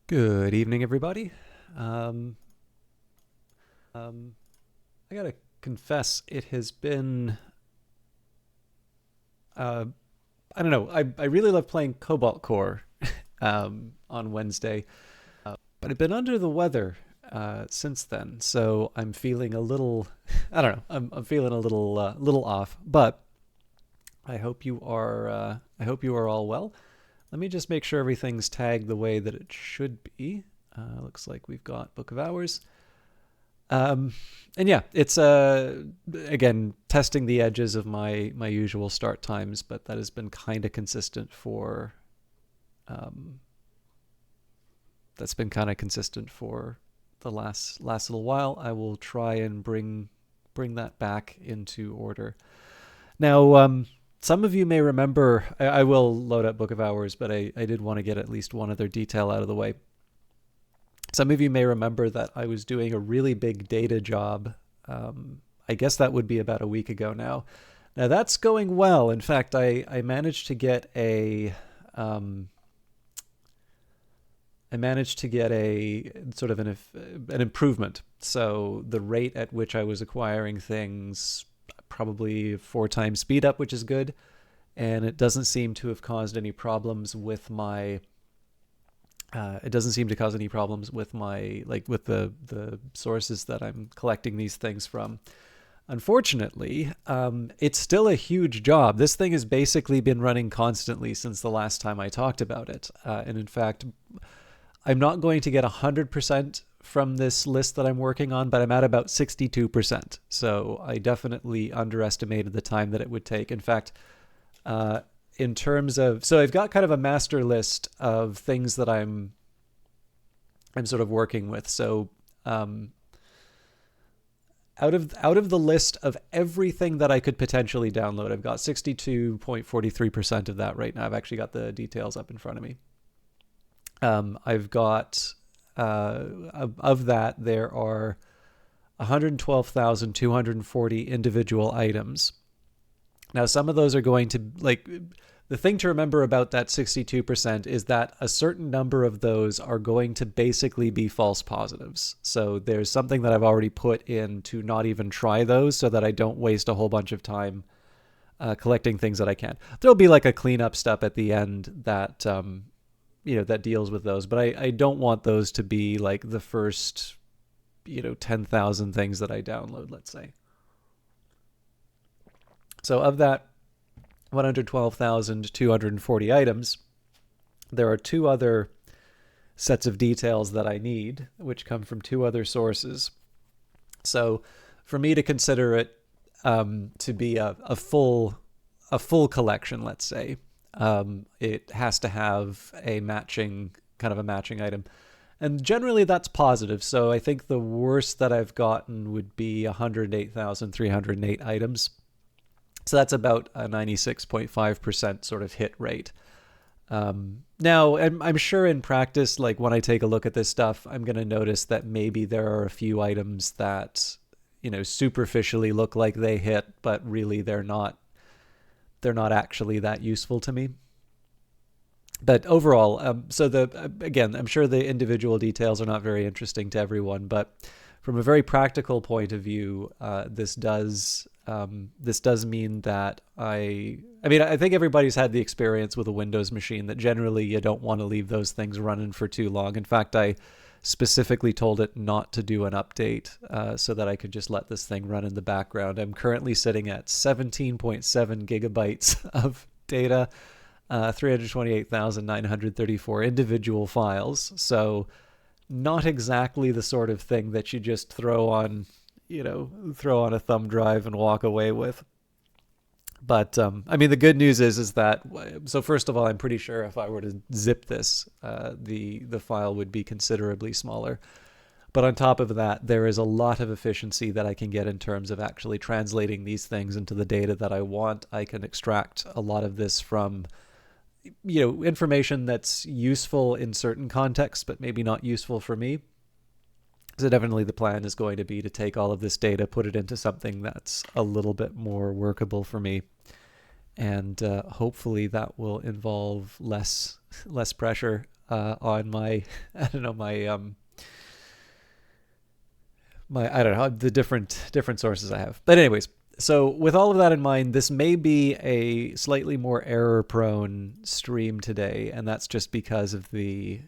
Good evening, everybody. Um, I gotta confess, it has been, uh, I don't know, I really love playing Cobalt Core on Wednesday, but I've been under the weather since then, so I'm feeling a little, I don't know, I'm feeling a little off, but I hope you are all well. Let me just make sure everything's tagged the way that it should be. Looks like we've got Book of Hours. Um, and yeah, it's again testing the edges of my usual start times, but that has been kind of consistent for um, that's been kind of consistent for the last little while. I will try and bring that back into order. Now, some of you may remember. I will load up Book of Hours, but I did want to get at least one other detail out of the way. Some of you may remember that I was doing a really big data job. I guess that would be about a week ago now. Now that's going well. In fact, I managed to get I managed to get a sort of an improvement. So the rate at which I was acquiring things, probably 4 times speed up, which is good, and it doesn't seem to have caused any problems with my it doesn't seem to cause any problems with my with the sources that I'm collecting these things from. Unfortunately, it's still a huge job. This thing has basically been running constantly since the last time I talked about it. And in fact, I'm not going to get 100% from this list that I'm working on, but I'm at about 62%. So I definitely underestimated the time that it would take. In fact, in terms of, so I've got kind of a master list of things that I'm sort of working with. So out of the list of everything that I could potentially download, I've got 62.43% of that right now. I've actually got the details up in front of me. I've got of that there are 112,240 individual items. Now, some of those are going to, the thing to remember about that 62% is that a certain number of those are going to basically be false positives. So there's something that I've already put in to not even try those so that I don't waste a whole bunch of time collecting things that I can. There'll be like a cleanup step at the end that, that deals with those, but I don't want those to be like the first, 10,000 things that I download, let's say. So of that 112,240 items, there are two other sets of details that I need, which come from two other sources. So for me to consider it to be a full collection, let's say, it has to have a matching item. And generally that's positive. So I think the worst that I've gotten would be 108,308 items. So that's about a 96.5% sort of hit rate. Now, I'm sure in practice, like when I take a look at this stuff, I'm going to notice that maybe there are a few items that, superficially look like they hit, but really they're not actually that useful to me. But overall, again, I'm sure the individual details are not very interesting to everyone, but from a very practical point of view, this does mean that I think everybody's had the experience with a Windows machine that generally you don't want to leave those things running for too long. In fact, I specifically told it not to do an update so that I could just let this thing run in the background. I'm currently sitting at 17.7 gigabytes of data, 328,934 individual files. So not exactly the sort of thing that you just throw on a thumb drive and walk away with. But the good news is that, so first of all, I'm pretty sure if I were to zip this, the file would be considerably smaller. But on top of that, there is a lot of efficiency that I can get in terms of actually translating these things into the data that I want. I can extract a lot of this from, information that's useful in certain contexts, but maybe not useful for me. So definitely the plan is going to be to take all of this data, put it into something that's a little bit more workable for me. And hopefully that will involve less pressure. on my, I don't know, I don't know, the different sources I have. But anyways, so with all of that in mind, this may be a slightly more error-prone stream today, and that's just because of the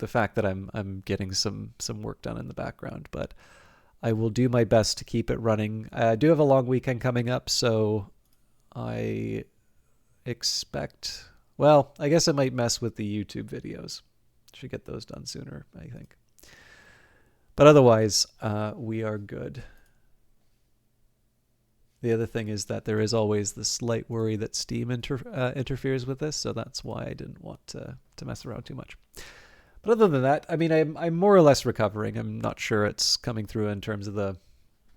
fact that I'm getting some work done in the background. But I will do my best to keep it running. I do have a long weekend coming up, so I expect, well, I guess I might mess with the YouTube videos. Should get those done sooner, I think. But otherwise, we are good. The other thing is that there is always the slight worry that Steam interferes with this, so that's why I didn't want to mess around too much. But other than that, I mean, I'm more or less recovering. I'm not sure it's coming through in terms of the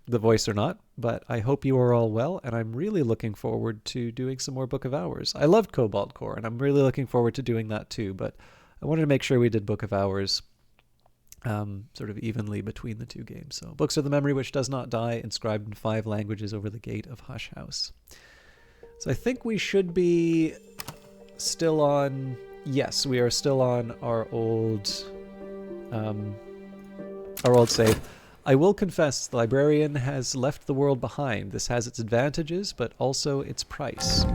voice or not, but I hope you are all well, and I'm really looking forward to doing some more Book of Hours. I loved Cobalt Core, and I'm really looking forward to doing that too, but I wanted to make sure we did Book of Hours sort of evenly between the two games. So, Books of the Memory Which Does Not Die, inscribed in 5 languages over the gate of Hush House. So I think we should be still on... Yes, we are still on our old save. I will confess, the librarian has left the world behind. This has its advantages, but also its price.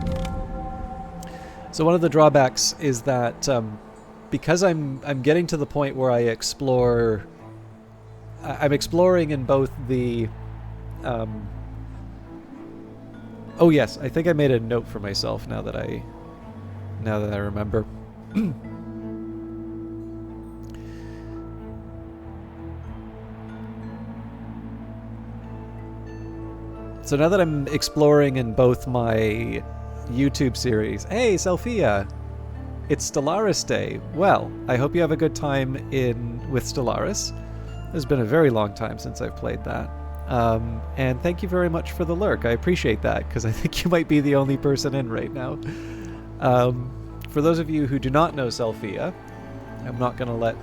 So one of the drawbacks is that because I'm getting to the point where I'm exploring in both the oh yes, I think I made a note for myself now that I remember. So now that I'm exploring in both my YouTube series, hey Sophia, it's Stellaris Day. Well, I hope you have a good time with Stellaris. It's been a very long time since I've played that. And thank you very much for the lurk. I appreciate that, because I think you might be the only person in right now. For those of you who do not know Sophia, I'm not going to let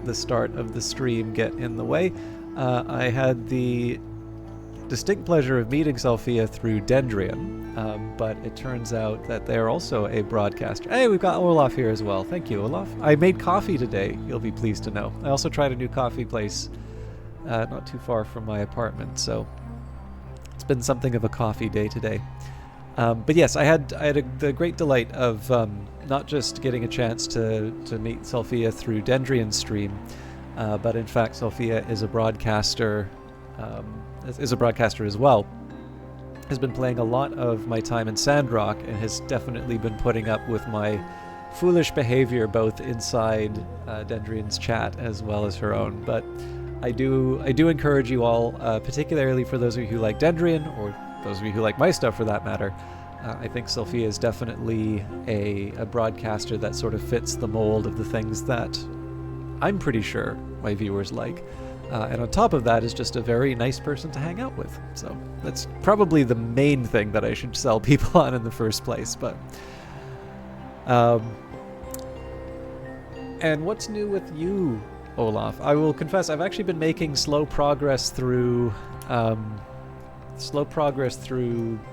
the start of the stream get in the way. I had the distinct pleasure of meeting Sophia through Dendrian, but it turns out that they're also a broadcaster. Hey, we've got Olaf here as well. Thank you, Olaf. I made coffee today, you'll be pleased to know. I also tried a new coffee place not too far from my apartment, so it's been something of a coffee day today. But yes, I had the great delight of not just getting a chance to meet Sophia through Dendrian's stream, but in fact Sophia is a broadcaster as well. Has been playing a lot of my time in Sandrock and has definitely been putting up with my foolish behavior both inside Dendrian's chat as well as her own. But I do encourage you all, particularly for those of you who like Dendrian, or those of you who like my stuff for that matter, I think Sophia is definitely a broadcaster that sort of fits the mold of the things that I'm pretty sure my viewers like. And on top of that is just a very nice person to hang out with. So that's probably the main thing that I should sell people on in the first place. But and what's new with you, Olaf? I will confess I've actually been making slow progress through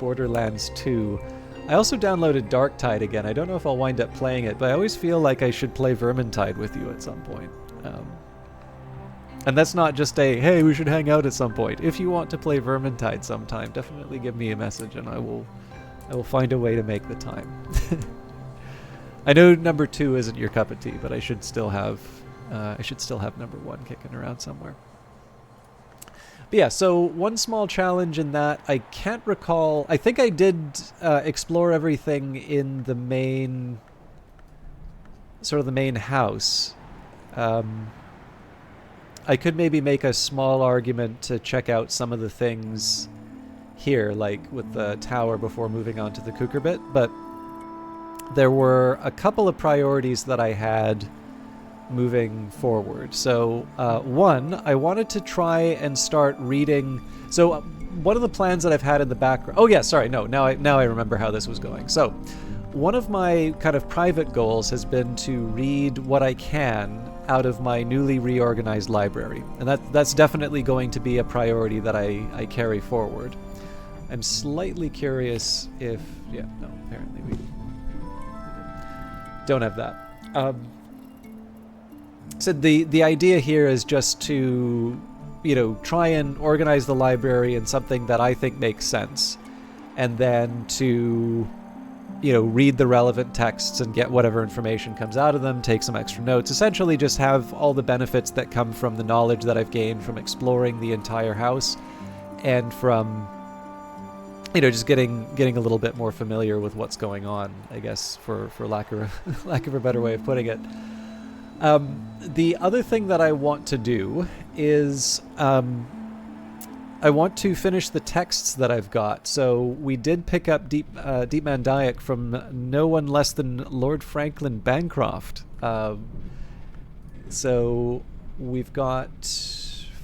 Borderlands 2. I also downloaded Darktide again. I don't know if I'll wind up playing it, but I always feel like I should play Vermintide with you at some point. And that's not just a, hey, we should hang out at some point. If you want to play Vermintide sometime, definitely give me a message and I will find a way to make the time. I know number 2 isn't your cup of tea, but I should still have number 1 kicking around somewhere. But yeah, so one small challenge in that I can't recall. I think I did explore everything in the main house. I could maybe make a small argument to check out some of the things here, like with the tower before moving on to the Kukurbit, but there were a couple of priorities that I had moving forward. So one, I wanted to try and start reading. So one of the plans that I've had in the background. Oh yeah, sorry, no. Now I remember how this was going. So one of my kind of private goals has been to read what I can out of my newly reorganized library, and that's definitely going to be a priority that I carry forward. I'm slightly curious if apparently we don't have that. So the idea here is just to, try and organize the library in something that I think makes sense, and then to, read the relevant texts and get whatever information comes out of them, take some extra notes, essentially just have all the benefits that come from the knowledge that I've gained from exploring the entire house and from, just getting a little bit more familiar with what's going on, I guess, for lack of a better way of putting it. The other thing that I want to do is I want to finish the texts that I've got. So we did pick up Deep Man Dyack from no one less than Lord Franklin Bancroft. So we've got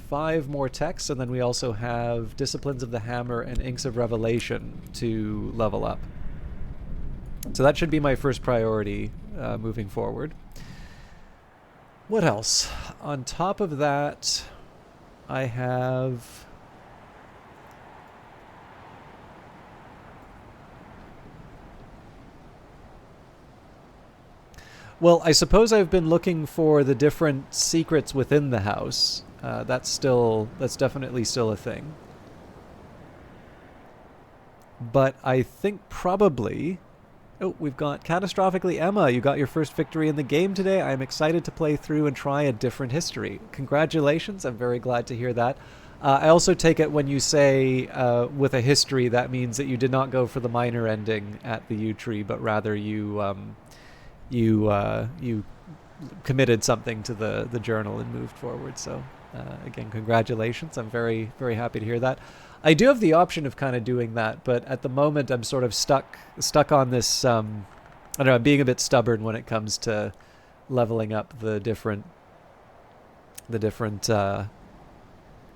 5 more texts, and then we also have Disciplines of the Hammer and Inks of Revelation to level up. So that should be my first priority moving forward. What else? On top of that, I have... Well, I suppose I've been looking for the different secrets within the house. That's definitely still a thing. But I think probably... Oh, we've got Catastrophically Emma. You got your first victory in the game today. I'm excited to play through and try a different history. Congratulations. I'm very glad to hear that. I also take it when you say with a history, that means that you did not go for the minor ending at the yew tree, but rather you committed something to the journal and moved forward. So again, congratulations. I'm very, very happy to hear that. I do have the option of kind of doing that, but at the moment I'm sort of stuck on this. I don't know. I'm being a bit stubborn when it comes to leveling up the different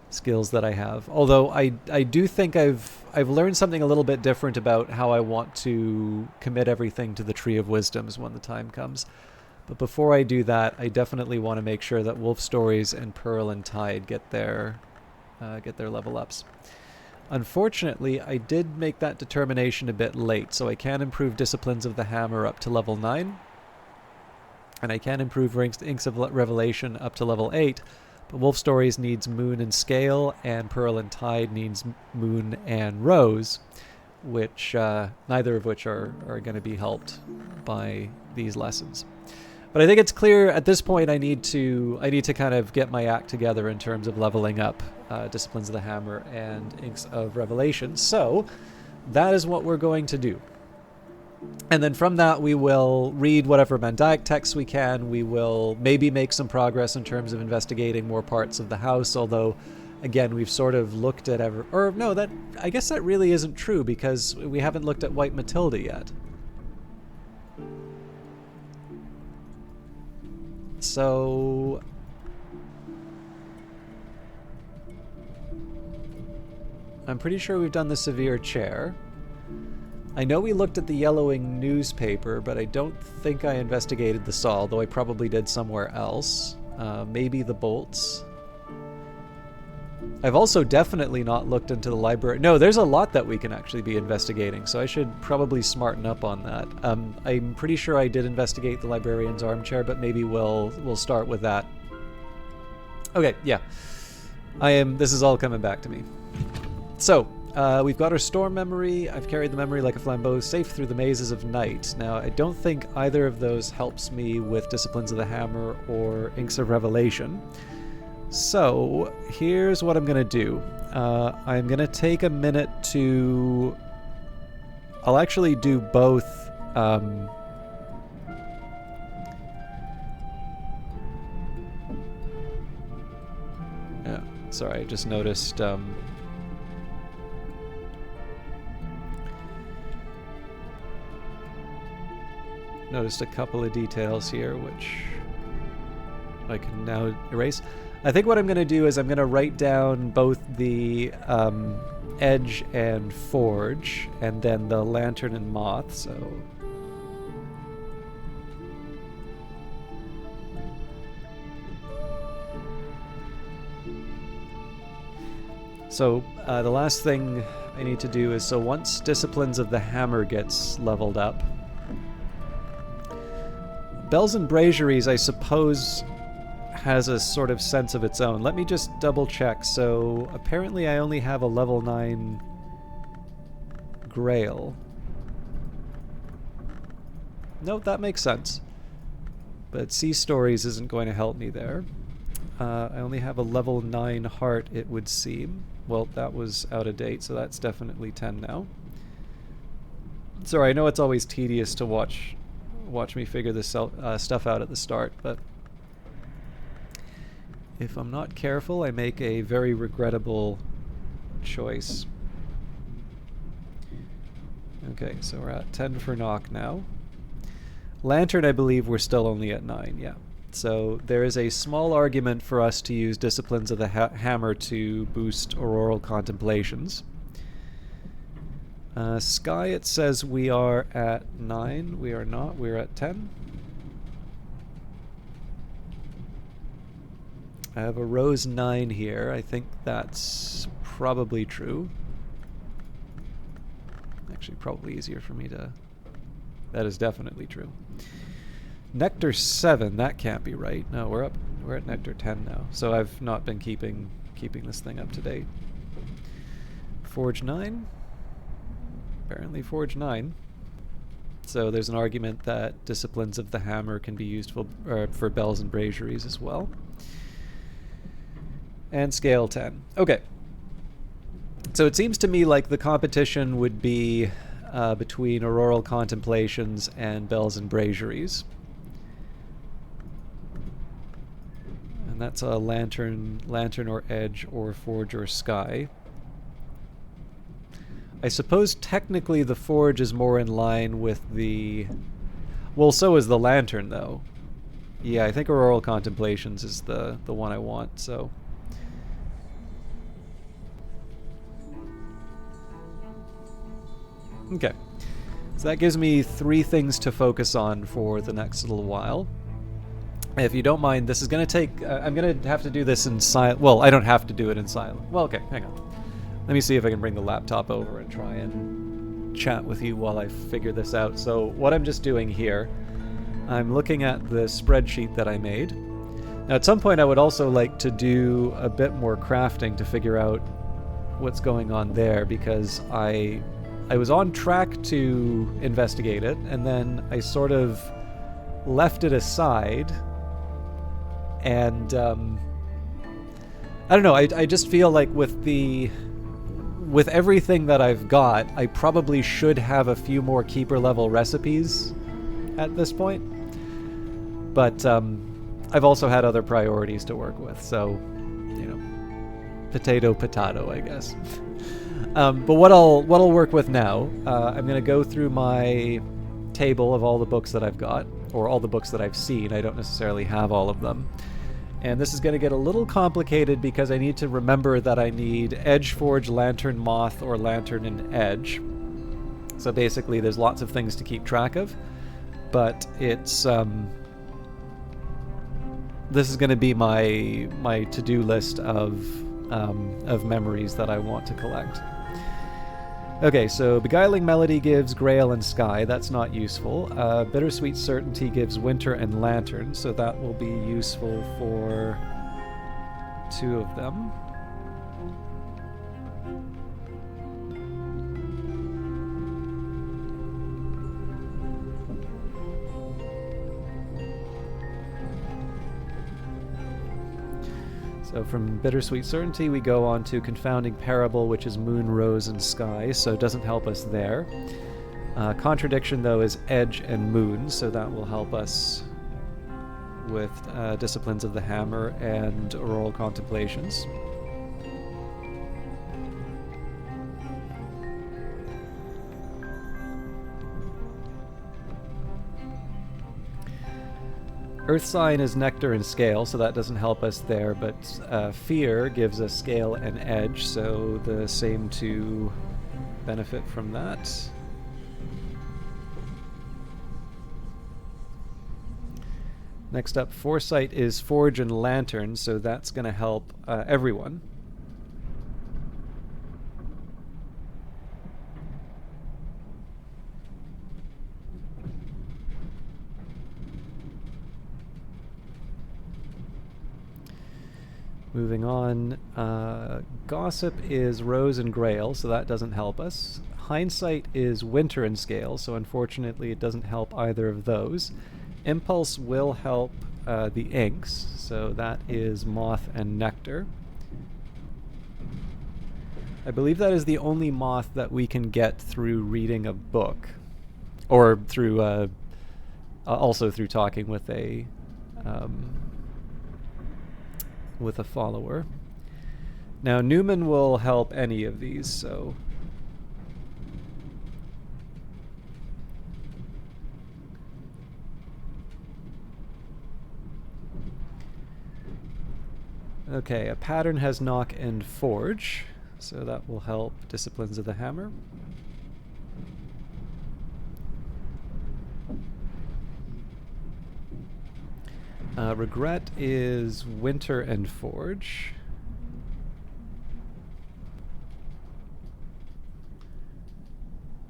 skills that I have. Although I do think I've learned something a little bit different about how I want to commit everything to the Tree of Wisdoms when the time comes. But before I do that, I definitely want to make sure that Wolf Stories and Pearl and Tide get their level ups. Unfortunately, I did make that determination a bit late, so I can improve Disciplines of the Hammer up to level 9, and I can improve Inks of Revelation up to level 8, but Wolf Stories needs Moon and Scale, and Pearl and Tide needs Moon and Rose, which neither of which are going to be helped by these lessons. But I think it's clear at this point I need to kind of get my act together in terms of leveling up Disciplines of the Hammer and Inks of Revelation. So that is what we're going to do. And then from that we will read whatever Man Dyack texts we can. We will maybe make some progress in terms of investigating more parts of the house, although again we've sort of looked at I guess that really isn't true because we haven't looked at White Matilda yet. So I'm pretty sure we've done the Severe Chair. I know we looked at the Yellowing Newspaper, but I don't think I investigated the Saw, though I probably did somewhere else. Maybe the Bolts. I've also definitely not looked into the library. No, there's a lot that we can actually be investigating, so I should probably smarten up on that. I'm pretty sure I did investigate the Librarian's Armchair, but maybe we'll start with that. Okay, yeah. This is all coming back to me. So, we've got our Storm Memory. I've carried the memory like a flambeau, safe through the mazes of night. Now, I don't think either of those helps me with Disciplines of the Hammer or Inks of Revelation. So, here's what I'm going to do. I'm going to take a minute to... I'll actually do both... Yeah, sorry, I just noticed... Noticed a couple of details here, which I can now erase. I think what I'm going to do is I'm going to write down both the Edge and Forge, and then the Lantern and Moth, So the last thing I need to do is, so once Disciplines of the Hammer gets leveled up, Bells and Braziers, I suppose, has a sort of sense of its own. Let me just double check. So apparently I only have a level 9 Grail. No, that makes sense. But Sea Stories isn't going to help me there. I only have a level 9 Heart, it would seem. Well, that was out of date, so that's definitely 10 now. Sorry, I know it's always tedious to watch me figure this stuff out at the start, but if I'm not careful, I make a very regrettable choice. Okay, so we're at 10 for knock now. Lantern, I believe we're still only at 9, yeah. So there is a small argument for us to use Disciplines of the Hammer to boost Auroral Contemplations. Sky, it says we are at 9. We are not. We're at 10. I have a Rose 9 here. I think that's probably true. Actually, probably easier for me to... That is definitely true. Nectar 7, that can't be right. No, we're at Nectar 10 now. So I've not been keeping this thing up to date. Forge 9? Apparently Forge 9. So there's an argument that Disciplines of the Hammer can be used for Bells and Braziers as well. And Scale 10. Okay. So it seems to me like the competition would be between Auroral Contemplations and Bells and Braziers. And that's a Lantern or Edge or Forge or Sky. I suppose technically the Forge is more in line with the... Well, so is the Lantern, though. Yeah, I think Auroral Contemplations is the one I want, so... Okay. So that gives me 3 things to focus on for the next little while. If you don't mind, this is going to take... I'm going to have to do this in silent... Well, I don't have to do it in silent. Well, okay, hang on. Let me see if I can bring the laptop over and try and chat with you while I figure this out. So what I'm just doing here, I'm looking at the spreadsheet that I made. Now, at some point, I would also like to do a bit more crafting to figure out what's going on there, because I was on track to investigate it, and then I sort of left it aside. And I don't know, I just feel like with everything that I've got, I probably should have a few more keeper level recipes at this point. But I've also had other priorities to work with, so, you know, potato, I guess. But what I'll work with now, I'm going to go through my table of all the books that I've got, or all the books that I've seen. I don't necessarily have all of them. And this is going to get a little complicated because I need to remember that I need Edge Forge, Lantern Moth, or Lantern and Edge. So basically there's lots of things to keep track of. But it's... this is going to be my to-do list of memories that I want to collect. Okay, so Beguiling Melody gives Grail and Sky. That's not useful. Bittersweet Certainty gives Winter and Lantern, so that will be useful for 2 of them. So from Bittersweet Certainty, we go on to Confounding Parable, which is Moon, Rose, and Sky, so it doesn't help us there. Contradiction, though, is Edge and Moon, so that will help us with Disciplines of the Hammer and Auroral Contemplations. Earth Sign is Nectar and Scale, so that doesn't help us there, but Fear gives us Scale and Edge, so the same 2 benefit from that. Next up, Foresight is Forge and Lantern, so that's going to help everyone. Moving on, Gossip is Rose and Grail, so that doesn't help us. Hindsight is Winter and Scale, so unfortunately it doesn't help either of those. Impulse will help the inks, so that is Moth and Nectar. I believe that is the only moth that we can get through reading a book, or through also through talking with a follower. Now Newman will help any of these, so okay, a pattern has Knock and Forge, so that will help Disciplines of the Hammer. Regret is Winter and Forge.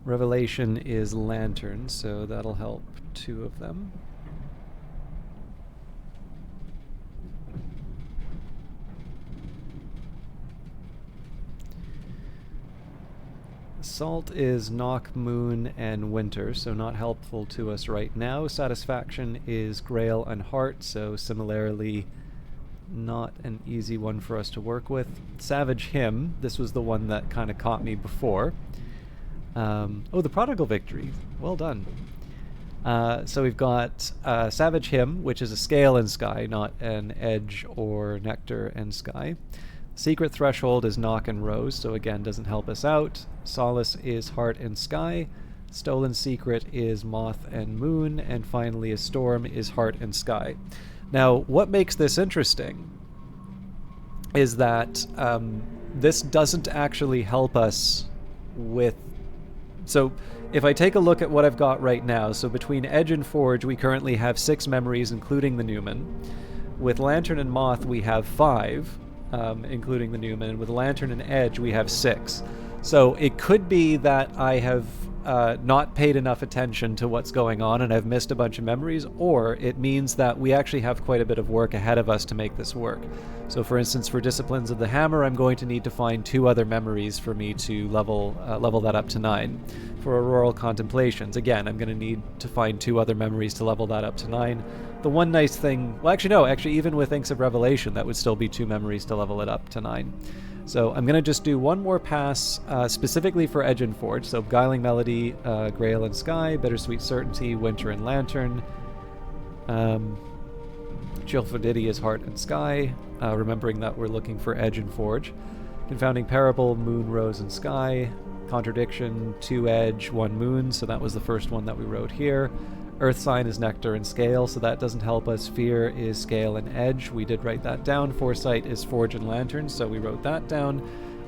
Revelation is Lantern, so that'll help two of them. Salt is Knock, Moon, and Winter, so not helpful to us right now. Satisfaction is Grail and Heart, so similarly not an easy one for us to work with. Savage Hymn, this was the one that kind of caught me before. Oh, the Prodigal Victory. Well done. So we've got Savage Hymn, which is a Scale and Sky, not an Edge or Nectar and Sky. Secret Threshold is Knock and Rose, so again doesn't help us out. Solace is Heart and Sky. Stolen Secret is Moth and Moon. And finally a Storm is Heart and Sky. Now, what makes this interesting is that this doesn't actually help us with... So if I take a look at what I've got right now, so between Edge and Forge we currently have 6 memories, including the Newman. With Lantern and Moth we have 5. Including the Newman, and with Lantern and Edge we have 6. So it could be that I have not paid enough attention to what's going on and I've missed a bunch of memories, or it means that we actually have quite a bit of work ahead of us to make this work. So for instance, for Disciplines of the Hammer, I'm going to need to find 2 other memories for me to level that up to 9. For Auroral Contemplations, again, I'm going to need to find 2 other memories to level that up to 9. The one nice thing... Well, actually, no. Actually, even with Inks of Revelation, that would still be 2 memories to level it up to 9. So I'm going to just do one more pass specifically for Edge and Forge. So Beguiling Melody, Grail and Sky, Bittersweet Certainty, Winter and Lantern. Chilfadity is Heart and Sky, remembering that we're looking for Edge and Forge. Confounding Parable, Moon, Rose and Sky. Contradiction, 2 Edge, 1 Moon, so that was the first one that we wrote here. Earth Sign is Nectar and Scale, so that doesn't help us. Fear is Scale and Edge. We did write that down. Foresight is Forge and Lantern, so we wrote that down.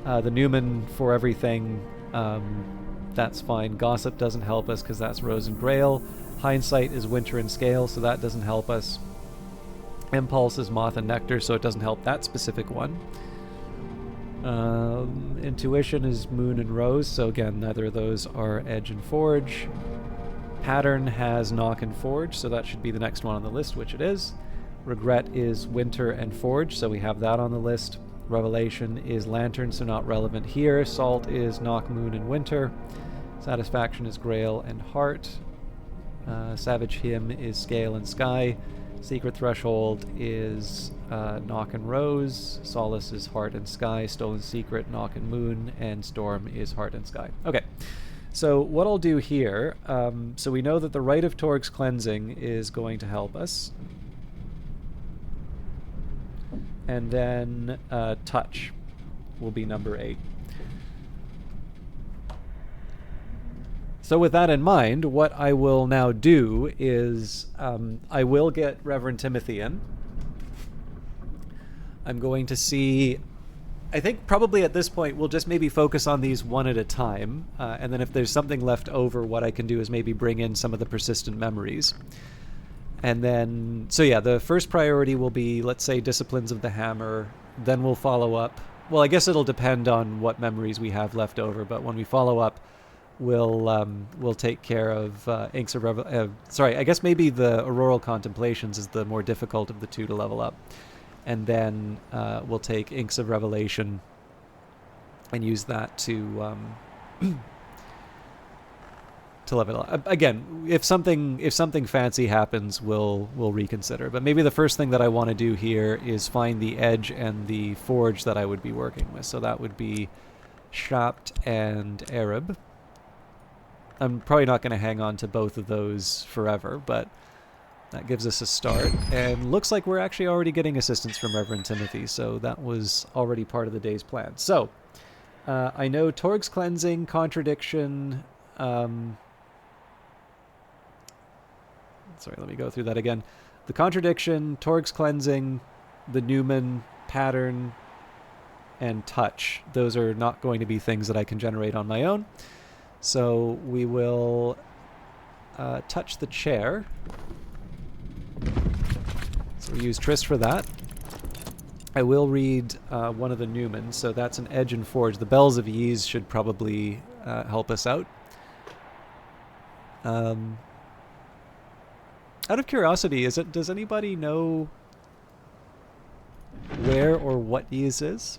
The Newman for everything, that's fine. Gossip doesn't help us because that's Rose and Grail. Hindsight is Winter and Scale, so that doesn't help us. Impulse is Moth and Nectar, so it doesn't help that specific one. Intuition is Moon and Rose, so again, neither of those are Edge and Forge. Pattern has Knock and Forge, so that should be the next one on the list, which it is. Regret is Winter and Forge, so we have that on the list. Revelation is Lantern, so not relevant here. Salt is Knock, Moon, and Winter. Satisfaction is Grail and Heart. Savage Hymn is Scale and Sky. Secret Threshold is Knock and Rose. Solace is Heart and Sky. Stolen Secret, Knock and Moon. And Storm is Heart and Sky. Okay. So what I'll do here, so we know that the Rite of Torg's Cleansing is going to help us. And then Touch will be number 8. So with that in mind, what I will now do is I will get Reverend Timothy in. I'm going to see... I think probably at this point we'll just maybe focus on these one at a time, and then if there's something left over, what I can do is maybe bring in some of the persistent memories. And then, so yeah, the first priority will be, let's say, Disciplines of the Hammer. Then we'll follow up. Well, I guess it'll depend on what memories we have left over, but when we follow up, we'll take care of Inks of sorry, I guess maybe the Auroral Contemplations is the more difficult of the 2 to level up. and then we'll take Inks of Revelation and use that to level it up. Again, if something fancy happens, we'll reconsider. But maybe the first thing that I want to do here is find the edge and the forge that I would be working with. So that would be Shapt and Arab. I'm probably not going to hang on to both of those forever, but that gives us a start. And looks like we're actually already getting assistance from Reverend Timothy, so that was already part of the day's plan. So I know Torg's Cleansing, Contradiction. Sorry, let me go through that again. The Contradiction, Torg's Cleansing, the Newman, Pattern, and Touch. Those are not going to be things that I can generate on my own. So we will touch the chair. So we use Trist for that. I will read one of the Newmans, so that's an Edge and Forge. The Bells of Ease should probably help us out. Out of curiosity, does anybody know where or what Ease is?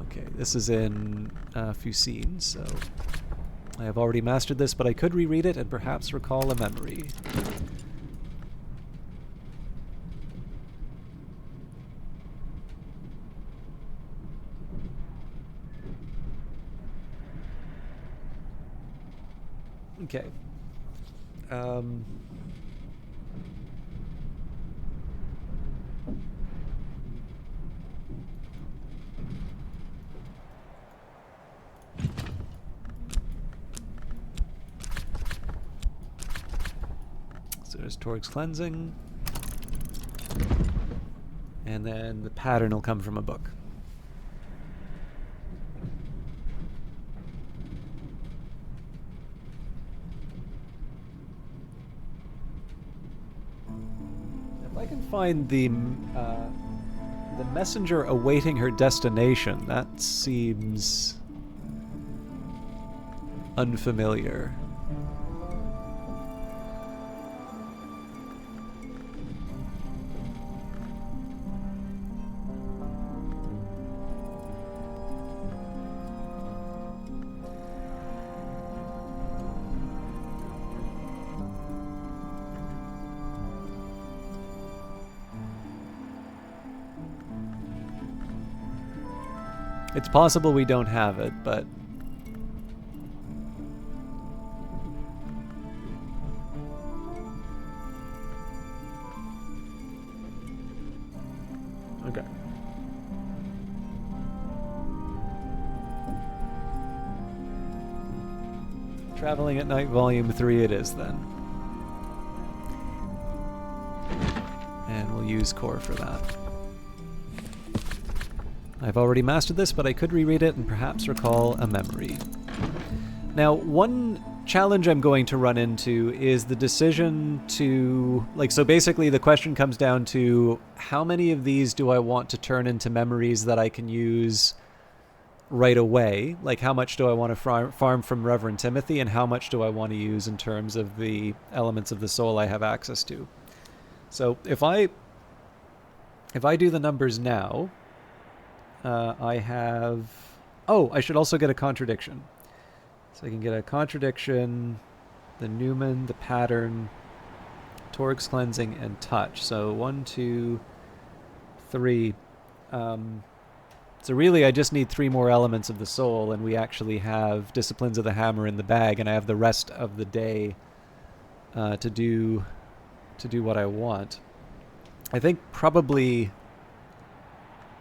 Okay, this is in Fusine, so I have already mastered this, but I could reread it and perhaps recall a memory. Okay. So there's Torg's Cleansing. And then the pattern will come from a book. If I can find the messenger awaiting her destination, that seems unfamiliar. It's possible we don't have it, but okay. Traveling at Night, Volume 3 it is then. And we'll use Core for that. I've already mastered this, but I could reread it and perhaps recall a memory. Now, one challenge I'm going to run into is the decision to... so basically the question comes down to how many of these do I want to turn into memories that I can use right away? Like, how much do I want to farm from Reverend Timothy, and how much do I want to use in terms of the elements of the soul I have access to? So if I do the numbers now... I have... Oh, I should also get a contradiction. So I can get a contradiction, the Newman, the pattern, Torg's Cleansing, and touch. So 1, 2, 3. So really I just need 3 more elements of the soul, and we actually have Disciplines of the Hammer in the bag, and I have the rest of the day to do what I want. I think probably...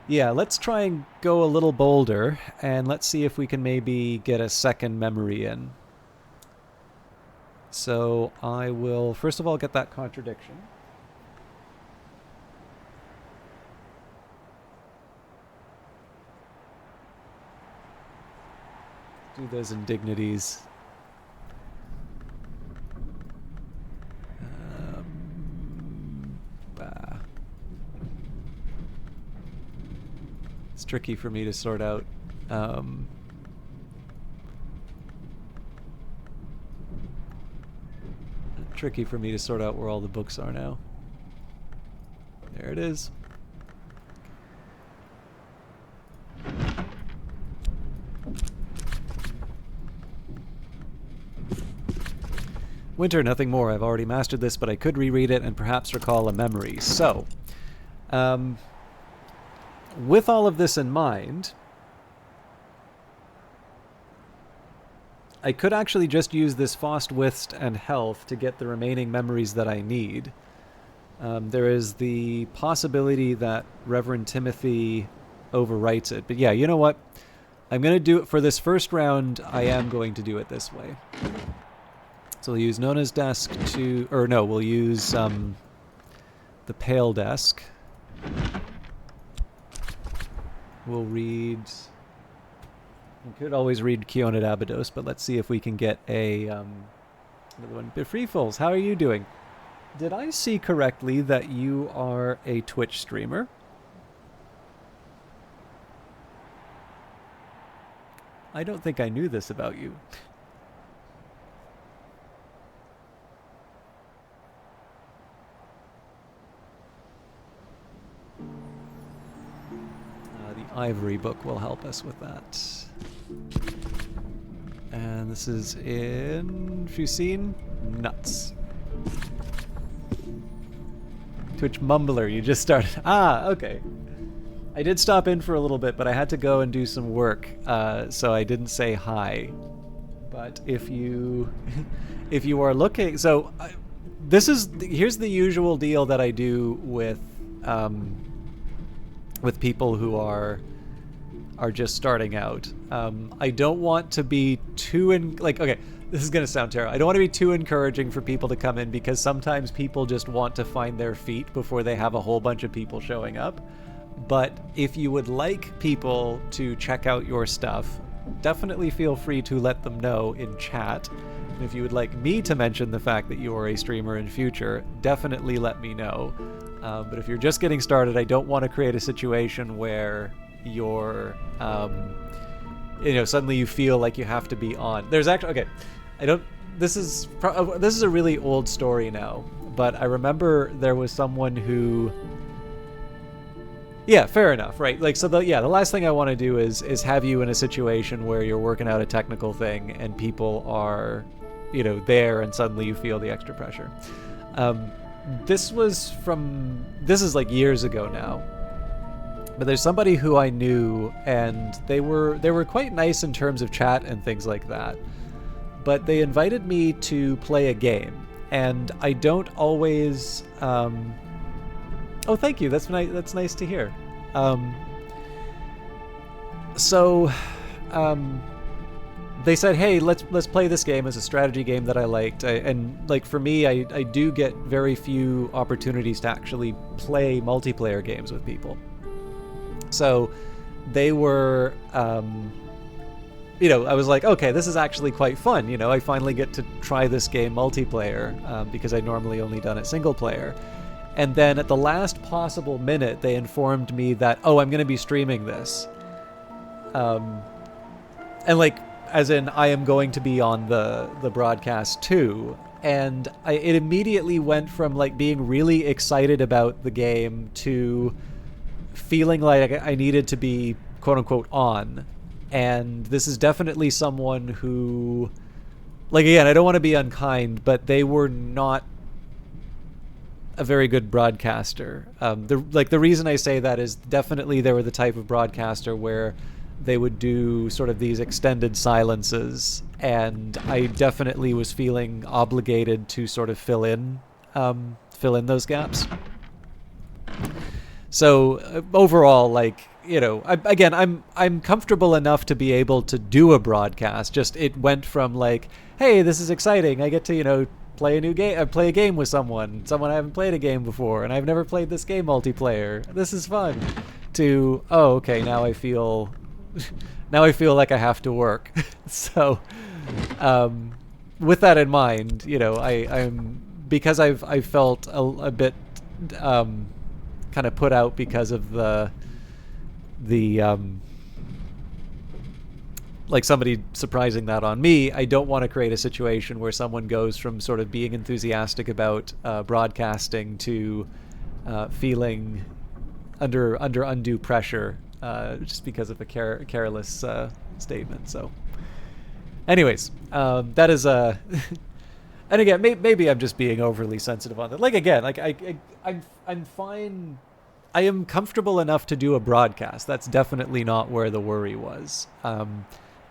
Yeah, let's try and go a little bolder, and let's see if we can maybe get a second memory in. So I will, first of all, get that contradiction. Do those indignities. It's tricky for me to sort out Um, tricky for me to sort out where all the books are now. There it is. Winter, nothing more. I've already mastered this, but I could reread it and perhaps recall a memory. So, with all of this in mind, I could actually just use this Fost, Wist, and Health to get the remaining memories that I need. There is the possibility that Reverend Timothy overwrites it. But yeah, you know what? I'm going to do it for this first round. I am going to do it this way. So we'll use Nona's desk to... Or no, we'll use the Pale desk. We'll read... We could always read Keonid Abydos, but let's see if we can get a another one. Befreefuls, how are you doing? Did I see correctly that you are a Twitch streamer? I don't think I knew this about you. The Ivory book will help us with that. And this is in Fusine. Nuts. Twitch Mumbler, you just started. Ah, okay. I did stop in for a little bit, but I had to go and do some work, so I didn't say hi. But if you are looking, so here's the usual deal that I do with people who are just starting out. I don't want to be too okay, this is going to sound terrible. I don't want to be too encouraging for people to come in, because sometimes people just want to find their feet before they have a whole bunch of people showing up. But if you would like people to check out your stuff, definitely feel free to let them know in chat. And if you would like me to mention the fact that you are a streamer in future, definitely let me know. But if you're just getting started, I don't want to create a situation where you're, suddenly you feel like you have to be on. There's actually, okay, this is a really old story now, but I remember there was someone who, yeah, fair enough, right? Like, so the last thing I want to do is have you in a situation where you're working out a technical thing and people are, there, and suddenly you feel the extra pressure. This is like years ago now, but there's somebody who I knew, and they were quite nice in terms of chat and things like that, but they invited me to play a game, and I don't always, oh, thank you, that's nice to hear. They said, hey, let's play this game as a strategy game that I liked. And like, for me, I do get very few opportunities to actually play multiplayer games with people. So they were, I was like, okay, this is actually quite fun. I finally get to try this game multiplayer, because I normally only done it single player. And then at the last possible minute, they informed me that, oh, I'm going to be streaming this. And like, as in, I am going to be on the broadcast too. And it immediately went from like being really excited about the game to feeling like I needed to be quote unquote on. And this is definitely someone who, like, again, I don't want to be unkind, but they were not a very good broadcaster. The reason I say that is definitely they were the type of broadcaster where they would do sort of these extended silences, and I definitely was feeling obligated to sort of fill in those gaps. So overall, like, I'm comfortable enough to be able to do a broadcast. Just it went from like, hey, this is exciting, I get to play a new game, play a game with someone I haven't played a game before, and I've never played this game multiplayer, this is fun, to, oh, okay, now I feel like I have to work. So with that in mind, I'm because I've felt a bit kind of put out because of the like somebody surprising that on me, I don't want to create a situation where someone goes from sort of being enthusiastic about broadcasting to feeling under undue pressure just because of a careless statement. So, anyways, that is a. And again, maybe I'm just being overly sensitive on that. Like again, like I'm fine. I am comfortable enough to do a broadcast. That's definitely not where the worry was.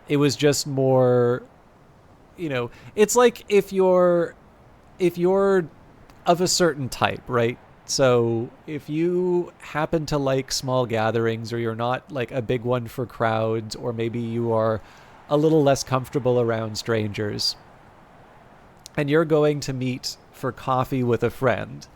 It was just more, it's like if you're of a certain type, right? So if you happen to like small gatherings, or you're not like a big one for crowds, or maybe you are a little less comfortable around strangers, and you're going to meet for coffee with a friend,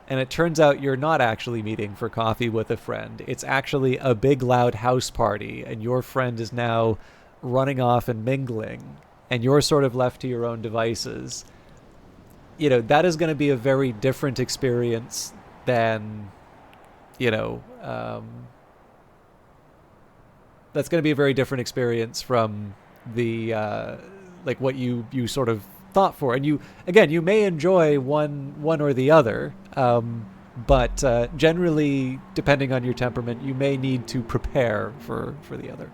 and it turns out you're not actually meeting for coffee with a friend. It's actually a big loud house party, and your friend is now running off and mingling, and you're sort of left to your own devices. That is going to be a very different experience than, that's going to be a very different experience from the, like what you sort of thought for. And you may enjoy one or the other, but generally, depending on your temperament, you may need to prepare for the other.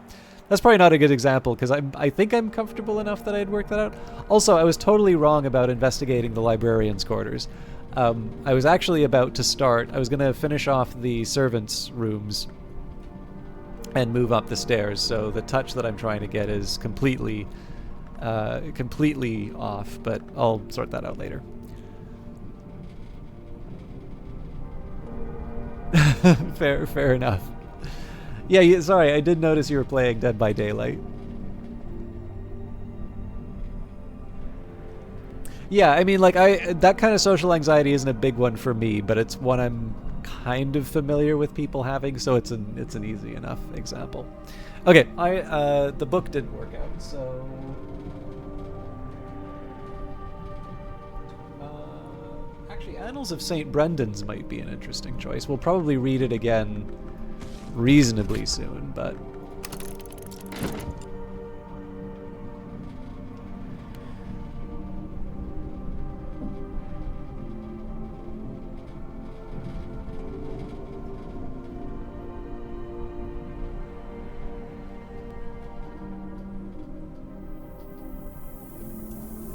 That's probably not a good example, because I think I'm comfortable enough that I'd work that out. Also, I was totally wrong about investigating the librarian's quarters. I was actually about to start. I was going to finish off the servants' rooms and move up the stairs. So the touch that I'm trying to get is completely off, but I'll sort that out later. Fair enough. Yeah, sorry, I did notice you were playing Dead by Daylight. Yeah, I mean, like, that kind of social anxiety isn't a big one for me, but it's one I'm kind of familiar with people having, so it's an easy enough example. Okay, the book didn't work out, so actually, Annals of St. Brendan's might be an interesting choice. We'll probably read it again reasonably soon, but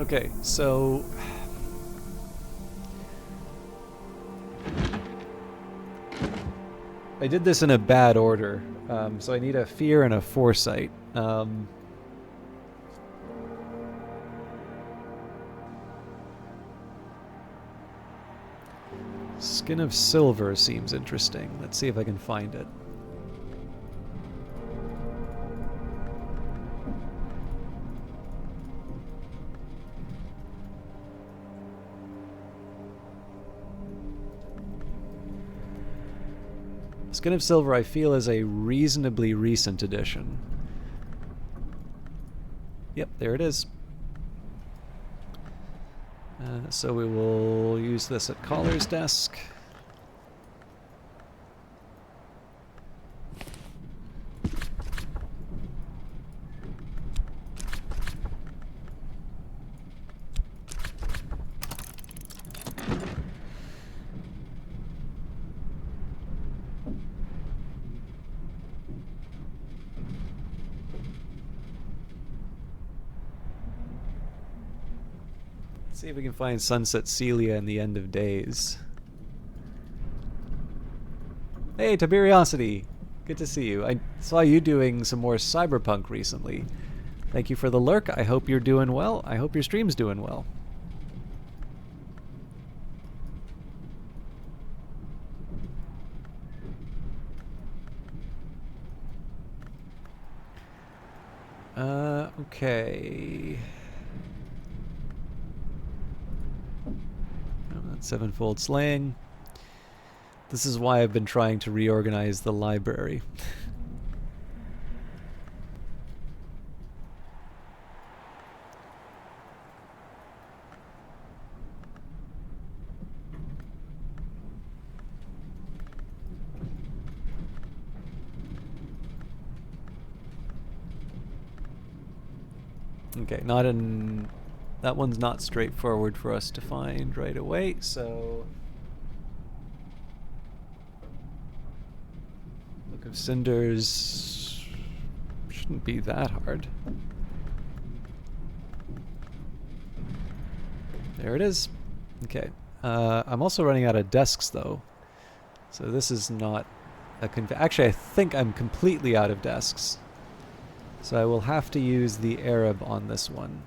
okay, so I did this in a bad order, so I need a fear and a foresight. Skin of Silver seems interesting. Let's see if I can find it. Skin of Silver, I feel, is a reasonably recent edition. Yep, there it is. So we will use this at Caller's desk. See if we can find Sunset Celia in the End of Days. Hey, Tiberiosity! Good to see you. I saw you doing some more Cyberpunk recently. Thank you for the lurk. I hope you're doing well. I hope your stream's doing well. Okay. Sevenfold Slaying. This is why I've been trying to reorganize the library. Okay, not in... That one's not straightforward for us to find right away, so... Book of Cinders... shouldn't be that hard. There it is. Okay. I'm also running out of desks, though. So this is not a... Actually, I think I'm completely out of desks. So I will have to use the Arab on this one.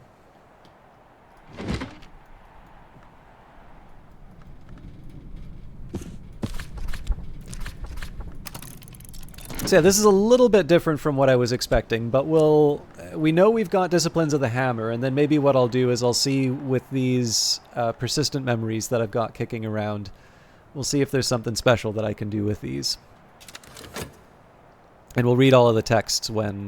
So yeah, this is a little bit different from what I was expecting, but we know we've got Disciplines of the Hammer, and then maybe what I'll do is I'll see with these persistent memories that I've got kicking around, we'll see if there's something special that I can do with these. And we'll read all of the texts when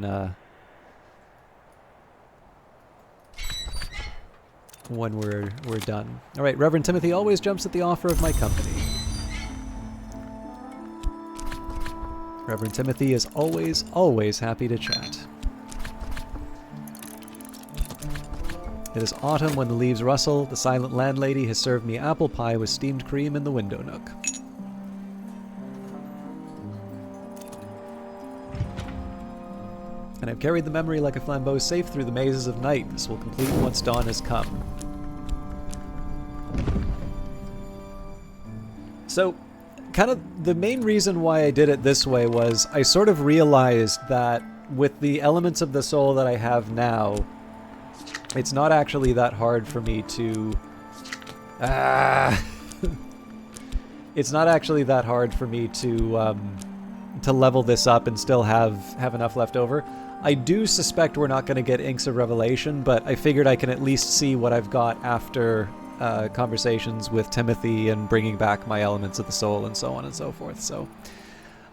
we're done. All right, Reverend Timothy always jumps at the offer of my company. Reverend Timothy is always happy to chat. It is autumn when the leaves rustle. The silent landlady has served me apple pie with steamed cream in the window nook. And I've carried the memory like a flambeau safe through the mazes of night. This will complete once dawn has come. So, kind of the main reason why I did it this way was I sort of realized that with the elements of the soul that I have now, it's not actually that hard for me to... It's not actually that hard for me to level this up and still have enough left over. I do suspect we're not going to get Inks of Revelation, but I figured I can at least see what I've got after conversations with Timothy and bringing back my elements of the soul and so on and so forth. So,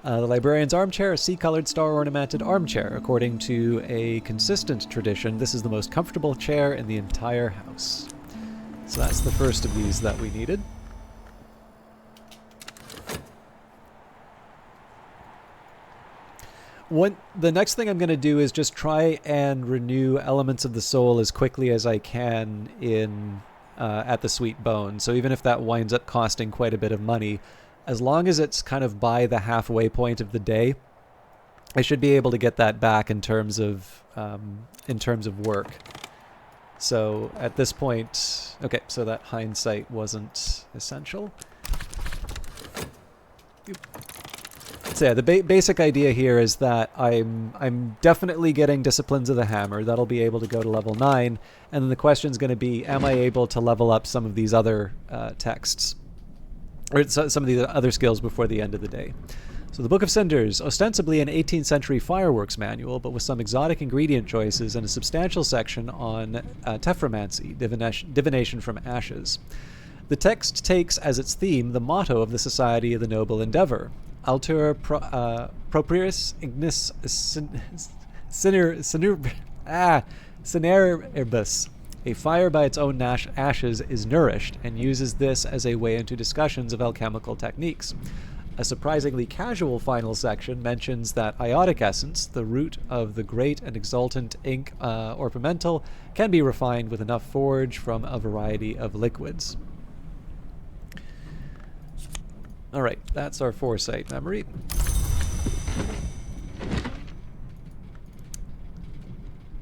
the librarian's armchair, a sea-colored, star-ornamented armchair. According to a consistent tradition, this is the most comfortable chair in the entire house. So that's the first of these that we needed. The next thing I'm going to do is just try and renew elements of the soul as quickly as I can in at the Sweet Bone. So even if that winds up costing quite a bit of money, as long as it's kind of by the halfway point of the day, I should be able to get that back in terms of work. So at this point, okay, so that hindsight wasn't essential. So yeah, the basic idea here is that I'm definitely getting Disciplines of the Hammer. That'll be able to go to level 9. And then the question's going to be, am I able to level up some of these other texts? Or some of the other skills before the end of the day. So the Book of Cinders, ostensibly an 18th century fireworks manual, but with some exotic ingredient choices and a substantial section on tephromancy, divination from ashes. The text takes as its theme the motto of the Society of the Noble Endeavor, Altura proprius ignis cineribus. A fire by its own ashes is nourished, and uses this as a way into discussions of alchemical techniques. A surprisingly casual final section mentions that iotic essence, the root of the great and exultant ink or pimental, can be refined with enough forge from a variety of liquids. Alright, that's our foresight memory.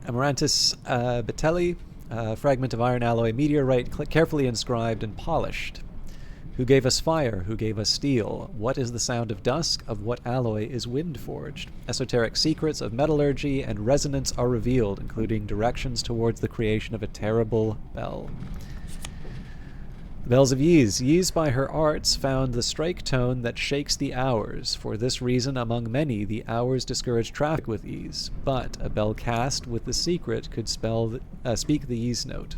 Amaranthus Betelli, a fragment of iron alloy meteorite carefully inscribed and polished. Who gave us fire? Who gave us steel? What is the sound of dusk? Of what alloy is wind forged? Esoteric secrets of metallurgy and resonance are revealed, including directions towards the creation of a terrible bell. The bells of Ys. Ys by her arts found the strike tone that shakes the hours. For this reason, among many, the hours discourage traffic with ease. But a bell cast with the secret could speak the Ys note.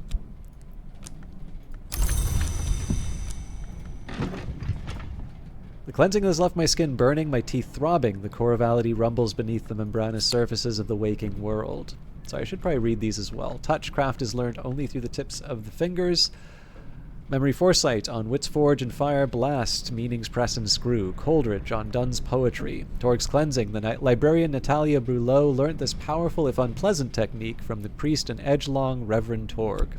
The cleansing has left my skin burning, my teeth throbbing. The chorality rumbles beneath the membranous surfaces of the waking world. So I should probably read these as well. Touchcraft is learned only through the tips of the fingers. Memory Foresight on Wit's Forge and Fire Blast, Meanings Press and Screw. Coleridge on Donne's Poetry. Torg's Cleansing. The librarian Natalia Brulot learnt this powerful if unpleasant technique from the priest and edgelong Reverend Torg.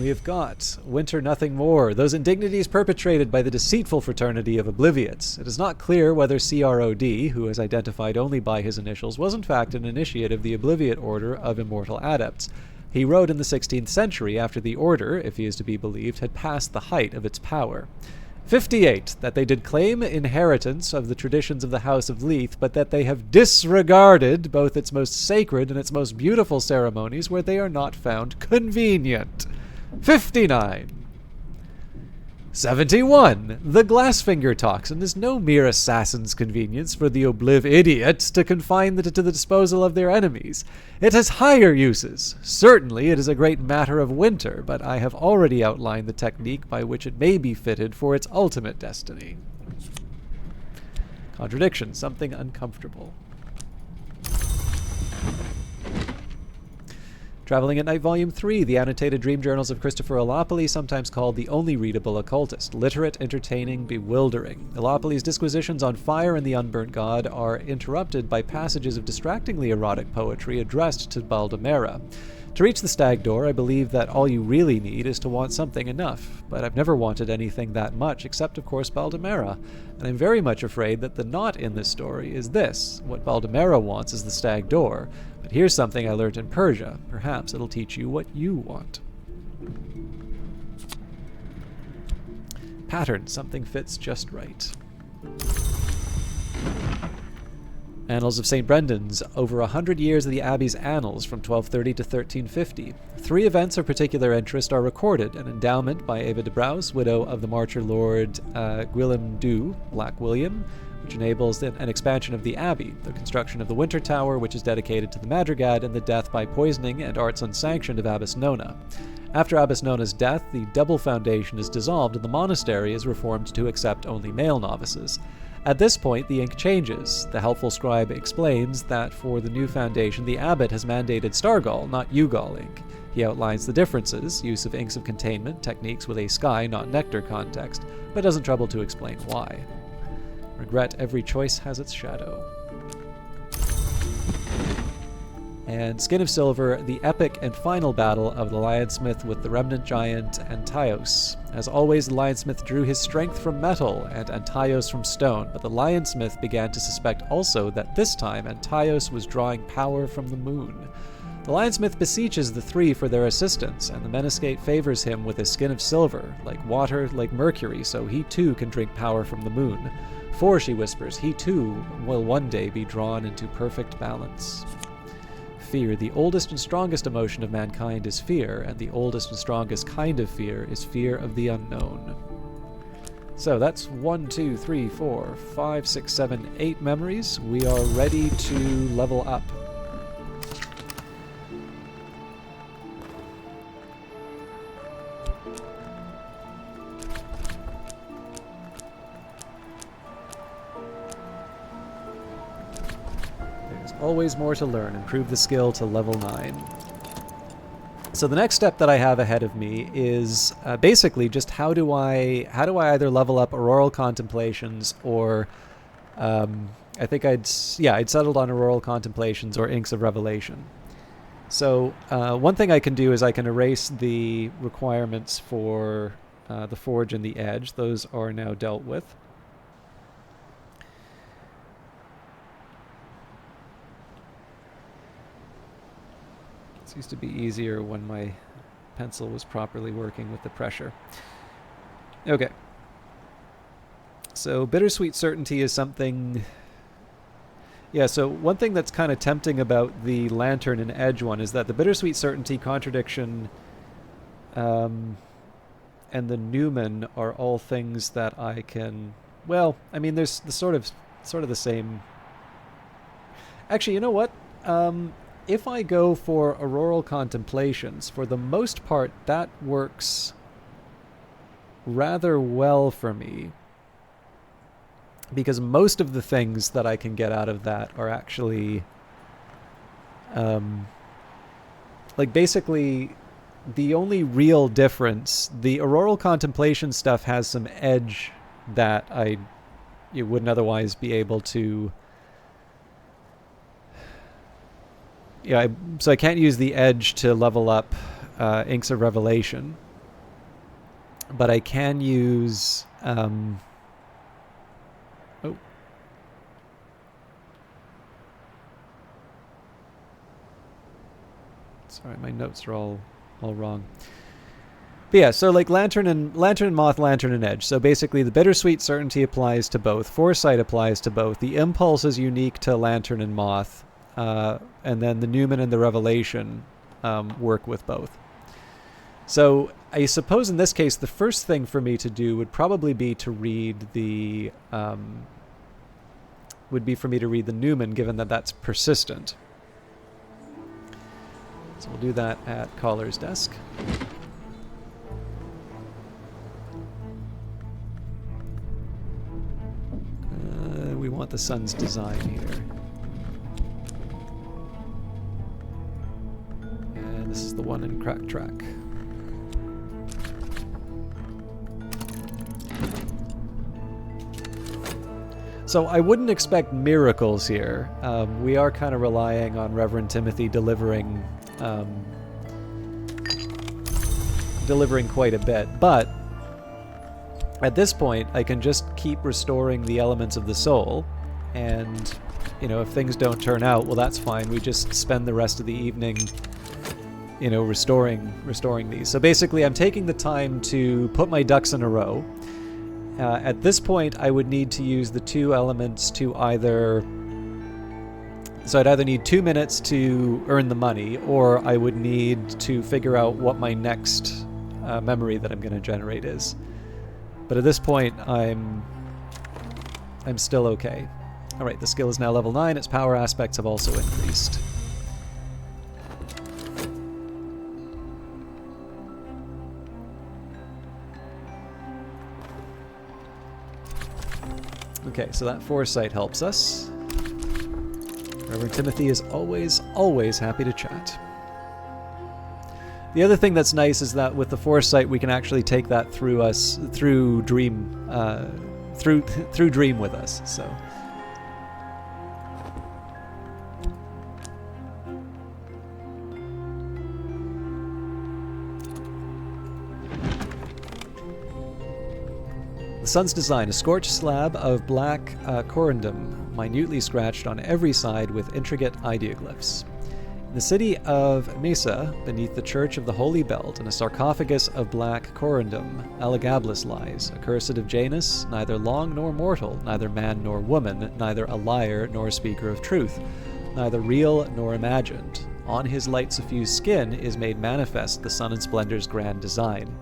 We have got Winter Nothing More. Those indignities perpetrated by the deceitful fraternity of Obliviots. It is not clear whether CROD, who is identified only by his initials, was in fact an initiate of the Obliviate Order of Immortal Adepts. He wrote in the 16th century after the order, if he is to be believed, had passed the height of its power. 58. That they did claim inheritance of the traditions of the House of Leith, but that they have disregarded both its most sacred and its most beautiful ceremonies where they are not found convenient. 59. 71. The Glassfinger toxin is no mere assassin's convenience for the Obliv-idiots to confine to the disposal of their enemies. It has higher uses. Certainly it is a great matter of winter, but I have already outlined the technique by which it may be fitted for its ultimate destiny. Contradiction, something uncomfortable. Traveling at Night, Volume 3, The Annotated Dream Journals of Christopher Elopoli, sometimes called the only readable occultist. Literate, entertaining, bewildering. Elopoli's disquisitions on fire and the unburnt god are interrupted by passages of distractingly erotic poetry addressed to Baldemera. To reach the stag door, I believe that all you really need is to want something enough, but I've never wanted anything that much, except, of course, Baldemera, and I'm very much afraid that the knot in this story is this. What Baldemera wants is the stag door, but here's something I learned in Persia. Perhaps it'll teach you what you want. Pattern, something fits just right. Annals of St. Brendan's, over 100 years of the Abbey's annals from 1230 to 1350. 3 events of particular interest are recorded: an endowment by Eva de Braus, widow of the Marcher Lord Gwilym Du, Black William, which enables an expansion of the Abbey, the construction of the Winter Tower, which is dedicated to the Madrigad, and the death by poisoning and arts unsanctioned of Abbess Nona. After Abbess Nona's death, the double foundation is dissolved and the monastery is reformed to accept only male novices. At this point, the ink changes. The helpful scribe explains that for the new foundation, the abbot has mandated Stargall, not Ugall ink. He outlines the differences, use of inks of containment, techniques with a sky, not nectar context, but doesn't trouble to explain why. Regret, every choice has its shadow. And Skin of Silver, the epic and final battle of the Lionsmith with the remnant giant Antaios. As always, the Lionsmith drew his strength from metal and Antaios from stone, but the Lionsmith began to suspect also that this time Antaios was drawing power from the moon. The Lionsmith beseeches the 3 for their assistance, and the Menescate favors him with a skin of silver, like water, like mercury, so he too can drink power from the moon. For, she whispers, he too will one day be drawn into perfect balance. Fear. The oldest and strongest emotion of mankind is fear, and the oldest and strongest kind of fear is fear of the unknown. So that's 1, 2, 3, 4, 5, 6, 7, 8 memories. We are ready to level up. Always more to learn. Improve the skill to level 9. So the next step that I have ahead of me is basically just how do I either level up Auroral Contemplations or I think I'd settled on Auroral Contemplations or Inks of Revelation. So one thing I can do is I can erase the requirements for the Forge and the Edge. Those are now dealt with. It used to be easier when my pencil was properly working with the pressure. Okay. So Bittersweet Certainty is something... Yeah, so one thing that's kind of tempting about the Lantern and Edge one is that the Bittersweet Certainty, Contradiction, and the Newman are all things that I can... Well, I mean, there's the sort of the same... Actually, you know what? If I go for Auroral Contemplations, for the most part, that works rather well for me. Because most of the things that I can get out of that are actually... like, basically, the only real difference, the auroral contemplation stuff has some edge that you wouldn't otherwise be able to. Yeah, so I can't use the edge to level up Inks of Revelation, but I can use. Sorry, my notes are all wrong. But yeah, so like Lantern and Moth, Lantern and Edge. So basically the Bittersweet Certainty applies to both. Foresight applies to both. The Impulse is unique to Lantern and Moth. And then the Newman and the Revelation work with both. So I suppose in this case, the first thing for me to do would probably be to read the Newman, given that that's persistent. So we'll do that at Caller's desk. We want the sun's design here. And this is the one in Crack Track. So I wouldn't expect miracles here. We are kind of relying on Reverend Timothy delivering quite a bit, but at this point I can just keep restoring the elements of the soul, and if things don't turn out, well, that's fine. We just spend the rest of the evening restoring these. So basically I'm taking the time to put my ducks in a row. At this point I would need to use the two elements to So I'd either need 2 minutes to earn the money, or I would need to figure out what my next memory that I'm going to generate is. But at this point, I'm still okay. All right, the skill is now level 9. Its power aspects have also increased. Okay, so that foresight helps us. Reverend Timothy is always happy to chat. The other thing that's nice is that with the foresight, we can actually take that through Dream with us. So. The sun's design, a scorched slab of black corundum, minutely scratched on every side with intricate ideoglyphs. In the city of Mesa, beneath the Church of the Holy Belt, in a sarcophagus of black corundum, Elagabalus lies, accursed of Janus, neither long nor mortal, neither man nor woman, neither a liar nor speaker of truth, neither real nor imagined. On his light suffused skin is made manifest the sun and splendor's grand design.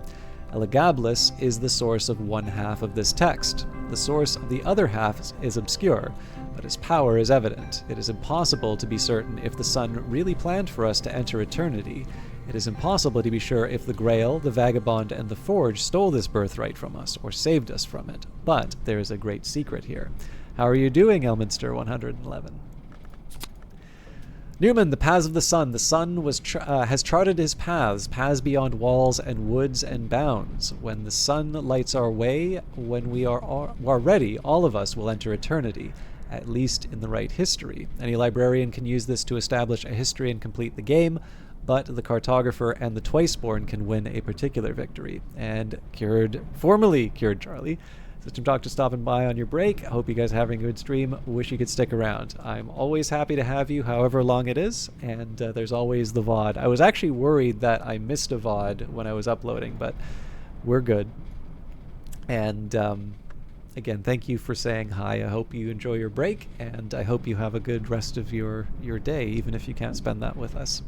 Elagabalus is the source of one half of this text. The source of the other half is obscure, but its power is evident. It is impossible to be certain if the sun really planned for us to enter eternity. It is impossible to be sure if the Grail, the Vagabond, and the Forge stole this birthright from us, or saved us from it. But there is a great secret here. How are you doing, Elminster 111? Newman, the paths of the sun. The sun has charted his paths beyond walls and woods and bounds. When the sun lights our way, when we are ready, all of us will enter eternity, at least in the right history. Any librarian can use this to establish a history and complete the game, but the cartographer and the Twiceborn can win a particular victory. And formerly cured Charlie. System Doctor stopping by on your break. I hope you guys are having a good stream. Wish you could stick around. I'm always happy to have you, however long it is, and there's always the VOD. I was actually worried that I missed a VOD when I was uploading, but we're good. And again, thank you for saying hi. I hope you enjoy your break, and I hope you have a good rest of your day, even if you can't spend that with us.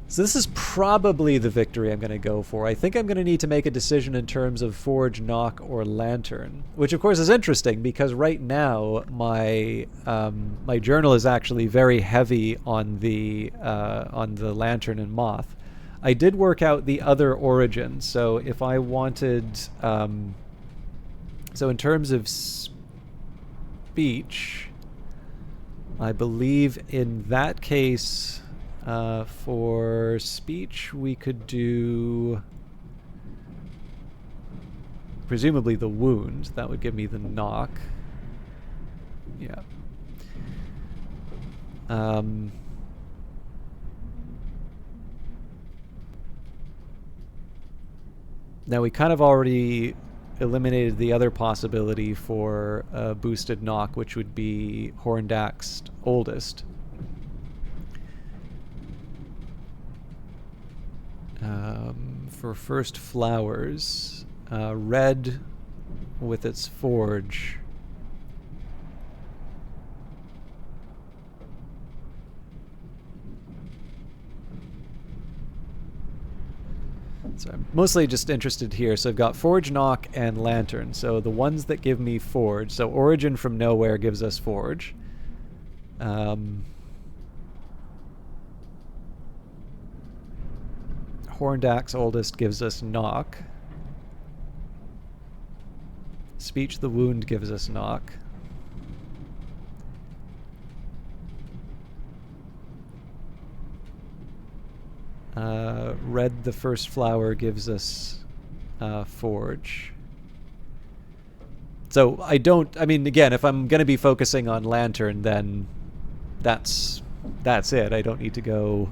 So this is probably the victory I'm going to go for. I think I'm going to need to make a decision in terms of Forge, Knock, or Lantern, which of course is interesting because right now my journal is actually very heavy on the Lantern and Moth. I did work out the other origin, so if I wanted, so in terms of speech, I believe in that case. For speech, we could do presumably the wound. That would give me the knock. Yeah. Now we kind of already eliminated the other possibility for a boosted knock, which would be Horndaxed Oldest. For first flowers, red with its forge. So I'm mostly just interested here. So I've got Forge, Knock, and Lantern. So the ones that give me Forge. So Origin from Nowhere gives us Forge. Horndax Oldest gives us Knock. Speech the Wound gives us Knock. Red the First Flower gives us Forge. So I mean, again, if I'm going to be focusing on Lantern, then that's it. I don't need to go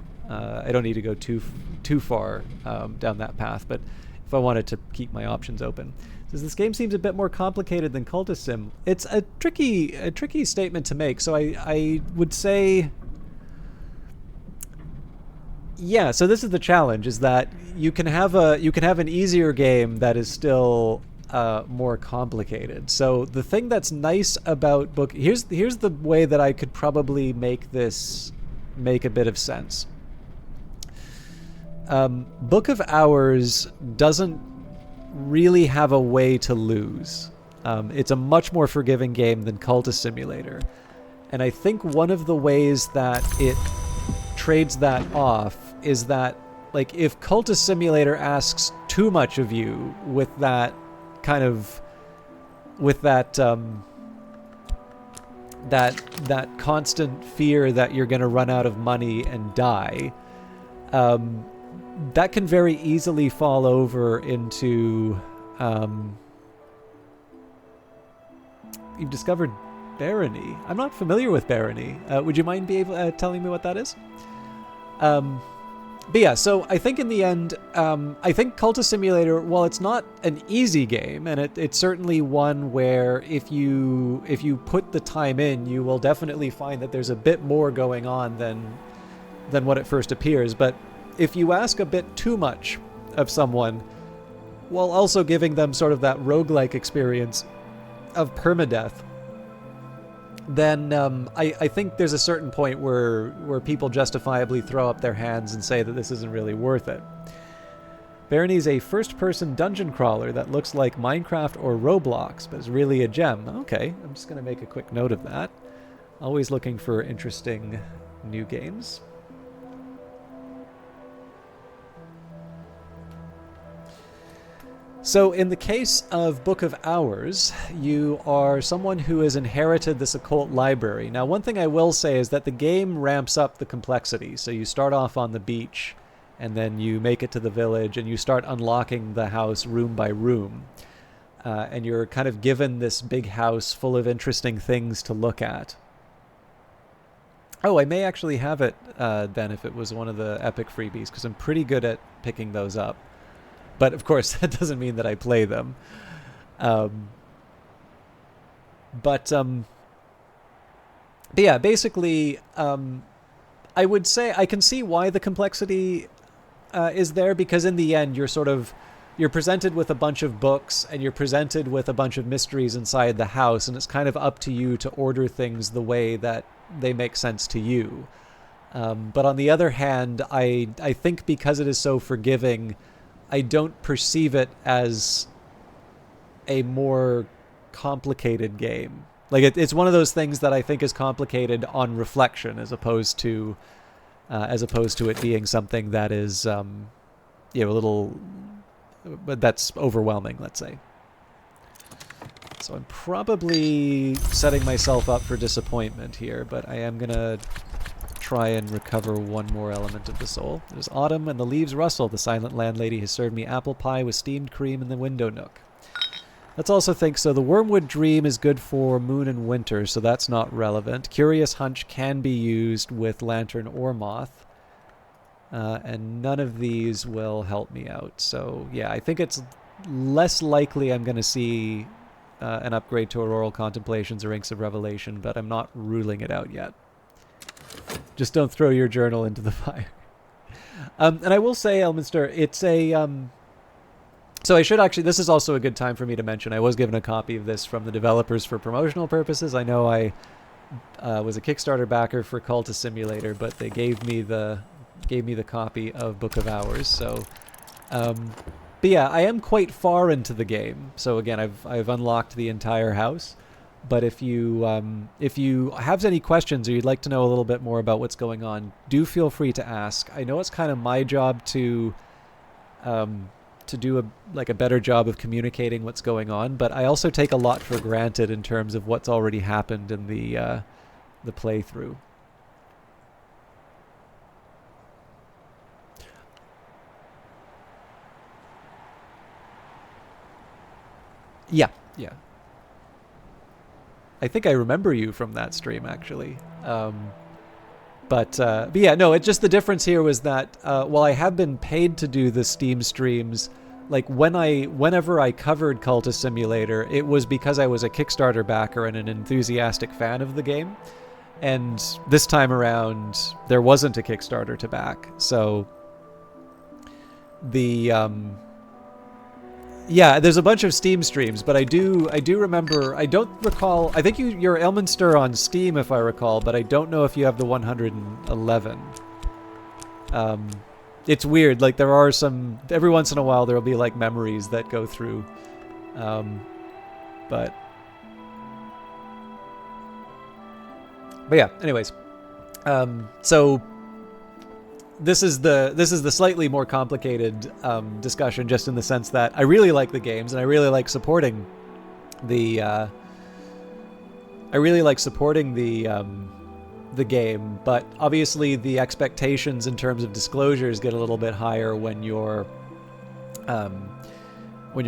too far down that path. But if I wanted to keep my options open, says this game seems a bit more complicated than Cultist Sim. It's a tricky statement to make. So I would say, yeah. So this is the challenge: is that you can have an easier game that is still more complicated. So the thing that's nice about here's the way that I could probably make this make a bit of sense. Book of Hours doesn't really have a way to lose. It's a much more forgiving game than Cultist Simulator. And I think one of the ways that it trades that off is that, like, if Cultist Simulator asks too much of you with that kind of, with that that constant fear that you're going to run out of money and die, that can very easily fall over into you've discovered Barony. I'm not familiar with Barony. Would you mind telling me what that is? But yeah, so I think in the end, I think Cultist Simulator, while it's not an easy game, and it's certainly one where if you put the time in, you will definitely find that there's a bit more going on than what it first appears. But if you ask a bit too much of someone, while also giving them sort of that roguelike experience of permadeath, then I think there's a certain point where people justifiably throw up their hands and say that this isn't really worth it. Barony is a first-person dungeon crawler that looks like Minecraft or Roblox, but is really a gem. Okay, I'm just going to make a quick note of that. Always looking for interesting new games. So in the case of Book of Hours, you are someone who has inherited this occult library. Now, one thing I will say is that the game ramps up the complexity. So you start off on the beach, and then you make it to the village, and you start unlocking the house room by room. And you're kind of given this big house full of interesting things to look at. Oh, I may actually have it then if it was one of the epic freebies, because I'm pretty good at picking those up. But of course, that doesn't mean that I play them. But yeah, basically, I would say I can see why the complexity is there, because in the end, you're presented with a bunch of books and you're presented with a bunch of mysteries inside the house, and it's kind of up to you to order things the way that they make sense to you. But on the other hand, I think because it is so forgiving, I don't perceive it as a more complicated game. Like it's one of those things that I think is complicated on reflection, as opposed to it being something that is, a little, but that's overwhelming, let's say. So I'm probably setting myself up for disappointment here, but I am gonna try and recover one more element of the soul. It is autumn and the leaves rustle. The silent landlady has served me apple pie with steamed cream in the window nook. Let's also think, so the wormwood dream is good for moon and winter, so that's not relevant. Curious hunch can be used with lantern or moth. And none of these will help me out. So yeah, I think it's less likely I'm going to see an upgrade to Auroral Contemplations or Inks of Revelation, but I'm not ruling it out yet. Just don't throw your journal into the fire. And I will say, Elminster, it's a... so I should actually... This is also a good time for me to mention. I was given a copy of this from the developers for promotional purposes. I know I was a Kickstarter backer for Cultist Simulator, but they gave me the copy of Book of Hours. So, but yeah, I am quite far into the game. So again, I've unlocked the entire house. But if you have any questions or you'd like to know a little bit more about what's going on, do feel free to ask. I know it's kind of my job to do a better job of communicating what's going on, but I also take a lot for granted in terms of what's already happened in the playthrough. Yeah. I think I remember you from that stream, actually. But yeah, no, it's just the difference here was that while I have been paid to do the Steam streams, like whenever I covered Cultist Simulator, it was because I was a Kickstarter backer and an enthusiastic fan of the game. And this time around, there wasn't a Kickstarter to back. So the... yeah, there's a bunch of Steam streams, but I do remember, I don't recall, I think you're Elminster on Steam if I recall, but I don't know if you have the 111. It's weird, like there are some, every once in a while there'll be like memories that go through, but yeah, anyways, so this is the slightly more complicated discussion, just in the sense that I really like the games and I really like supporting the game, but obviously the expectations in terms of disclosures get a little bit higher when you're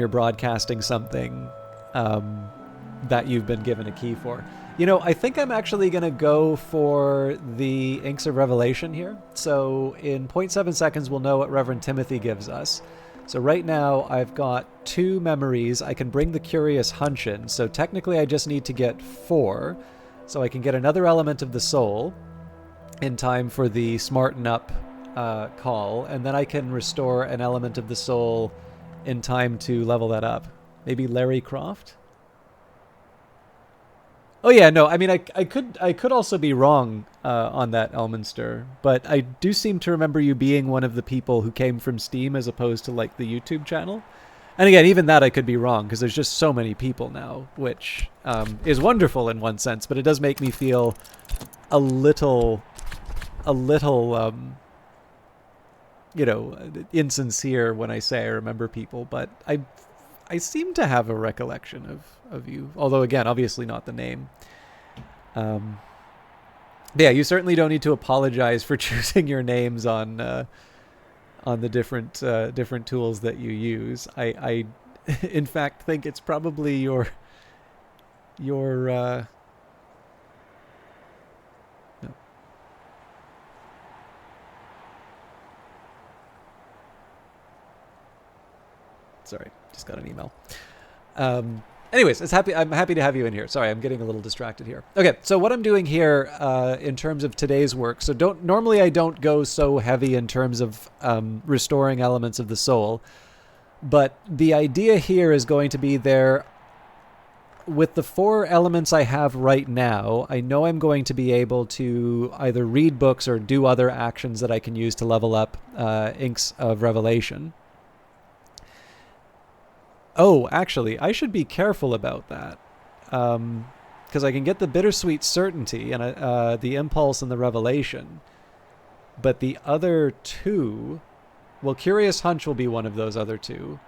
broadcasting something that you've been given a key for. You know, I think I'm actually going to go for the Inks of Revelation here. So in 0.7 seconds, we'll know what Reverend Timothy gives us. So right now, I've got 2 memories. I can bring the Curious Hunch in. So technically, I just need to get 4. So I can get another element of the soul in time for the Smarten Up call. And then I can restore an element of the soul in time to level that up. Maybe Larry Croft? Oh yeah, no, I mean, I could also be wrong on that, Elminster, but I do seem to remember you being one of the people who came from Steam as opposed to like the YouTube channel. And again, even that I could be wrong because there's just so many people now, which is wonderful in one sense, but it does make me feel a little you know, insincere when I say I remember people, but I seem to have a recollection of you, although again, obviously not the name. Yeah, you certainly don't need to apologize for choosing your names on the different tools that you use. I in fact think it's probably your no. Sorry, just got an email. Anyways, I'm happy to have you in here. Sorry, I'm getting a little distracted here. Okay, so what I'm doing here in terms of today's work, so normally I don't go so heavy in terms of restoring elements of the soul, but the idea here is going to be there with the 4 elements I have right now. I know I'm going to be able to either read books or do other actions that I can use to level up Inks of Revelation. Oh, actually, I should be careful about that, because I can get the Bittersweet Certainty and the Impulse and the Revelation, but the other 2, well, Curious Hunch will be one of those other 2,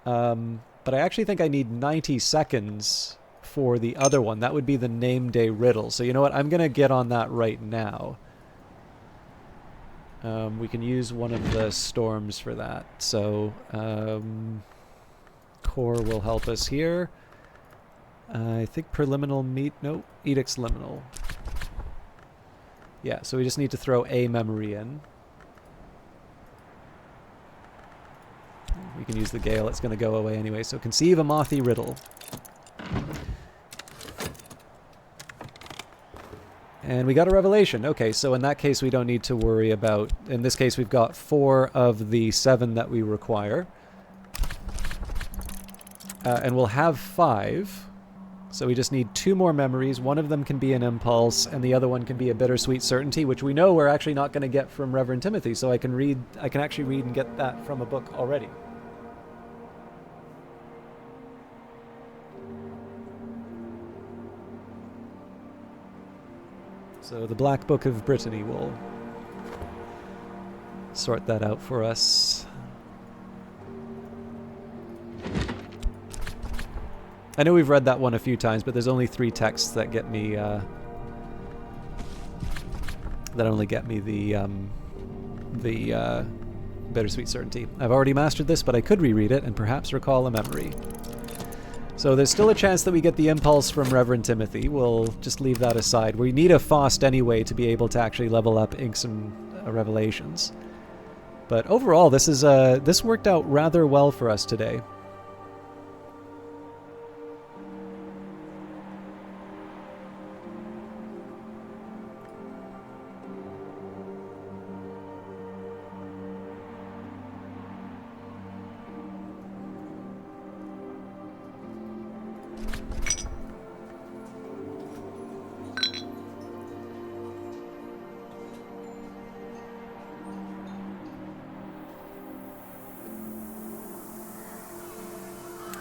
but I actually think I need 90 seconds for the other one. That would be the Name Day Riddle. So you know what? I'm going to get on that right now. We can use one of the storms for that. So core will help us here. I think preliminal no, edict's liminal. Yeah, so we just need to throw a memory in. We can use the gale, it's going to go away anyway. So conceive a mothy riddle. And we got a revelation. Okay, so in that case we don't need to worry about... In this case we've got 4 of the 7 that we require. And we'll have 5. So we just need 2 more memories. One of them can be an impulse, and the other one can be a bittersweet certainty, which we know we're actually not going to get from Reverend Timothy. So I can actually read and get that from a book already. So the Black Book of Brittany will sort that out for us. I know we've read that one a few times, but there's only 3 texts that get me, that only get me the bittersweet certainty. I've already mastered this, but I could reread it and perhaps recall a memory. So there's still a chance that we get the impulse from Reverend Timothy. We'll just leave that aside. We need a Faust anyway to be able to actually level up Inks and Revelations. But overall, this worked out rather well for us today.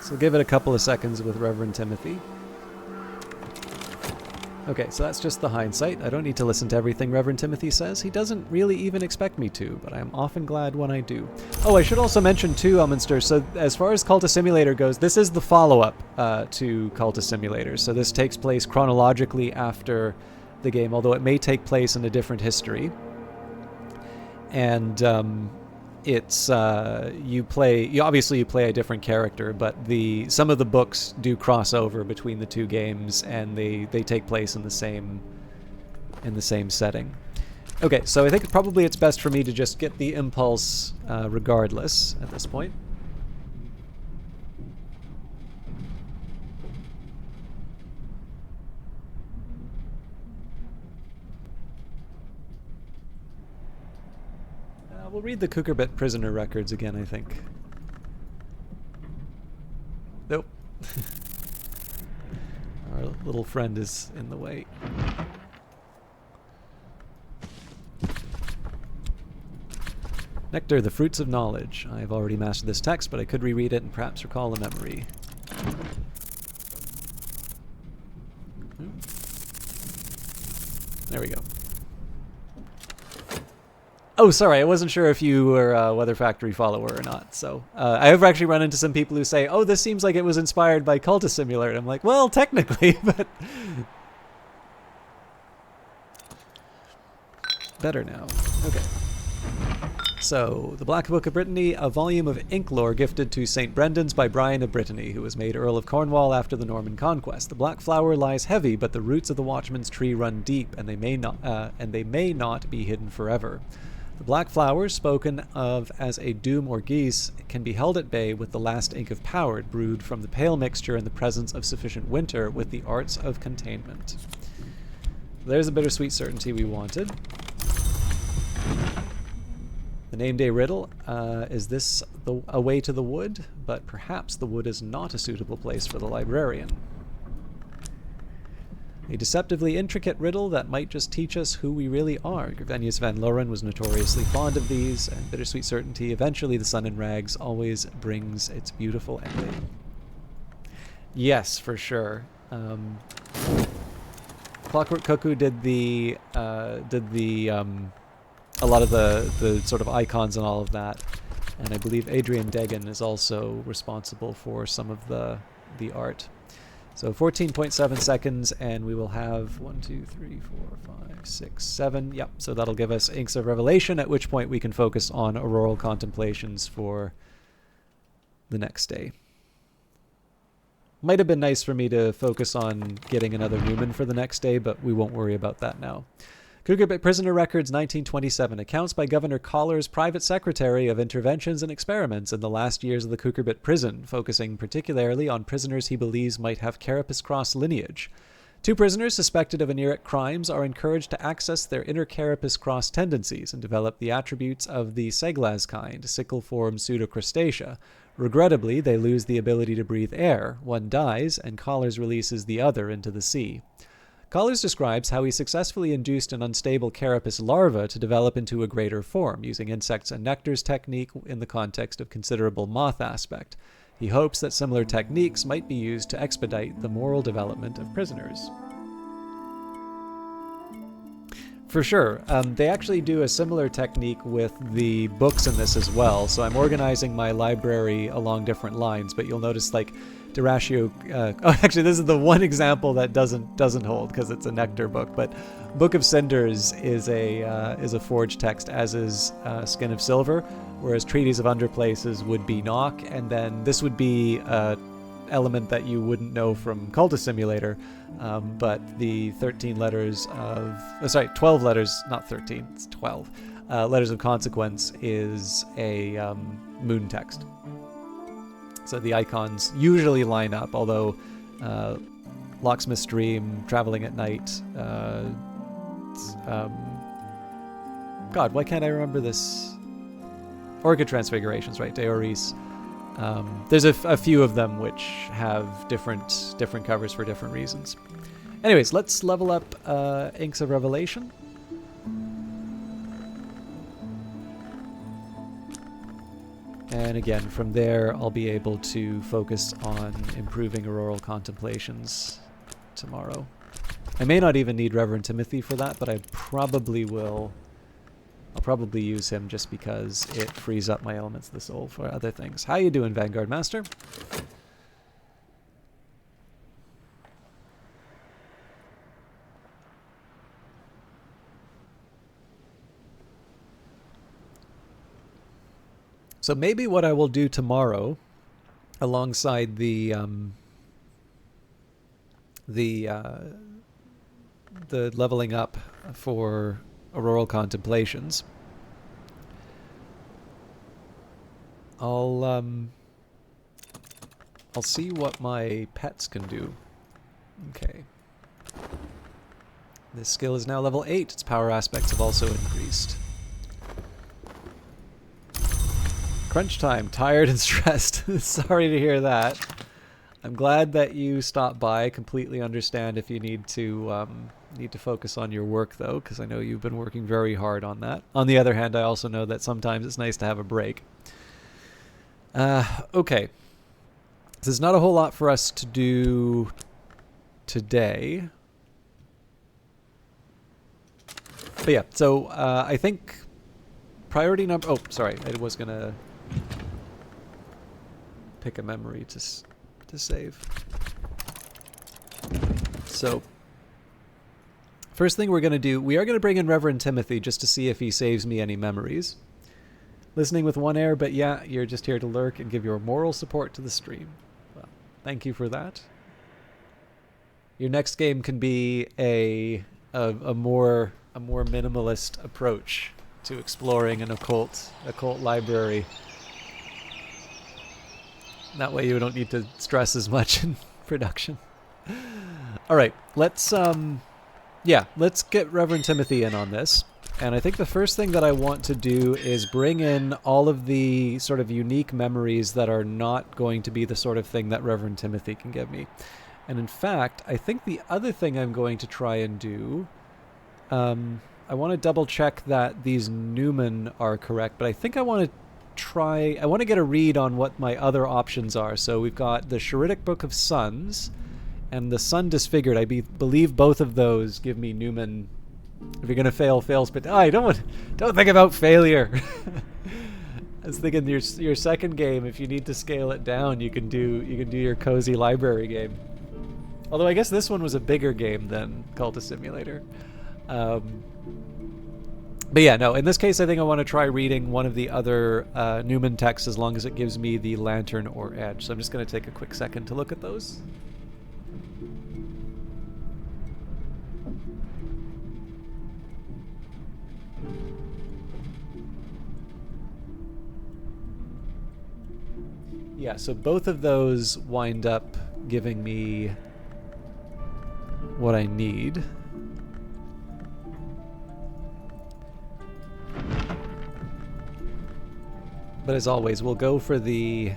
So give it a couple of seconds with Reverend Timothy. Okay, so that's just the hindsight. I don't need to listen to everything Reverend Timothy says. He doesn't really even expect me to, but I'm often glad when I do. Oh, I should also mention too, Elminster, so as far as Cultist Simulator goes, this is the follow-up to Cultist Simulator. So this takes place chronologically after the game, although it may take place in a different history. And it's you obviously play a different character, but some of the books do cross over between the 2 games, and they take place in the same setting. Okay, so I think probably it's best for me to just get the impulse regardless at this point. We'll read the Kukurbit prisoner records again, I think. Nope. Our little friend is in the way. Nectar, the Fruits of Knowledge. I've already mastered this text, but I could reread it and perhaps recall a memory. There we go. Oh, sorry, I wasn't sure if you were a Weather Factory follower or not. So I have actually run into some people who say, oh, this seems like it was inspired by Cultist Simulator. And I'm like, well, technically, but... better now. Okay. So, The Black Book of Brittany, a volume of ink lore gifted to St. Brendan's by Brian of Brittany, who was made Earl of Cornwall after the Norman Conquest. The black flower lies heavy, but the roots of the watchman's tree run deep, and they may not be hidden forever. The black flowers, spoken of as a doom or geese, can be held at bay with the last ink of power, brewed from the pale mixture in the presence of sufficient winter with the arts of containment. There's a bittersweet certainty we wanted. The name day riddle, is this a way to the wood? But perhaps the wood is not a suitable place for the librarian. A deceptively intricate riddle that might just teach us who we really are. Gravenius van Loren was notoriously fond of these, and bittersweet certainty, eventually the sun in rags always brings its beautiful ending. Yes, for sure. Clockwork Cuckoo did a lot of the sort of icons and all of that, and I believe Adrian Deggan is also responsible for some of the art. So 14.7 seconds, and we will have 1, 2, 3, 4, 5, 6, 7. Yep, so that'll give us Inks of Revelation, at which point we can focus on auroral contemplations for the next day. Might have been nice for me to focus on getting another Newman for the next day, but we won't worry about that now. Kugerbit Prisoner Records, 1927. Accounts by Governor Collar's private secretary of interventions and experiments in the last years of the Kugerbit prison, focusing particularly on prisoners he believes might have Carapace Cross lineage. 2 prisoners suspected of Aniric crimes are encouraged to access their inner Carapace Cross tendencies and develop the attributes of the Seglaz kind, sickle-form pseudocrustacea. Regrettably, they lose the ability to breathe air. One dies, and Collars releases the other into the sea. Collars describes how he successfully induced an unstable carapace larva to develop into a greater form, using insects and nectars technique in the context of considerable moth aspect. He hopes that similar techniques might be used to expedite the moral development of prisoners. For sure. They actually do a similar technique with the books in this as well, so I'm organizing my library along different lines, but you'll notice, like, Derashio, actually this is the one example that doesn't hold because it's a nectar book, but Book of Cinders is a forged text, as is Skin of Silver, whereas Treatise of Underplaces would be Knock, and then this would be element that you wouldn't know from Cultist Simulator, but the 13 letters of 12 letters, not 13, it's 12 letters of consequence is a moon text. So the icons usually line up, although Locksmith's Dream, Traveling at Night, God, why can't I remember this? Orchid Transfigurations, right? Deoris. There's a few of them which have different covers for different reasons. Anyways, let's level up Inks of Revelation. And again, from there, I'll be able to focus on improving auroral contemplations tomorrow. I may not even need Reverend Timothy for that, but I probably will. I'll probably use him just because it frees up my Elements of the Soul for other things. How you doing, Vanguard Master? So maybe what I will do tomorrow, alongside the leveling up for auroral contemplations, I'll see what my pets can do. Okay. This skill is now level 8. Its power aspects have also increased. Crunch time. Tired and stressed. Sorry to hear that. I'm glad that you stopped by. I completely understand if you need to focus on your work, though, because I know you've been working very hard on that. On the other hand, I also know that sometimes it's nice to have a break. Okay. There's not a whole lot for us to do today. But yeah, so I think priority number... Oh, sorry. I was going to pick a memory to save. So, first thing we're going to do, we are going to bring in Reverend Timothy just to see if he saves me any memories. Listening with one ear, but yeah, you're just here to lurk and give your moral support to the stream. Well, thank you for that. Your next game can be a more minimalist approach to exploring an occult library. That way you don't need to stress as much in production. All right, let's get Reverend Timothy in on this. And I think the first thing that I want to do is bring in all of the sort of unique memories that are not going to be the sort of thing that Reverend Timothy can give me. And in fact, I think the other thing I'm going to try and do, I want to double check that these Newman are correct, but I think I want to get a read on what my other options are. So we've got the Shiritic Book of Suns and the Sun Disfigured. I believe both of those give me Newman. If you're gonna fail, but don't think about failure. I was thinking your second game, if you need to scale it down, you can do your cozy library game. Although I guess this one was a bigger game than Cultist Simulator. But yeah, no, in this case I think I want to try reading one of the other Newman texts as long as it gives me the lantern or edge. So I'm just going to take a quick second to look at those. Yeah, so both of those wind up giving me what I need. But as always, we'll go for the...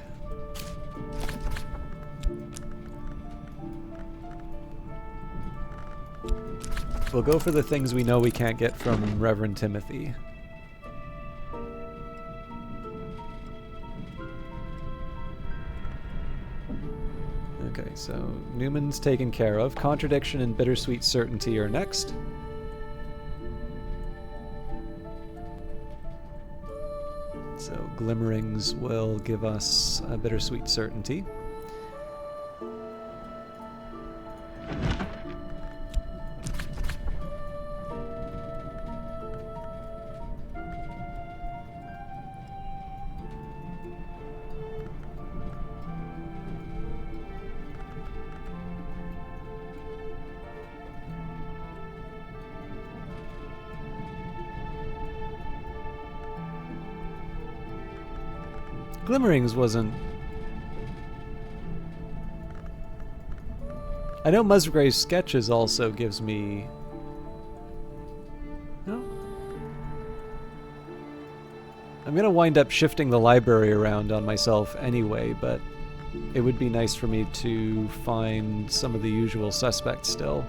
We'll go for the things we know we can't get from Reverend Timothy. Okay, so Newman's taken care of. Contradiction and Bittersweet Certainty are next. So Glimmerings will give us a Bittersweet Certainty. Glimmerings wasn't... I know Musgrave's Sketches also gives me... No? I'm gonna wind up shifting the library around on myself anyway, but it would be nice for me to find some of the usual suspects still.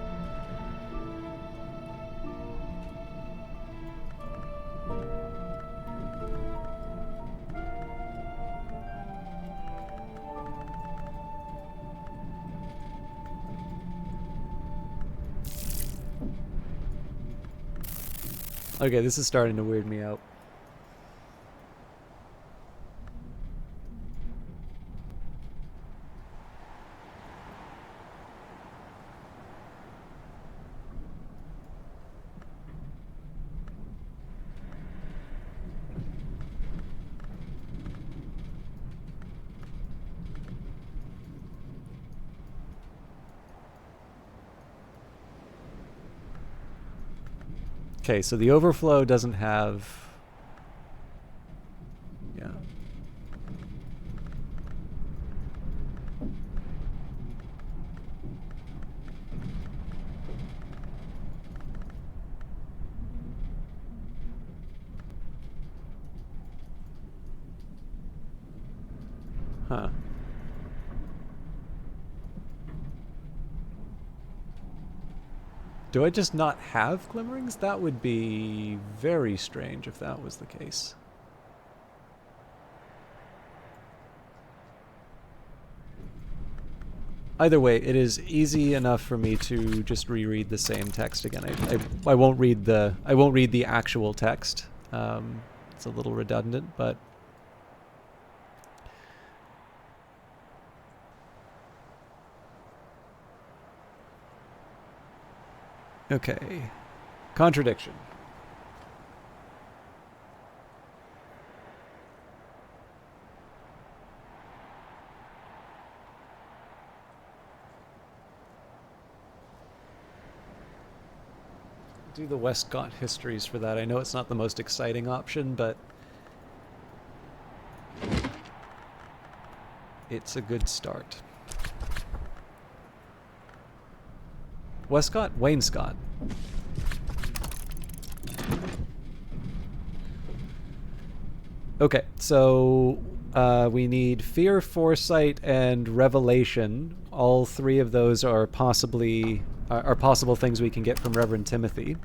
Okay, this is starting to weird me out. Okay, so the overflow doesn't have... Yeah. Huh. Do I just not have Glimmerings? That would be very strange if that was the case. Either way, it is easy enough for me to just reread the same text again. I won't read the actual text. It's a little redundant, but okay. Contradiction. Do the Westcott histories for that. I know it's not the most exciting option, but it's a good start. Westcott? Wainscott. Okay, so we need Fear, Foresight, and Revelation. All three of those are possible things we can get from Reverend Timothy.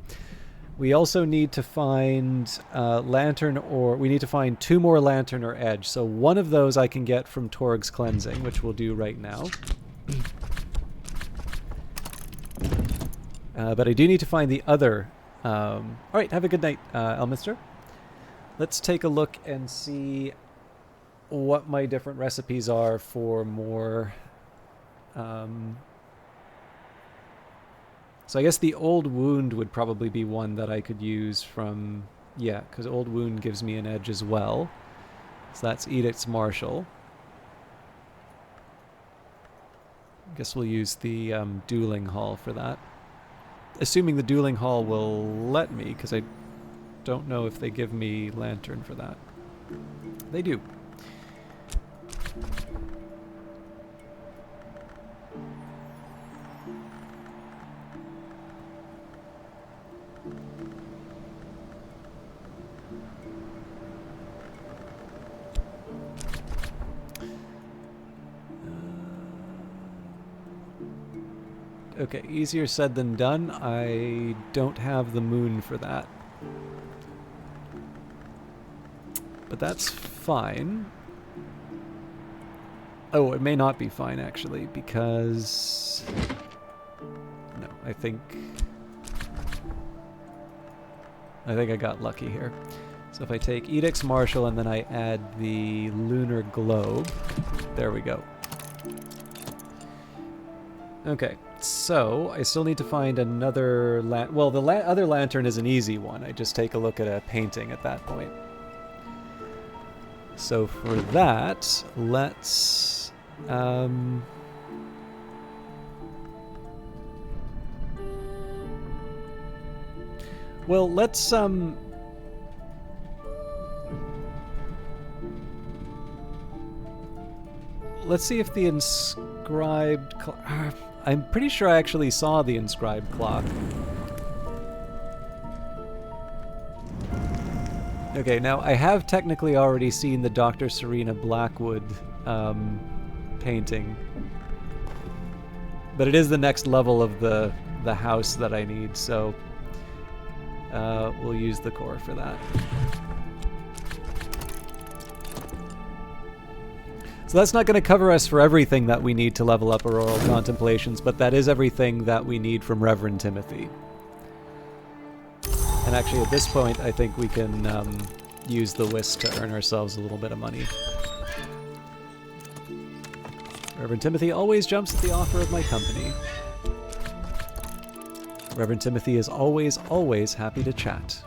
We also need to find Lantern, or we need to find 2 more Lantern or Edge. So one of those I can get from Torg's Cleansing, which we'll do right now. But I do need to find the other. All right, have a good night, Elminster. Let's take a look and see what my different recipes are for more So I guess the Old Wound would probably be one that I could use from... Yeah, because Old Wound gives me an edge as well. So that's Edict's Martial. I guess we'll use the Dueling Hall for that. Assuming the Dueling Hall will let me, because I don't know if they give me Lantern for that. They do. Okay, easier said than done. I don't have the moon for that. But that's fine. Oh, it may not be fine, actually, because... No, I think I got lucky here. So if I take Edict's Martial and then I add the Lunar Globe, there we go. Okay, so I still need to find another well, the other lantern is an easy one. I just take a look at a painting at that point. So for that, let's... well, let's... let's see if the inscribed... I'm pretty sure I actually saw the inscribed clock. Okay, now I have technically already seen the Dr. Serena Blackwood painting. But it is the next level of the house that I need, so we'll use the core for that. So that's not going to cover us for everything that we need to level up Auroral Contemplations, but that is everything that we need from Reverend Timothy. And actually at this point I think we can use the whisk to earn ourselves a little bit of money. Reverend Timothy always jumps at the offer of my company. Reverend Timothy is always, always happy to chat.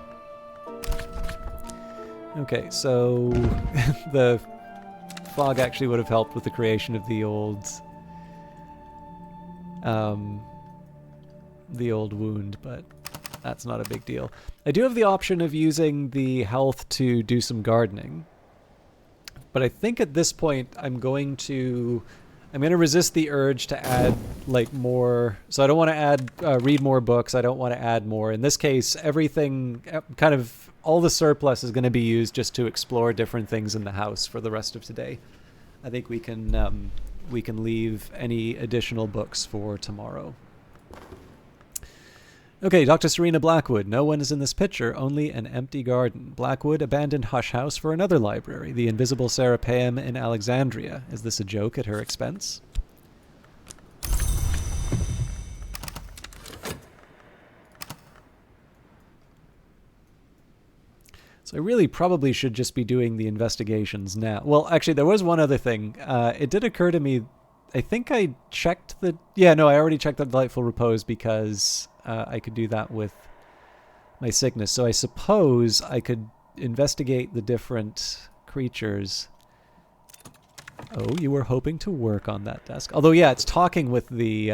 Okay, so the fog actually would have helped with the creation of the old wound, but that's not a big deal. I do have the option of using the health to do some gardening, but I think at this point I'm going to resist the urge to add like more. So I don't want to add read more books. I don't want to add more. In this case, everything kind of all the surplus is going to be used just to explore different things in the house for the rest of today. I think we can leave any additional books for tomorrow. Okay, Dr. Serena Blackwood. No one is in this picture, only an empty garden. Blackwood, abandoned hush house for another library, the Invisible Serapeum in Alexandria. Is this a joke at her expense? So I really probably should just be doing the investigations now. Well, actually, there was one other thing. It did occur to me, I think I checked the... Yeah, no, I already checked the Delightful Repose because I could do that with my sickness. So I suppose I could investigate the different creatures. Oh, you were hoping to work on that desk. Although, yeah, it's talking with the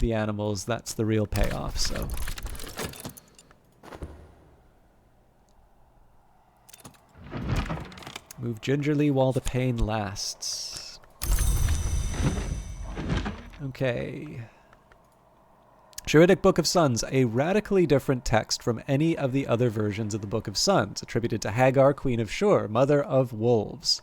animals. That's the real payoff, so... Move gingerly while the pain lasts. Okay. Shuridic Book of Suns, a radically different text from any of the other versions of the Book of Suns, attributed to Hagar, Queen of Shur, Mother of Wolves.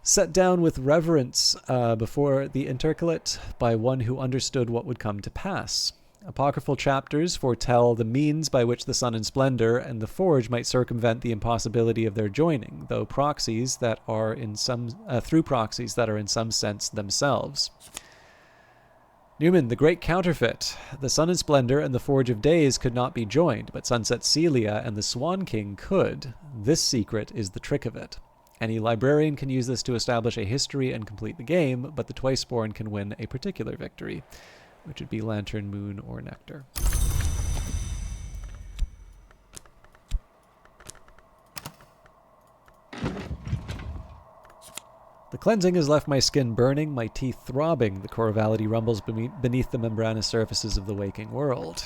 Set down with reverence before the intercalate by one who understood what would come to pass. Apocryphal chapters foretell the means by which the Sun and Splendor and the Forge might circumvent the impossibility of their joining, though proxies that are in some through proxies that are in some sense themselves. Newman, the great counterfeit. The Sun and Splendor and the Forge of Days could not be joined, but Sunset Celia and the Swan King could. This secret is the trick of it. Any librarian can use this to establish a history and complete the game, but the Twiceborn can win a particular victory. which would be Lantern, Moon, or Nectar. The cleansing has left my skin burning, my teeth throbbing. The corvality rumbles beneath the membranous surfaces of the waking world.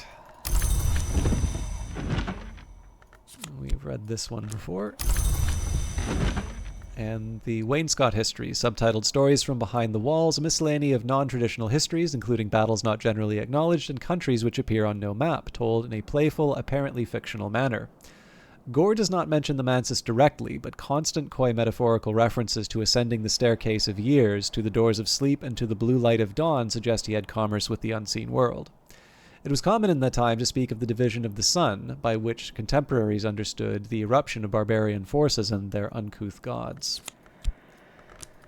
We've read this one before. And the Wainscot History, subtitled Stories from Behind the Walls, a miscellany of non-traditional histories, including battles not generally acknowledged and countries which appear on no map, told in a playful, apparently fictional manner. Gore does not mention the Mansis directly, but constant coy metaphorical references to ascending the staircase of years, to the doors of sleep, and to the blue light of dawn suggest he had commerce with the unseen world. It was common in that time to speak of the division of the sun, by which contemporaries understood the eruption of barbarian forces and their uncouth gods.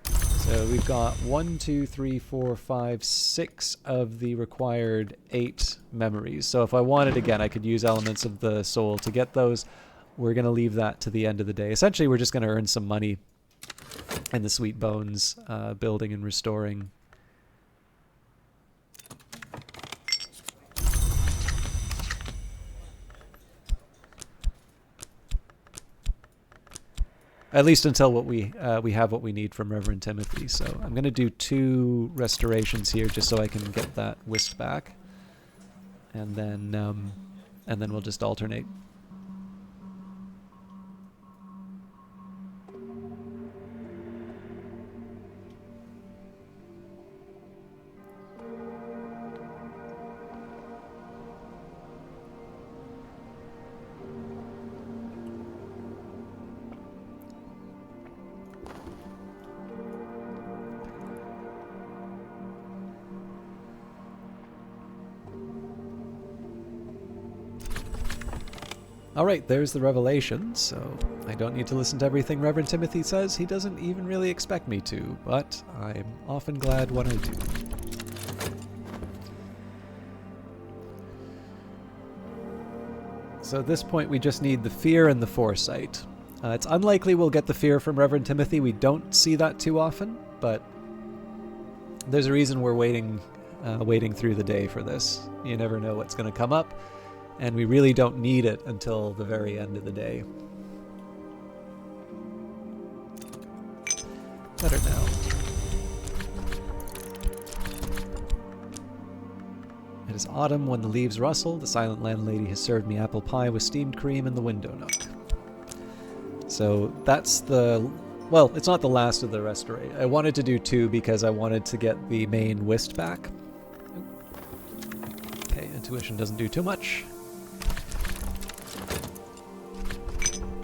So we've got 1, 2, 3, 4, 5, 6 of the required 8 memories. So if I wanted, again, I could use elements of the soul to get those. We're going to leave that to the end of the day. Essentially, we're just going to earn some money in the Sweet Bones building and restoring. At least until we have what we need from Reverend Timothy. So I'm going to do 2 restorations here just so I can get that whisked back, and then we'll just alternate. Alright, there's the revelation, so I don't need to listen to everything Reverend Timothy says. He doesn't even really expect me to, but I'm often glad when I do. So at this point we just need the fear and the foresight. It's unlikely we'll get the fear from Reverend Timothy. We don't see that too often, but there's a reason we're waiting through the day for this. You never know what's going to come up. And we really don't need it until the very end of the day. Better now. It is autumn when the leaves rustle. The silent landlady has served me apple pie with steamed cream in the window nook. So that's the... Well, it's not the last of the restoration. I wanted to do 2 because I wanted to get the main whist back. Okay, intuition doesn't do too much.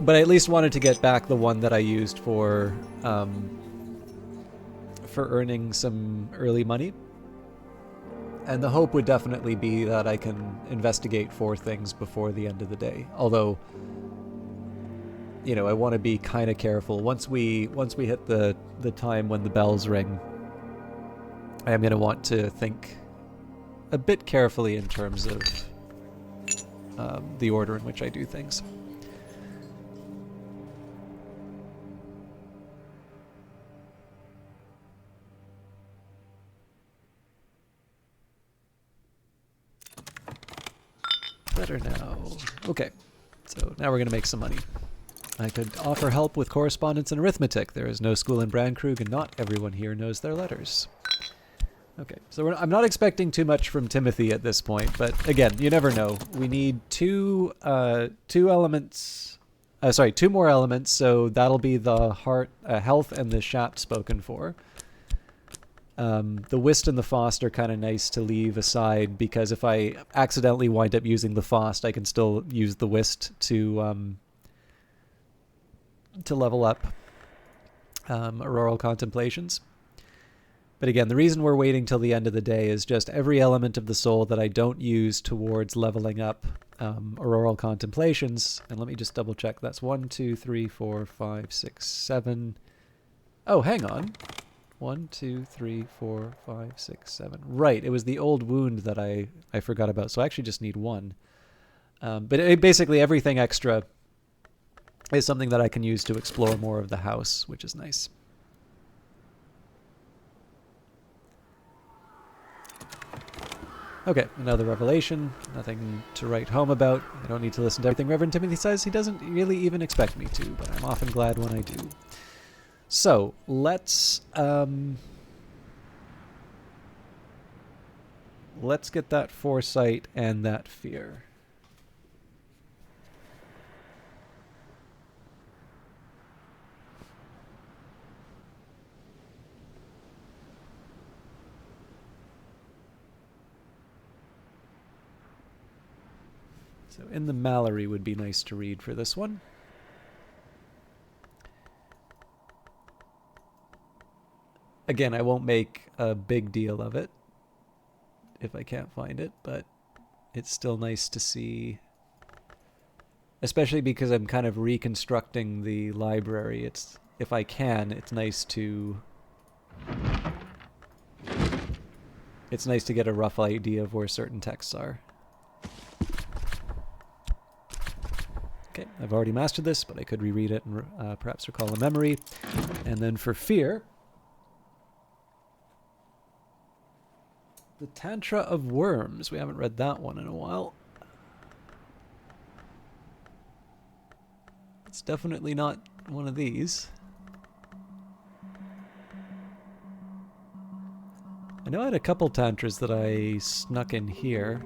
But I at least wanted to get back the one that I used for earning some early money. And the hope would definitely be that I can investigate 4 things before the end of the day. Although, you know, I want to be kind of careful. Once we hit the time when the bells ring, I am going to want to think a bit carefully in terms of the order in which I do things. Better now. Okay, so now we're going to make some money. I could offer help with correspondence and arithmetic. There is no school in Brandkrug, and not everyone here knows their letters. Okay, so I'm not expecting too much from Timothy at this point, but again, you never know. We need 2 elements. 2 more elements, so that'll be the health and the shaft spoken for. The Whist and the Fost are kind of nice to leave aside, because if I accidentally wind up using the Fost, I can still use the Whist to level up Auroral Contemplations. But again, the reason we're waiting till the end of the day is just every element of the soul that I don't use towards leveling up Auroral Contemplations. And let me just double check. That's 1, 2, 3, 4, 5, 6, 7. Oh, hang on. 1, 2, 3, 4, 5, 6, 7. Right, it was the old wound that I forgot about, so I actually just need 1. But basically everything extra is something that I can use to explore more of the house, which is nice. Okay, another revelation. Nothing to write home about. I don't need to listen to everything Reverend Timothy says. He doesn't really even expect me to, but I'm often glad when I do. So, let's get that foresight and that fear. So in the Mallory would be nice to read for this one. Again, I won't make a big deal of it if I can't find it, but it's still nice to see, especially because I'm kind of reconstructing the library. If I can, it's nice to get a rough idea of where certain texts are. Okay, I've already mastered this, but I could reread it and perhaps recall a memory. And then for fear, the Tantra of Worms. We haven't read that one in a while. It's definitely not one of these. I know I had a couple Tantras that I snuck in here.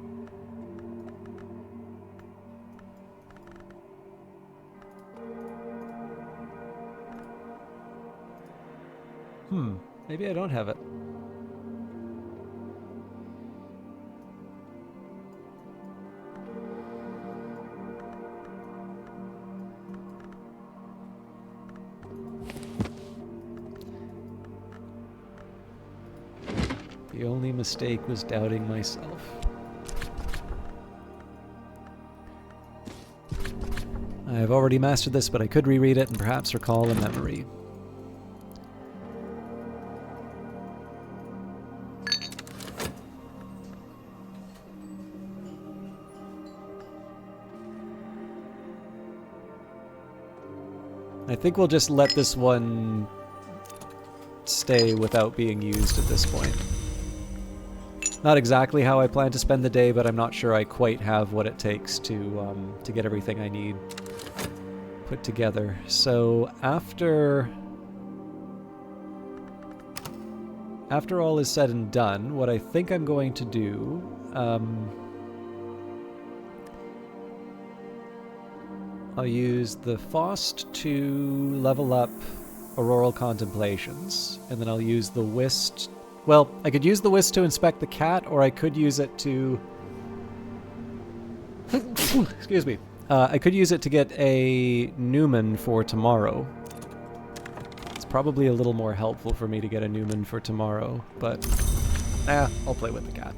Maybe I don't have it. The only mistake was doubting myself. I have already mastered this, but I could reread it and perhaps recall a memory. I think we'll just let this one stay without being used at this point. Not exactly how I plan to spend the day, but I'm not sure I quite have what it takes to get everything I need put together. So after all is said and done, what I think I'm going to do, I'll use the Faust to level up Auroral Contemplations, and then I'll use the Whist. Well, I could use the Whist to inspect the cat, or I could use it to... Excuse me. I could use it to get a Newman for tomorrow. It's probably a little more helpful for me to get a Newman for tomorrow, but... I'll play with the cat.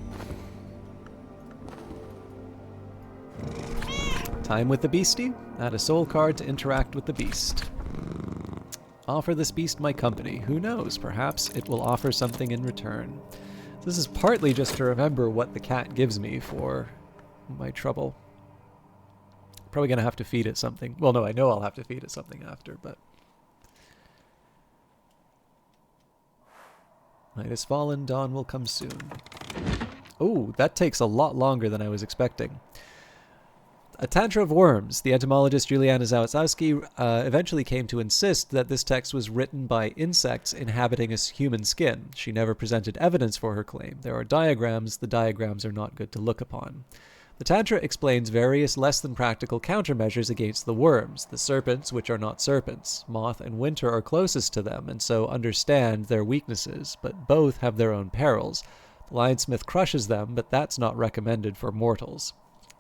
Time with the beastie. Add a soul card to interact with the beast. Offer this beast my company. Who knows? Perhaps it will offer something in return. This is partly just to remember what the cat gives me for my trouble. Probably going to have to feed it something. Well, no, I know I'll have to feed it something after, but... Night has fallen, dawn will come soon. Oh, that takes a lot longer than I was expecting. A Tantra of Worms. The entomologist Juliana Zawadzki eventually came to insist that this text was written by insects inhabiting a human skin. She never presented evidence for her claim. There are diagrams. The diagrams are not good to look upon. The Tantra explains various less than practical countermeasures against the worms, the serpents, which are not serpents. Moth and winter are closest to them, and so understand their weaknesses, but both have their own perils. The lionsmith crushes them, but that's not recommended for mortals.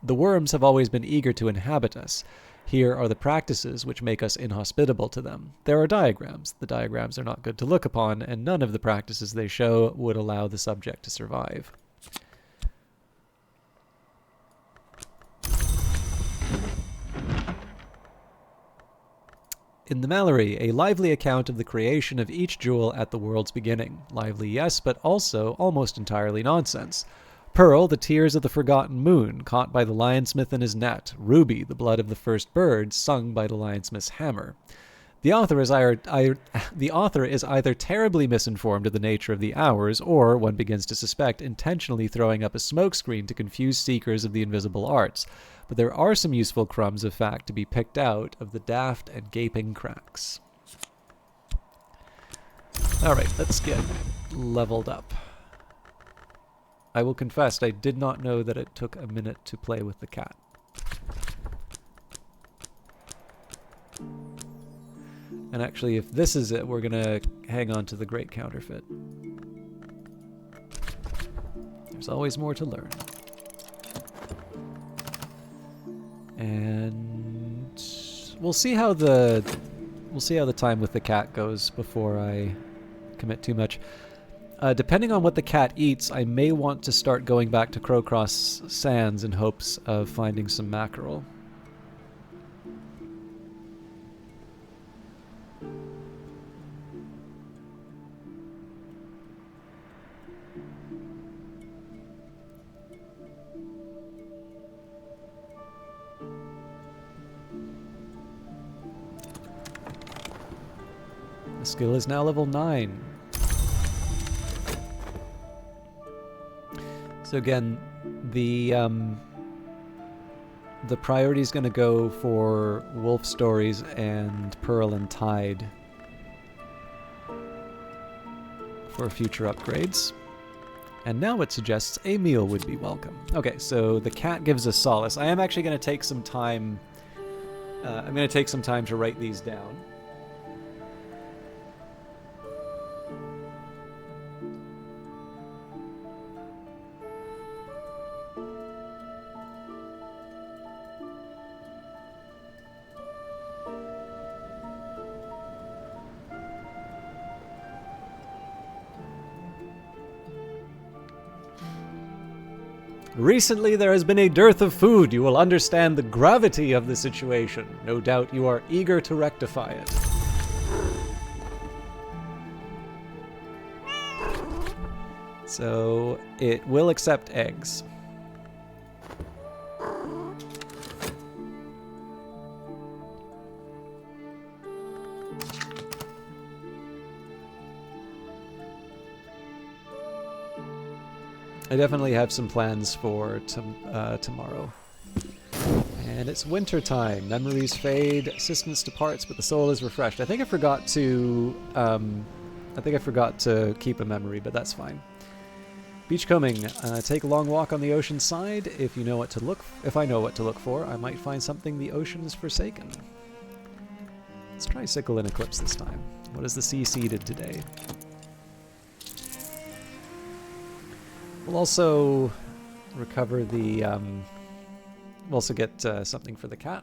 The worms have always been eager to inhabit us. Here are the practices which make us inhospitable to them. There are diagrams. The diagrams are not good to look upon, and none of the practices they show would allow the subject to survive. In the Mallory, a lively account of the creation of each jewel at the world's beginning. Lively, yes, but also almost entirely nonsense. Pearl, the tears of the forgotten moon, caught by the lionsmith in his net. Ruby, the blood of the first bird, sung by the lionsmith's hammer. The author is either terribly misinformed of the nature of the hours, or, one begins to suspect, intentionally throwing up a smokescreen to confuse seekers of the invisible arts. But there are some useful crumbs of fact to be picked out of the daft and gaping cracks. Alright, let's get leveled up. I will confess, I did not know that it took a minute to play with the cat. And actually, if this is it, we're gonna hang on to the Great Counterfeit. There's always more to learn. And we'll see how the time with the cat goes before I commit too much. Depending on what the cat eats, I may want to start going back to Crowcross Sands in hopes of finding some mackerel. The skill is now level 9. So again, the priority is going to go for Wolf Stories and Pearl and Tide for future upgrades. And now it suggests a meal would be welcome. Okay, so the cat gives us solace. I am actually going to take some time. I'm going to take some time to write these down. Recently there has been a dearth of food. You will understand the gravity of the situation. No doubt you are eager to rectify it. So it will accept eggs. I definitely have some plans for tomorrow. And it's winter time. Memories fade, assistance departs, but the soul is refreshed. I think I forgot to keep a memory, but that's fine. Beachcombing. Take a long walk on the ocean side. If I know what to look for, I might find something the ocean's forsaken. Let's try Sickle and Eclipse this time. What is the sea seeded today? We'll also recover the, we'll also get something for the cat.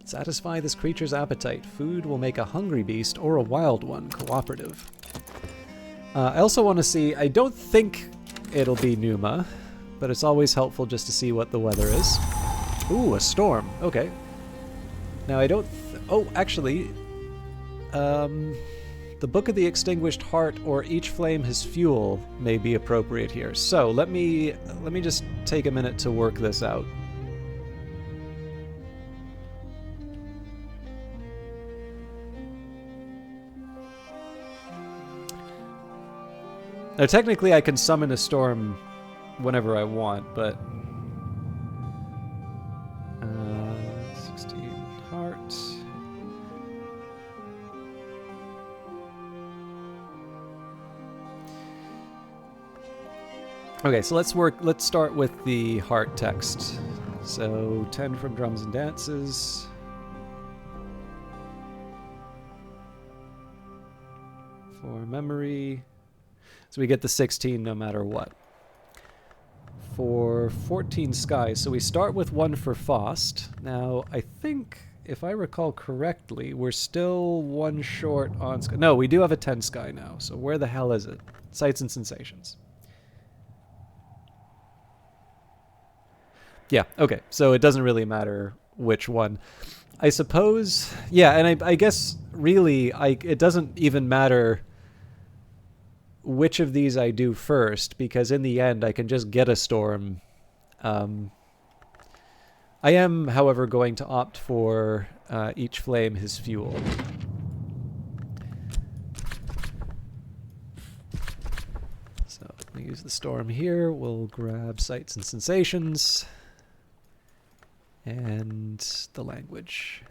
Satisfy this creature's appetite. Food will make a hungry beast or a wild one cooperative. I also want to see, I don't think it'll be Numa, but it's always helpful just to see what the weather is. Ooh, a storm. Okay. Now I don't... oh, actually... the Book of the Extinguished Heart or Each Flame His Fuel may be appropriate here. So, let me just take a minute to work this out. Now, technically I can summon a storm whenever I want, but... 16 heart. Okay, so let's start with the heart text. So 10 from Drums and Dances. For memory. So we get the 16 no matter what. For 14 skies, so we start with 1 for Faust. Now, I think, if I recall correctly, we're still 1 short on sky. No, we do have a 10 sky now, so where the hell is it? Sights and Sensations. Yeah, okay, so it doesn't really matter which one. I suppose, yeah, and I guess, really, it doesn't even matter which of these I do first, because in the end I can just get a storm. I am, however, going to opt for each flame his fuel. So we'll use the storm here. We'll grab sights and sensations and the language.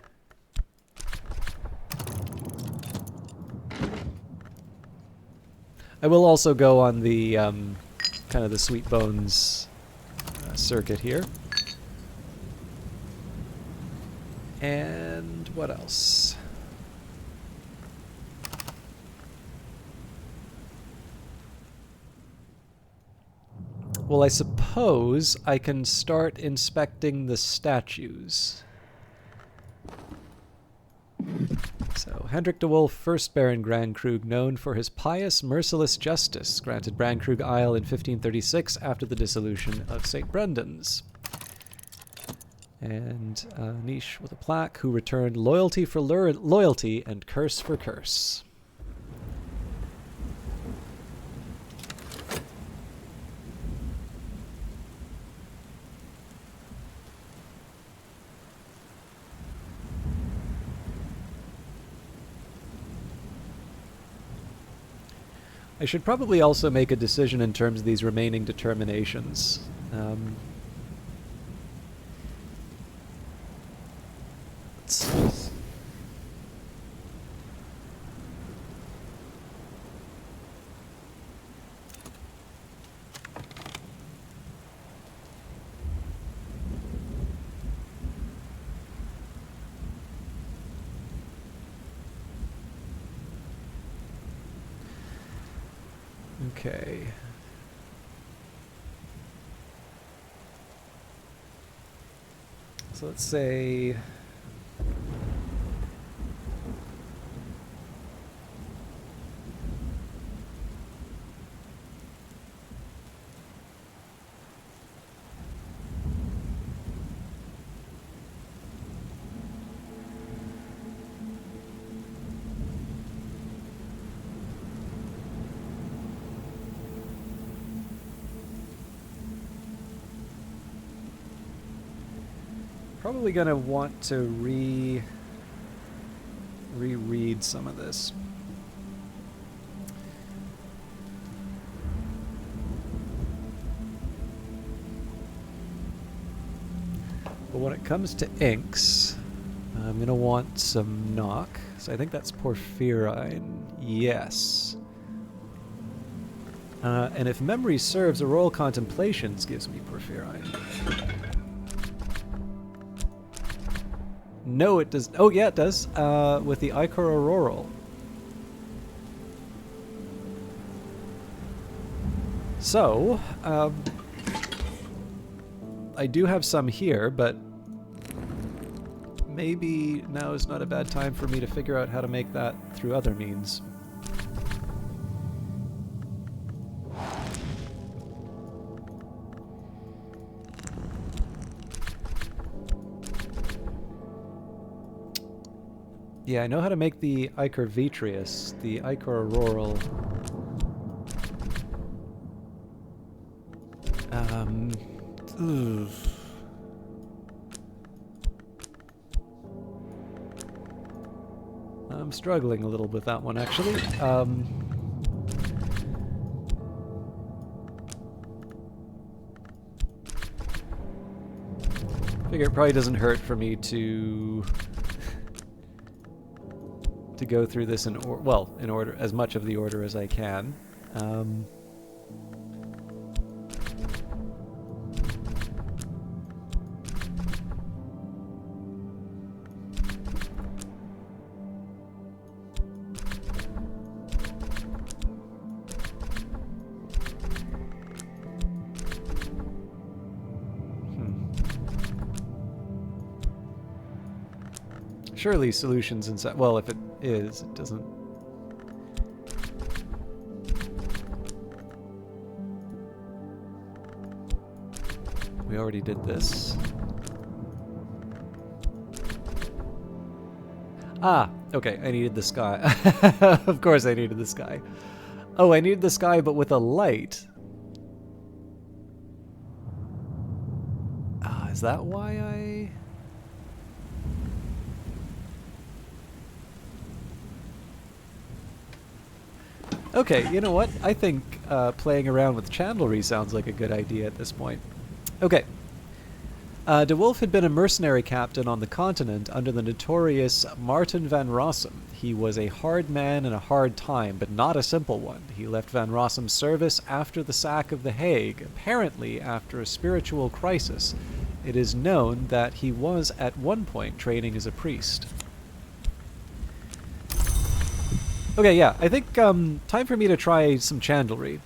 I will also go on the kind of the Sweet Bones circuit here. And what else? Well, I suppose I can start inspecting the statues. So, Hendrik de Wolf, first Baron Grandkrug, known for his pious, merciless justice, granted Brandkrug Isle in 1536 after the dissolution of St. Brendan's. And Niche with a plaque, who returned loyalty for loyalty and curse for curse. I should probably also make a decision in terms of these remaining determinations. Okay. So let's say probably gonna want to reread some of this. But when it comes to inks, I'm gonna want some knock. So I think that's porphyrin. Yes. And if memory serves, Auroral Contemplations gives me porphyrin. No, it does. Oh, yeah, it does. With the Ichor Auroral. So, I do have some here, but maybe now is not a bad time for me to figure out how to make that through other means. Yeah, I know how to make the Ichor Vitreous, the Ichor Auroral. I'm struggling a little with that one, actually. Figure it probably doesn't hurt for me to go through this in order, as much of the order as I can. Surely solutions inside. Well, if it is, it doesn't. We already did this. Ah, okay, I needed the sky. Of course I needed the sky. Oh, I need the sky, but with a light. Ah, is that why I... Okay, you know what? I think playing around with chandlery sounds like a good idea at this point. Okay. De Wolf had been a mercenary captain on the continent under the notorious Martin van Rossum. He was a hard man in a hard time, but not a simple one. He left van Rossum's service after the sack of The Hague, apparently after a spiritual crisis. It is known that he was at one point training as a priest. Okay, yeah, I think time for me to try some chandlery.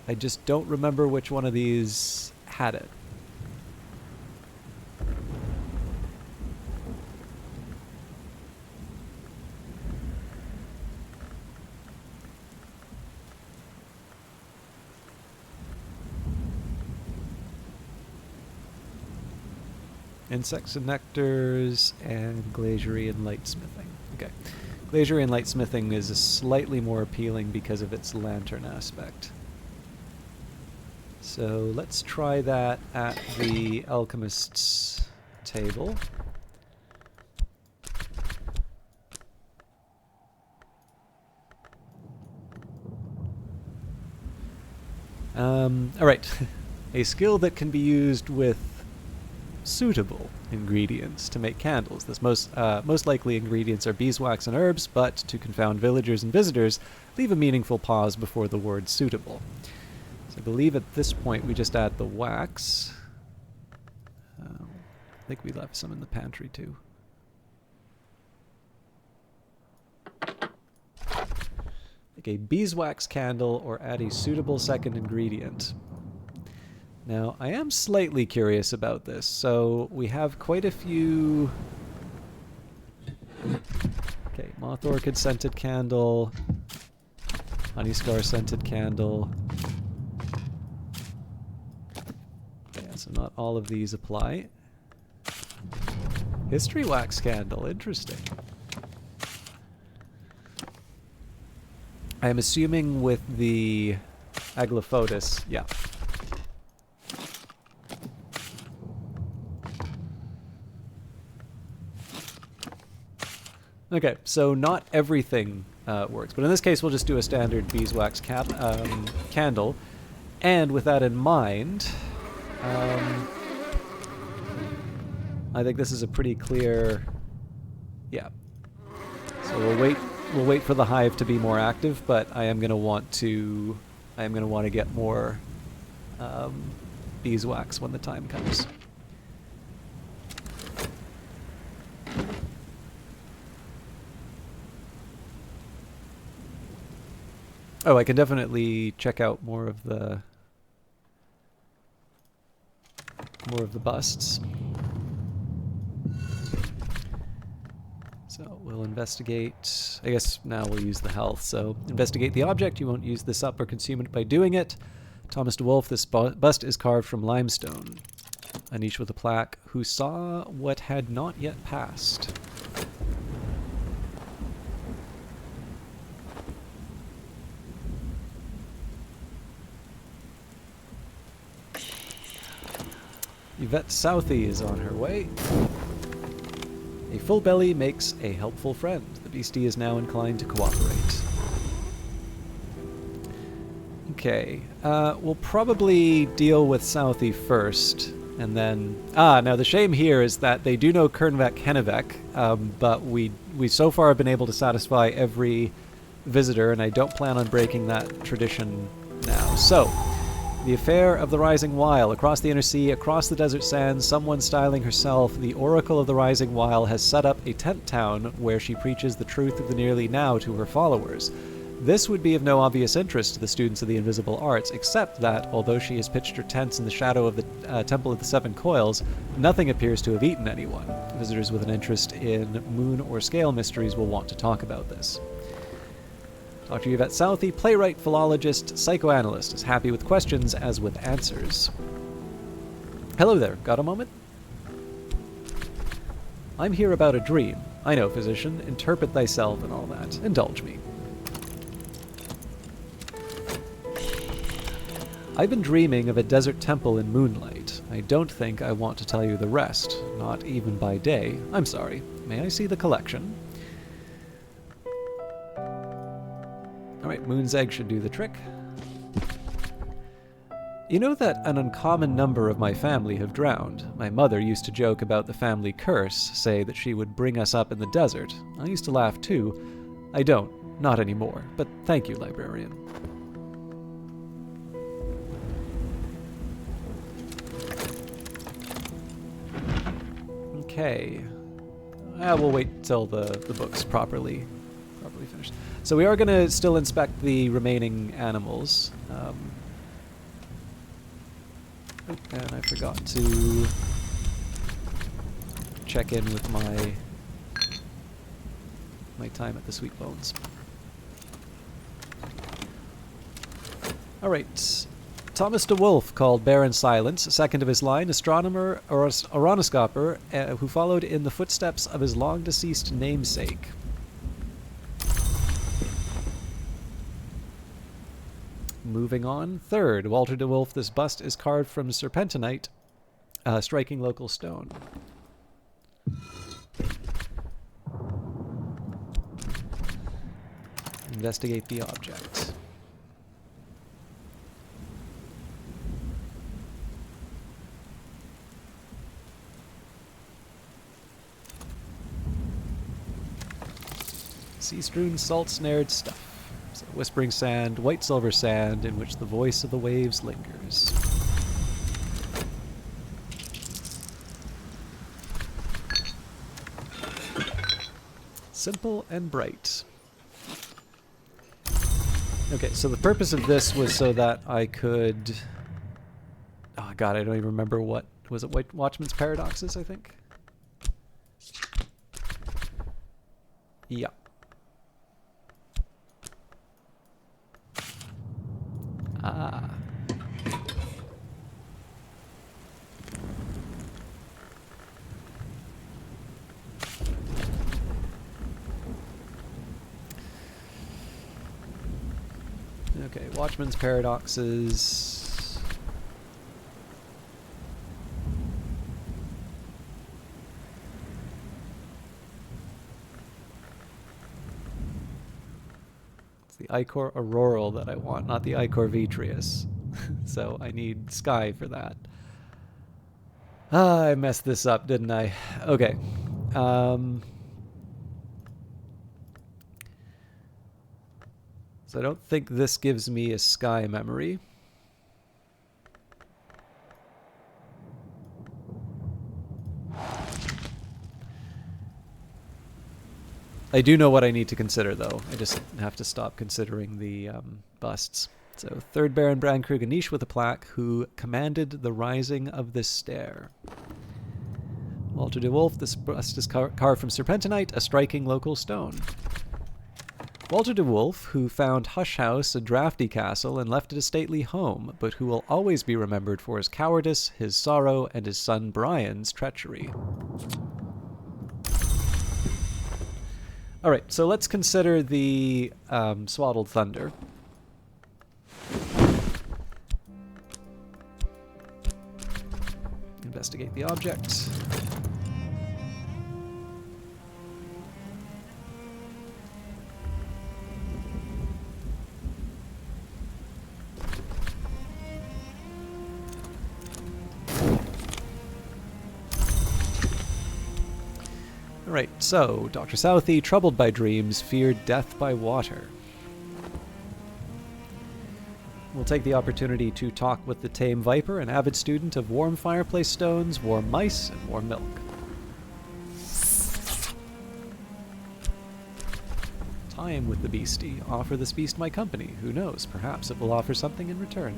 I just don't remember which one of these had it. Insects and nectars, and glaziering and lightsmithing. Okay. Glaziering and lightsmithing is slightly more appealing because of its lantern aspect. So let's try that at the alchemist's table. Alright. A skill that can be used with suitable ingredients to make candles. This most likely ingredients are beeswax and herbs, but to confound villagers and visitors, leave a meaningful pause before the word suitable. So I believe at this point we just add the wax. I think we left some in the pantry too. Make a beeswax candle or add a suitable second ingredient. Now, I am slightly curious about this. So we have quite a few... Okay, moth orchid scented candle, honey scar scented candle. Yeah, so not all of these apply. History wax candle, interesting. I am assuming with the Aglaophotis, yeah. Okay, so not everything works, but in this case we'll just do a standard beeswax candle. And with that in mind, I think this is a pretty clear... Yeah. So we'll wait for the hive to be more active, but I am going to want to get more beeswax when the time comes. Oh, I can definitely check out more of the busts. So we'll investigate. I guess now we'll use the health. So investigate the object. You won't use this up or consume it by doing it. Thomas de Wolf, this bust is carved from limestone. A niche with a plaque. Who saw what had not yet passed. Yvette Southey is on her way. A full belly makes a helpful friend. The beastie is now inclined to cooperate. Okay, we'll probably deal with Southey first, and then... now the shame here is that they do know Kernvek Hennevek, but we so far have been able to satisfy every visitor, and I don't plan on breaking that tradition now. So... The affair of the Rising Wile. Across the inner sea, across the desert sands, someone styling herself the Oracle of the Rising Wile has set up a tent town where she preaches the truth of the nearly now to her followers. This would be of no obvious interest to the students of the invisible arts, except that, although she has pitched her tents in the shadow of the Temple of the Seven Coils, nothing appears to have eaten anyone. Visitors with an interest in moon or scale mysteries will want to talk about this. Dr. Yvette Southey, playwright, philologist, psychoanalyst, is happy with questions as with answers. Hello there, got a moment? I'm here about a dream. I know, physician, interpret thyself and all that. Indulge me. I've been dreaming of a desert temple in moonlight. I don't think I want to tell you the rest, not even by day. I'm sorry. May I see the collection? Alright, Moon's Egg should do the trick. You know that an uncommon number of my family have drowned. My mother used to joke about the family curse, say that she would bring us up in the desert. I used to laugh too. I don't, not anymore, but thank you, librarian. Okay. We'll wait till the book's properly finished. So we are going to still inspect the remaining animals. And I forgot to check in with my time at the Sweet Bones. Alright. Thomas de Wolfe called Baron Silence, second of his line, astronomer or aeronoscoper, who followed in the footsteps of his long-deceased namesake. Moving on. Third, Walter de Wolfe. This bust is carved from serpentinite, striking local stone. Investigate the object. Sea-strewn, salt-snared stuff. So whispering sand, white silver sand, in which the voice of the waves lingers. Simple and bright. Okay, so the purpose of this was so that I could... Oh god, I don't even remember what... Was it Watchman's Paradoxes, I think? Yeah. Ah. Okay, Watchman's Paradoxes. It's the Ichor Auroral that I want, not the Ichor Vitreous. So I need Sky for that. Ah, I messed this up, didn't I? Okay. So I don't think this gives me a Sky memory. I do know what I need to consider, though. I just have to stop considering the busts. So, 3rd Baron Brankrug, a niche with a plaque, who commanded the rising of this stair. Walter de Wolfe, this bust is carved from serpentinite, a striking local stone. Walter de Wolfe, who found Hush House a drafty castle and left it a stately home, but who will always be remembered for his cowardice, his sorrow, and his son Brian's treachery. Alright, so let's consider the Swaddled Thunder. Investigate the object. Alright, so, Dr. Southey, troubled by dreams, feared death by water. We'll take the opportunity to talk with the Tame Viper, an avid student of warm fireplace stones, warm mice, and warm milk. Time with the beastie. Offer this beast my company. Who knows? Perhaps it will offer something in return.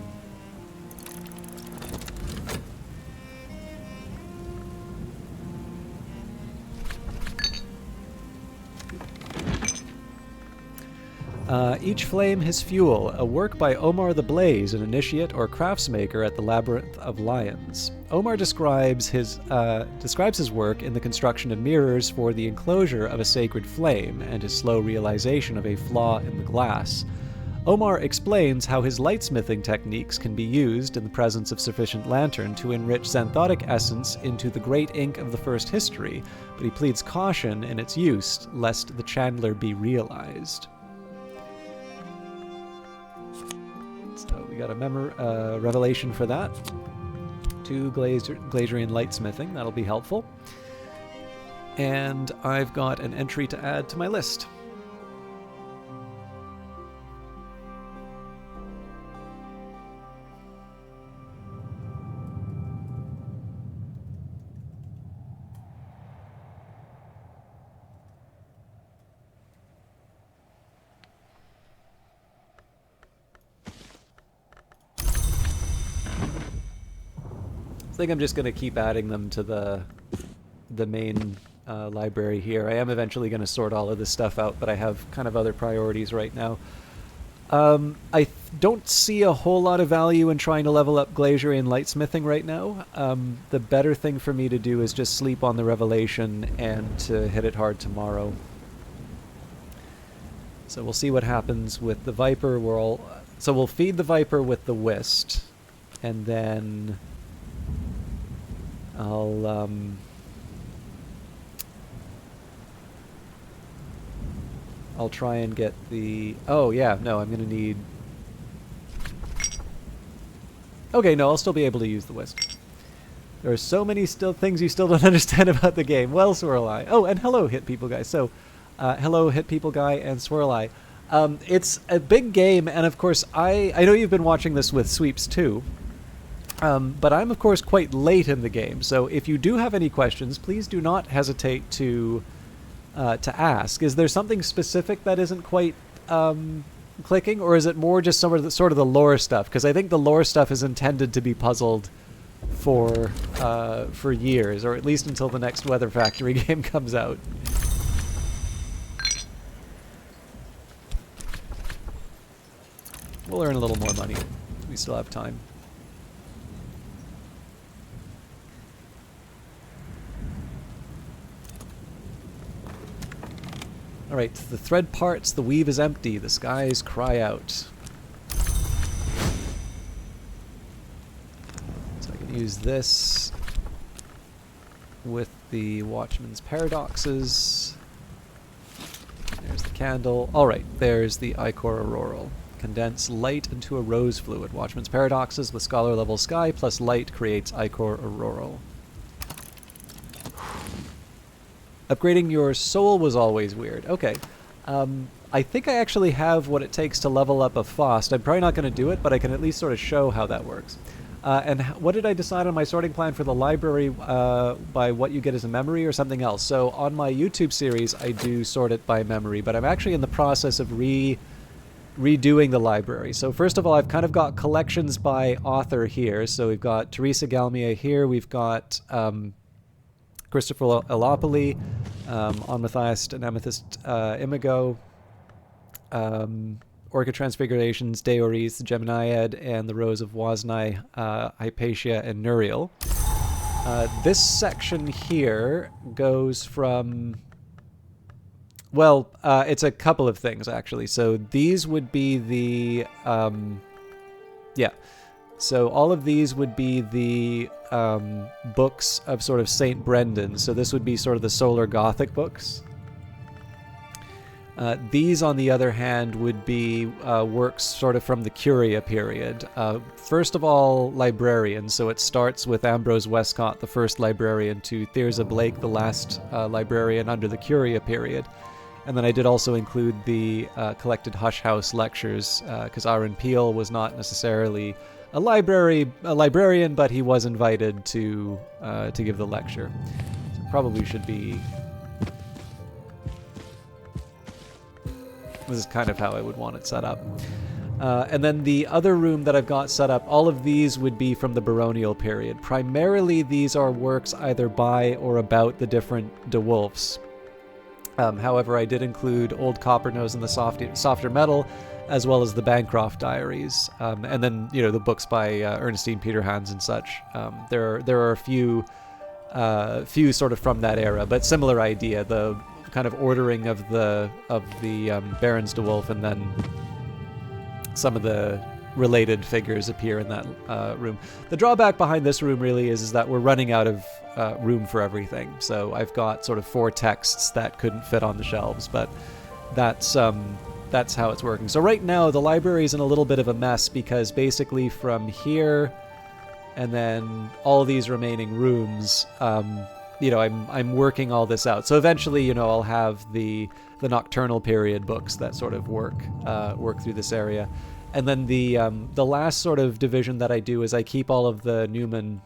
Each flame his fuel, a work by Omar the Blaze, an initiate or craftsmaker at the Labyrinth of Lions. Omar describes his work in the construction of mirrors for the enclosure of a sacred flame and his slow realization of a flaw in the glass. Omar explains how his lightsmithing techniques can be used in the presence of sufficient lantern to enrich xanthotic essence into the great ink of the first history, but he pleads caution in its use, lest the chandler be realized. So we got a revelation for that. 2 Glazerian lightsmithing, that'll be helpful. And I've got an entry to add to my list. I think I'm just going to keep adding them to the main library here. I am eventually going to sort all of this stuff out, but I have kind of other priorities right now. I don't see a whole lot of value in trying to level up Glazerian lightsmithing right now. The better thing for me to do is just sleep on the revelation and to hit it hard tomorrow. So we'll see what happens with the Viper. So we'll feed the Viper with the Whist, and then I'll try and get the... Oh, yeah, no, I'm going to need... Okay, no, I'll still be able to use the Whisk. There are so many things you still don't understand about the game. Well, Swirl-Eye. Oh, and hello, Hit People Guy. So, hello, Hit People Guy and Swirl-Eye. It's a big game, and of course, I know you've been watching this with Sweeps too. But I'm, of course, quite late in the game, so if you do have any questions, please do not hesitate to ask. Is there something specific that isn't quite clicking, or is it more just some of the sort of the lore stuff? Because I think the lore stuff is intended to be puzzled for years, or at least until the next Weather Factory game comes out. We'll earn a little more money. We still have time. Alright, the thread parts, the weave is empty, the skies cry out. So I can use this with the Watchman's Paradoxes. There's the candle. Alright, there's the Ichor Auroral. Condense light into a rose fluid. Watchman's Paradoxes with Scholar level sky plus light creates Ichor Auroral. Upgrading your soul was always weird. Okay. I think I actually have what it takes to level up a Faust. I'm probably not going to do it, but I can at least sort of show how that works. And what did I decide on my sorting plan for the library by what you get as a memory or something else? So on my YouTube series, I do sort it by memory, but I'm actually in the process of redoing the library. So first of all, I've kind of got collections by author here. So we've got Teresa Galmia here. We've got... Christopher Elopoli, On Matthias and Amethyst Imago, Orchid Transfigurations, Deoris, the Geminiad, and the Rose of Woznai, Hypatia, and Nuriel. This section here goes from... Well, it's a couple of things, actually. So these would be the... yeah. So all of these would be the books of sort of St. Brendan. So this would be sort of the Solar Gothic books. These, on the other hand, would be works sort of from the Curia period. First of all, librarian. So it starts with Ambrose Westcott, the first librarian, to Thirza Blake, the last librarian under the Curia period. And then I did also include the collected Hush House lectures, because Aaron Peel was not necessarily a librarian, but he was invited to give the lecture. So probably should be... This is kind of how I would want it set up. And then the other room that I've got set up, all of these would be from the baronial period. Primarily, these are works either by or about the different De Wolfs. However, I did include Old Coppernose and the Softer Metal, as well as the Bancroft Diaries, and then the books by Ernestine Peterhans and such. There are a few sort of from that era, but similar idea. The kind of ordering of the Barons de Wolf, and then some of the related figures appear in that room. The drawback behind this room really is that we're running out of room for everything. So I've got sort of 4 texts that couldn't fit on the shelves, but that's how it's working. So right now the library is in a little bit of a mess because basically from here and then all these remaining rooms, I'm working all this out. So eventually, I'll have the nocturnal period books that sort of work through this area. And then the last sort of division that I do is I keep all of the Newman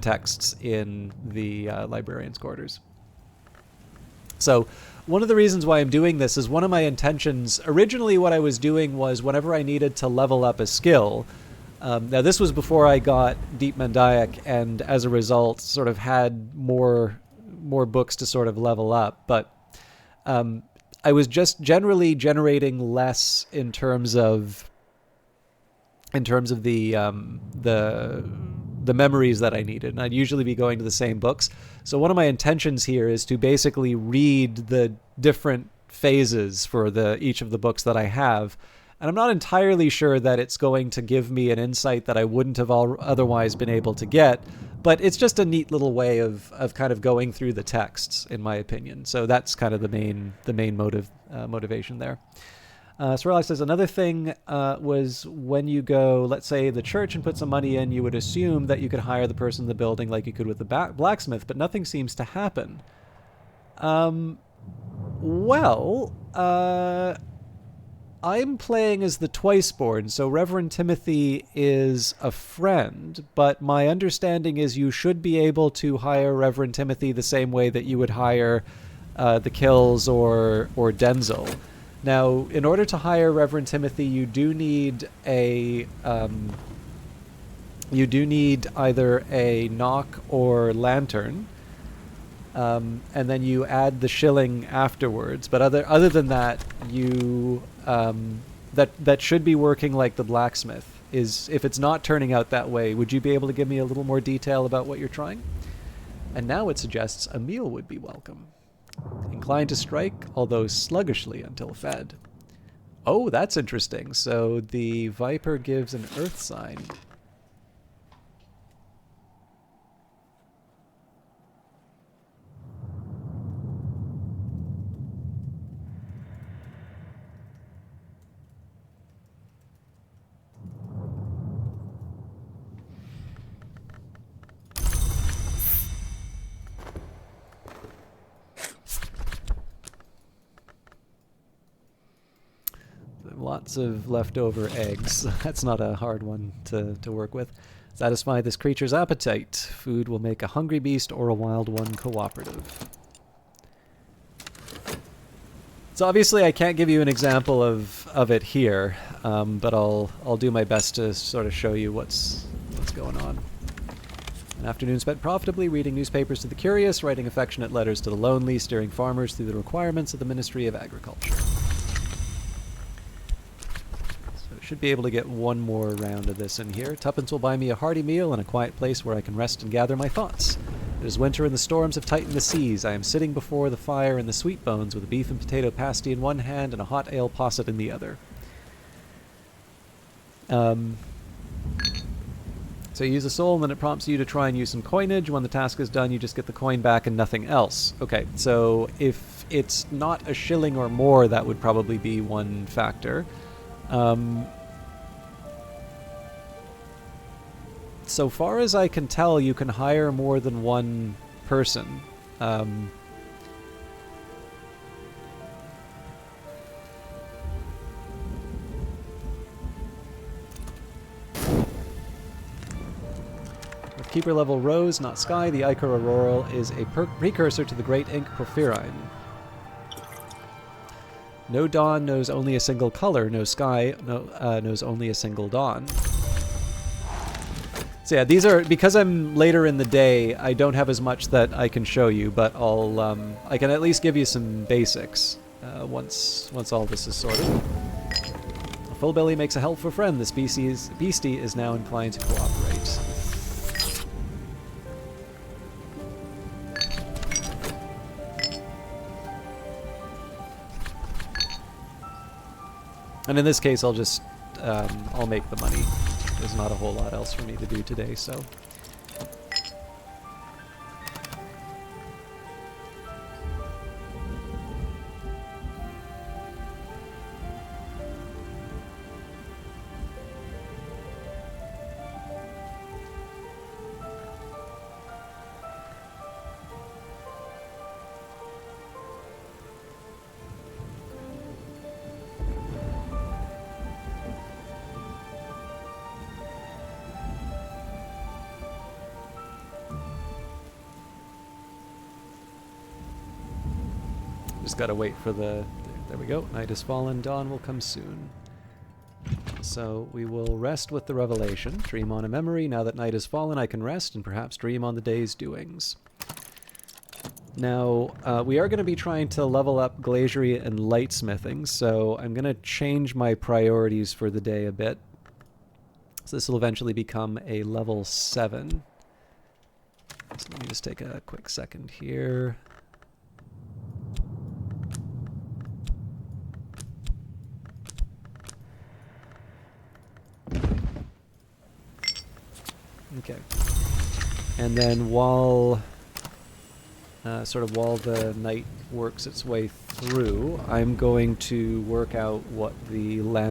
texts in the librarian's quarters. So one of the reasons why I'm doing this is one of my intentions. Originally, what I was doing was whenever I needed to level up a skill. Now this was before I got Deep Mandaic, and as a result, sort of had more books to sort of level up, but. I was just generally generating less in terms of the memories that I needed, and I'd usually be going to the same books. So one of my intentions here is to basically read the different phases for each of the books that I have, and I'm not entirely sure that it's going to give me an insight that I wouldn't have otherwise been able to get. But it's just a neat little way of kind of going through the texts, in my opinion. So that's kind of the main motivation there. Sorella says another thing was when you go, let's say, the church and put some money in, you would assume that you could hire the person in the building like you could with the blacksmith, but nothing seems to happen. I'm playing as the Twiceborn, so Reverend Timothy is a friend, but my understanding is you should be able to hire Reverend Timothy the same way that you would hire the Kills or Denzel. Now, in order to hire Reverend Timothy, you do need either a knock or lantern. And then you add the shilling afterwards. But other than that, you that should be working like the blacksmith. If it's not turning out that way, would you be able to give me a little more detail about what you're trying? And now it suggests a meal would be welcome. Inclined to strike, although sluggishly until fed. Oh, that's interesting. So the Viper gives an earth sign. Lots of leftover eggs. That's not a hard one to work with. Satisfy this creature's appetite. Food will make a hungry beast or a wild one cooperative. So obviously I can't give you an example of it here, but I'll do my best to sort of show you what's going on. An afternoon spent profitably reading newspapers to the curious, writing affectionate letters to the lonely, steering farmers through the requirements of the Ministry of Agriculture. Should be able to get one more round of this in here. Tuppence will buy me a hearty meal and a quiet place where I can rest and gather my thoughts. It is winter and the storms have tightened the seas. I am sitting before the fire in the sweet bones with a beef and potato pasty in one hand and a hot ale posset in the other. So you use a soul and then it prompts you to try and use some coinage. When the task is done, you just get the coin back and nothing else. Okay, so if it's not a shilling or more, that would probably be one factor. So far as I can tell, you can hire more than one person. With Keeper level Rose, not Sky, the Ichor Auroral is a precursor to the Great Ink Porphyrine. No Dawn knows only a single color. No Sky knows only a single dawn. So yeah, these are, because I'm later in the day, I don't have as much that I can show you, but I can at least give you some basics once all this is sorted. A full belly makes a helpful friend. This beastie is now inclined to cooperate. And in this case, I'll make the money. There's not a whole lot else for me to do today, so. Just gotta wait for the... There we go. Night has fallen. Dawn will come soon. So we will rest with the revelation. Dream on a memory. Now that night has fallen, I can rest and perhaps dream on the day's doings. Now, we are going to be trying to level up glaziery and lightsmithing, so I'm going to change my priorities for the day a bit. So this will eventually become a level 7. So let me just take a quick second here. Okay. And then while the night works its way through, I'm going to work out what the land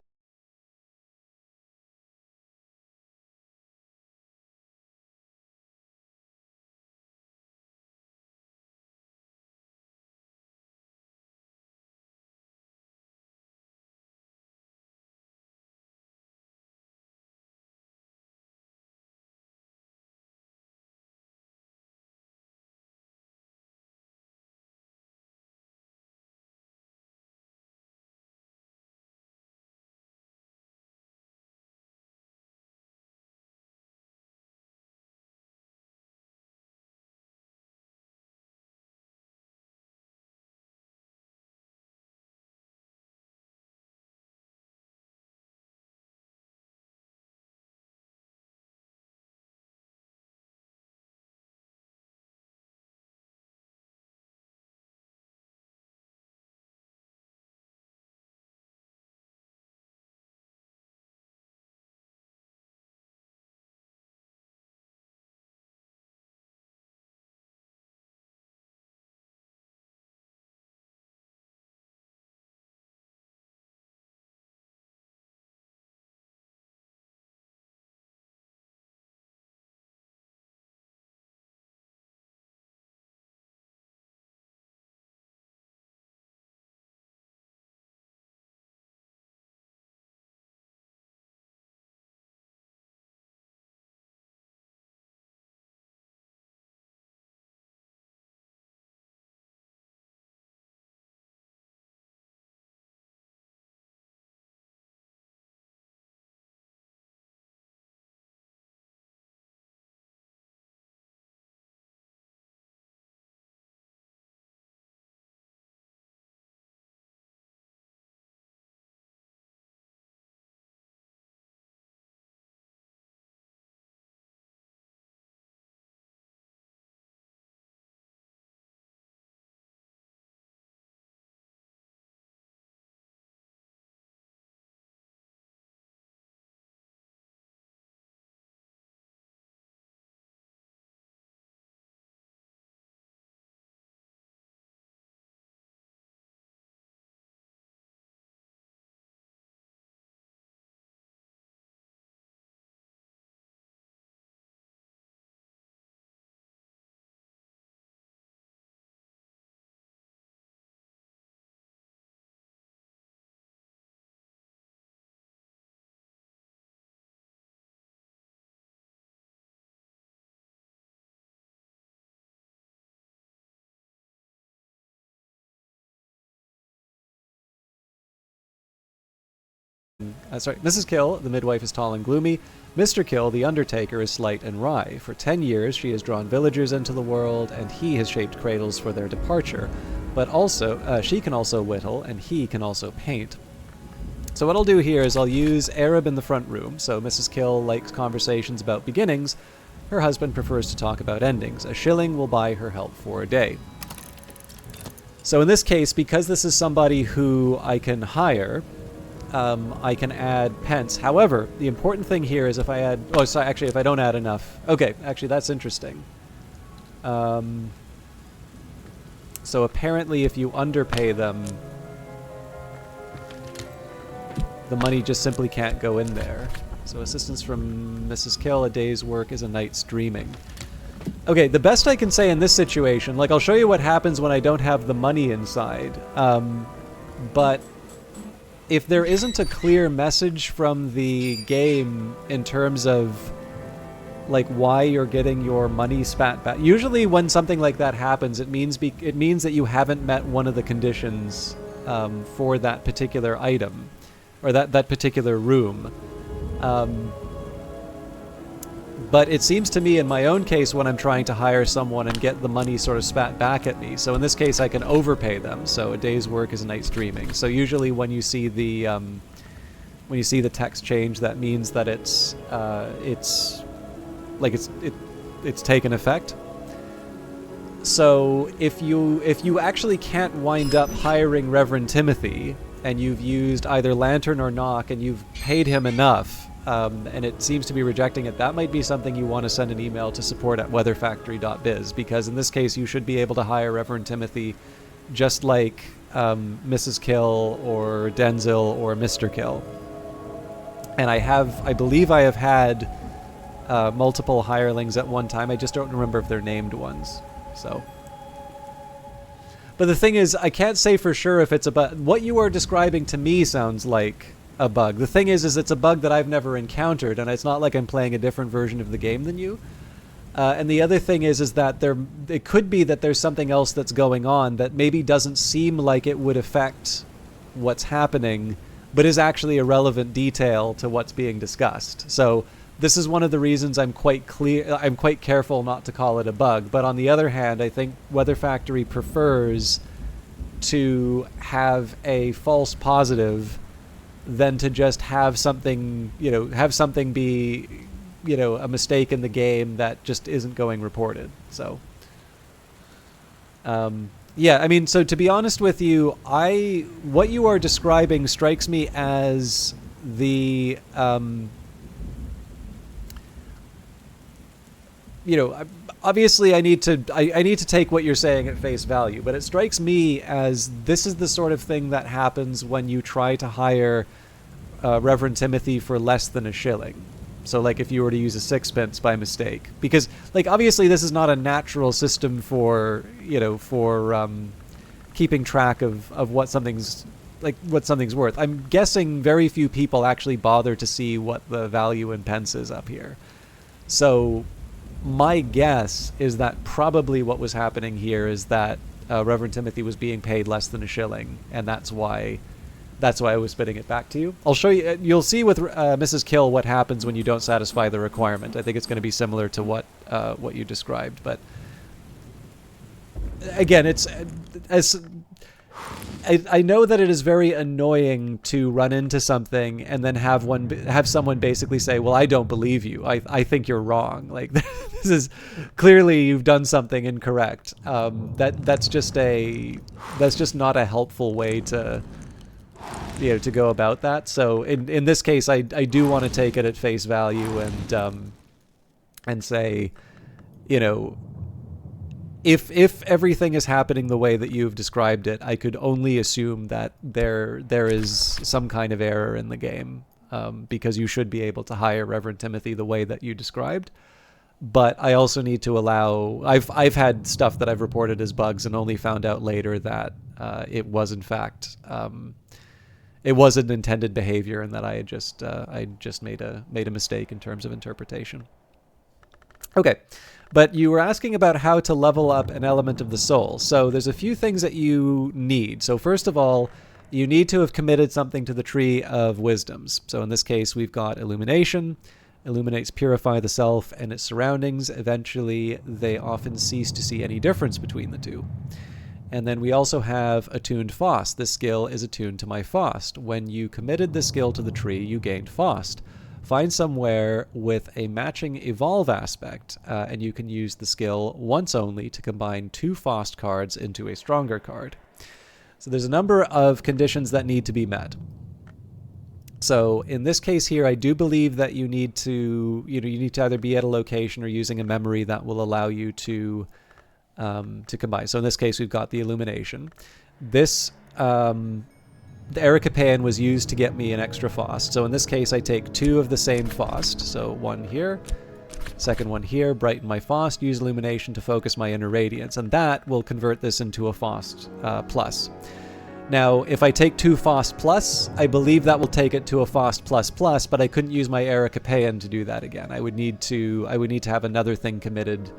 sorry, Mrs. Kill, the midwife, is tall and gloomy. Mr. Kill, the undertaker, is slight and wry. For 10 years, she has drawn villagers into the world, and he has shaped cradles for their departure. But also, she can also whittle, and he can also paint. So what I'll do here is I'll use Arab in the front room. So Mrs. Kill likes conversations about beginnings. Her husband prefers to talk about endings. A shilling will buy her help for a day. So in this case, because this is somebody who I can hire, I can add pence. However, the important thing here is if I add... Oh, sorry, actually, if I don't add enough. Okay, actually, that's interesting. So apparently if you underpay them, the money just simply can't go in there. So assistance from Mrs. Kill, a day's work is a night's dreaming. Okay, the best I can say in this situation, like I'll show you what happens when I don't have the money inside, but if there isn't a clear message from the game in terms of like why you're getting your money spat back, usually when something like that happens, it means that you haven't met one of the conditions for that particular item or that particular room. But it seems to me in my own case when I'm trying to hire someone and get the money sort of spat back at me. So in this case, I can overpay them. So a day's work is a night's dreaming. So usually when you see the text change, that means that it's taken effect. So if you actually can't wind up hiring Reverend Timothy and you've used either Lantern or Knock and you've paid him enough, and it seems to be rejecting it, that might be something you want to send an email to support@weatherfactory.biz, because in this case you should be able to hire Reverend Timothy just like Mrs. Kill or Denzil or Mr. Kill. And I believe I have had multiple hirelings at one time. I just don't remember if they're named ones. So, but the thing is, I can't say for sure if it's a bug. What you are describing to me sounds like a bug. The thing is it's a bug that I've never encountered, and it's not like I'm playing a different version of the game than you. And the other thing is that it could be that there's something else that's going on that maybe doesn't seem like it would affect what's happening, but is actually a relevant detail to what's being discussed. So this is one of the reasons I'm quite careful not to call it a bug. But on the other hand, I think Weather Factory prefers to have a false positive than to just have something be, a mistake in the game that just isn't going reported. So, yeah, I mean, so to be honest with you, what you are describing strikes me as the, obviously I need to take what you're saying at face value, but it strikes me as this is the sort of thing that happens when you try to hire Reverend Timothy for less than a shilling. So like if you were to use a sixpence by mistake, because like obviously this is not a natural system for keeping track of what something's worth. I'm guessing very few people actually bother to see what the value in pence is up here. So my guess is that probably what was happening here is that Reverend Timothy was being paid less than a shilling, and that's why I was spitting it back to you. I'll show you. You'll see with Mrs. Kill what happens when you don't satisfy the requirement. I think it's going to be similar to what you described, but again, I know that it is very annoying to run into something and then have someone basically say, well, I don't believe you. I think you're wrong. Like this is clearly you've done something incorrect. That's just not a helpful way to go about that. So in this case, I do want to take it at face value and say, if everything is happening the way that you've described it, I could only assume that there is some kind of error in the game, because you should be able to hire Reverend Timothy the way that you described. But I also need to allow. I've had stuff that I've reported as bugs and only found out later that it was in fact it wasn't intended behavior, and that I just made a mistake in terms of interpretation. Okay. But you were asking about how to level up an element of the soul. So there's a few things that you need. So first of all, you need to have committed something to the tree of wisdoms. So in this case, we've got illumination. Illuminates purify the self and its surroundings. Eventually, they often cease to see any difference between the two. And then we also have attuned Faust. This skill is attuned to my Faust. When you committed the skill to the tree, you gained Faust. Find somewhere with a matching evolve aspect, and you can use the skill once only to combine 2 Faust cards into a stronger card. So there's a number of conditions that need to be met. So in this case here, I do believe that you need to, you need to either be at a location or using a memory that will allow you to combine. So in this case, we've got the illumination. This, the Erica pan was used to get me an extra FOST. So in this case, I take 2 of the same FOST. So one here, second one here, brighten my FOST, use illumination to focus my inner radiance, and that will convert this into a FOST plus. Now, if I take 2 FOST plus, I believe that will take it to a FOST plus plus, but I couldn't use my Erica pan to do that again. I would need to have another thing committed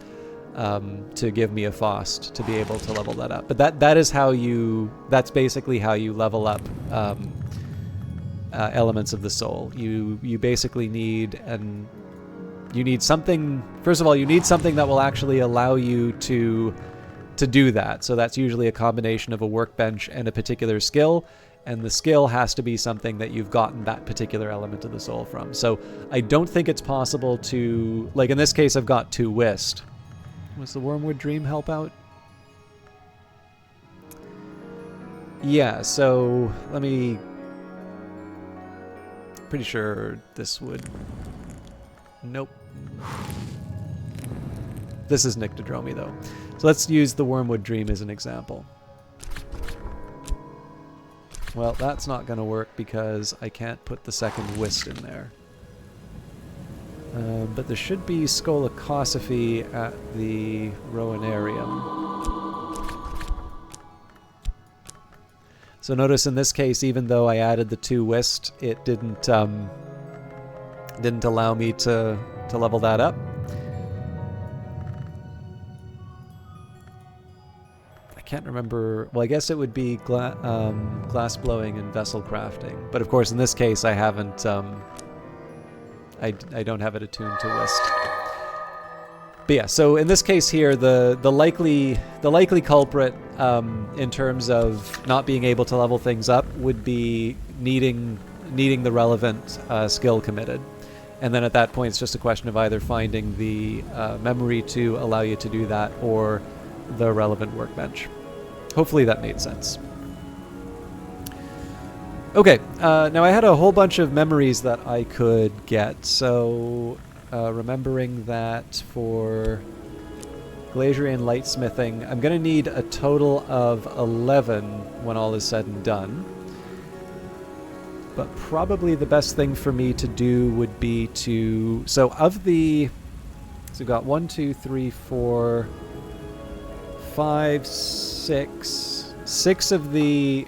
to give me a FOST to be able to level that up. But that's basically how you level up elements of the soul. You basically need something. First of all, you need something that will actually allow you to do that. So that's usually a combination of a workbench and a particular skill, and the skill has to be something that you've gotten that particular element of the soul from. So I don't think it's possible to, like in this case, I've got 2 Whist. Was the Wormwood Dream help out? Yeah, so let me... Pretty sure this would... Nope. This is Nyctodromy, though. So let's use the Wormwood Dream as an example. Well, that's not going to work because I can't put the second Whist in there. But there should be Scolacosophy at the Rowanarium. So notice in this case, even though I added the 2 Whist, it didn't allow me to level that up. I can't remember. Well, I guess it would be glass blowing and vessel crafting. But of course, in this case, I haven't. I don't have it attuned to Whist. But yeah, so in this case here, the likely culprit in terms of not being able to level things up would be needing the relevant skill committed. And then at that point, it's just a question of either finding the memory to allow you to do that or the relevant workbench. Hopefully that made sense. Okay, now I had a whole bunch of memories that I could get, so remembering that for Glacierian Lightsmithing, I'm going to need a total of 11 when all is said and done. But probably the best thing for me to do would be to... So we've got 1, 2, 3, 4, 5, 6. 6 of the...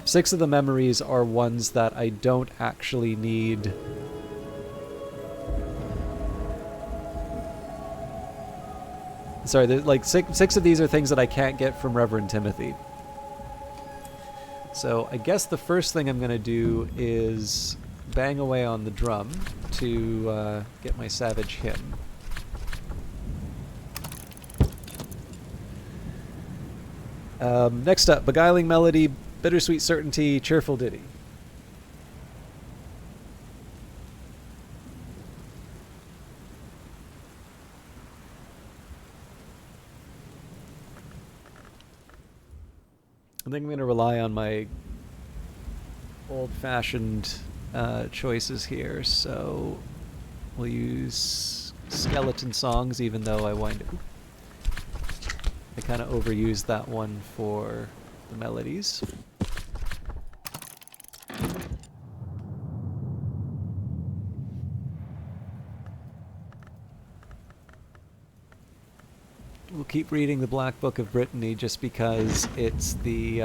6 of the memories are ones that I don't actually need. Sorry, like 6 of these are things that I can't get from Reverend Timothy. So I guess the first thing I'm going to do is bang away on the drum to get my Savage Hymn. Next up, Beguiling Melody, Bittersweet Certainty, Cheerful Ditty. I think I'm going to rely on my old-fashioned choices here, so we'll use Skeleton Songs, even though I kind of overused that one for the melodies. We'll keep reading the Black Book of Brittany just because it's the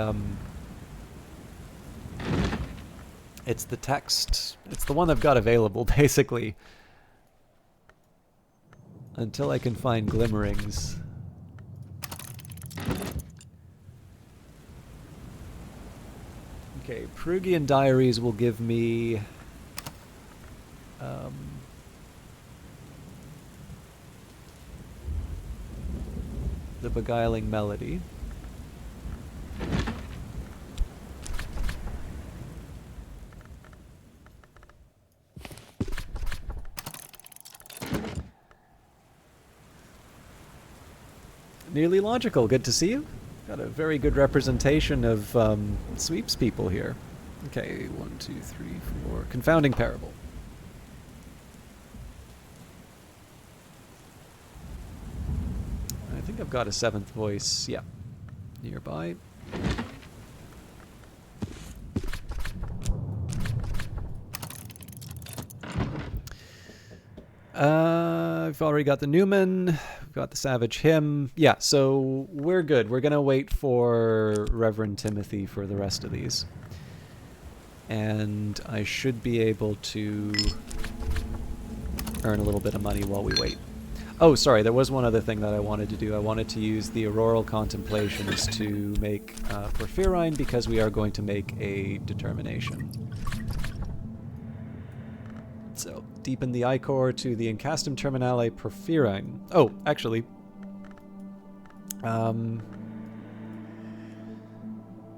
text. It's the one I've got available, basically. Until I can find Glimmerings. Okay, Perugian Diaries will give me... the Beguiling Melody. Nearly Logical, good to see you. Got a very good representation of sweeps people here. Okay, 1, 2, 3, 4. Confounding parable. I think I've got a 7th voice, yeah, nearby. I've already got the Newman. We've got the Savage Hymn. Yeah, so we're good. We're going to wait for Reverend Timothy for the rest of these. And I should be able to earn a little bit of money while we wait. Oh, sorry, there was one other thing that I wanted to do. I wanted to use the Auroral Contemplations to make Porphyrine, because we are going to make a determination. So, deepen the ichor to the Incastum Terminale Porphyrine. Oh, actually.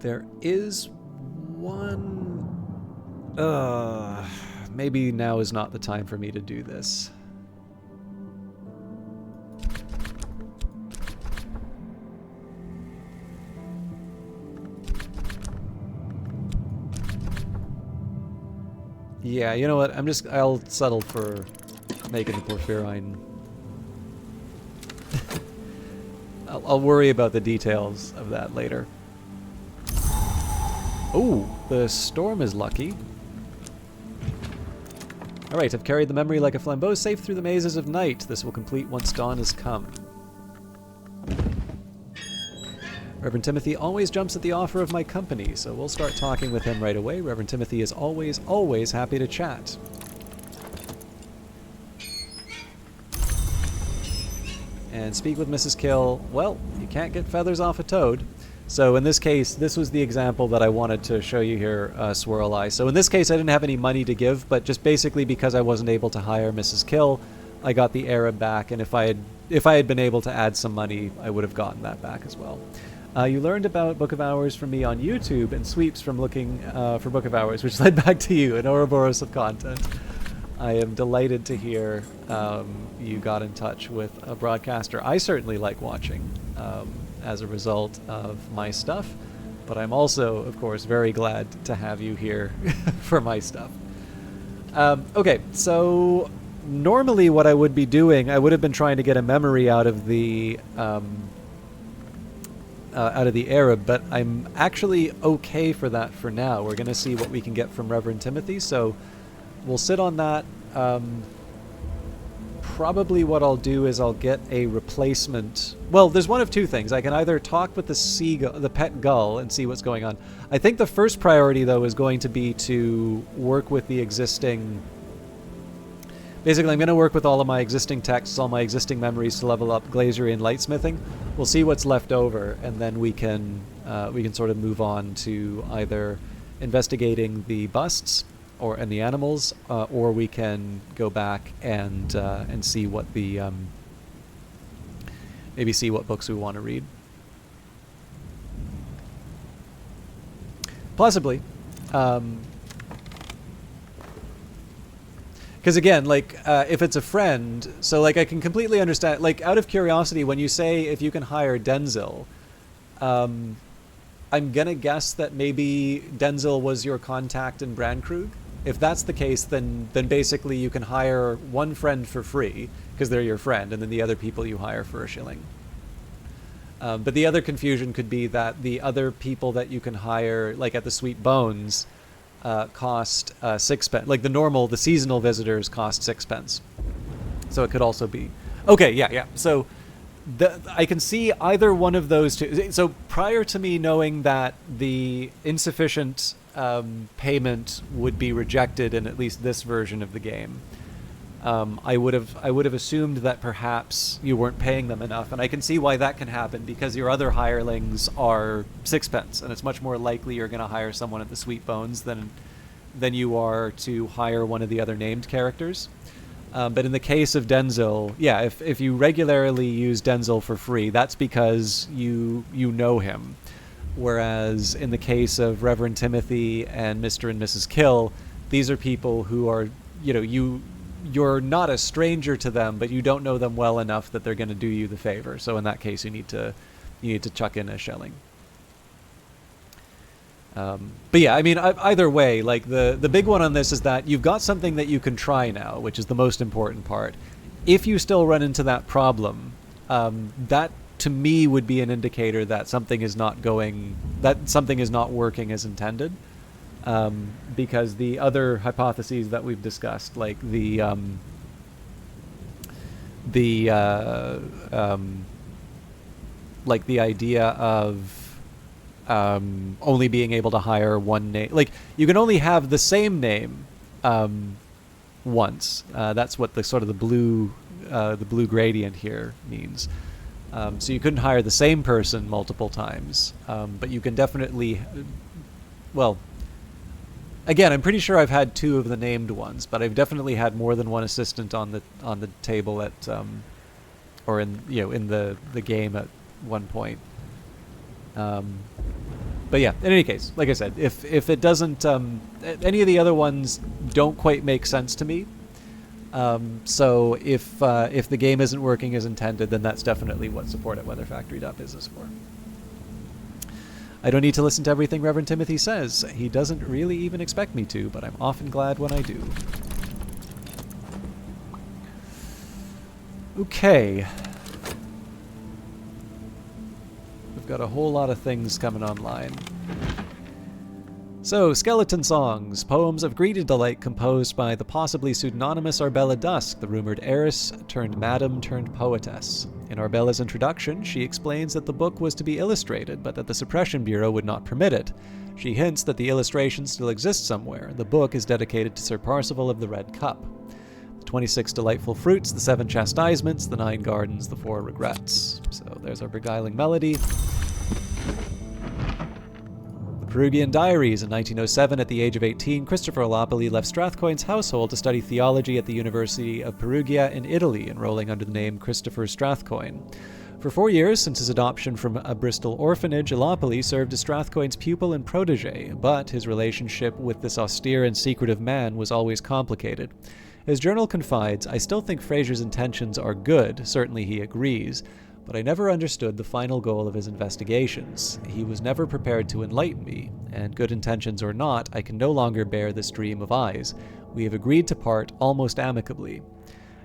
There is one... maybe now is not the time for me to do this. Yeah, you know what? I'll settle for making the Porphyrine. I'll worry about the details of that later. Oh, the storm is lucky. Alright, I've carried the memory like a flambeau safe through the mazes of night. This will complete once dawn has come. Reverend Timothy always jumps at the offer of my company, so we'll start talking with him right away. Reverend Timothy is always, always happy to chat. And speak with Mrs. Kill. Well, you can't get feathers off a toad. So in this case, this was the example that I wanted to show you here, Swirl Eye. So in this case, I didn't have any money to give, but just basically because I wasn't able to hire Mrs. Kill, I got the Arab back, and if I had been able to add some money, I would have gotten that back as well. You learned about Book of Hours from me on YouTube and sweeps from looking for Book of Hours, which led back to you, an Ouroboros of content. I am delighted to hear you got in touch with a broadcaster I certainly like watching as a result of my stuff, but I'm also, of course, very glad to have you here for my stuff. Okay, so normally what I would be doing, I would have been trying to get a memory out of the Arab, but I'm actually okay for that for now. We're going to see what we can get from Reverend Timothy, so we'll sit on that. Probably what I'll do is I'll get a replacement. Well, there's one of two things. I can either talk with the seagull, the pet gull, and see what's going on. I think the first priority, though, is going to be to work with the existing... Basically, I'm going to work with all of my existing texts, all my existing memories to level up Glazery and Lightsmithing. We'll see what's left over, and then we can sort of move on to either investigating the busts and the animals, or we can go back and see what the maybe see what books we want to read. Possibly. Because again, like, if it's a friend, so like I can completely understand, like, out of curiosity, when you say if you can hire Denzil, I'm gonna guess that maybe Denzil was your contact in Brandkrug. If that's the case, then basically you can hire one friend for free, because they're your friend, and then the other people you hire for a shilling. But the other confusion could be that the other people that you can hire, like at the Sweet Bones, cost 6 pence. Like the seasonal visitors cost 6 pence. So it could also be... Okay, yeah. So I can see either one of those two. So prior to me knowing that the insufficient payment would be rejected in at least this version of the game, I would have assumed that perhaps you weren't paying them enough, and I can see why that can happen, because your other hirelings are 6 pence, and it's much more likely you're going to hire someone at the Sweet Bones than you are to hire one of the other named characters. But in the case of Denzil, yeah, if you regularly use Denzil for free, that's because you know him. Whereas in the case of Reverend Timothy and Mr. and Mrs. Kill, these are people who are, you're not a stranger to them, but you don't know them well enough that they're going to do you the favor. So in that case, you need to chuck in a shilling. But yeah, I mean, either way, like the big one on this is that you've got something that you can try now, which is the most important part. If you still run into that problem, that to me would be an indicator that something is not working as intended. Because the other hypotheses that we've discussed, like like the idea of only being able to hire one name, like you can only have the same name once. That's what the sort of the blue gradient here means. So you couldn't hire the same person multiple times, but you can definitely, well, again, I'm pretty sure I've had two of the named ones, but I've definitely had more than one assistant on the table at, or in the game at one point. But yeah, in any case, like I said, if it doesn't, any of the other ones don't quite make sense to me. So if the game isn't working as intended, then that's definitely what support at weatherfactory.biz is for. I don't need to listen to everything Reverend Timothy says. He doesn't really even expect me to, but I'm often glad when I do. Okay. We've got a whole lot of things coming online. So, Skeleton Songs, poems of greedy delight composed by the possibly pseudonymous Arbella Dusk, the rumored heiress turned madam turned poetess. In Arbella's introduction, she explains that the book was to be illustrated, but that the Suppression Bureau would not permit it. She hints that the illustration still exists somewhere. The book is dedicated to Sir Parzival of the Red Cup. The 26 delightful fruits, the 7 chastisements, the 9 gardens, the 4 regrets. So there's our beguiling melody. Perugian Diaries. In 1907, at the age of 18, Christopher Lopoli left Strathcoyne's household to study theology at the University of Perugia in Italy, enrolling under the name Christopher Strathcoyne. For 4 years, since his adoption from a Bristol orphanage, Lopoli served as Strathcoyne's pupil and protege, but his relationship with this austere and secretive man was always complicated. His journal confides, "I still think Fraser's intentions are good, certainly he agrees, but I never understood the final goal of his investigations. He was never prepared to enlighten me, and good intentions or not, I can no longer bear this dream of eyes. We have agreed to part almost amicably."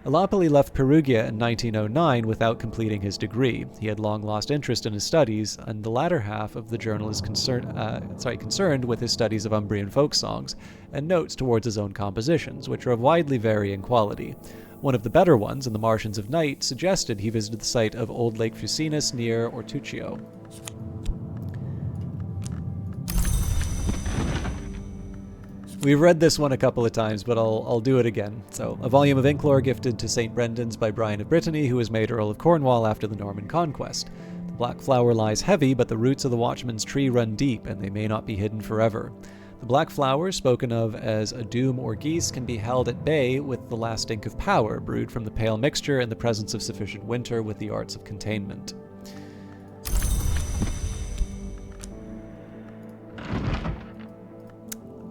Lopoli left Perugia in 1909 without completing his degree. He had long lost interest in his studies, and the latter half of the journal is concerned with his studies of Umbrian folk songs, and notes towards his own compositions, which are of widely varying quality. One of the better ones, in The Martians of Night, suggested he visited the site of Old Lake Fucinus near Ortuccio. We've read this one a couple of times, but I'll do it again. So, a volume of Inklore gifted to St. Brendan's by Brian of Brittany, who was made Earl of Cornwall after the Norman conquest. The black flower lies heavy, but the roots of the watchman's tree run deep, and they may not be hidden forever. The black flower, spoken of as a doom or geese, can be held at bay with the last ink of power, brewed from the pale mixture in the presence of sufficient winter with the arts of containment.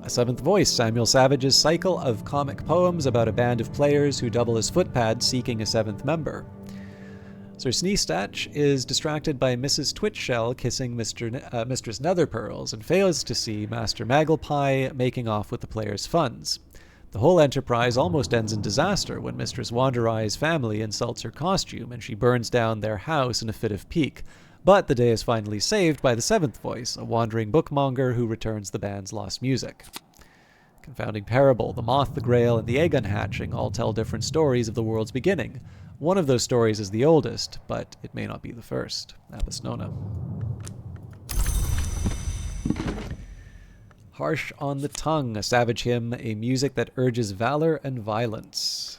A Seventh Voice, Samuel Savage's cycle of comic poems about a band of players who double as footpads seeking a seventh member. Sir Sneestatch is distracted by Mrs. Twitchshell kissing Mistress Netherpearls and fails to see Master Magglepie making off with the players' funds. The whole enterprise almost ends in disaster when Mistress Wandereye's family insults her costume and she burns down their house in a fit of pique. But the day is finally saved by the Seventh Voice, a wandering bookmonger who returns the band's lost music. Confounding Parable, The Moth, the Grail, and the Egg Unhatching all tell different stories of the world's beginning. One of those stories is the oldest, but it may not be the first. Apis Nona. Harsh on the Tongue, a savage hymn, a music that urges valor and violence.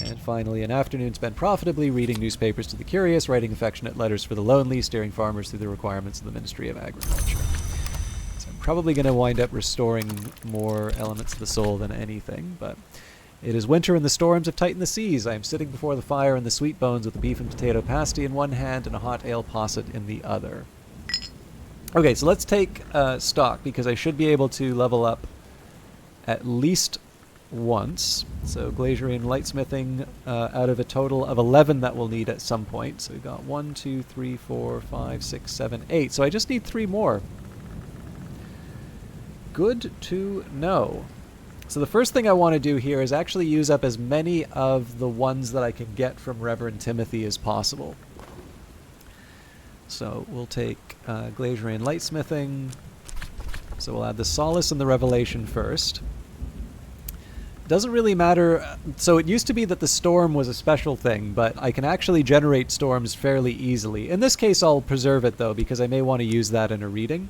And finally, an afternoon spent profitably reading newspapers to the curious, writing affectionate letters for the lonely, steering farmers through the requirements of the Ministry of Agriculture. So I'm probably going to wind up restoring more elements of the soul than anything, but it is winter and the storms have tightened the seas. I am sitting before the fire in the sweet bones with a beef and potato pasty in one hand and a hot ale posset in the other. Okay, so let's take stock, because I should be able to level up at least once. So Glacierian Lightsmithing out of a total of 11 that we'll need at some point. So we've got 1, 2, 3, 4, 5, 6, 7, 8. So I just need 3 more. Good to know. So the first thing I want to do here is actually use up as many of the ones that I can get from Reverend Timothy as possible. So we'll take Glacierian Lightsmithing. So we'll add the Solace and the Revelation first. Doesn't really matter. So it used to be that the Storm was a special thing, but I can actually generate storms fairly easily. In this case, I'll preserve it, though, because I may want to use that in a reading.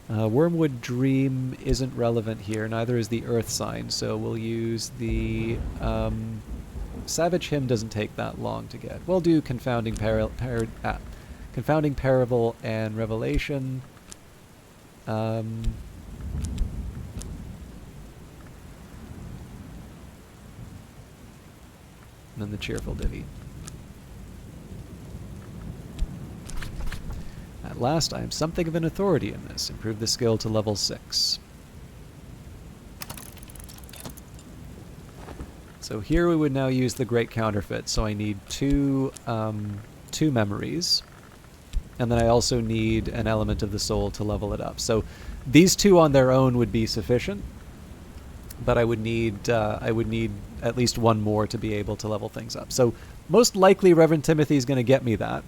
Wormwood Dream isn't relevant here, neither is the Earth Sign, so we'll use the... Savage Hymn doesn't take that long to get. We'll do Confounding Parable and Revelation. And then the Cheerful Ditty. At last, I am something of an authority in this. Improve the skill to level 6. So here we would now use the Great Counterfeit. So I need two memories. And then I also need an element of the soul to level it up. So these 2 on their own would be sufficient. But I would need at least 1 more to be able to level things up. So most likely Reverend Timothy is going to get me that.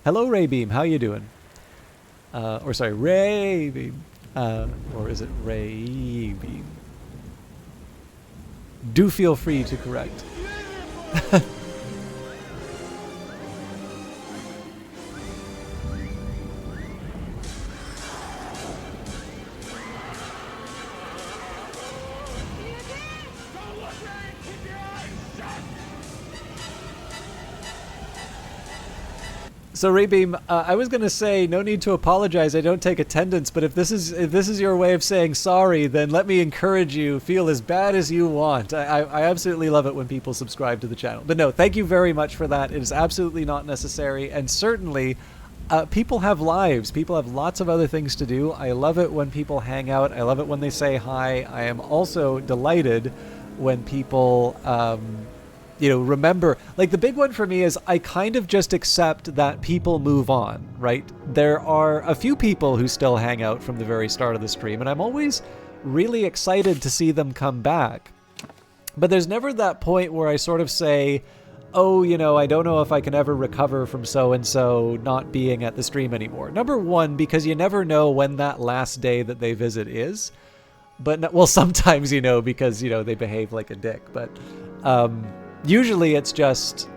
Hello, Raybeam. How you doing? Or sorry, Raybeam. Or is it Raybeam? Do feel free to correct. So Raybeam, I was going to say no need to apologize. I don't take attendance, but if this is your way of saying sorry, then let me encourage you. Feel as bad as you want. I absolutely love it when people subscribe to the channel. But no, thank you very much for that. It is absolutely not necessary, and certainly, people have lives. People have lots of other things to do. I love it when people hang out. I love it when they say hi. I am also delighted when people. Remember, like the big one for me is I kind of just accept that people move on, right? There are a few people who still hang out from the very start of the stream, and I'm always really excited to see them come back. But there's never that point where I sort of say, oh, I don't know if I can ever recover from so-and-so not being at the stream anymore. Number one, because you never know when that last day that they visit is. But, well, sometimes because, they behave like a dick. But, usually it's just,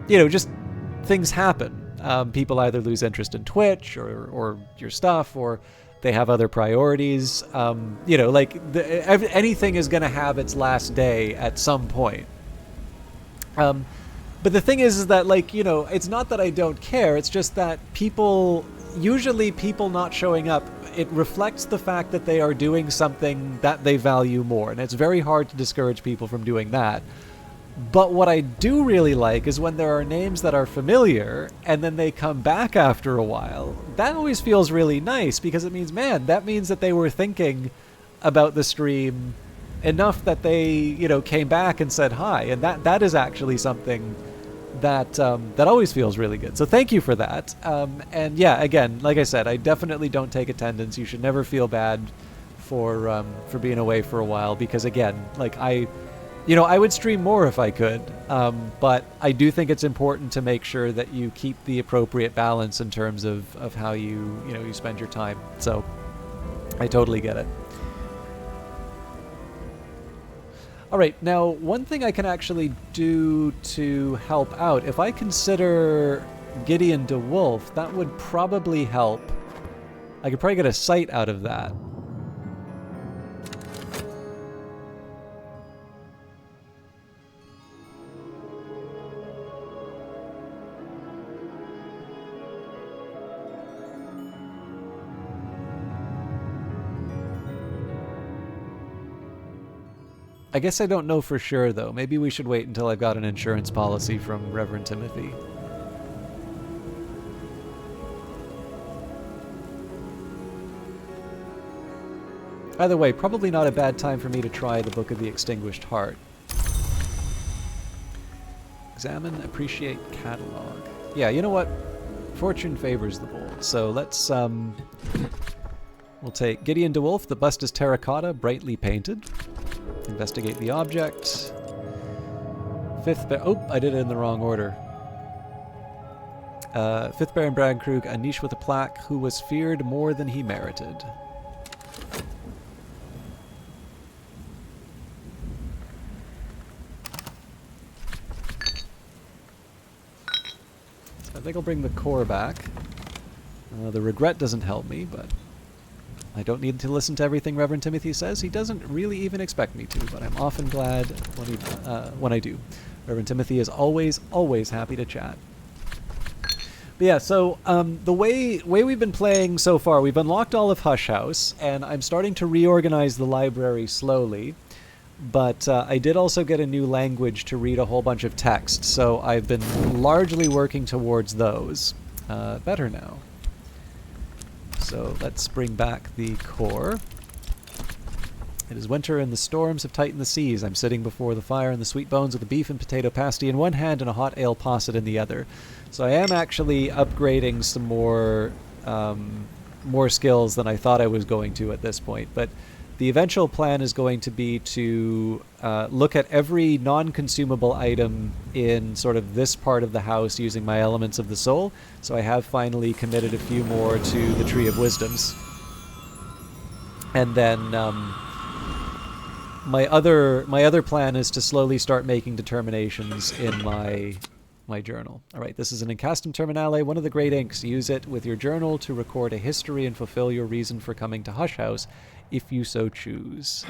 just things happen. People either lose interest in Twitch or your stuff, or they have other priorities. Anything is going to have its last day at some point. But the thing is that, it's not that I don't care. It's just that people not showing up, it reflects the fact that they are doing something that they value more. And it's very hard to discourage people from doing that. But what I do really like is when there are names that are familiar and then they come back after a while. That always feels really nice because it means, that means that they were thinking about the stream enough that they, came back and said hi. And that is actually something that always feels really good. So thank you for that. And yeah, again, like I said, I definitely don't take attendance. You should never feel bad for being away for a while because, again, I would stream more if I could, but I do think it's important to make sure that you keep the appropriate balance in terms of how you spend your time. So I totally get it. All right, now one thing I can actually do to help out, if I consider Gideon DeWolf, that would probably help. I could probably get a sight out of that. I guess I don't know for sure, though. Maybe we should wait until I've got an insurance policy from Reverend Timothy. Either way, probably not a bad time for me to try the Book of the Extinguished Heart. Examine, appreciate, catalog. Yeah, you know what? Fortune favors the bold. So let's, we'll take Gideon DeWolf. The bust is terracotta, brightly painted. Investigate the object. Fifth oh, I did it in the wrong order. Fifth Baron Brandkrug, a niche with a plaque, who was feared more than he merited. I think I'll bring the core back. The regret doesn't help me, but I don't need to listen to everything Reverend Timothy says. He doesn't really even expect me to, but I'm often glad when I do. Reverend Timothy is always, always happy to chat. But yeah, so the way we've been playing so far, we've unlocked all of Hush House, and I'm starting to reorganize the library slowly. But I did also get a new language to read a whole bunch of text, so I've been largely working towards those. Better now. So let's bring back the core. It is winter and the storms have tightened the seas. I'm sitting before the fire and the sweet bones of the beef and potato pasty in one hand and a hot ale posset in the other. So I am actually upgrading some more skills than I thought I was going to at this point. But the eventual plan is going to be to look at every non-consumable item in sort of this part of the house using my elements of the soul. So I have finally committed a few more to the Tree of Wisdoms. And then my other plan is to slowly start making determinations in my journal. All right, this is an Incastum Terminale, one of the great inks. Use it with your journal to record a history and fulfill your reason for coming to Hush House, if you so choose.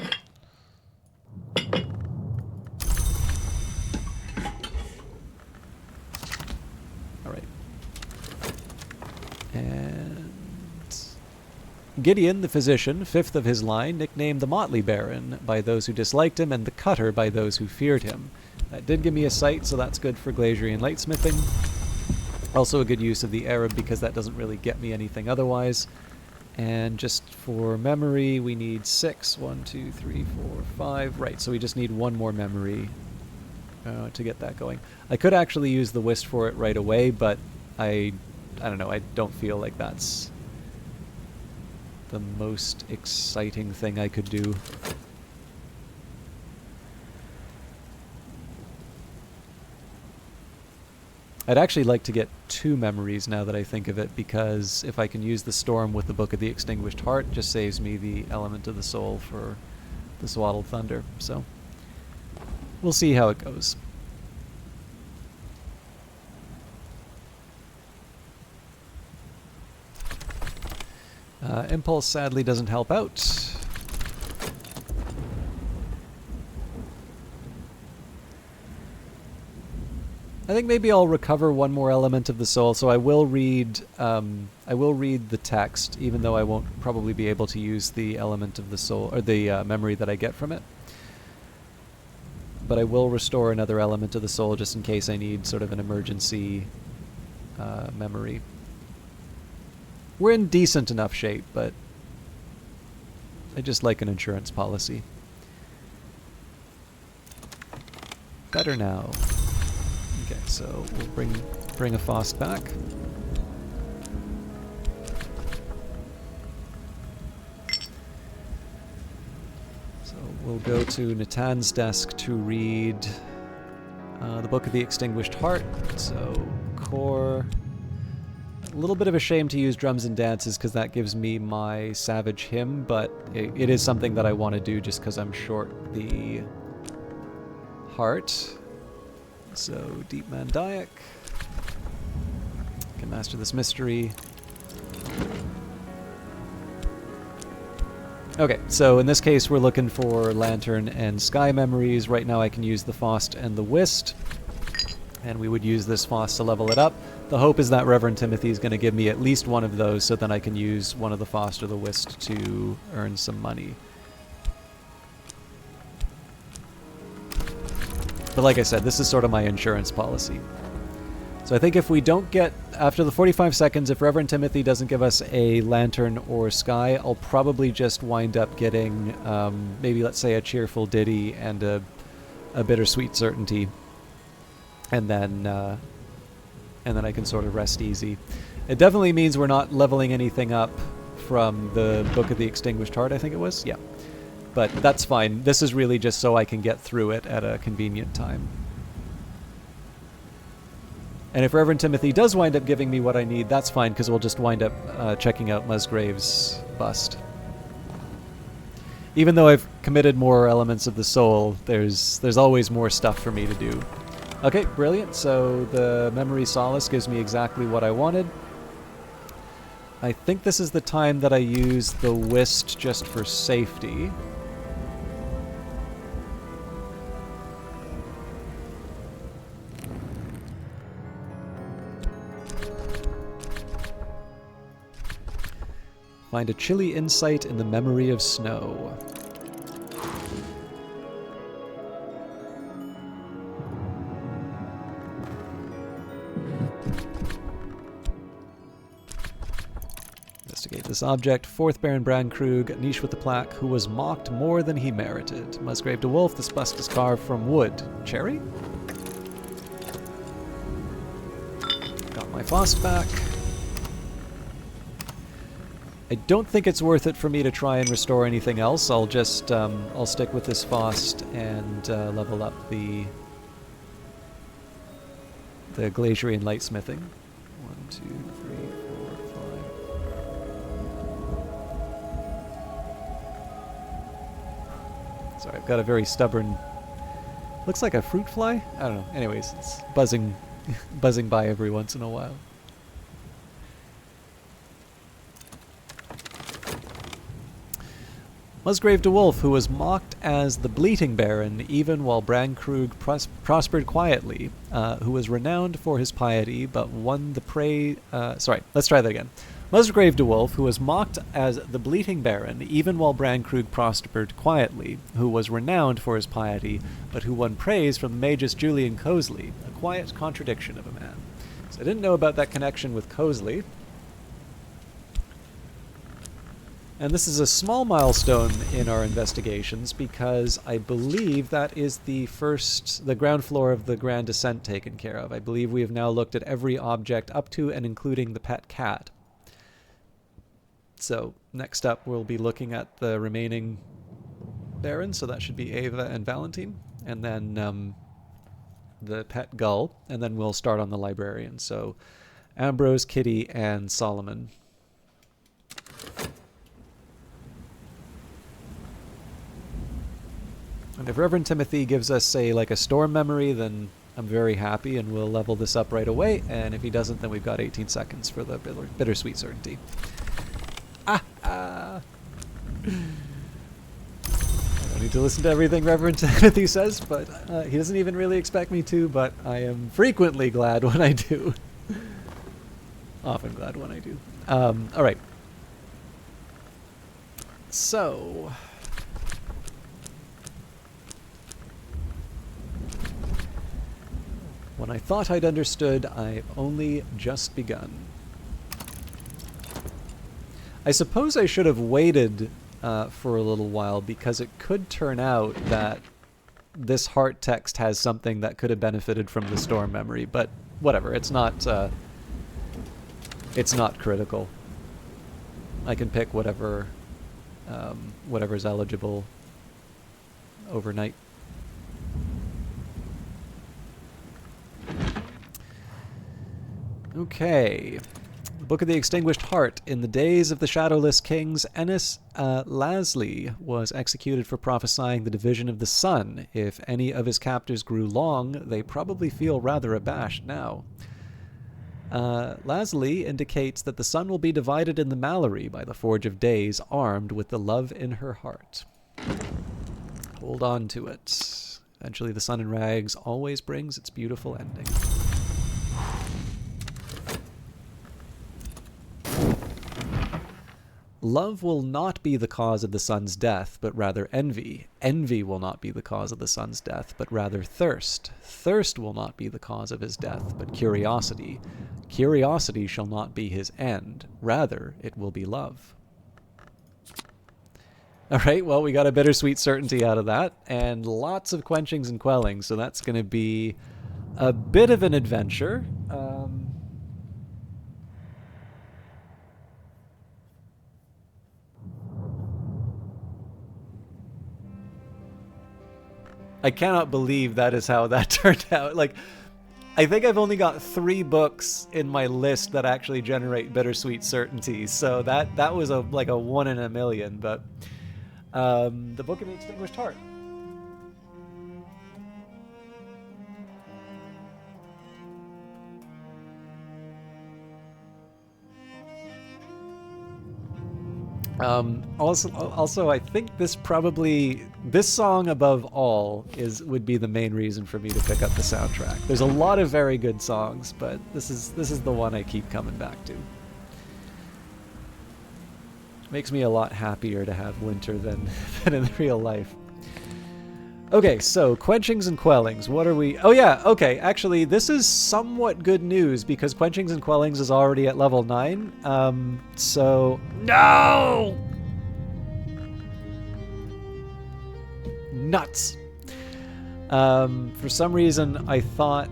All right. And Gideon, the physician, fifth of his line, nicknamed the Motley Baron by those who disliked him and the Cutter by those who feared him. That did give me a sight, so that's good for Glazierian Lightsmithing. Also a good use of the Arab because that doesn't really get me anything otherwise. And just for memory, we need 6. 1, 2, 3, 4, 5. Right, so we just need one more memory to get that going. I could actually use the Whist for it right away, but I don't know, I don't feel like that's the most exciting thing I could do. I'd actually like to get 2 memories now that I think of it, because if I can use the Storm with the Book of the Extinguished Heart, it just saves me the element of the soul for the Swaddled Thunder. So we'll see how it goes. Impulse sadly doesn't help out. I think maybe I'll recover one more element of the soul, so I will read the text, even though I won't probably be able to use the element of the soul or the memory that I get from it. But I will restore another element of the soul just in case I need sort of an emergency memory. We're in decent enough shape, but I just like an insurance policy. Better now. Okay, so we'll bring a Faust back. So we'll go to Natan's desk to read the Book of the Extinguished Heart. So core. A little bit of a shame to use drums and dances because that gives me my Savage Hymn, but it is something that I want to do just because I'm short the heart. So Deep Mandiac. Can master this mystery. Okay, so in this case we're looking for Lantern and Sky memories. Right now I can use the Faust and the Whist, and we would use this Faust to level it up. The hope is that Reverend Timothy is going to give me at least one of those, so then I can use one of the Faust or the Whist to earn some money. But like I said, this is sort of my insurance policy. So I think if we don't get, after the 45 seconds, if Reverend Timothy doesn't give us a lantern or sky, I'll probably just wind up getting maybe, let's say, a cheerful ditty and a bittersweet certainty. And then I can sort of rest easy. It definitely means we're not leveling anything up from the Book of the Extinguished Heart, I think it was? Yeah. But that's fine. This is really just so I can get through it at a convenient time. And if Reverend Timothy does wind up giving me what I need, that's fine, because we'll just wind up checking out Musgrave's bust. Even though I've committed more elements of the soul, there's always more stuff for me to do. Okay, brilliant. So the Memory Solace gives me exactly what I wanted. I think this is the time that I use the Whist just for safety. Find a chilly insight in the memory of snow. Investigate this object. Fourth Baron Brandkrug, niche with the plaque, who was mocked more than he merited. Musgrave de Wolf, this bust is carved from wood. Cherry? Got my Fost back. I don't think it's worth it for me to try and restore anything else. I'll just, I'll stick with this Fost and level up the Glacierian Lightsmithing. 1, 2, 3, 4, 5. Sorry, I've got a very stubborn... Looks like a fruit fly? I don't know. Anyways, it's buzzing by every once in a while. Musgrave de Wolf, who was mocked as the Bleating Baron even while Brandkrug prospered quietly, who was renowned for his piety, but won the prey... sorry, let's try that again. Musgrave de Wolf, who was mocked as the Bleating Baron even while Brandkrug prospered quietly, who was renowned for his piety, but who won praise from the magus Julian Cosley, a quiet contradiction of a man. So I didn't know about that connection with Cosley. And this is a small milestone in our investigations because I believe that is the ground floor of the Grand Descent taken care of. I believe we have now looked at every object up to and including the pet cat. So next up we'll be looking at the remaining barons, so that should be Ava and Valentine, and then the pet gull, and then we'll start on the librarian. So Ambrose, Kitty, and Solomon. And if Reverend Timothy gives us, say, like a storm memory, then I'm very happy and we'll level this up right away. And if he doesn't, then we've got 18 seconds for the bittersweet certainty. I don't need to listen to everything Reverend Timothy says, but he doesn't even really expect me to, but I am frequently glad when I do. Often glad when I do. All right. So... when I thought I'd understood, I've only just begun. I suppose I should have waited for a little while, because it could turn out that this heart text has something that could have benefited from the storm memory, but whatever, it's not critical. I can pick whatever's eligible overnight. Okay. The Book of the Extinguished Heart. In the days of the Shadowless Kings, Ennis Lasley was executed for prophesying the division of the sun. If any of his captors grew long, they probably feel rather abashed now. Lasley indicates that the sun will be divided in the Mallory by the Forge of Days, armed with the love in her heart. Hold on to it. Eventually the sun in rags always brings its beautiful ending. Love will not be the cause of the sun's death, but rather envy. Envy will not be the cause of the sun's death, but rather thirst. Thirst will not be the cause of his death, but curiosity. Curiosity shall not be his end. Rather, it will be love. All right, well, we got a bittersweet certainty out of that, and lots of quenchings and quellings, so that's going to be a bit of an adventure. I cannot believe that is how that turned out. Like, I think I've only got 3 books in my list that actually generate bittersweet certainties, so that was like a 1 in a million, but the Book of the Extinguished Heart. Also, I think this song above all would be the main reason for me to pick up the soundtrack. There's a lot of very good songs, but this is the one I keep coming back to. Makes me a lot happier to have winter than in real life. Okay, so quenchings and quellings. What are we? Oh yeah, okay. Actually, this is somewhat good news because quenchings and quellings is already at level 9. So no! Nuts. For some reason, I thought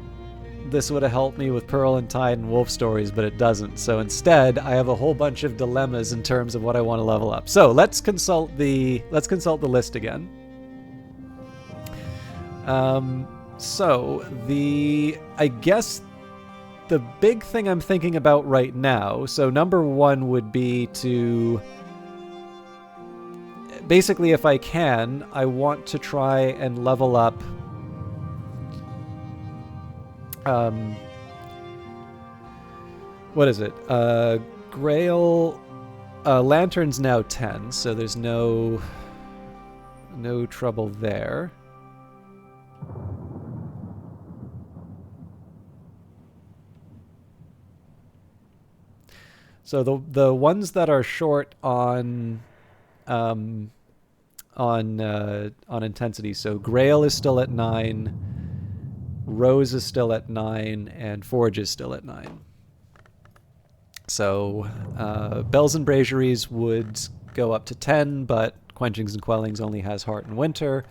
this would have helped me with Pearl and Tide and Wolf stories, but it doesn't. So instead, I have a whole bunch of dilemmas in terms of what I want to level up. So let's consult the list again. I guess the big thing I'm thinking about right now, so number 1 would be to, basically if I can, I want to try and level up, what is it? Grail, Lantern's now 10, so there's no trouble there. So the ones that are short on intensity. So Grail is still at 9, Rose is still at 9, and Forge is still at 9. So Bells and Braziers would go up to 10, but Quenchings and Quellings only has Heart and Winter.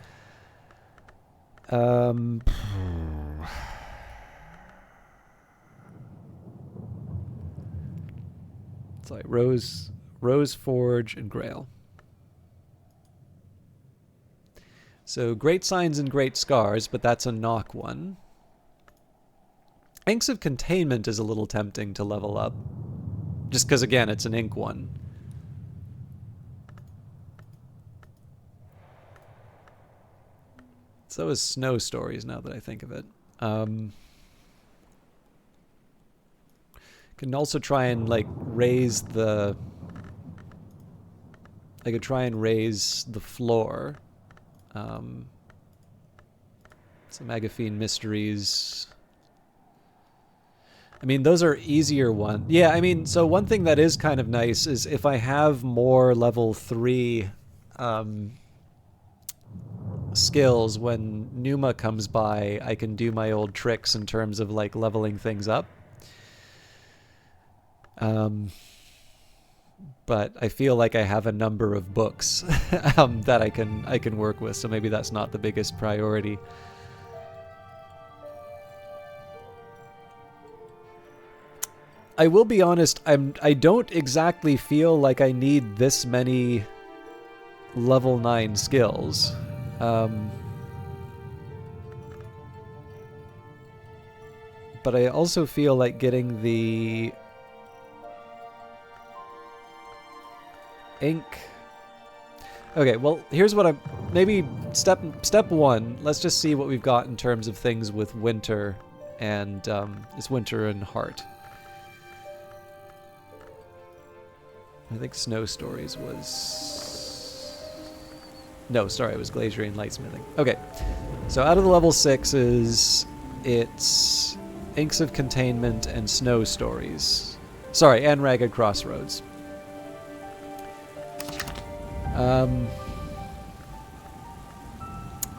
It's like Rose, Forge, and Grail. So Great Signs and Great Scars, but that's a knock one. Inks of Containment is a little tempting to level up. Just because, again, it's an ink one. So is Snow Stories, now that I think of it. Can also try and raise the... I could try and raise the floor. Some Agaphine Mysteries. I mean, those are easier ones. Yeah, I mean, so one thing that is kind of nice is if I have more level 3 skills, when Numa comes by, I can do my old tricks in terms of leveling things up. But I feel like I have a number of books that I can work with, so maybe that's not the biggest priority. I will be honest, I don't exactly feel like I need this many level 9 skills. But I also feel like getting the ink. Okay, well, here's what maybe step 1, let's just see what we've got in terms of things with Winter and it's Winter and Heart. I think Snow Stories was... No, sorry, it was Glacier and Lightsmithing. Okay, so out of the level 6s, it's Inks of Containment and Snow Stories. Sorry, and Ragged Crossroads.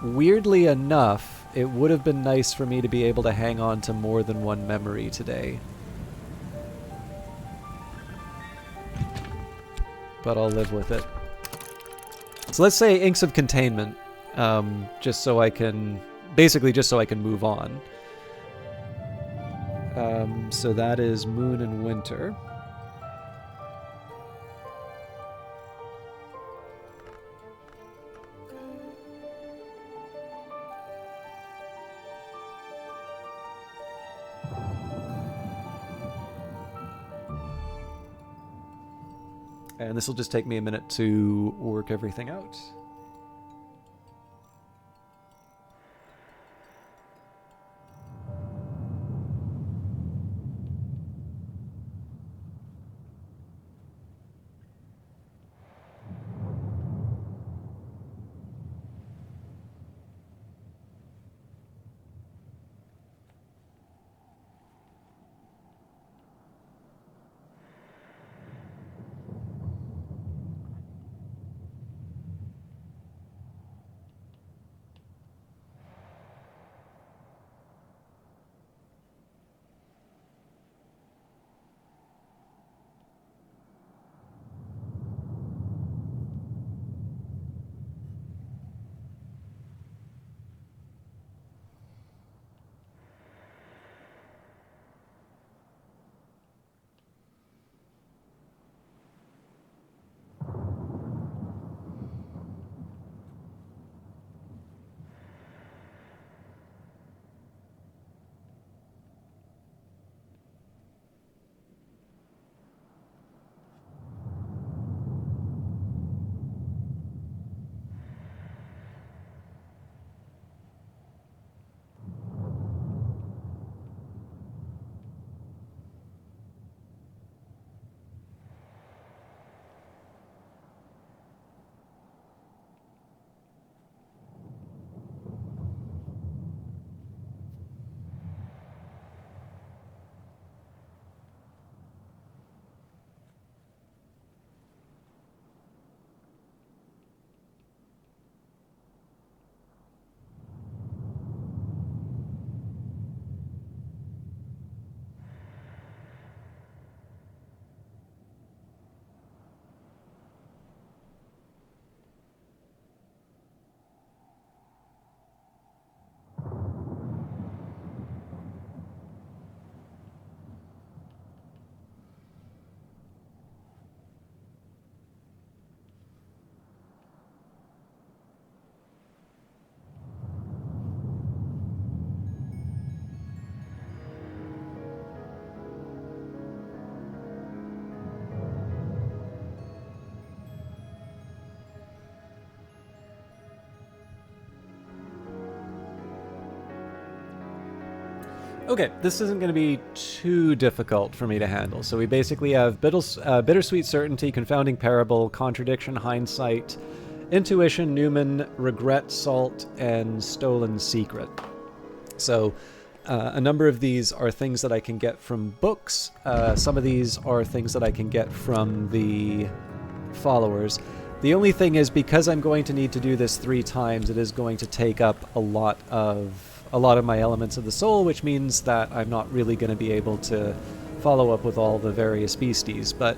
Weirdly enough, it would have been nice for me to be able to hang on to more than one memory today. But I'll live with it. So let's say Inks of Containment, just so I can... Basically, just so I can move on. So that is Moon and Winter. And this will just take me a minute to work everything out. Okay, this isn't going to be too difficult for me to handle. So we basically have Bittersweet Certainty, Confounding Parable, Contradiction, Hindsight, Intuition, Newman, Regret, Salt, and Stolen Secret. So a number of these are things that I can get from books. Some of these are things that I can get from the followers. The only thing is, because I'm going to need to do this 3 times, it is going to take up a lot of my elements of the soul, which means that I'm not really going to be able to follow up with all the various beasties. But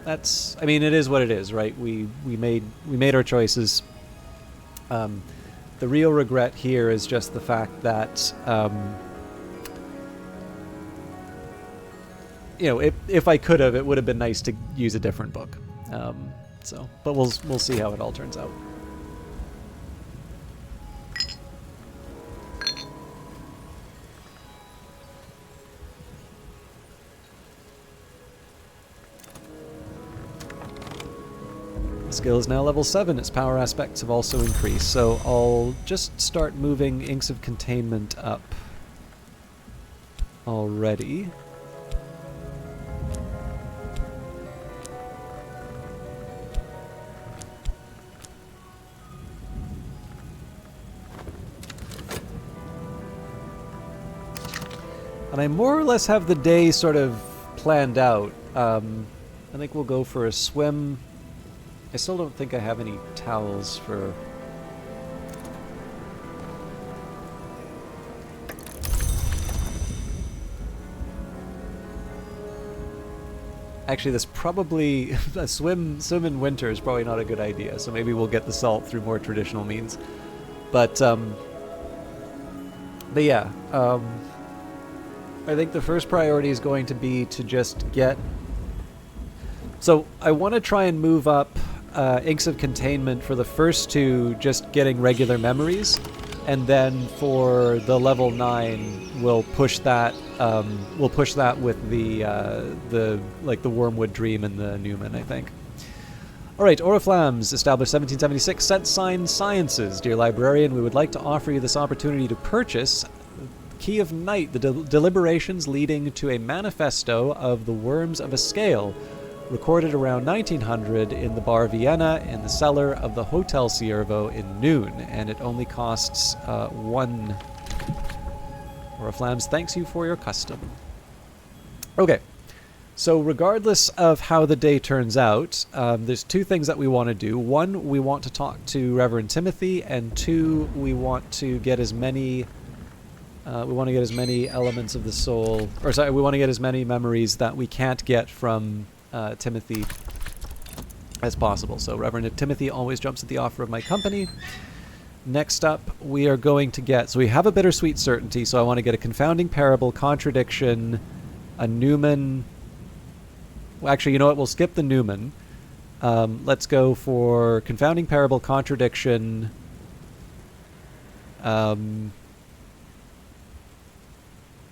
that's, I mean, it is what it is, right? We made our choices. The real regret here is just the fact that you know, if I could have, it would have been nice to use a different book. But we'll see how it all turns out. Skill is now level 7. Its power aspects have also increased. So I'll just start moving Inks of Containment up already. And I more or less have the day sort of planned out. I think we'll go for a swim I still don't think I have any towels for... Actually, this probably... a swim in winter is probably not a good idea, so maybe we'll get the salt through more traditional means. But yeah, I think the first priority is going to be to just get... So I want to try and move up Inks of Containment for the first two, just getting regular memories, and then for the level 9, we'll push that. We'll push that with the Wormwood Dream and the Newman, I think. All right, Oriflammes, established 1776, Set Sign Sciences. Dear librarian, we would like to offer you this opportunity to purchase Key of Night, the deliberations leading to a manifesto of the Worms of a Scale, recorded around 1900 in the Bar Vienna in the cellar of the Hotel Ciervo in Noon, and it only costs 1. Oriflammes thanks you for your custom. Okay, so regardless of how the day turns out, there's two things that we want to do. One, we want to talk to Reverend Timothy, and two, we want to get as many... elements of the soul... Or sorry, we want to get as many memories that we can't get from Timothy as possible. So Reverend Timothy always jumps at the offer of my company. Next up, we are going to get... So we have a bittersweet certainty, so I want to get a confounding parable, contradiction, a Newman... Well, actually, you know what? We'll skip the Newman. Let's go for confounding parable, contradiction...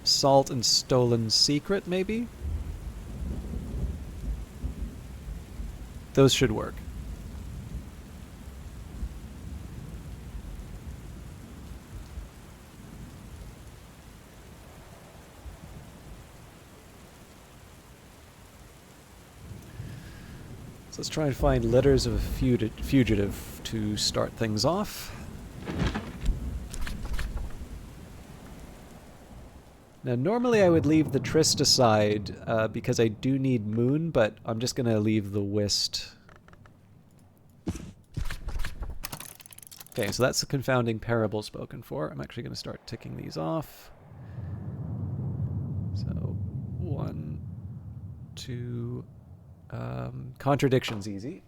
Salt and Stolen Secret, maybe? Those should work. So let's try and find letters of a fugitive to start things off. Now, normally I would leave the Tryst aside because I do need Moon, but I'm just going to leave the Whist. Okay, so that's the confounding parable spoken for. I'm actually going to start ticking these off. So, 1, 2... contradiction's easy.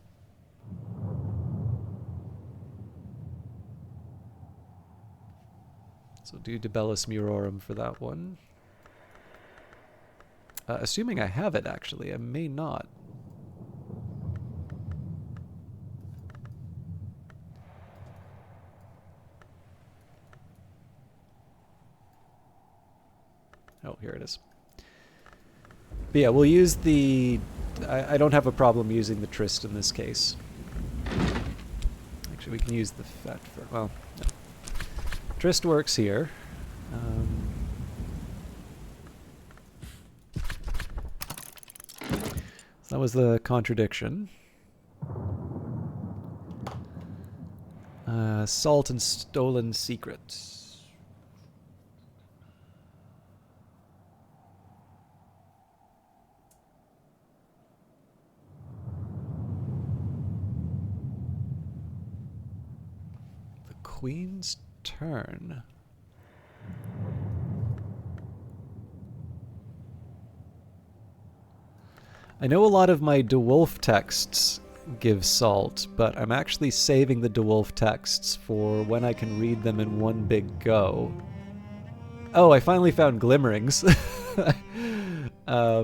So do Debellus Murorum for that one. Assuming I have it, actually. I may not. Oh, here it is. But yeah, we'll use the... I don't have a problem using the Tryst in this case. Actually, we can use the Fet for... Well, no. Tryst works here. So that was the contradiction. Salt and Stolen Secret. The Queen's Turn. I know a lot of my DeWolf texts give salt, but I'm actually saving the DeWolf texts for when I can read them in one big go. Oh, I finally found Glimmerings. I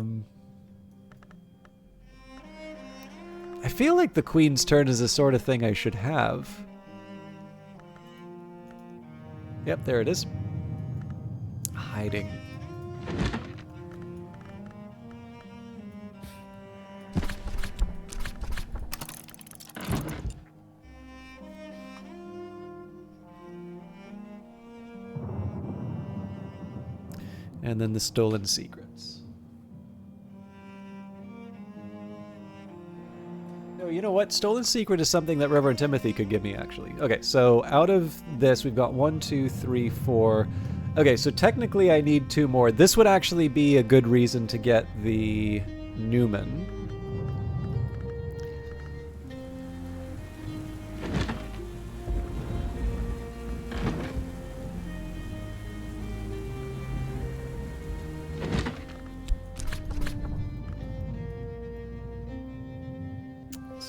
feel like the Queen's Turn is the sort of thing I should have. Yep, there it is. Hiding. And then the Stolen Secrets. No, you know what? Stolen Secret is something that Reverend Timothy could give me, actually. Okay, so out of this, we've got 1, 2, 3, 4. Okay, so technically I need 2 more. This would actually be a good reason to get the Newman.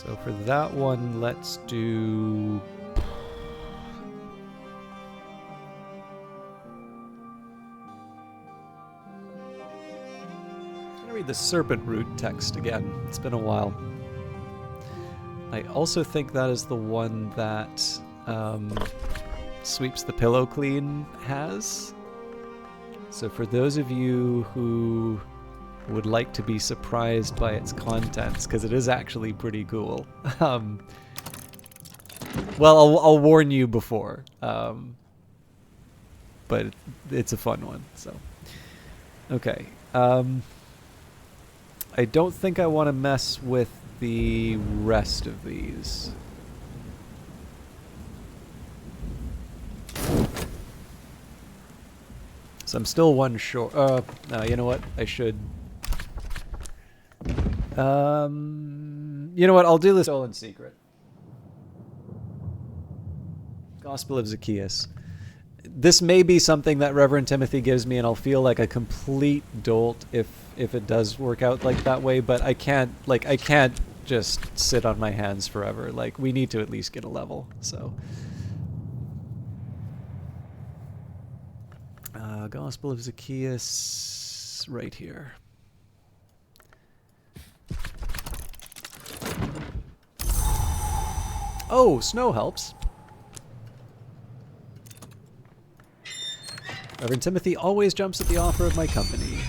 So for that one, let's do... I'm going to read the serpent root text again. It's been a while. I also think that is the one that Sweeps the Pillow Clean has. So for those of you who would like to be surprised by its contents, because it is actually pretty cool. Well, I'll warn you before. But it's a fun one, so. Okay. I don't think I want to mess with the rest of these. So I'm still one short. No, you know what? I should. You know what? I'll do this all in secret. Gospel of Zacchaeus. This may be something that Reverend Timothy gives me, and I'll feel like a complete dolt if it does work out like that way. But I can't just sit on my hands forever. Like, we need to at least get a level. So. Gospel of Zacchaeus, right here. Oh, snow helps. Reverend Timothy always jumps at the offer of my company.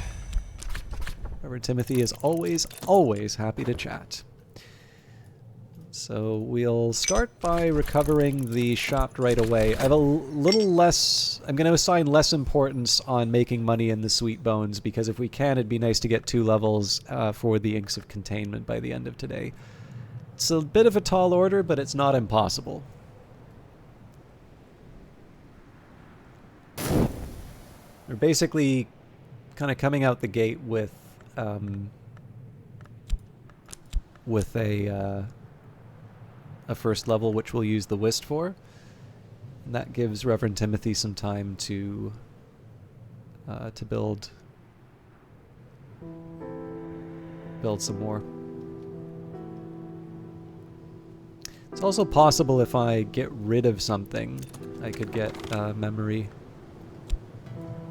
Reverend Timothy is always, always happy to chat. So we'll start by recovering the shopped right away. I have a little less... I'm going to assign less importance on making money in the sweet bones, because if we can, it'd be nice to get 2 levels for the Inks of Containment by the end of today. It's a bit of a tall order, but it's not impossible. We're basically kind of coming out the gate with a first level, which we'll use the Whist for. And that gives Reverend Timothy some time to build some more. It's also possible if I get rid of something, I could get memory.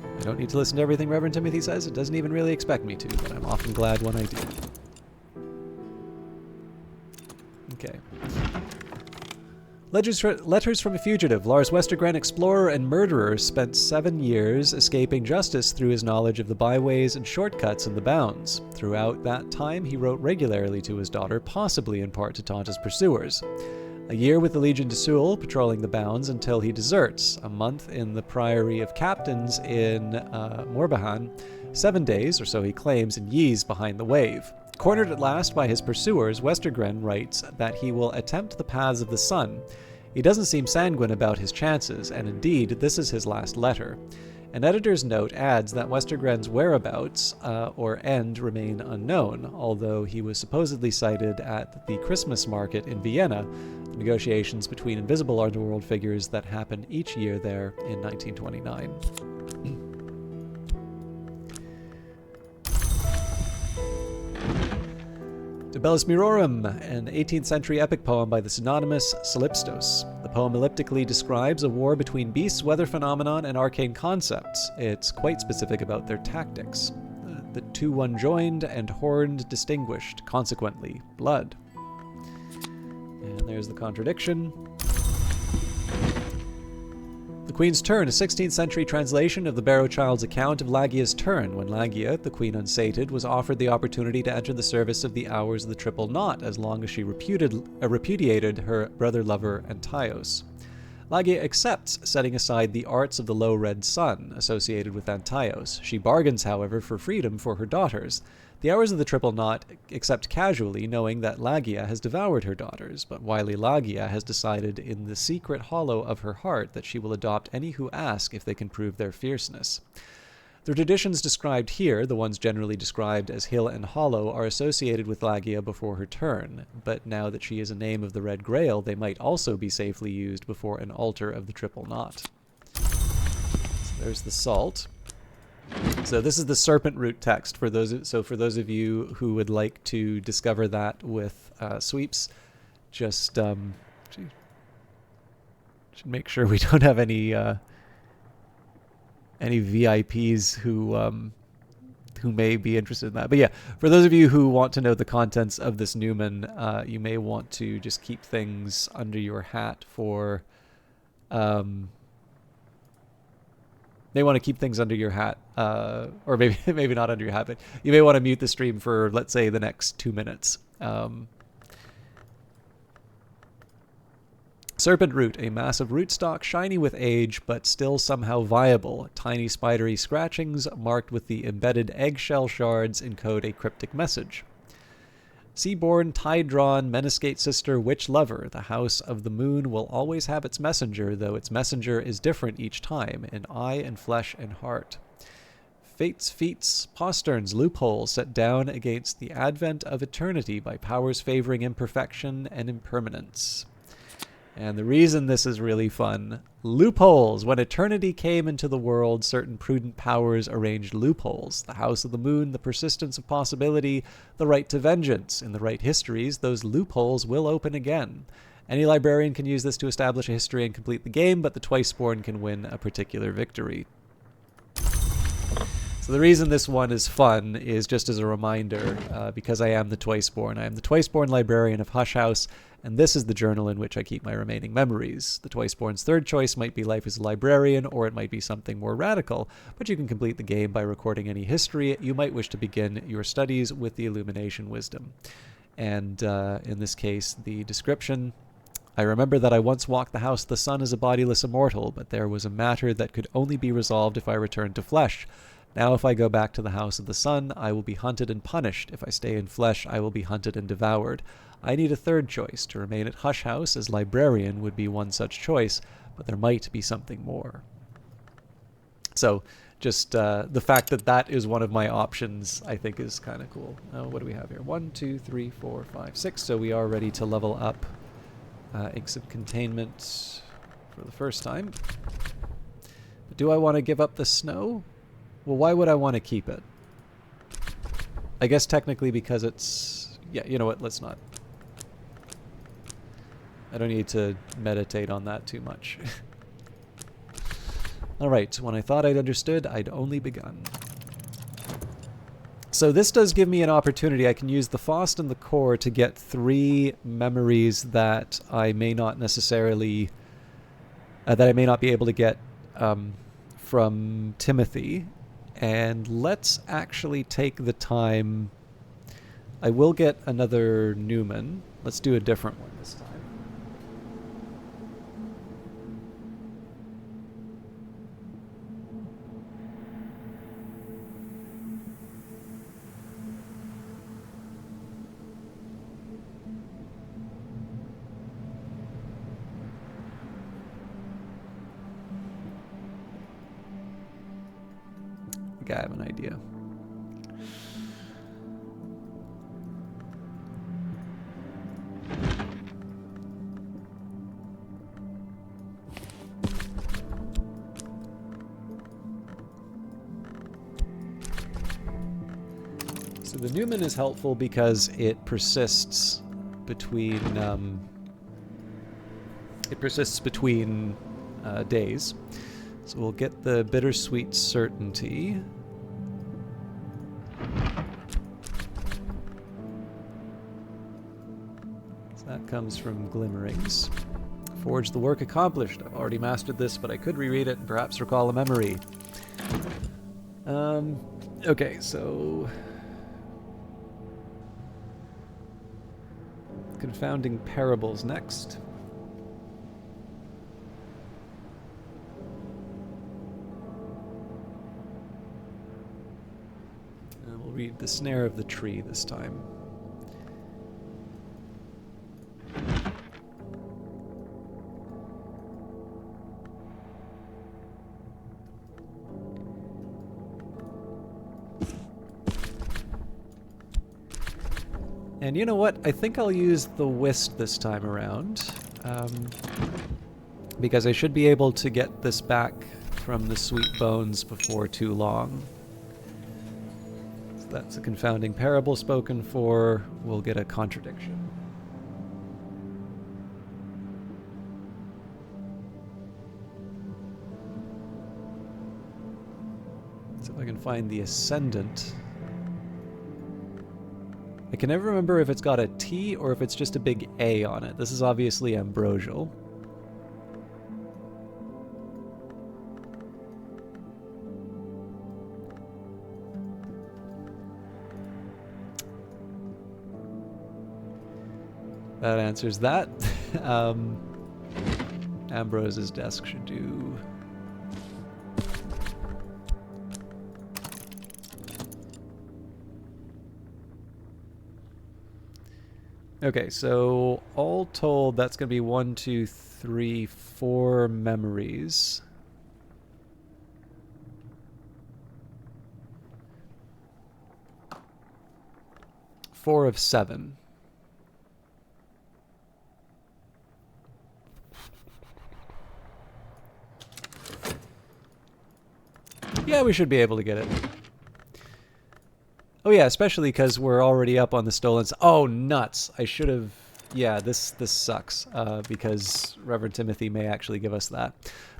I don't need to listen to everything Reverend Timothy says. It doesn't even really expect me to, but I'm often glad when I do. Okay. Letters from a Fugitive. Lars Westergren, explorer and murderer, spent 7 years escaping justice through his knowledge of the byways and shortcuts in the bounds. Throughout that time, he wrote regularly to his daughter, possibly in part to taunt his pursuers. A year with the Legion de Sul, patrolling the bounds until he deserts. A month in the Priory of Captains in Morbihan. 7 days, or so he claims, in Ys behind the wave. Cornered at last by his pursuers, Westergren writes that he will attempt the paths of the sun. He doesn't seem sanguine about his chances, and indeed, this is his last letter. An editor's note adds that Westergren's whereabouts or end remain unknown, although he was supposedly sighted at the Christmas market in Vienna, the negotiations between invisible underworld figures that happen each year there in 1929. De Bellis Mirorum, an 18th century epic poem by the synonymous Solipstos. The poem elliptically describes a war between beasts, weather phenomenon, and arcane concepts. It's quite specific about their tactics. The two one joined and horned distinguished, consequently, blood. And there's the contradiction. The Queen's Turn, a 16th century translation of the Barrow Child's account of Lagia's turn, when Lagia, the Queen unsated, was offered the opportunity to enter the service of the Hours of the Triple Knot as long as she repudiated her brother-lover Antaios. Lagia accepts, setting aside the arts of the low red sun associated with Antaios. She bargains, however, for freedom for her daughters. The Hours of the Triple Knot accept casually, knowing that Lagia has devoured her daughters, but wily Lagia has decided in the secret hollow of her heart that she will adopt any who ask if they can prove their fierceness. The traditions described here, the ones generally described as hill and hollow, are associated with Lagia before her turn, but now that she is a name of the Red Grail, they might also be safely used before an altar of the Triple Knot. So there's the salt. So this is the serpent root text for those of you who would like to discover that with sweeps. just should make sure we don't have any VIPs who may be interested in that. But yeah, for those of you who want to know the contents of this Newman, you may want to just keep things under your hat for. May want to keep things under your hat, or maybe not under your hat, but you may want to mute the stream for, let's say, the next 2 minutes. Serpent root, a massive rootstock, shiny with age, but still somehow viable. Tiny spidery scratchings marked with the embedded eggshell shards encode a cryptic message. Seaborn, tide-drawn, Meniscate sister, witch lover, the house of the moon will always have its messenger, though its messenger is different each time, in eye and flesh and heart. Fate's feats, posterns, loopholes set down against the advent of eternity by powers favoring imperfection and impermanence. And the reason this is really fun, loopholes. When eternity came into the world, certain prudent powers arranged loopholes. The house of the moon, the persistence of possibility, the right to vengeance. In the right histories, those loopholes will open again. Any librarian can use this to establish a history and complete the game, but the Twiceborn can win a particular victory. So the reason this one is fun is just as a reminder, because I am the Twiceborn. I am the Twiceborn librarian of Hush House, and this is the journal in which I keep my remaining memories. The Twiceborn's third choice might be life as a librarian, or it might be something more radical, but you can complete the game by recording any history you might wish to begin your studies with the Illumination Wisdom. And in this case, the description: I remember that I once walked the house of the sun as a bodiless immortal, but there was a matter that could only be resolved if I returned to flesh. Now if I go back to the house of the sun, I will be hunted and punished. If I stay in flesh, I will be hunted and devoured. I need a third choice. To remain at Hush House as librarian would be one such choice, but there might be something more. So just the fact that that is one of my options, I think, is kind of cool. What do we have here? 1, 2, 3, 4, 5, 6. So we are ready to level up Inks of Containment for the first time. But do I want to give up the snow? Well, why would I want to keep it? I guess technically because it's... Yeah, you know what? Let's not. I don't need to meditate on that too much. Alright, when I thought I'd understood, I'd only begun. So this does give me an opportunity. I can use the Faust and the Core to get 3 memories that I may not necessarily... that I may not be able to get from Timothy. And let's actually take the time. I will get another Newman. Let's do a different one this time. I have an idea. So the Newman is helpful because it persists between days. So we'll get the Bittersweet Certainty. That comes from Glimmerings. Forge the work accomplished. I've already mastered this, but I could reread it and perhaps recall a memory. Okay, so... Confounding Parables next. And we'll read The Snare of the Tree this time. And you know what? I think I'll use the Whist this time around. Because I should be able to get this back from the Sweet Bones before too long. So that's a Confounding Parable spoken for. We'll get a Contradiction. can find the Ascendant. I can never remember if it's got a T or if it's just a big A on it. This is obviously ambrosial. That answers that. Ambrose's desk should do. Okay, so all told, that's going to be 1, 2, 3, 4 memories. Four of 7. Yeah, we should be able to get it. Oh yeah, especially because we're already up on the stolen... Oh, nuts! I should have... Yeah, this sucks, because Reverend Timothy may actually give us that.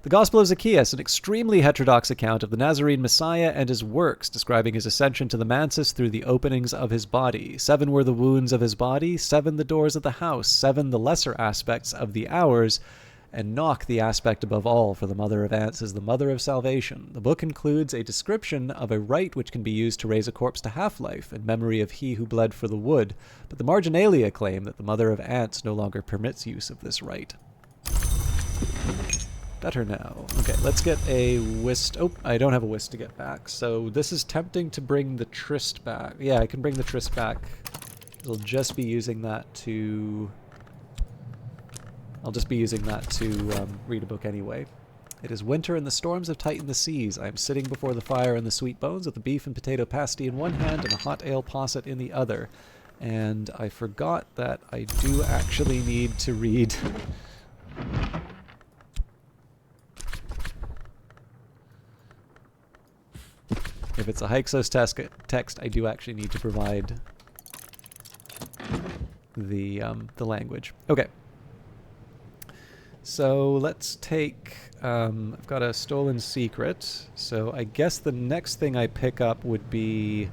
The Gospel of Zacchaeus, an extremely heterodox account of the Nazarene Messiah and his works, describing his ascension to the mansus through the openings of his body. 7 were the wounds of his body, 7 the doors of the house, 7 the lesser aspects of the hours, and Knock, the aspect above all, for the mother of ants is the mother of salvation. The book includes a description of a rite which can be used to raise a corpse to half-life in memory of he who bled for the wood, but the marginalia claim that the mother of ants no longer permits use of this rite. Better now. Okay, let's get a whist. Oh, I don't have a whist to get back, so this is tempting to bring the tryst back. Yeah, I can bring the tryst back. It'll just be using that to... I'll just be using that to read a book anyway. It is winter and the storms have tightened the seas. I am sitting before the fire in the sweet bones with a beef and potato pasty in one hand and a hot ale posset in the other. And I forgot that I do actually need to read... If it's a Hyksos text, I do actually need to provide the language. Okay. So let's take, I've got a stolen secret, so I guess the next thing I pick up would be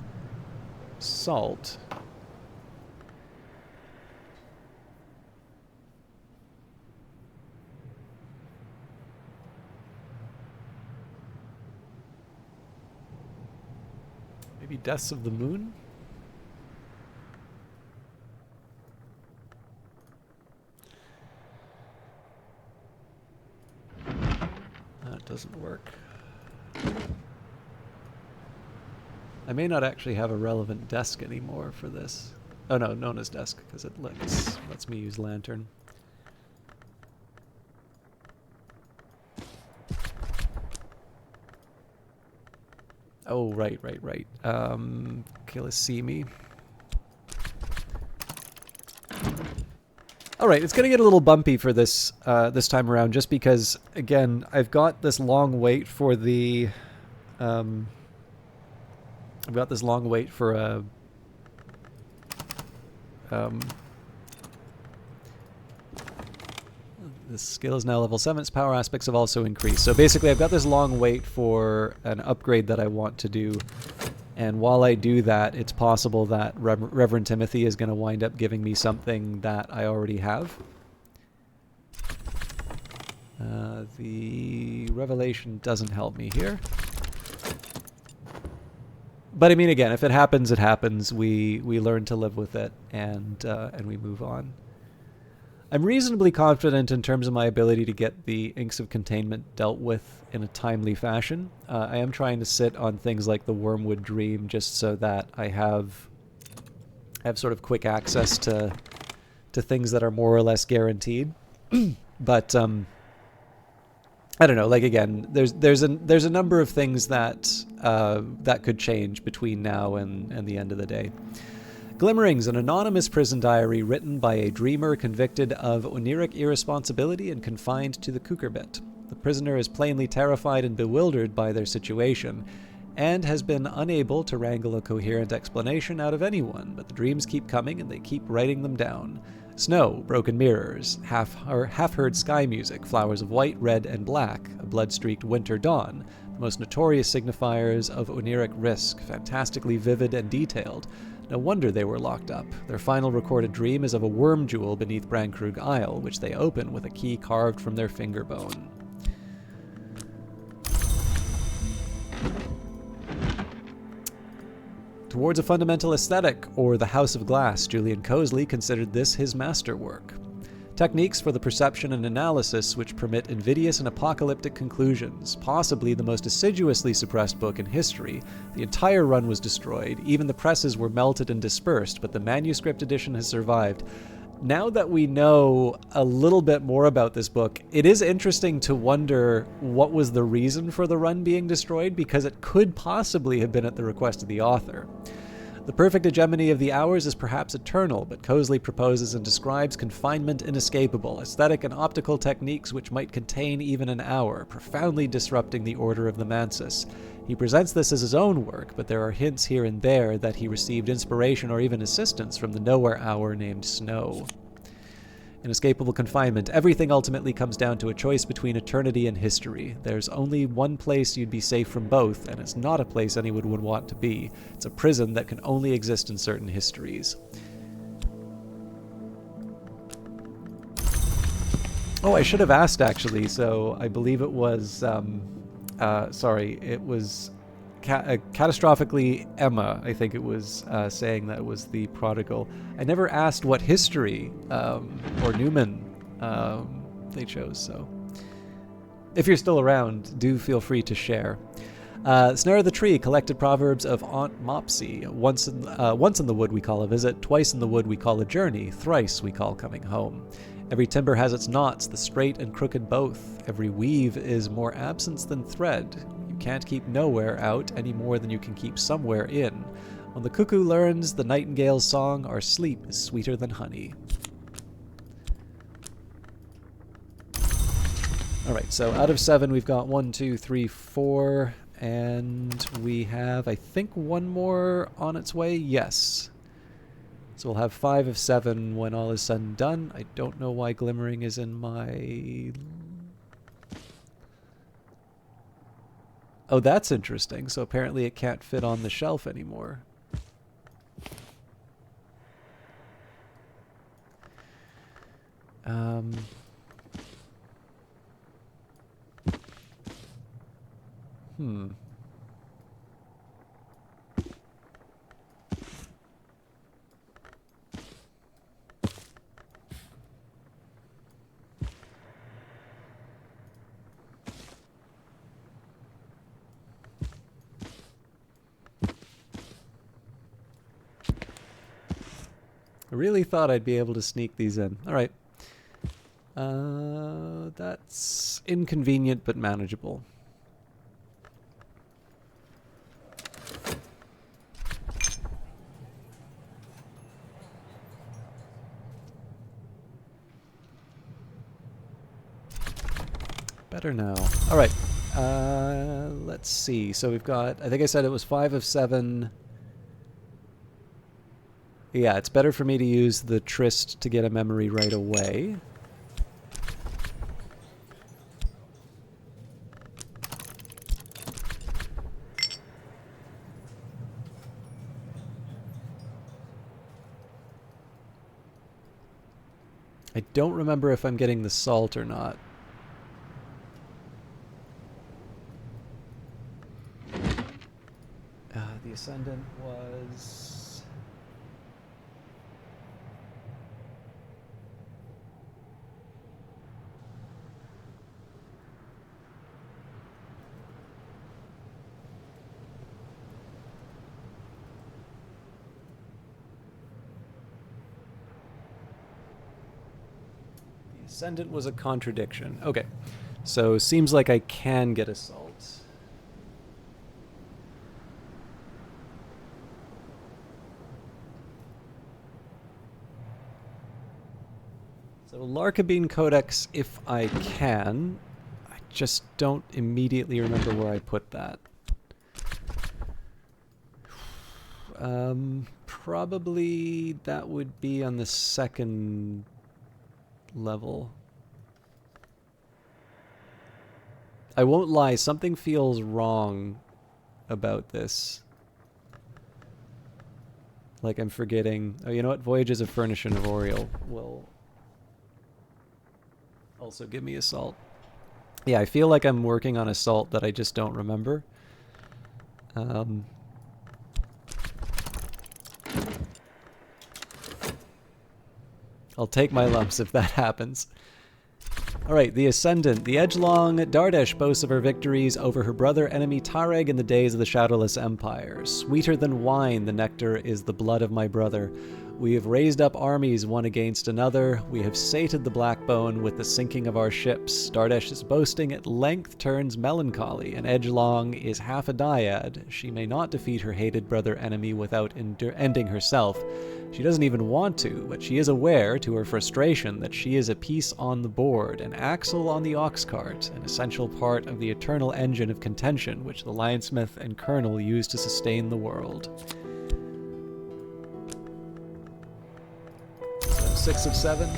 salt. Maybe Deaths of the Moon? That doesn't work. I may not actually have a relevant desk anymore for this. Oh no, Nona's desk, because it lets me use lantern. Oh, right. Kilisimi. Alright, it's going to get a little bumpy for this this time around, just because, again, I've got this long wait for the... I've got this long wait for a... the skill is now level 7, its power aspects have also increased. So basically I've got this long wait for an upgrade that I want to do. And while I do that, it's possible that Reverend Timothy is going to wind up giving me something that I already have. The Revelation doesn't help me here. But I mean, again, if it happens, it happens. We learn to live with it, and we move on. I'm reasonably confident in terms of my ability to get the Inks of Containment dealt with in a timely fashion. I am trying to sit on things like the Wormwood Dream just so that I have sort of quick access to things that are more or less guaranteed. But I don't know. Like, again, there's a number of things that that could change between now and the end of the day. Glimmerings, an anonymous prison diary written by a dreamer convicted of oniric irresponsibility and confined to the cucurbit. The prisoner is plainly terrified and bewildered by their situation, and has been unable to wrangle a coherent explanation out of anyone, but the dreams keep coming and they keep writing them down. Snow, broken mirrors, half-heard sky music, flowers of white, red, and black, a blood-streaked winter dawn, the most notorious signifiers of oniric risk, fantastically vivid and detailed. No wonder they were locked up. Their final recorded dream is of a worm jewel beneath Brankrug Isle, which they open with a key carved from their finger bone. Towards a fundamental aesthetic, or the House of Glass, Julian Cosley considered this his masterwork. Techniques for the perception and analysis which permit invidious and apocalyptic conclusions, possibly the most assiduously suppressed book in history. The entire run was destroyed, even the presses were melted and dispersed, but the manuscript edition has survived. Now that we know a little bit more about this book, it is interesting to wonder what was the reason for the run being destroyed, because it could possibly have been at the request of the author. The perfect hegemony of the hours is perhaps eternal, but Cosley proposes and describes confinement inescapable, aesthetic and optical techniques which might contain even an hour, profoundly disrupting the order of the Mansus. He presents this as his own work, but there are hints here and there that he received inspiration or even assistance from the nowhere hour named Snow. Inescapable confinement. Everything ultimately comes down to a choice between eternity and history. There's only one place you'd be safe from both, and it's not a place anyone would want to be. It's a prison that can only exist in certain histories. Oh, I should have asked, actually. So I believe it was... it was catastrophically Emma, I think it was, saying that it was the prodigal. I never asked what history, or Newman, they chose, so... If you're still around, do feel free to share. Snare of the Tree, collected proverbs of Aunt Mopsy. Once in the wood we call a visit, twice in the wood we call a journey, thrice we call coming home. Every timber has its knots, the straight and crooked both. Every weave is more absence than thread. You can't keep nowhere out any more than you can keep somewhere in. When the cuckoo learns the nightingale's song, our sleep is sweeter than honey. Alright, so out of 7 we've got 1, 2, 3, 4, and we have, I think, one more on its way? Yes. So we'll have 5 of 7 when all is said and done. I don't know why Glimmering is in my... Oh, that's interesting. So apparently it can't fit on the shelf anymore. I really thought I'd be able to sneak these in. All right. That's inconvenient but manageable. Better now. All right. Let's see. So we've got, I think I said it was 5 of 7. Yeah, it's better for me to use the Tryst to get a memory right away. I don't remember if I'm getting the salt or not. The Ascendant was... The Ascendant was a contradiction. Okay. So seems like I can get a salt. So Larkabine Codex, if I can. I just don't immediately remember where I put that. Probably that would be on the second level. I won't lie, something feels wrong about this. Like I'm forgetting. Oh, you know what? Voyages of Furnish and Aurorial will also give me Assault. Yeah, I feel like I'm working on Assault that I just don't remember. I'll take my lumps if that happens. Alright, the Ascendant. The Edgelong Dardesh boasts of her victories over her brother enemy Tareg in the days of the Shadowless Empire. Sweeter than wine, the nectar is the blood of my brother. We have raised up armies one against another. We have sated the Blackbone with the sinking of our ships. Dardesh's boasting at length turns melancholy, and Edgelong is half a dyad. She may not defeat her hated brother enemy without ending herself. She doesn't even want to, but she is aware, to her frustration, that she is a piece on the board, an axle on the ox cart, an essential part of the eternal engine of contention which the Lionsmith and Colonel use to sustain the world. 6 of 7.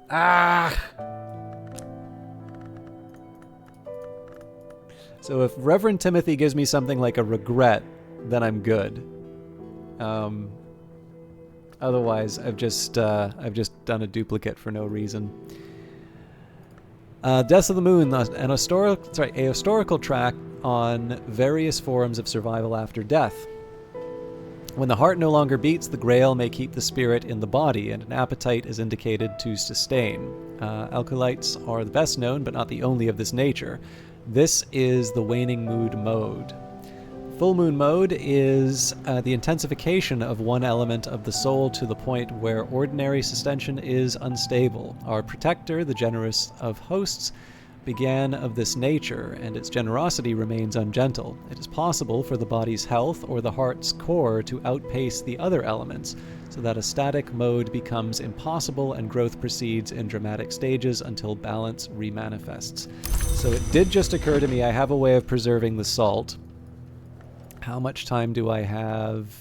Ah! So if Reverend Timothy gives me something like a regret, then I'm good. Otherwise, I've just done a duplicate for no reason. Deaths of the Moon, a historical track on various forms of survival after death. When the heart no longer beats, the Grail may keep the spirit in the body, and an appetite is indicated to sustain. Alkalites are the best known, but not the only of this nature. This is the waning mood mode. Full moon mode is the intensification of one element of the soul to the point where ordinary sustention is unstable. Our protector, the generous of hosts, began of this nature, and its generosity remains ungentle. It is possible for the body's health or the heart's core to outpace the other elements, so that a static mode becomes impossible and growth proceeds in dramatic stages until balance remanifests. So it did just occur to me I have a way of preserving the salt. How much time do I have?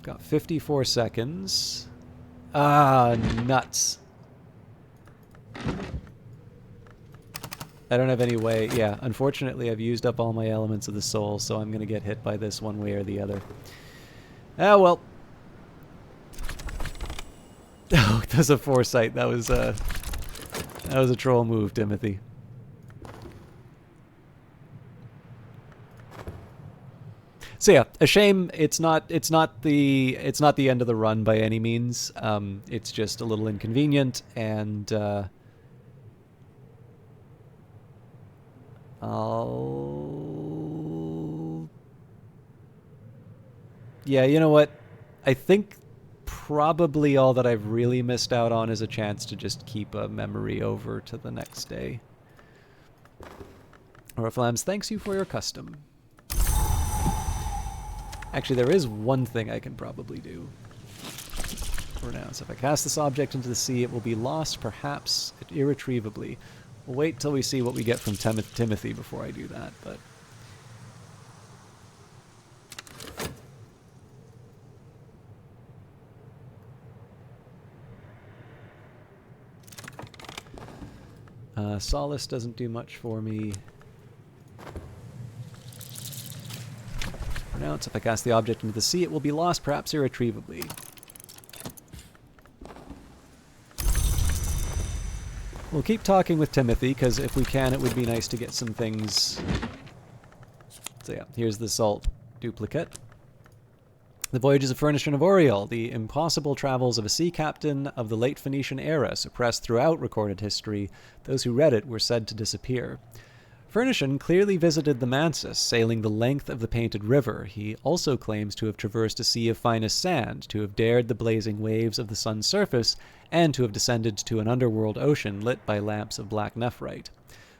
Got 54 seconds. Ah, nuts. I don't have any way. Yeah, unfortunately, I've used up all my elements of the soul, so I'm going to get hit by this one way or the other. Ah, well. Oh, that's a foresight. That was a troll move, Timothy. So yeah, a shame. It's not the end of the run by any means. It's just a little inconvenient, and yeah, you know what? I think probably all that I've really missed out on is a chance to just keep a memory over to the next day. Oriflams, thanks you for your custom. Actually, there is one thing I can probably do for now. So if I cast this object into the sea, it will be lost, perhaps irretrievably. We'll wait till we see what we get from Timothy before I do that, but... Solace doesn't do much for me. Pronounce, if I cast the object into the sea, it will be lost, perhaps irretrievably. We'll keep talking with Timothy, because if we can, it would be nice to get some things. So yeah, here's the salt duplicate. The Voyages of Furnish and Aurorial, the impossible travels of a sea captain of the late Phoenician era, suppressed throughout recorded history. Those who read it were said to disappear. Furnishan clearly visited the Mansus, sailing the length of the Painted River. He also claims to have traversed a sea of finest sand, to have dared the blazing waves of the sun's surface, and to have descended to an underworld ocean lit by lamps of black nephrite.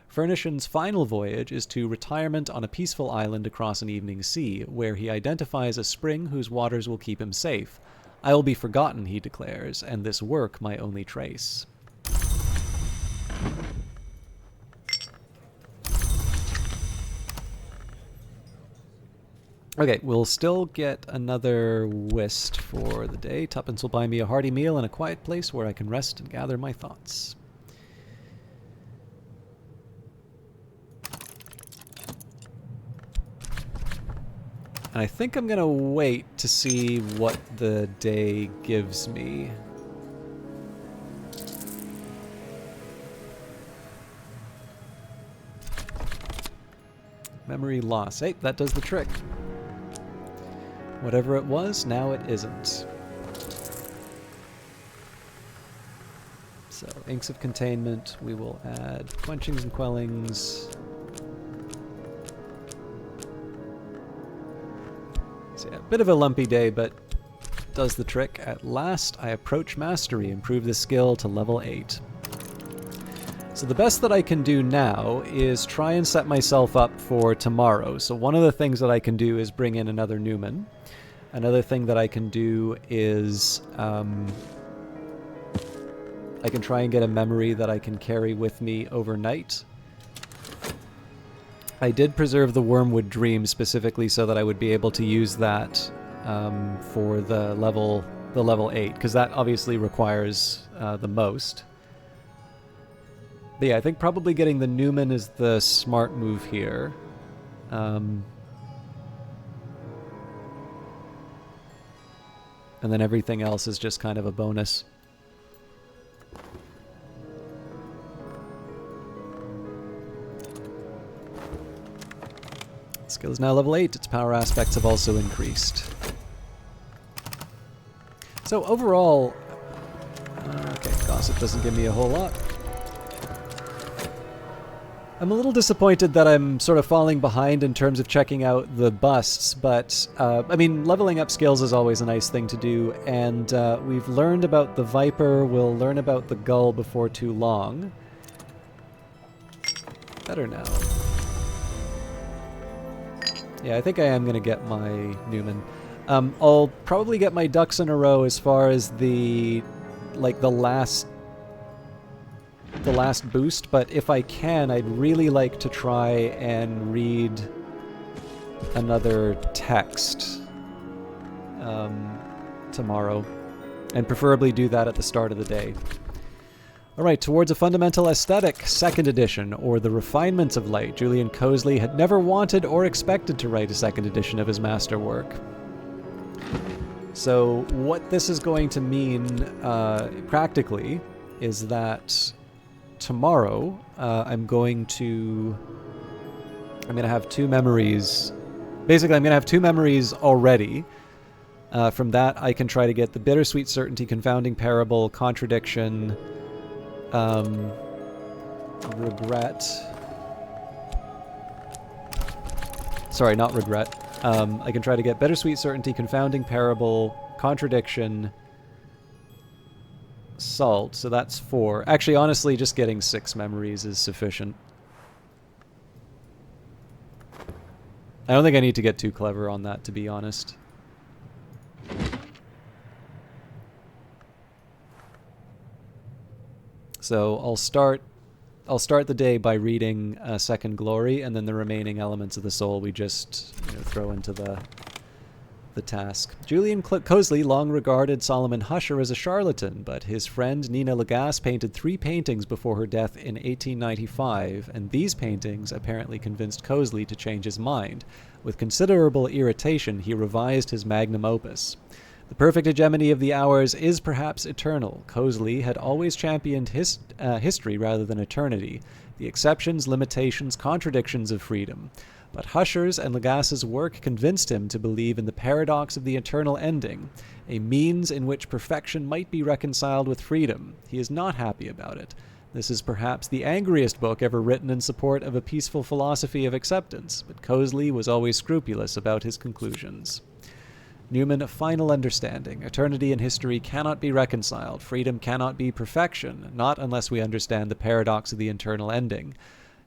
Furnishan's final voyage is to retirement on a peaceful island across an evening sea, where he identifies a spring whose waters will keep him safe. I will be forgotten, he declares, and this work my only trace. Okay, we'll still get another whist for the day. Tuppence will buy me a hearty meal in a quiet place where I can rest and gather my thoughts. And I think I'm going to wait to see what the day gives me. Memory loss. Hey, that does the trick. Whatever it was, now it isn't. So, inks of containment, we will add quenchings and quellings. So yeah, a bit of a lumpy day, but does the trick. At last, I approach mastery, improve the skill to level 8. So the best that I can do now is try and set myself up for tomorrow. So one of the things that I can do is bring in another Newman. Another thing that I can do is I can try and get a memory that I can carry with me overnight. I did preserve the Wormwood Dream specifically so that I would be able to use that for the level 8, because that obviously requires the most. But yeah, I think probably getting the Newman is the smart move here. And then everything else is just kind of a bonus. Skill is now level 8. Its power aspects have also increased. So overall... okay, Gossip doesn't give me a whole lot. I'm a little disappointed that I'm sort of falling behind in terms of checking out the busts, but, I mean, leveling up skills is always a nice thing to do, and we've learned about the Viper, we'll learn about the Gull before too long. Better now. Yeah, I think I am going to get my Newman. I'll probably get my ducks in a row as far as the last boost, but if I can, I'd really like to try and read another text tomorrow, and preferably do that at the start of the day. Alright, Towards a Fundamental Aesthetic, 2nd edition, or The Refinements of Light. Julian Cosley had never wanted or expected to write a 2nd edition of his masterwork. So what this is going to mean practically is that tomorrow I'm going to have 2 memories. Basically, I'm going to have 2 memories already. From that, I can try to get the Bittersweet Certainty, Confounding Parable, Contradiction, Regret. Sorry, not Regret. I can try to get Bittersweet Certainty, Confounding Parable, Contradiction, Salt, so that's 4. Actually, honestly, just getting 6 memories is sufficient. I don't think I need to get too clever on that, to be honest. So I'll start the day by reading Second Glory, and then the remaining elements of the soul we just throw into the task. Julian Cosley long regarded Solomon Husher as a charlatan, but his friend Nina Lagasse painted 3 paintings before her death in 1895, and these paintings apparently convinced Cosley to change his mind. With considerable irritation, he revised his magnum opus. The perfect hegemony of the hours is perhaps eternal. Cosley had always championed history rather than eternity, the exceptions, limitations, contradictions of freedom. But Husher's and Lagasse's work convinced him to believe in the paradox of the eternal ending, a means in which perfection might be reconciled with freedom. He is not happy about it. This is perhaps the angriest book ever written in support of a peaceful philosophy of acceptance, but Cosley was always scrupulous about his conclusions. Newman, final understanding. Eternity and history cannot be reconciled. Freedom cannot be perfection, not unless we understand the paradox of the eternal ending.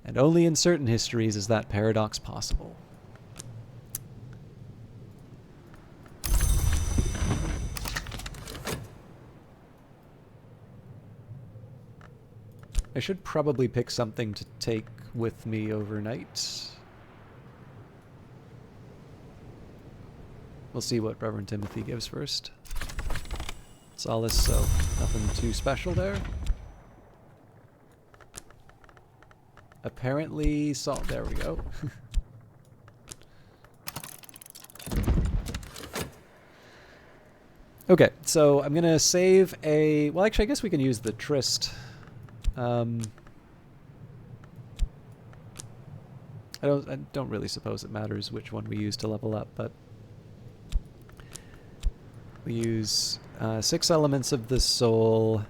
And only in certain histories is that paradox possible. I should probably pick something to take with me overnight. We'll see what Reverend Timothy gives first. Solace, so nothing too special there. Apparently salt. There we go. Okay, so I'm gonna save a. Well, actually, I guess we can use the Tryst. I don't really suppose it matters which one we use to level up, but we use 6 elements of the soul.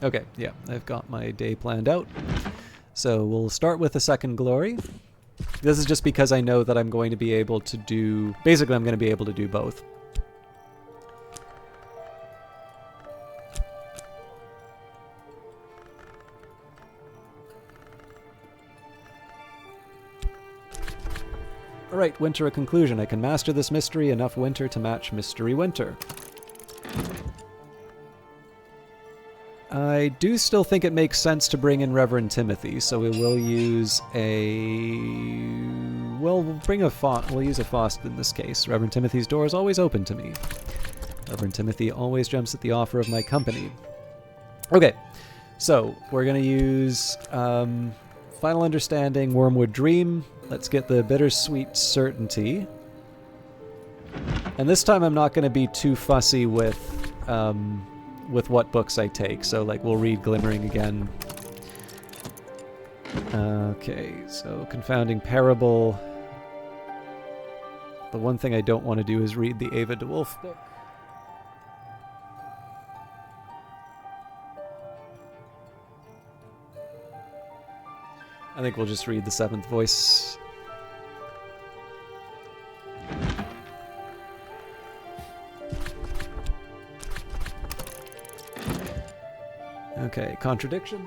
Okay, yeah, I've got my day planned out. So we'll start with a second glory. This is just because I know that I'm going to be able to do... Basically, I'm going to be able to do both. Alright, Winter a conclusion. I can master this mystery, enough winter to match Mystery Winter. I do still think it makes sense to bring in Reverend Timothy, so we will use a... Well, we'll bring a we'll use a Faust in this case. Reverend Timothy's door is always open to me. Reverend Timothy always jumps at the offer of my company. Okay, so we're going to use Final Understanding, Wormwood Dream. Let's get the Bittersweet Certainty. And this time I'm not going to be too fussy with what books I take. So, like, we'll read Glimmering again. Okay, so Confounding Parable. The one thing I don't want to do is read the Ava DeWolf book. I think we'll just read the Seventh Voice. Okay, Contradiction.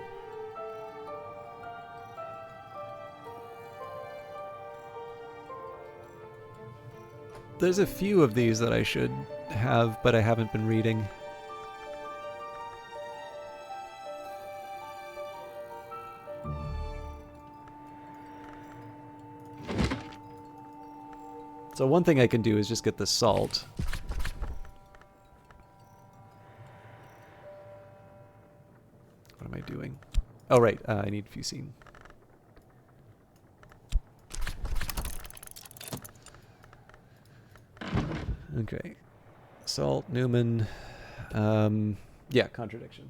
There's a few of these that I should have, but I haven't been reading. So one thing I can do is just get the salt. What am I doing? Oh, right. I need Fusine. Okay. Salt, Newman. Yeah, Contradiction.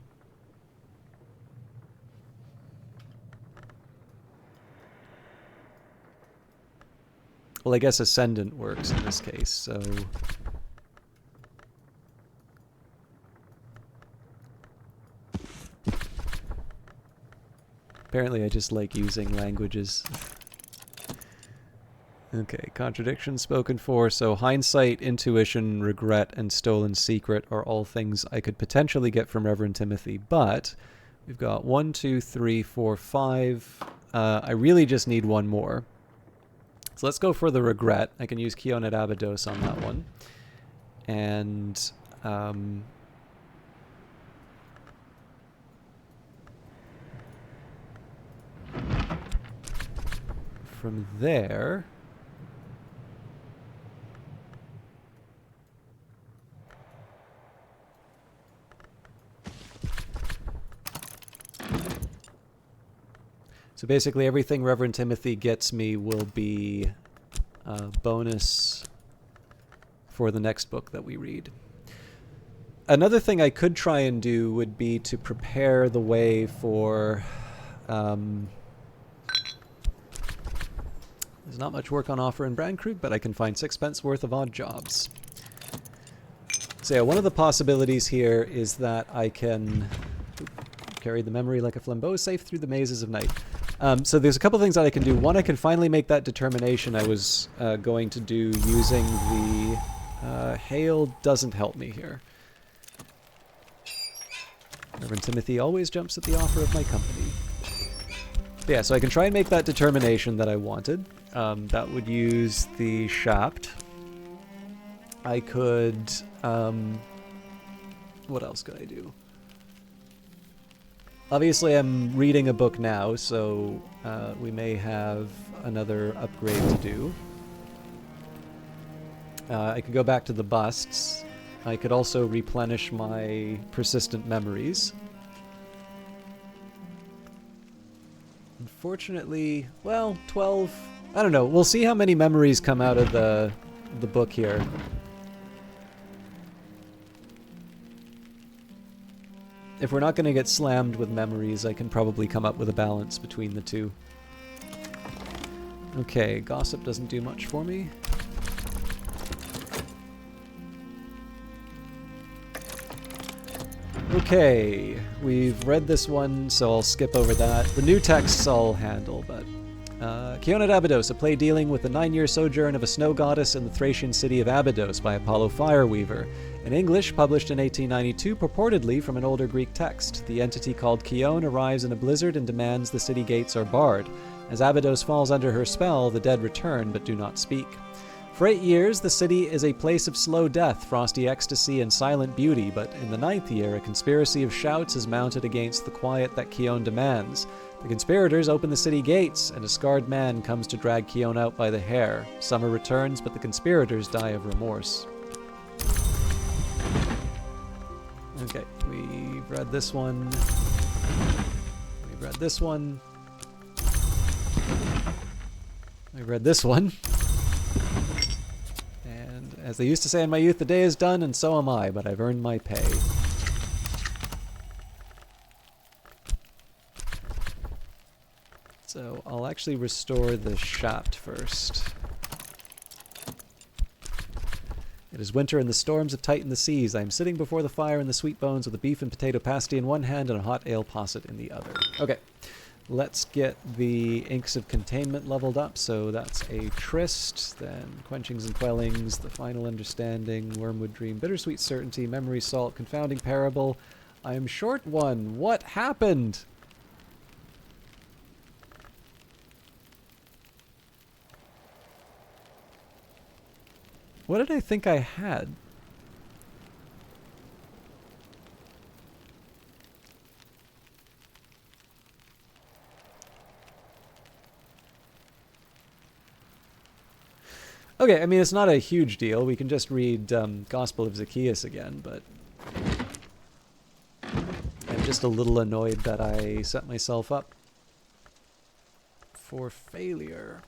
Well, I guess Ascendant works in this case, so... Apparently I just like using languages. Okay, Contradiction spoken for, so hindsight, intuition, regret, and stolen secret are all things I could potentially get from Reverend Timothy, but we've got 1, 2, 3, 4, 5. I really just need one more. So let's go for the regret. I can use Keonet Abydos on that one. And from there, so basically everything Reverend Timothy gets me will be a bonus for the next book that we read. Another thing I could try and do would be to prepare the way for... there's not much work on offer in Brandkrug, but I can find 6 pence worth of odd jobs. So yeah, one of the possibilities here is that I can carry the memory like a flambeau safe through the mazes of night. So there's a couple things that I can do. One, I can finally make that determination I was going to do using the... Hail doesn't help me here. Reverend Timothy always jumps at the offer of my company. But yeah, so I can try and make that determination that I wanted. That would use the Shapt. I could... what else could I do? Obviously, I'm reading a book now, so we may have another upgrade to do. I could go back to the busts. I could also replenish my persistent memories. Unfortunately, well, 12... I don't know. We'll see how many memories come out of the book here. If we're not going to get slammed with memories, I can probably come up with a balance between the two. Okay, gossip doesn't do much for me. Okay, we've read this one, so I'll skip over that. The new texts I'll handle, but... Kiona Abydos, a play dealing with the 9-year sojourn of a snow goddess in the Thracian city of Abydos by Apollo Fireweaver. In English, published in 1892, purportedly from an older Greek text. The entity called Kione arrives in a blizzard and demands the city gates are barred. As Abydos falls under her spell, the dead return but do not speak. For 8 years, the city is a place of slow death, frosty ecstasy, and silent beauty, but in the 9th year, a conspiracy of shouts is mounted against the quiet that Kione demands. The conspirators open the city gates, and a scarred man comes to drag Kione out by the hair. Summer returns, but the conspirators die of remorse. Okay, we've read this one. We've read this one. We've read this one. And as they used to say in my youth, the day is done, and so am I, but I've earned my pay. So I'll actually restore the shaft first. It is winter and the storms have tightened the seas. I am sitting before the fire in the sweet bones with a beef and potato pasty in one hand and a hot ale posset in the other. Okay, let's get the inks of containment leveled up. So that's a tryst, then quenchings and quellings, the final understanding, wormwood dream, bittersweet certainty, memory salt, confounding parable. I am short one. What happened? What did I think I had? Okay, I mean, it's not a huge deal. We can just read Gospel of Zacchaeus again, but I'm just a little annoyed that I set myself up for failure.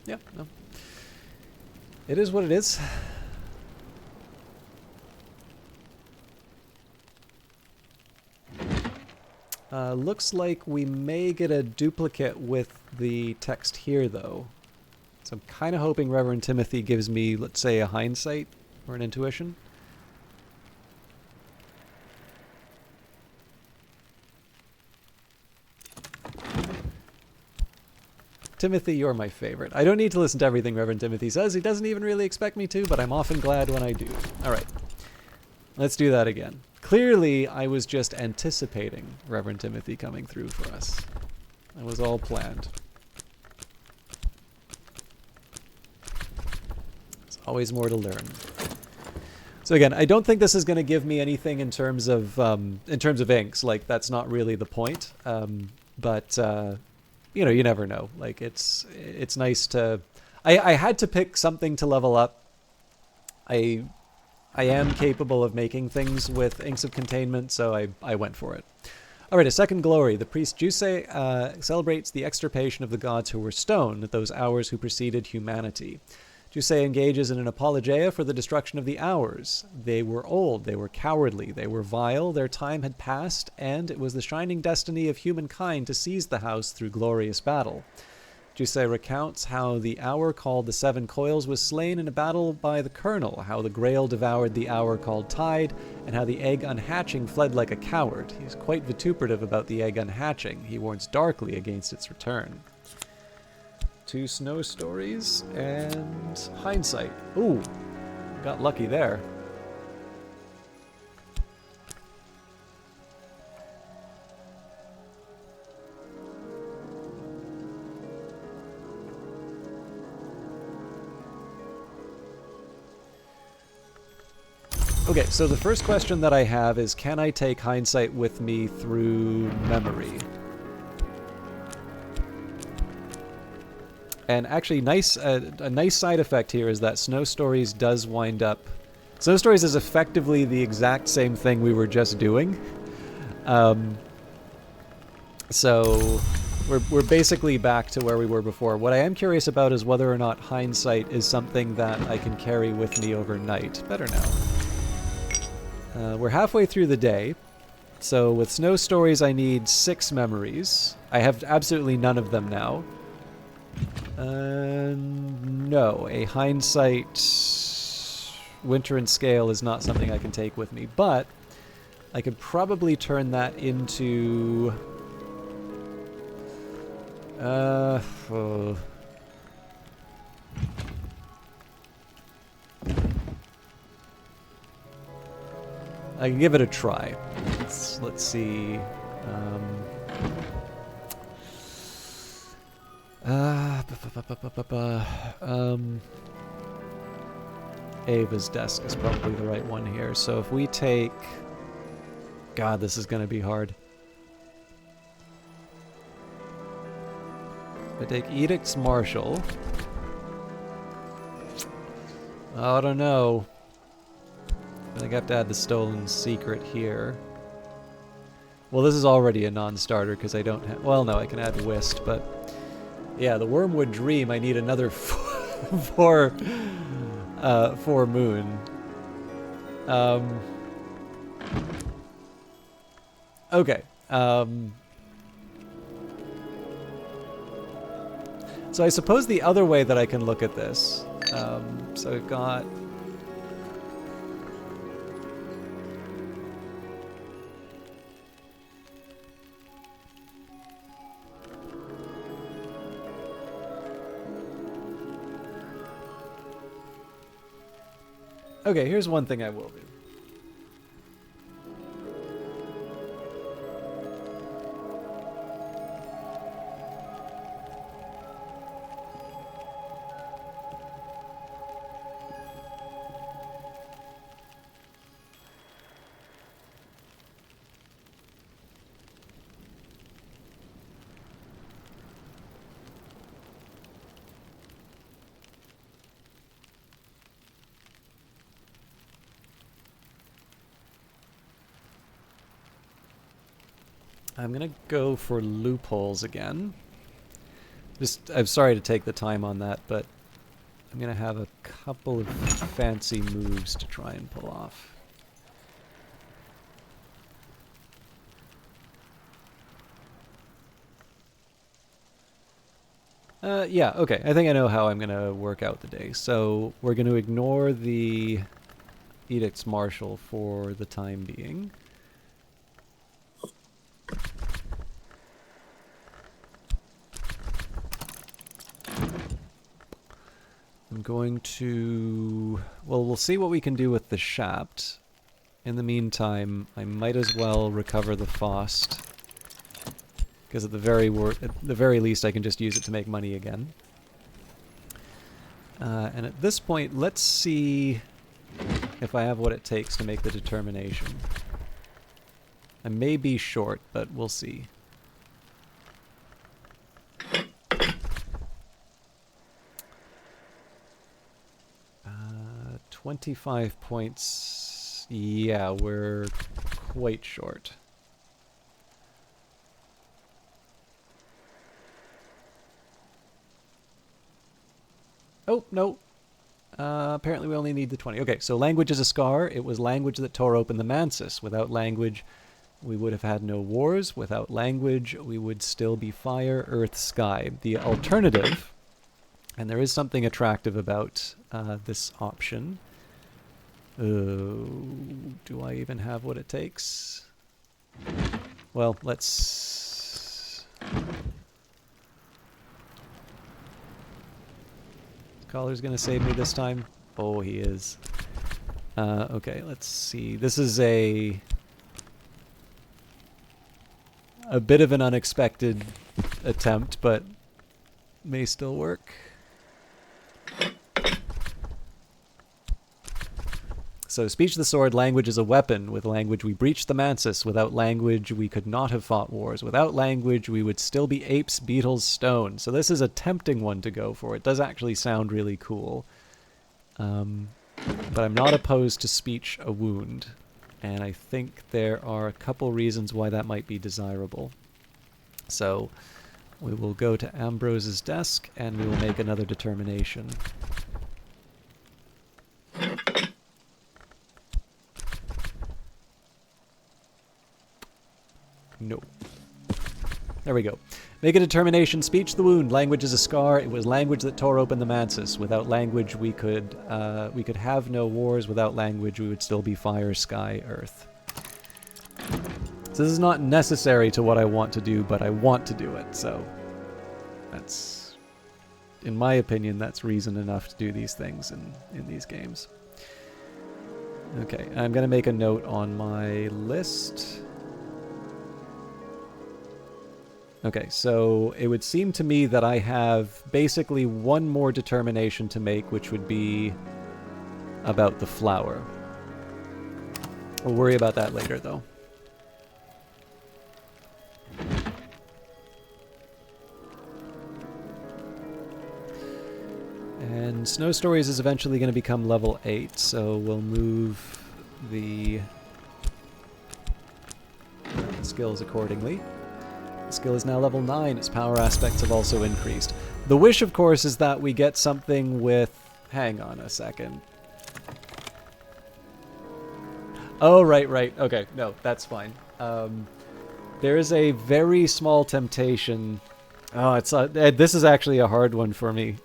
Yeah, no. It is what it is. Looks like we may get a duplicate with the text here, though. So I'm kind of hoping Reverend Timothy gives me, let's say, a hindsight or an intuition. Timothy, you're my favorite. I don't need to listen to everything Reverend Timothy says. He doesn't even really expect me to, but I'm often glad when I do. All right. Let's do that again. Clearly, I was just anticipating Reverend Timothy coming through for us. It was all planned. There's always more to learn. So again, I don't think this is going to give me anything in terms of inks. Like, that's not really the point. But you know, you never know. Like, it's nice to... I had to pick something to level up. I am capable of making things with inks of containment, so I went for it. All right, a second glory. The priest Jusei celebrates the extirpation of the gods who were stone at those hours who preceded humanity. Jusei engages in an apologia for the destruction of the hours. They were old, they were cowardly, they were vile, their time had passed, and it was the shining destiny of humankind to seize the house through glorious battle. Jusei recounts how the hour called the Seven Coils was slain in a battle by the Colonel, how the Grail devoured the hour called Tide, and how the egg unhatching fled like a coward. He's quite vituperative about the egg unhatching. He warns darkly against its return. 2 snow stories and hindsight. Ooh, got lucky there. Okay, so the first question that I have is, can I take hindsight with me through memory? And actually, a nice side effect here is that Snow Stories does wind up... Snow Stories is effectively the exact same thing we were just doing. So we're basically back to where we were before. What I am curious about is whether or not hindsight is something that I can carry with me overnight. Better now. We're halfway through the day. So with Snow Stories, I need 6 memories. I have absolutely none of them now. No, a hindsight Winter and Scale is not something I can take with me, but I could probably turn that into... I can give it a try. Let's see. Ava's desk is probably the right one here. So if we take... God, this is going to be hard. If I take Edict's Marshal... I don't know. I think I have to add the Stolen Secret here. Well, this is already a non-starter because I don't have... Well, no, I can add Whist, but... Yeah, the Wormwood Dream, I need another 4 moon. Okay. So I suppose the other way that I can look at this... so we've got... Okay, here's one thing I will do. I'm gonna go for loopholes again. I'm sorry to take the time on that, but I'm gonna have a couple of fancy moves to try and pull off. Yeah, okay. I think I know how I'm gonna work out the day. So we're gonna ignore the Edict's Marshal for the time being. I'm going to... Well, we'll see what we can do with the Shapt. In the meantime, I might as well recover the Faust. Because at the very least, I can just use it to make money again. And at this point, let's see if I have what it takes to make the determination. I may be short, but we'll see. 25 points. Yeah, we're quite short. Oh, no. Apparently we only need the 20. Okay, so language is a scar. It was language that tore open the Mansis. Without language, we would have had no wars. Without language, we would still be fire, earth, sky. The alternative, and there is something attractive about this option. Do I even have what it takes? Well, let's... Collar's gonna save me this time. Oh, he is. Okay, let's see. This is a bit of an unexpected attempt, but may still work. So speech the sword, language is a weapon. With language we breach the mansis. Without language we could not have fought wars. Without language we would still be apes, beetles, stone. So this is a tempting one to go for. It does actually sound really cool. But I'm not opposed to speech a wound. And I think there are a couple reasons why that might be desirable. So we will go to Ambrose's desk and we will make another determination. No. There we go. Make a determination. Speech the wound. Language is a scar. It was language that tore open the mansis. Without language, we could have no wars. Without language, we would still be fire, sky, earth. So this is not necessary to what I want to do, but I want to do it. So that's, in my opinion, that's reason enough to do these things in these games. Okay, I'm going to make a note on my list. Okay, so it would seem to me that I have basically one more determination to make, which would be about the flower. We'll worry about that later, though. And Snow Stories is eventually going to become level 8, so we'll move the skills accordingly. The skill is now level 9. Its power aspects have also increased. The wish, of course, is that we get something with... Hang on a second. Oh, right. Okay, no, that's fine. There is a very small temptation... Oh, it's this is actually a hard one for me.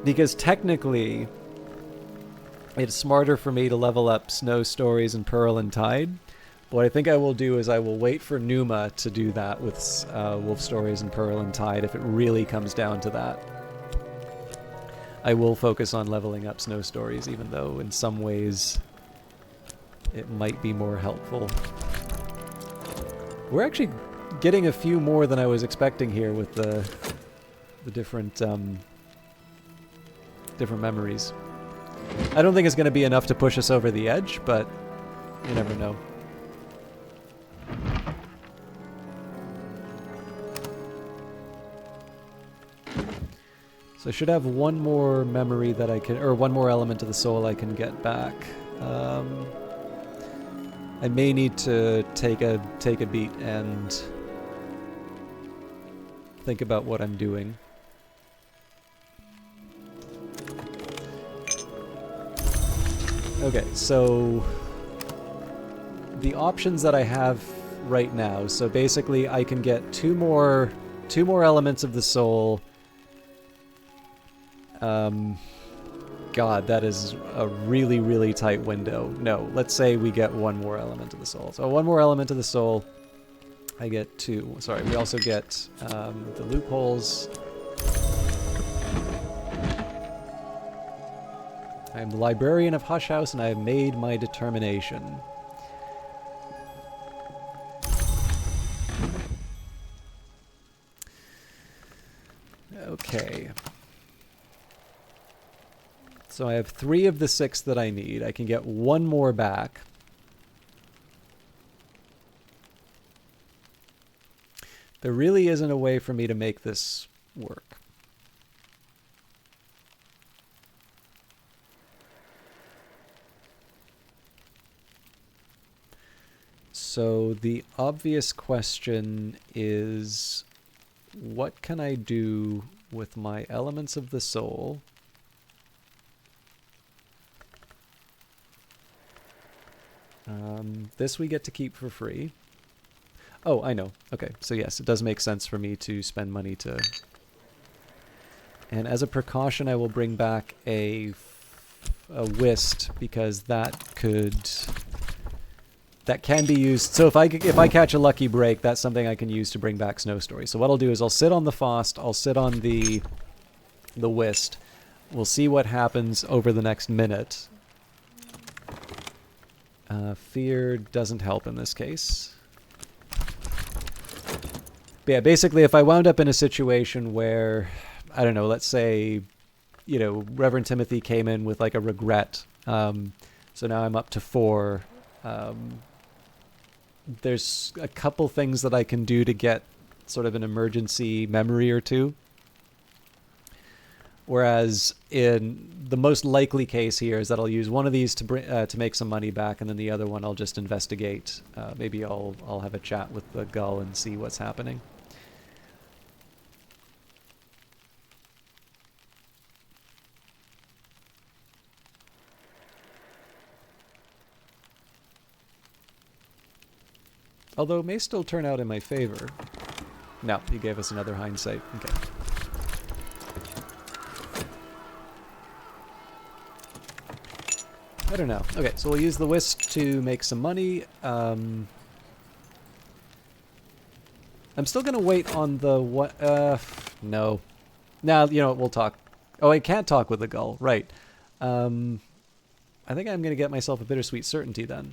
Because technically, it's smarter for me to level up Snow Stories and Pearl and Tide. What I think I will do is I will wait for Numa to do that with Wolf Stories and Pearl and Tide if it really comes down to that. I will focus on leveling up Snow Stories, even though in some ways it might be more helpful. We're actually getting a few more than I was expecting here with the different different memories. I don't think it's going to be enough to push us over the edge, but you never know. So I should have one more memory that I can, or one more element of the soul I can get back. I may need to take a beat and think about what I'm doing. Okay, so the options that I have right now, so basically I can get two more elements of the soul. God, that is a really, really tight window. No, let's say we get one more element of the soul. So one more element of the soul, I get two. Sorry, we also get the loopholes. I am the librarian of Hush House, and I have made my determination. Okay. So I have 3 of the 6 that I need. I can get one more back. There really isn't a way for me to make this work. So the obvious question is, what can I do with my elements of the soul this we get to keep for free. Oh, I know. Okay, so yes, it does make sense for me to spend money to... And as a precaution, I will bring back a whist, because that can be used. So if I catch a lucky break, that's something I can use to bring back Snow Story. So what I'll do is I'll sit on the Fost, I'll sit on the whist. We'll see what happens over the next minute. Fear doesn't help in this case. But yeah, basically if I wound up in a situation where, I don't know, let's say Reverend Timothy came in with like a regret. So now I'm up to 4. There's a couple things that I can do to get sort of an emergency memory or 2. Whereas in the most likely case here is that I'll use one of these to make some money back, and then the other one I'll just investigate. Maybe I'll have a chat with the gull and see what's happening. Although it may still turn out in my favor. No, he gave us another hindsight. Okay. I don't know. Okay, so we'll use the whisk to make some money. I'm still going to wait on the what? No. Now, we'll talk. Oh, I can't talk with the gull. Right. I think I'm going to get myself a bittersweet certainty then.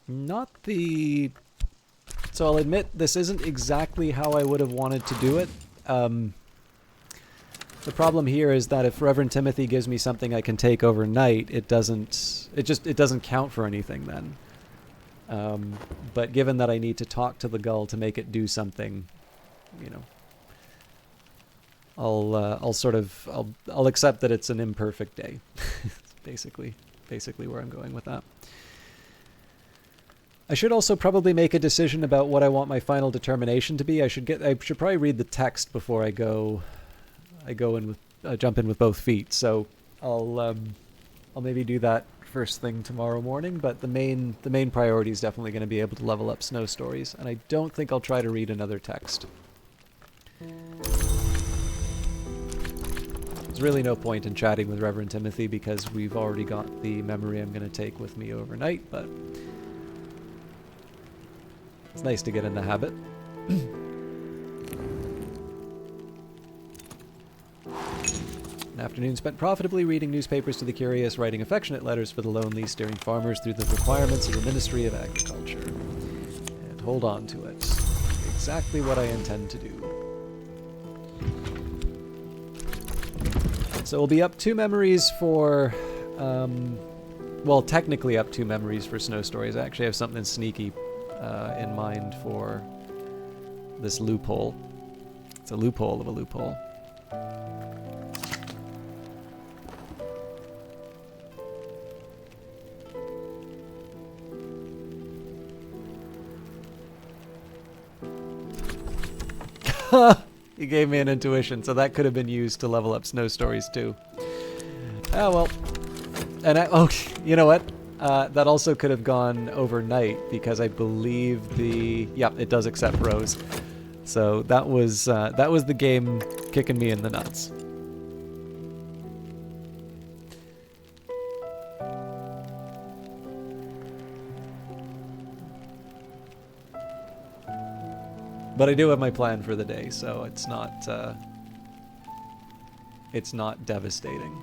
Not the... So I'll admit this isn't exactly how I would have wanted to do it. The problem here is that if Reverend Timothy gives me something I can take overnight, it doesn't count for anything then. But given that I need to talk to the gull to make it do something, I'll accept that it's an imperfect day. basically where I'm going with that. I should also probably make a decision about what I want my final determination to be. I should probably read the text before I jump in with both feet. So I'll maybe do that first thing tomorrow morning. But the main priority is definitely going to be able to level up Snow Stories, and I don't think I'll try to read another text. There's really no point in chatting with Reverend Timothy because we've already got the memory I'm going to take with me overnight, but it's nice to get in the habit. An afternoon spent profitably reading newspapers to the curious, writing affectionate letters for the lonely, steering farmers through the requirements of the Ministry of Agriculture. And hold on to it. Exactly what I intend to do. So we'll be up 2 memories for... well, technically up 2 memories for Snow Stories. I actually have something sneaky in mind for this loophole. It's a loophole of a loophole. He gave me an intuition, so that could have been used to level up Snow Stories too. Oh well. And you know what? That also could have gone overnight because I believe it does accept rows. So that was the game kicking me in the nuts. But I do have my plan for the day, so it's not devastating.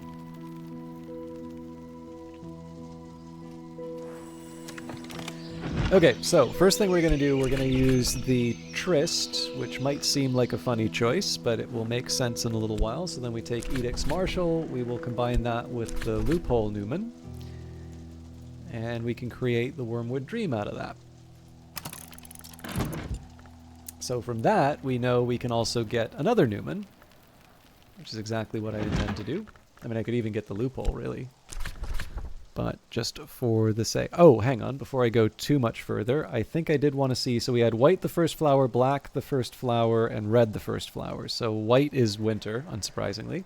Okay, so first thing we're going to do, we're going to use the Tryst, which might seem like a funny choice, but it will make sense in a little while. So then we take Edict's Marshal, we will combine that with the Loophole Newman, and we can create the Wormwood Dream out of that. So from that, we know we can also get another Newman, which is exactly what I intend to do. I mean, I could even get the Loophole, really. But just for the sake... Oh, hang on. Before I go too much further, I think I did want to see... So we had white the first flower, black the first flower, and red the first flower. So white is winter, unsurprisingly.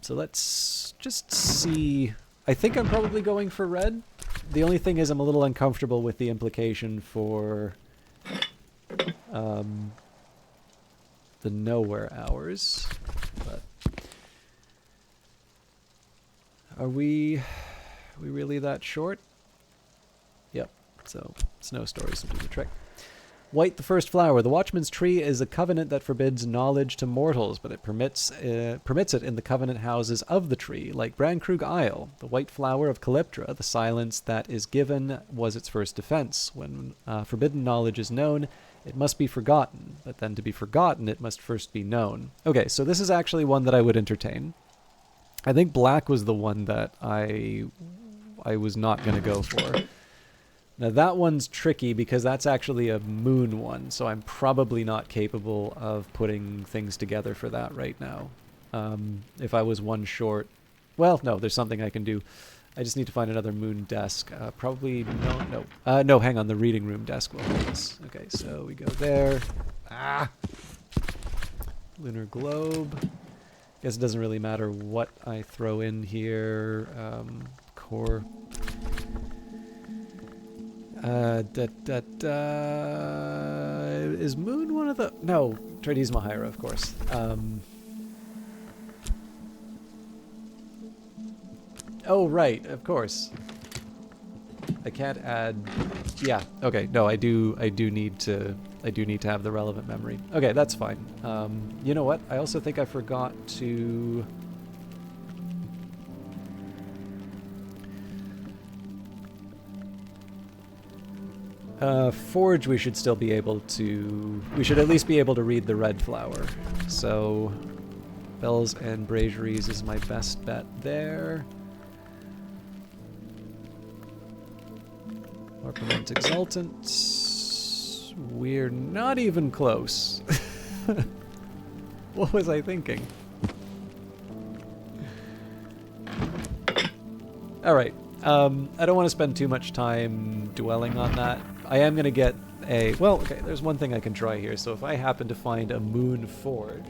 So let's just see... I think I'm probably going for red. The only thing is I'm a little uncomfortable with the implication for... the nowhere hours, but are we really that short? Yep. So Snow Stories will do the trick. White, the first flower. The Watchman's Tree is a covenant that forbids knowledge to mortals, but it permits it in the covenant houses of the tree, like Brandkrug Isle. The white flower of Calyptra, the silence that is given, was its first defense. When forbidden knowledge is known, it must be forgotten, but then to be forgotten, it must first be known. Okay, so this is actually one that I would entertain. I think black was the one that I was not going to go for. Now that one's tricky because that's actually a moon one, so I'm probably not capable of putting things together for that right now. If I was one short... Well, no, there's something I can do. I just need to find another moon desk. Probably... No, hang on, the reading room desk will hold this. Okay, so we go there. Ah! Lunar globe. Guess it doesn't really matter what I throw in here. Core... Is moon one of the... No, Trades Mahaira, of course. Oh, right, of course. I can't add... Yeah, okay, no, I do need to have the relevant memory. Okay, that's fine. You know what? I also think I forgot to... Forge, we should still be able to... We should at least be able to read the red flower. So, bells and braziers is my best bet there. Orpiment Exultant. We're not even close. What was I thinking? Alright. I don't want to spend too much time dwelling on that. I am going to get a... Well, okay, there's one thing I can try here. So if I happen to find a moon forge...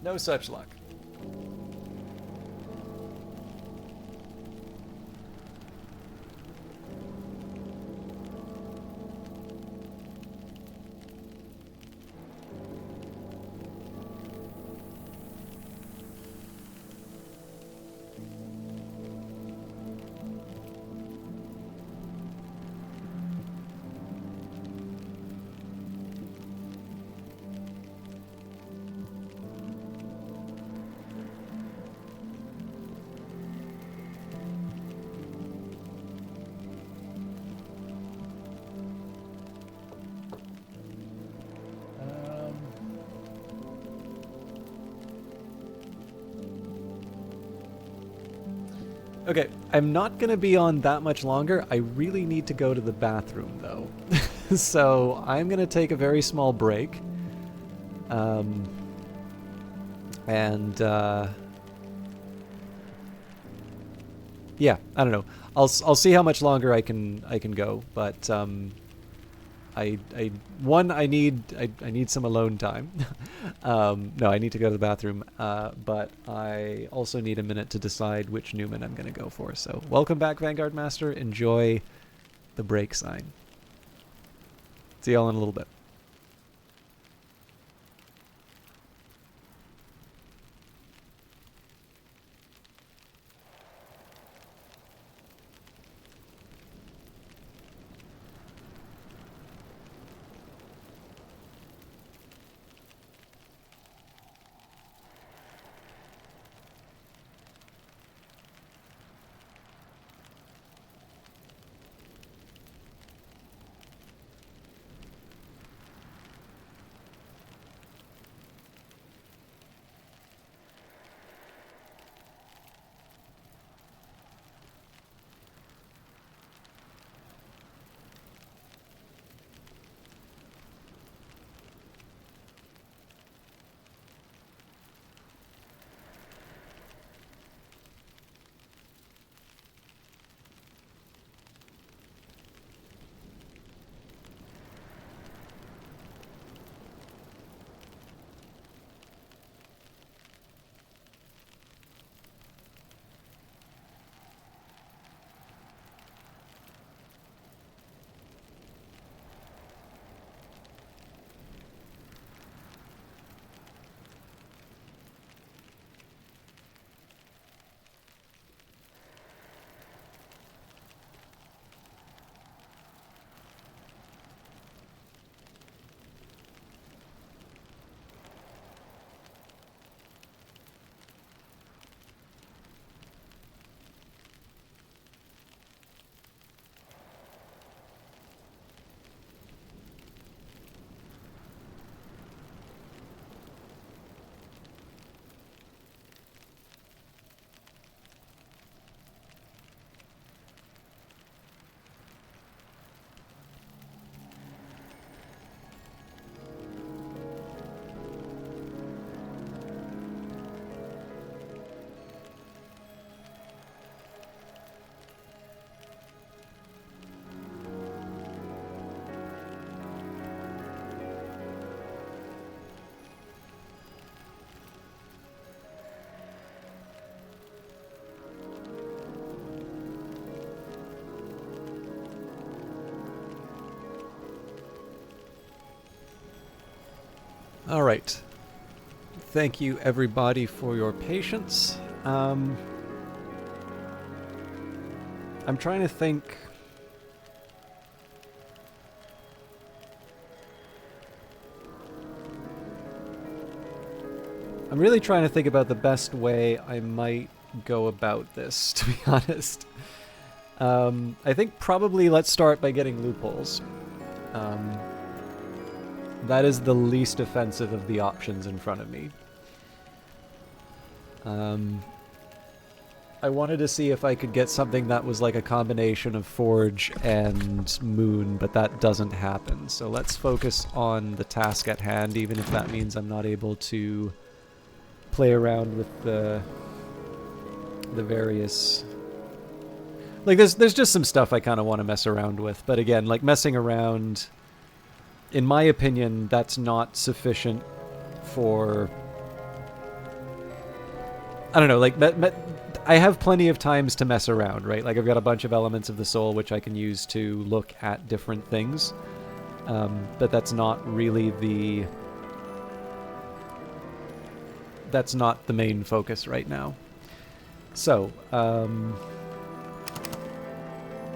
No such luck. Okay, I'm not going to be on that much longer. I really need to go to the bathroom, though. So I'm going to take a very small break. Yeah, I don't know. I'll see how much longer I can go, but I need some alone time. No, I need to go to the bathroom, but I also need a minute to decide which Newman I'm going to go for. So welcome back, Vanguard Master. Enjoy the break sign. See y'all in a little bit. All right. Thank you, everybody, for your patience. I'm trying to think. I'm really trying to think about the best way I might go about this, to be honest. I think probably let's start by getting loopholes. That is the least offensive of the options in front of me. I wanted to see if I could get something that was like a combination of Forge and Moon, but that doesn't happen. So let's focus on the task at hand, even if that means I'm not able to play around with the various... Like, there's just some stuff I kind of want to mess around with, but again, like, messing around, in my opinion, that's not sufficient for... I don't know, like, I have plenty of times to mess around, right? Like, I've got a bunch of elements of the soul which I can use to look at different things, but that's not really the... That's not the main focus right now. So,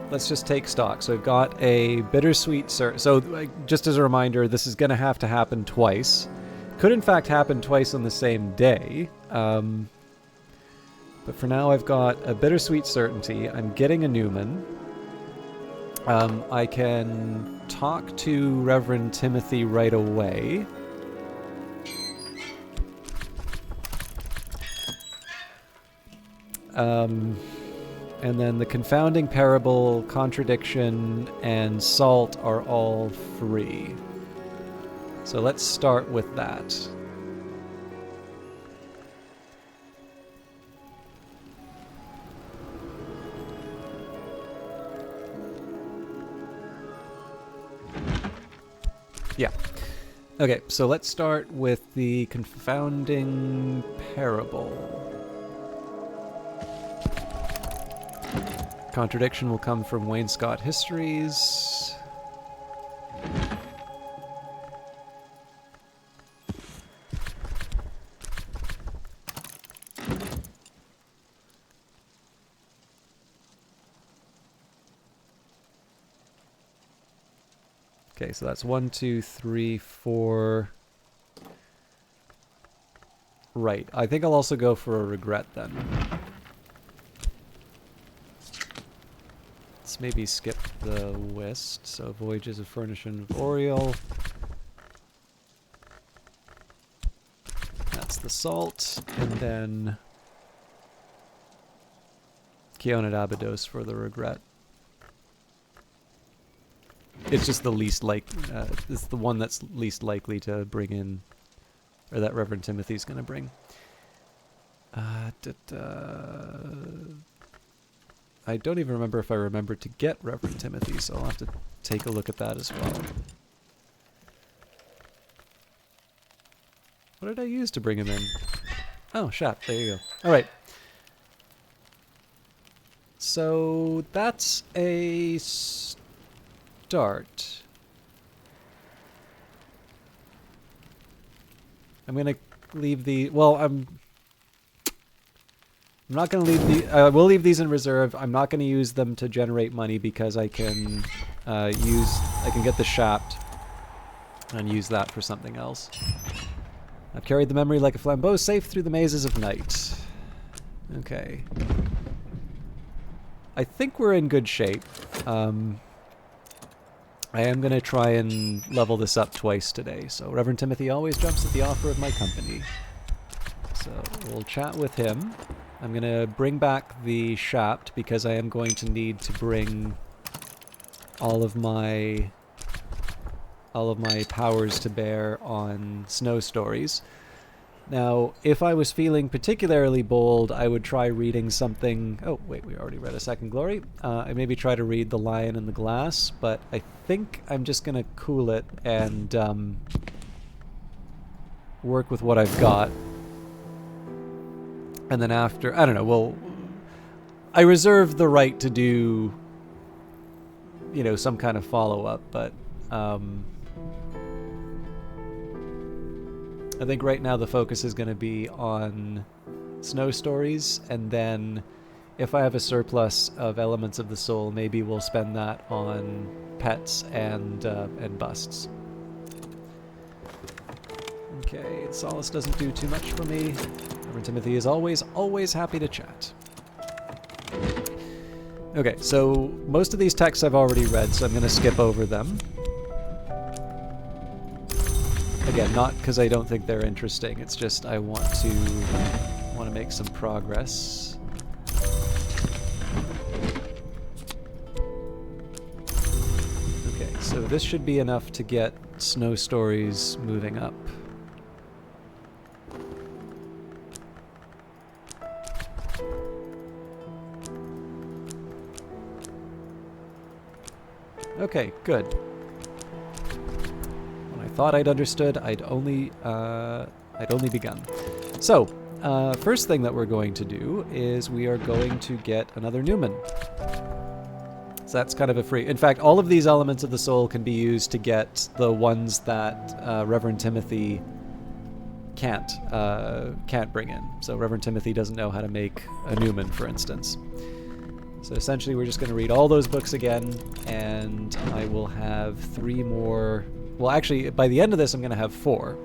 let's just take stock. So I've got a bittersweet so just as a reminder, this is going to happen twice. Could in fact happen twice on the same day. But for now I've got a bittersweet certainty. I'm getting a Newman. I can talk to Reverend Timothy right away. And then the confounding parable, contradiction, and salt are all free. So let's start with that. Yeah. Okay, so let's start with the confounding parable. Contradiction will come from Wainscot Histories. Okay, so that's 1, 2, 3, 4. Right. I think I'll also go for a regret then. Let's maybe skip the West. So Voyages of Furnishing of Oriel. That's the salt. And then Keonid Abydos for the regret. It's just the least it's the one that's least likely to bring in, or that Reverend Timothy's going to bring. I don't even remember if I remembered to get Reverend Timothy, so I'll have to take a look at that as well. What did I use to bring him in? Oh, shop. There you go. All right. So that's a start. I'm going to leave the... Well, I'm not going to leave the... I will leave these in reserve. I'm not going to use them to generate money because I can I can get the shaft and use that for something else. I've carried the memory like a flambeau safe through the mazes of night. Okay. I think we're in good shape. I am going to try and level this up twice today. So Reverend Timothy always jumps at the offer of my company. So we'll chat with him. I'm going to bring back the shaft because I am going to need to bring all of my powers to bear on Snow Stories. Now, if I was feeling particularly bold, I would try reading something... Oh, wait, we already read A Second Glory. I maybe try to read The Lion in the Glass, but I think I'm just going to cool it and work with what I've got. And then after... I don't know, well... I reserve the right to do, you know, some kind of follow-up, but... I think right now the focus is going to be on snow stories, and then if I have a surplus of elements of the soul, maybe we'll spend that on pets and busts. Okay, Solace doesn't do too much for me. Reverend Timothy is always happy to chat. Okay, so most of these texts I've already read, so I'm going to skip over them. Again, not because I don't think they're interesting, it's just I want to make some progress. Okay, so this should be enough to get snow stories moving up. Okay, good. When I thought I'd understood, I'd only begun. So, first thing that we're going to do is we are going to get another Newman. So that's kind of a free... In fact, all of these elements of the soul can be used to get the ones that Reverend Timothy can't bring in. So Reverend Timothy doesn't know how to make a Newman, for instance. So essentially we're just going to read all those books again, and I will have 3 more... Well, actually, by the end of this, I'm going to have 4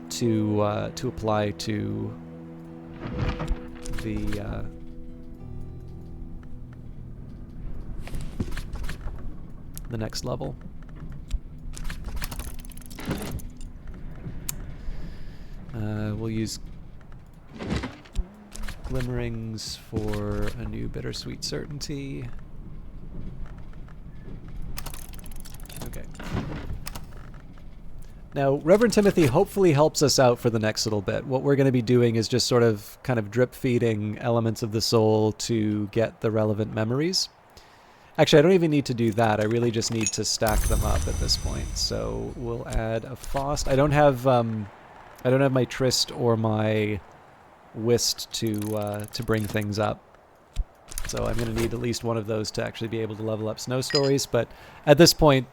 to apply to the next level. We'll use Glimmerings for a new Bittersweet Certainty. Okay. Now, Reverend Timothy hopefully helps us out for the next little bit. What we're going to be doing is just sort of kind of drip feeding elements of the soul to get the relevant memories. Actually, I don't even need to do that. I really just need to stack them up at this point. So we'll add a Faust. I don't have my Trist or my Whist to bring things up. So I'm going to need at least one of those to actually be able to level up Snow Stories. But at this point,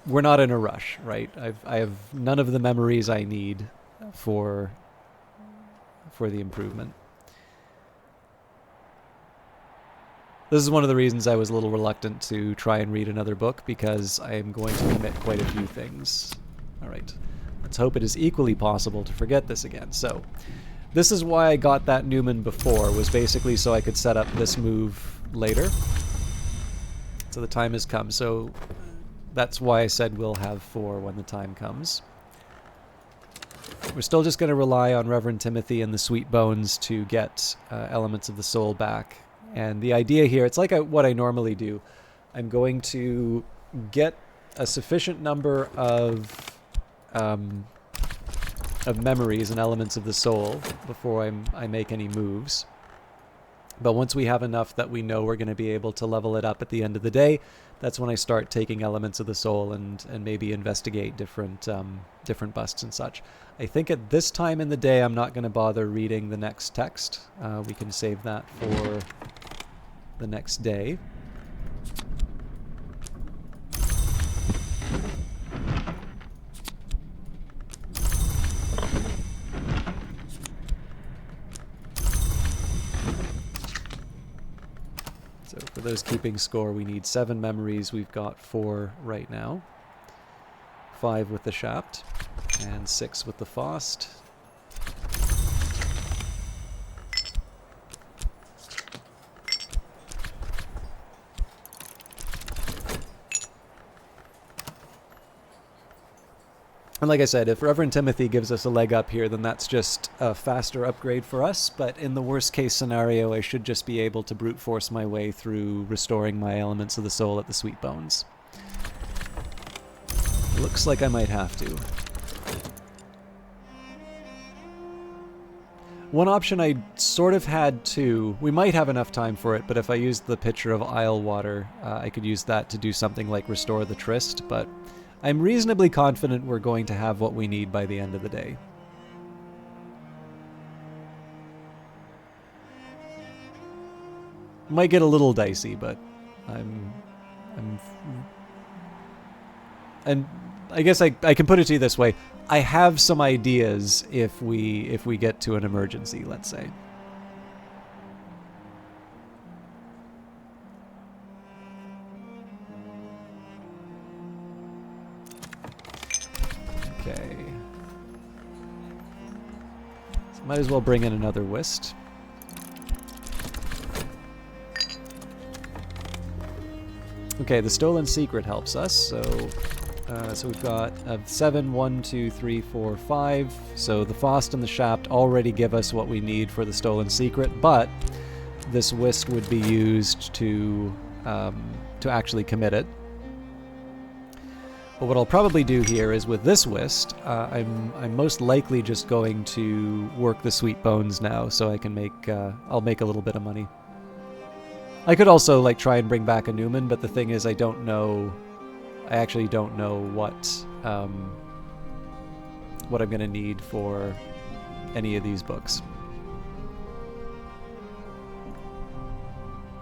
we're not in a rush, right? I have none of the memories I need for the improvement. This is one of the reasons I was a little reluctant to try and read another book, because I am going to omit quite a few things. All right, let's hope it is equally possible to forget this again. So this is why I got that Newman before, was basically so I could set up this move later. So the time has come. So that's why I said we'll have 4 when the time comes. We're still just going to rely on Reverend Timothy and the Sweet Bones to get elements of the soul back. And the idea here, it's like what I normally do. I'm going to get a sufficient number of memories and elements of the soul before I make any moves. But once we have enough that we know we're going to be able to level it up at the end of the day, that's when I start taking elements of the soul and maybe investigate different busts and such. I think at this time in the day I'm not going to bother reading the next text. We can save that for the next day. So for those keeping score, we need 7 memories. We've got 4 right now. 5 with the Shaft, and 6 with the Faust. And like I said, if Reverend Timothy gives us a leg up here, then that's just a faster upgrade for us. But in the worst case scenario, I should just be able to brute force my way through restoring my elements of the soul at the Sweet Bones. Looks like I might have to. One option I sort of had too, we might have enough time for it, but if I used the pitcher of Isle Water, I could use that to do something like restore the Tryst, but I'm reasonably confident we're going to have what we need by the end of the day. Might get a little dicey, but and I guess I can put it to you this way. I have some ideas if we get to an emergency, let's say. Okay. So might as well bring in another whist. Okay, the stolen secret helps us, so we've got 7, 1, 2, 3, 4, 5. So the Faust and the Shaft already give us what we need for the stolen secret, but this whist would be used to actually commit it. But what I'll probably do here is with this whist, I'm most likely just going to work the sweet bones now, so I can make I'll make a little bit of money. I could also like try and bring back a Newman, but the thing is I actually don't know what I'm going to need for any of these books.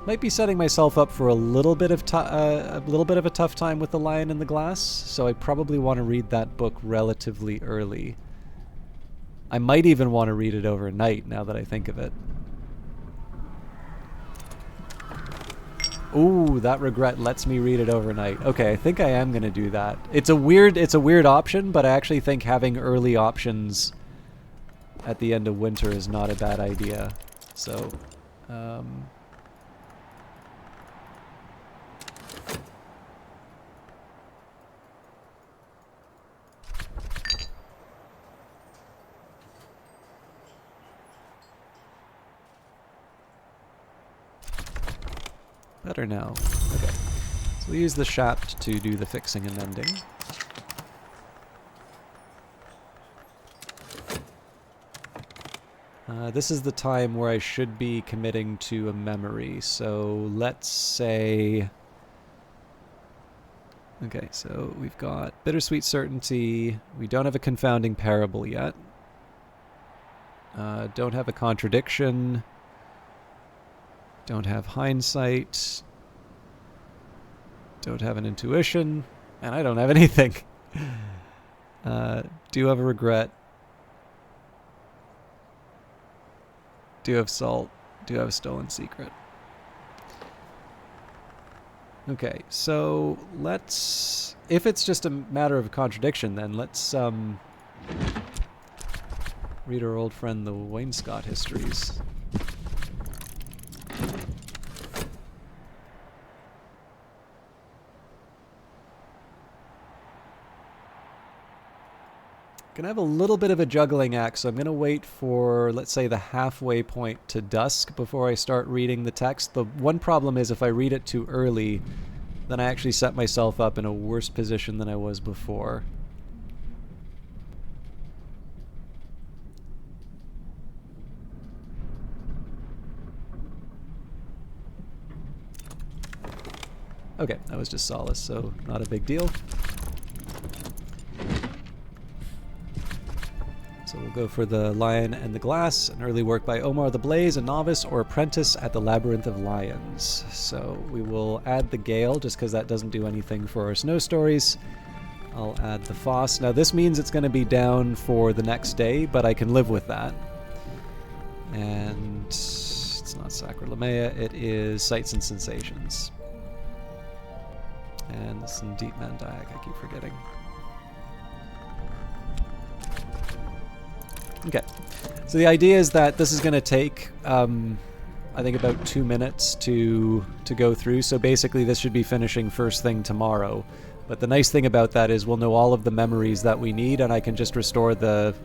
Might be setting myself up for a little bit of a tough time with The Lion in the Glass, so I probably want to read that book relatively early. I might even want to read it overnight now that I think of it. Ooh, that regret lets me read it overnight. Okay, I think I am going to do that. It's a weird option, but I actually think having early options at the end of winter is not a bad idea. So, better now. Okay. So we'll use the shaft to do the fixing and mending. This is the time where I should be committing to a memory. So let's say... Okay, so we've got Bittersweet Certainty. We don't have a Confounding Parable yet. Don't have a Contradiction. Don't have Hindsight. Don't have an Intuition. And I don't have anything. Do have a Regret. Do have Salt. Do have a Stolen Secret. Okay, so let's... If it's just a matter of contradiction, then let's read our old friend the Wainscot Histories. Gonna have a little bit of a juggling act, so I'm gonna wait for, let's say, the halfway point to dusk before I start reading the text. The one problem is if I read it too early, then I actually set myself up in a worse position than I was before. Okay, that was just Solace, so not a big deal. So we'll go for the Lion and the Glass, an early work by Omar the Blaze, a novice or apprentice at the Labyrinth of Lions. So we will add the Gale, just because that doesn't do anything for our snow stories. I'll add the Foss. Now this means it's going to be down for the next day, but I can live with that. And it's not Sacralamea, it is Sights and Sensations. And some Deep Mandiac, I keep forgetting. Okay, so the idea is that this is going to take, I think, about 2 minutes to go through. So basically, this should be finishing first thing tomorrow. But the nice thing about that is we'll know all of the memories that we need, and I can just restore the,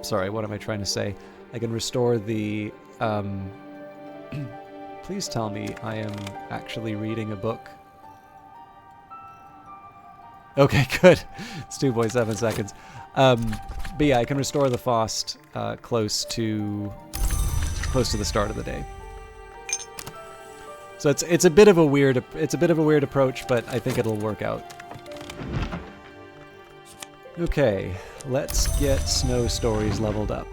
sorry, what am I trying to say? I can restore the, please tell me I am actually reading a book. Okay, good. It's 2.7 seconds. But yeah, I can restore the Faust close to the start of the day. So it's a bit of a weird approach, but I think it'll work out. Okay, let's get Snow Stories leveled up.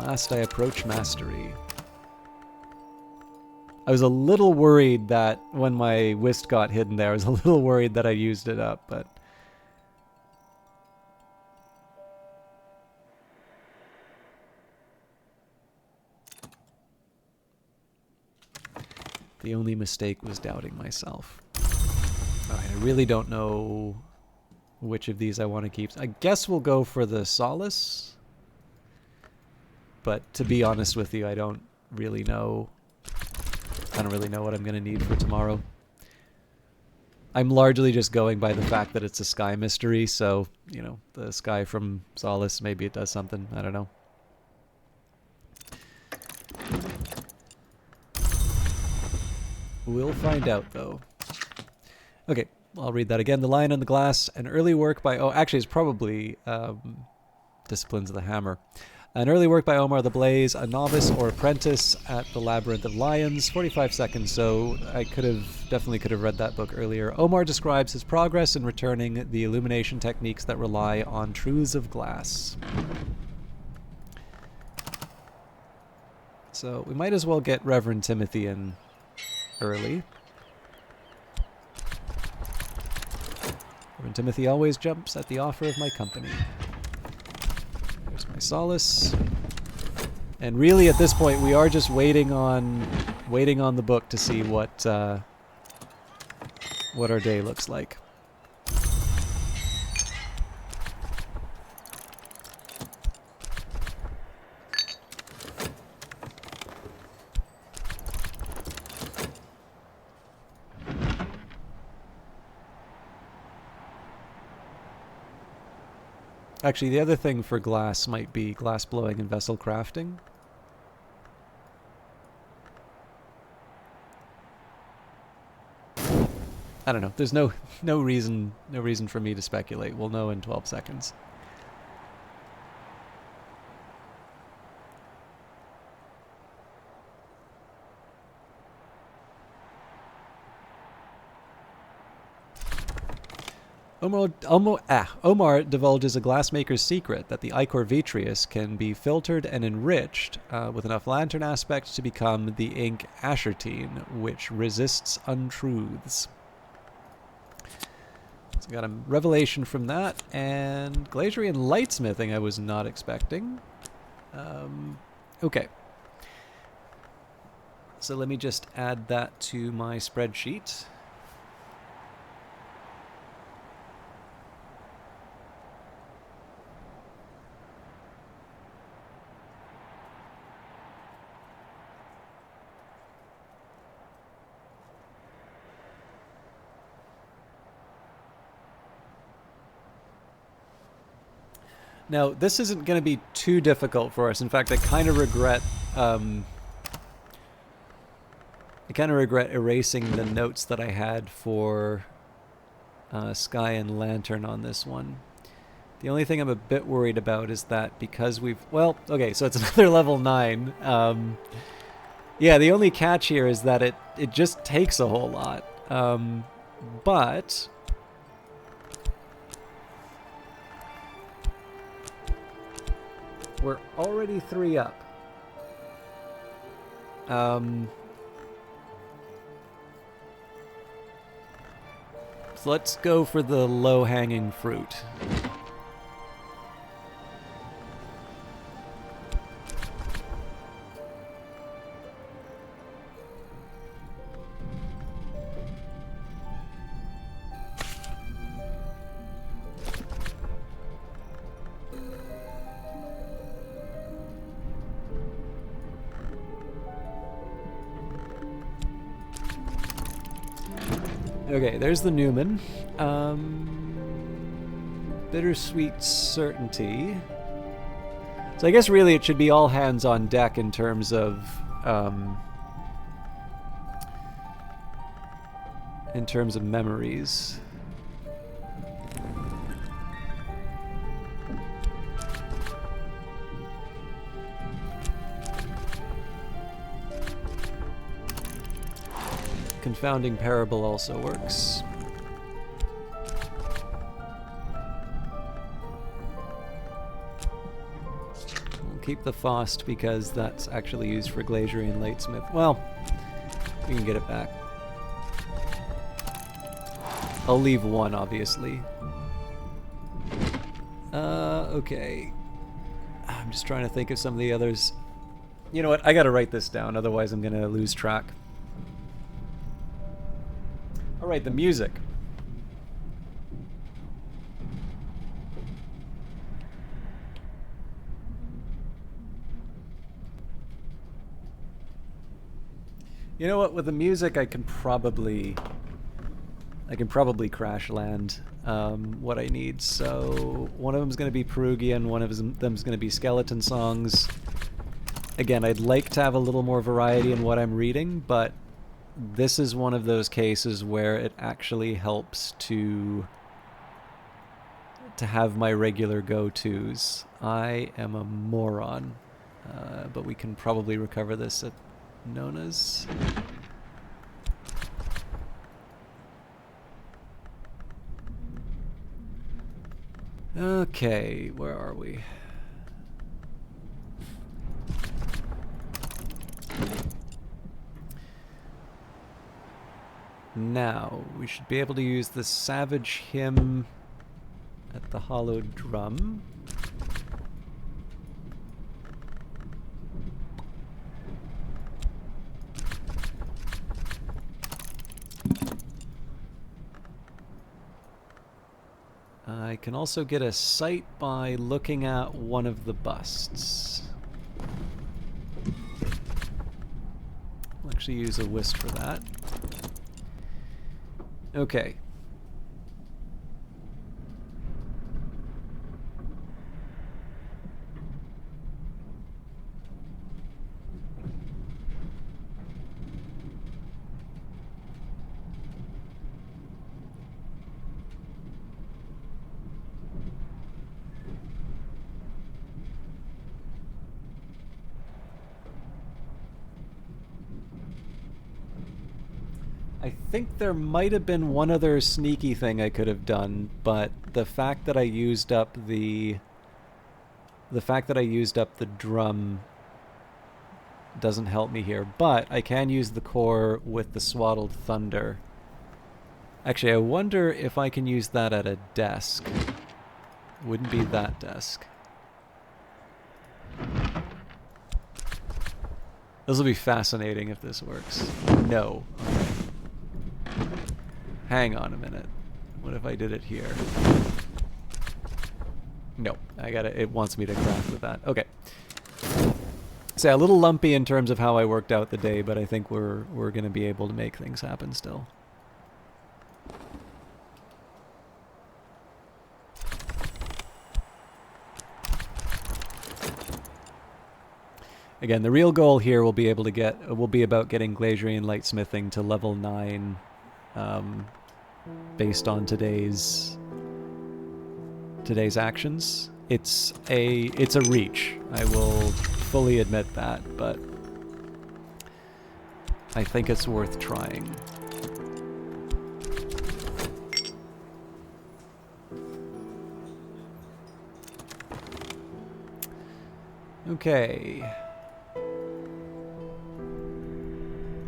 Last I approach mastery. I was a little worried that when my whist got hidden there, I was a little worried that I used it up, but... The only mistake was doubting myself. Alright, I really don't know which of these I want to keep. I guess we'll go for the Solace. But to be honest with you, I don't really know. I don't really know what I'm going to need for tomorrow. I'm largely just going by the fact that it's a sky mystery, so, you know, the sky from Solace, maybe it does something. I don't know. We'll find out, though. Okay, I'll read that again. The Lion and the Glass, an early work by... Oh, actually, it's probably Disciplines of the Hammer. An early work by Omar the Blaze, a novice or apprentice at the Labyrinth of Lions. 45 seconds, so I definitely could have read that book earlier. Omar describes his progress in returning the illumination techniques that rely on truths of glass. So we might as well get Reverend Timothy in early. Reverend Timothy always jumps at the offer of my company. There's my Solace. And really at this point we are just waiting on the book to see what our day looks like. Actually, the other thing for glass might be glass blowing and vessel crafting. I don't know. There's no reason for me to speculate. We'll know in 12 seconds. Omar divulges a glassmaker's secret that the ichor vitreous can be filtered and enriched with enough lantern aspect to become the ink ashertine, which resists untruths. So got a revelation from that, and glaziering and lightsmithing I was not expecting. Okay. So let me just add that to my spreadsheet. Now, this isn't going to be too difficult for us. In fact, I kind of regret erasing the notes that I had for Sky and Lantern on this one. The only thing I'm a bit worried about is that because we've... Well, okay, so it's another level 9. Yeah, the only catch here is that it just takes a whole lot. But... we're already 3 up. So let's go for the low-hanging fruit. Okay, there's the Newman. Bittersweet Certainty. So I guess really it should be all hands on deck in terms of memories. Confounding Parable also works. keep the Faust because that's actually used for Glazier and Latesmith. Well, we can get it back. I'll leave one, obviously. Okay. I'm just trying to think of some of the others. You know what? I gotta write this down, otherwise I'm gonna lose track. Alright, the music. You know what? With the music, I can probably crash land what I need. So one of them's going to be Perugian, one of them's going to be skeleton songs. Again, I'd like to have a little more variety in what I'm reading, but this is one of those cases where it actually helps to have my regular go-tos. I am a moron, but we can probably recover this at Nona's. Okay, where are we? Now, we should be able to use the Savage Hymn at the Hollow Drum. I can also get a sight by looking at one of the busts. I'll actually use a whist for that. Okay. I think there might have been one other sneaky thing I could have done, but the fact that I used up the drum doesn't help me here. But I can use the core with the Swaddled Thunder. Actually, I wonder if I can use that at a desk. Wouldn't be that desk. This will be fascinating if this works. No. Hang on a minute. What if I did it here? No, it wants me to craft with that. Okay. So yeah, a little lumpy in terms of how I worked out the day, but I think we're going to be able to make things happen still. Again, the real goal here will be about getting Glazier and Lightsmithing to level 9. Based on today's actions. It's a reach. I will fully admit that, but I think it's worth trying. Okay.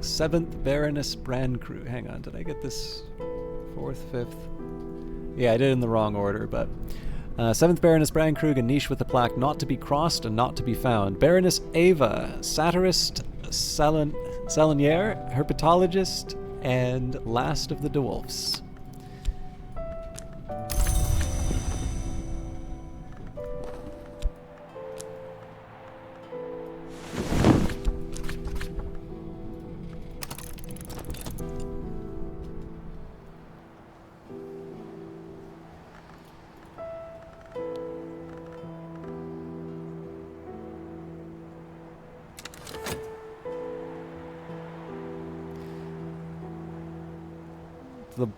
7th Baroness Brandkrug. Hang on, did I get this 4th, 5th? Yeah, I did it in the wrong order, but 7th Baroness Brandkrug, a niche with the plaque not to be crossed and not to be found. Baroness Ava, satirist, salonier, herpetologist, and last of the dwarfs. The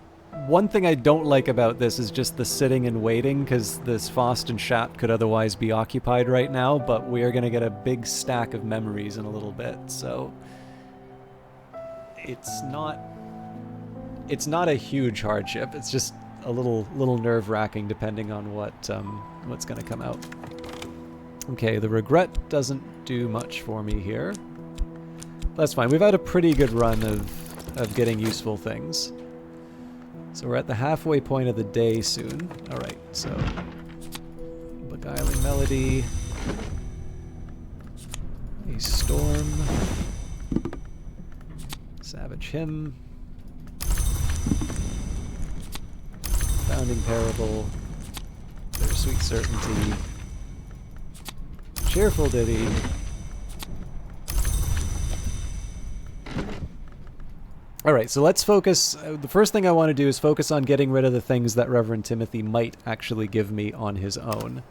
one thing I don't like about this is just the sitting and waiting, because this Faust and Shat could otherwise be occupied right now, but we are going to get a big stack of memories in a little bit, so it's not a huge hardship. It's just a little nerve-wracking depending on what's going to come out. Okay, the regret doesn't do much for me here. That's fine. We've had a pretty good run of getting useful things. So we're at the halfway point of the day soon. Alright, so Beguiling Melody, a Storm, Savage Hymn, Founding Parable, Bittersweet Certainty, Cheerful Ditty, alright, so let's focus. The first thing I want to do is focus on getting rid of the things that Reverend Timothy might actually give me on his own.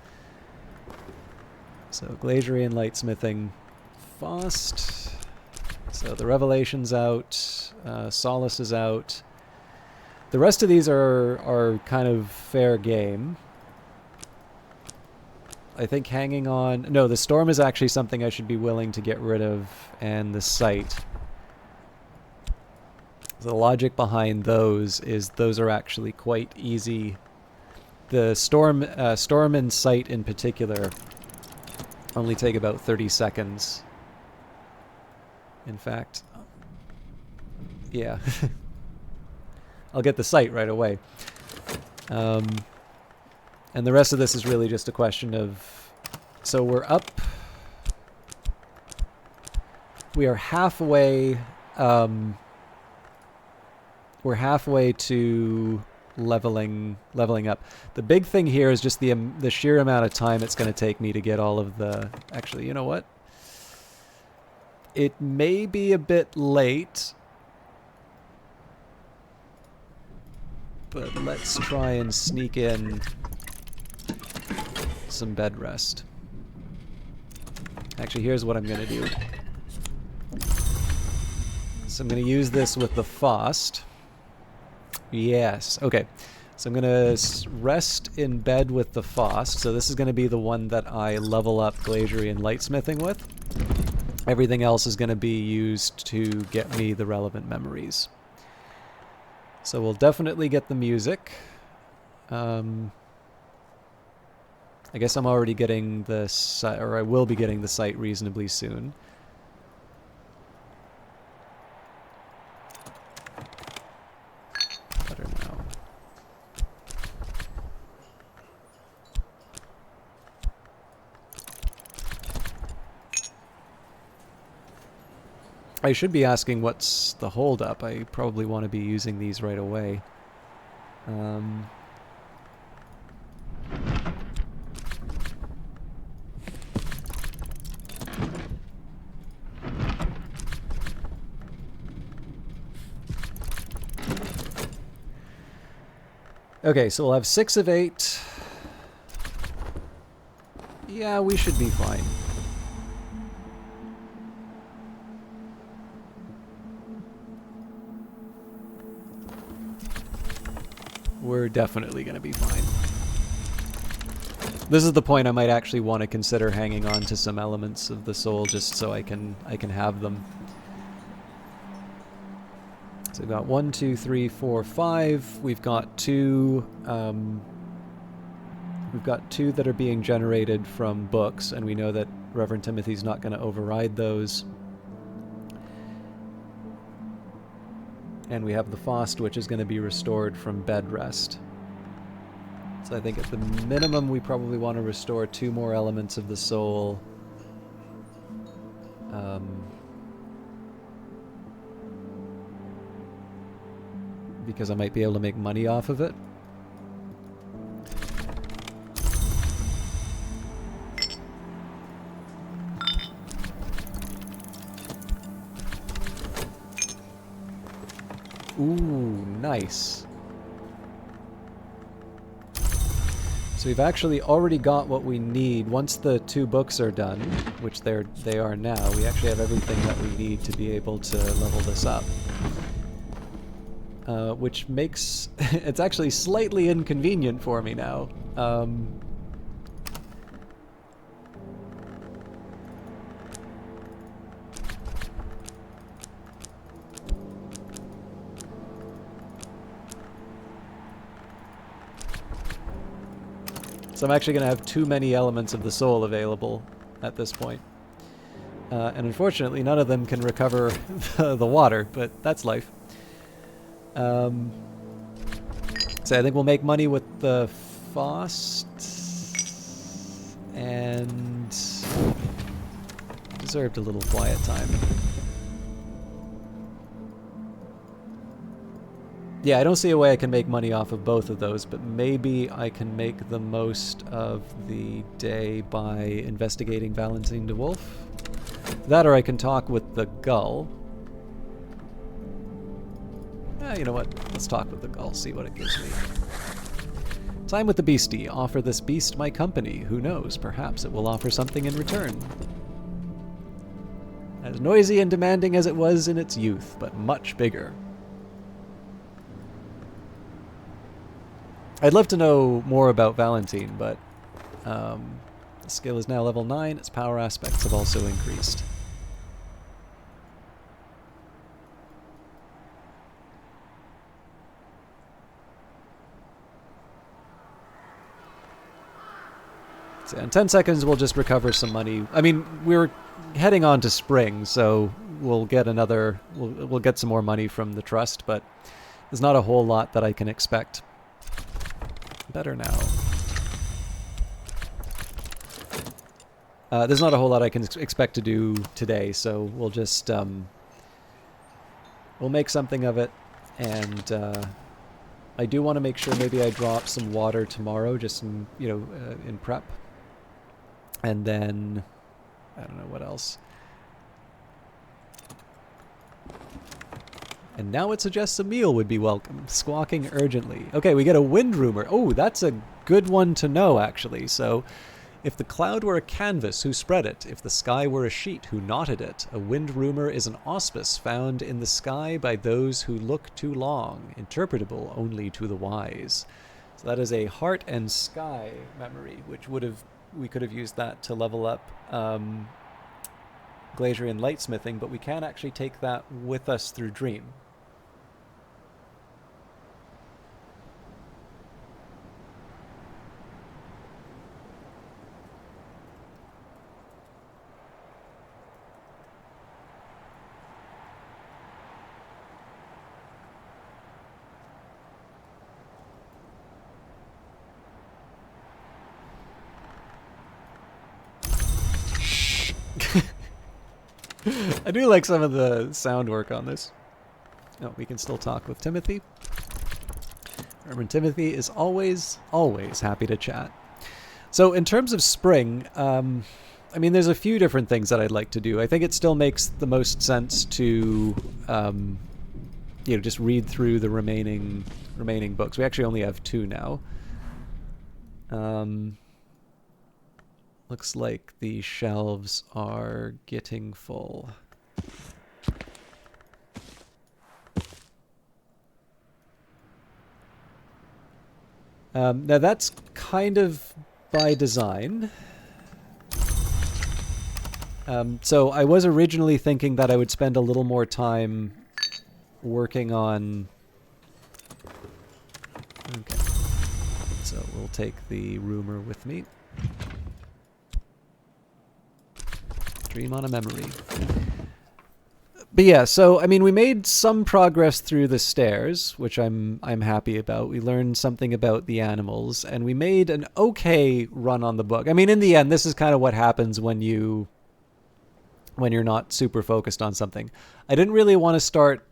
So Glazierian Lightsmithing, Faust. So the Revelation's out, Solace is out. The rest of these are kind of fair game. I think hanging on... No, the Storm is actually something I should be willing to get rid of, and the Sight. The logic behind those is those are actually quite easy. The Storm and Sight in particular only take about 30 seconds. In fact, yeah. I'll get the Sight right away. And the rest of this is really just a question of... So we're up... We are halfway... we're halfway to leveling up. The big thing here is just the sheer amount of time it's going to take me to get all of the... Actually, you know what? It may be a bit late, but let's try and sneak in some bed rest. Actually, here's what I'm going to do. So I'm going to use this with the Faust. Yes, okay. So I'm going to rest in bed with the Faust. So this is going to be the one that I level up Glazierian Lightsmithing with. Everything else is going to be used to get me the relevant memories. So we'll definitely get the music. I guess I'm already getting the Sight, or I will be getting the Sight reasonably soon. Better now. I should be asking what's the holdup. I probably want to be using these right away. Okay, so we'll have 6 of 8. Yeah, we should be fine. We're definitely going to be fine. This is the point I might actually want to consider hanging on to some elements of the soul just so I can have them. So we've got 1, 2, 3, 4, 5. We've got two that are being generated from books, and we know that Reverend Timothy's not going to override those. And we have the Faust, which is going to be restored from bed rest. So I think at the minimum we probably want to restore 2 more elements of the soul. Because I might be able to make money off of it. Ooh, nice. So we've actually already got what we need. Once the 2 books are done, which they are now, we actually have everything that we need to be able to level this up. Which makes it's actually slightly inconvenient for me now. So I'm actually going to have too many elements of the soul available at this point. And unfortunately, none of them can recover the water, but that's life. So I think we'll make money with the Faust. And deserved a little quiet time. Yeah, I don't see a way I can make money off of both of those, but maybe I can make the most of the day by investigating Valentine de Wolf. That, or I can talk with the gull. You know what? Let's talk with the gull, see what it gives me. Time with the beastie. Offer this beast my company. Who knows? Perhaps it will offer something in return. As noisy and demanding as it was in its youth, but much bigger. I'd love to know more about Valentine, but the skill is now level 9. Its power aspects have also increased. So in 10 seconds, we'll just recover some money. I mean, we're heading on to spring, so we'll get another. We'll get some more money from the trust, but there's not a whole lot that I can expect. Better now. There's not a whole lot I can expect to do today, so we'll just we'll make something of it, and I do want to make sure maybe I drop some water tomorrow, just some, in prep, and then I don't know what else. And now it suggests a meal would be welcome. Squawking urgently. Okay, we get a wind rumor. Oh, that's a good one to know, actually. So, if the cloud were a canvas, who spread it? If the sky were a sheet, who knotted it? A wind rumor is an auspice found in the sky by those who look too long, interpretable only to the wise. So that is a heart and sky memory, which we could have used that to level up Glacierian lightsmithing, but we can actually take that with us through Dream. I do like some of the sound work on this. Oh, we can still talk with Timothy. Reverend Timothy is always happy to chat. So in terms of spring, I mean, there's a few different things that I'd like to do. I think it still makes the most sense to, just read through the remaining books. We actually only have 2 now. Looks like the shelves are getting full. Now that's kind of by design. So I was originally thinking that I would spend a little more time working on... Okay. So we'll take the rumor with me. Dream on a memory. But yeah, so I mean, we made some progress through the stairs, which I'm happy about. We learned something about the animals, and we made an okay run on the book. I mean, in the end, this is kind of what happens when you're not super focused on something. I didn't really want to start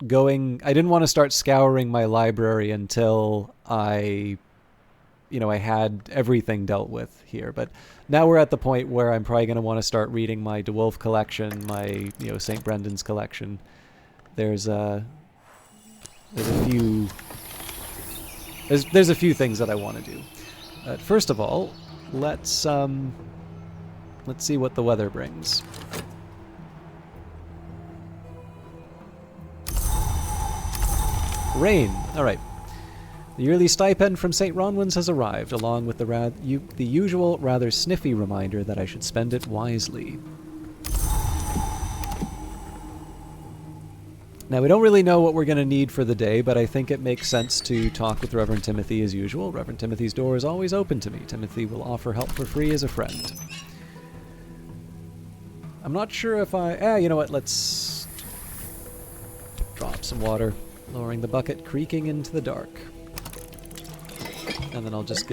scouring my library until I had everything dealt with here. But now we're at the point where I'm probably going to want to start reading my De Wolf collection, my St. Brendan's collection. There's a few things that I want to do. First of all, let's see what the weather brings. Rain. All right. The yearly stipend from St. Ronwin's has arrived, along with the usual rather sniffy reminder that I should spend it wisely. Now, we don't really know what we're going to need for the day, but I think it makes sense to talk with Reverend Timothy as usual. Reverend Timothy's door is always open to me. Timothy will offer help for free as a friend. I'm not sure if you know what, let's drop some water, lowering the bucket, creaking into the dark. And then I'll just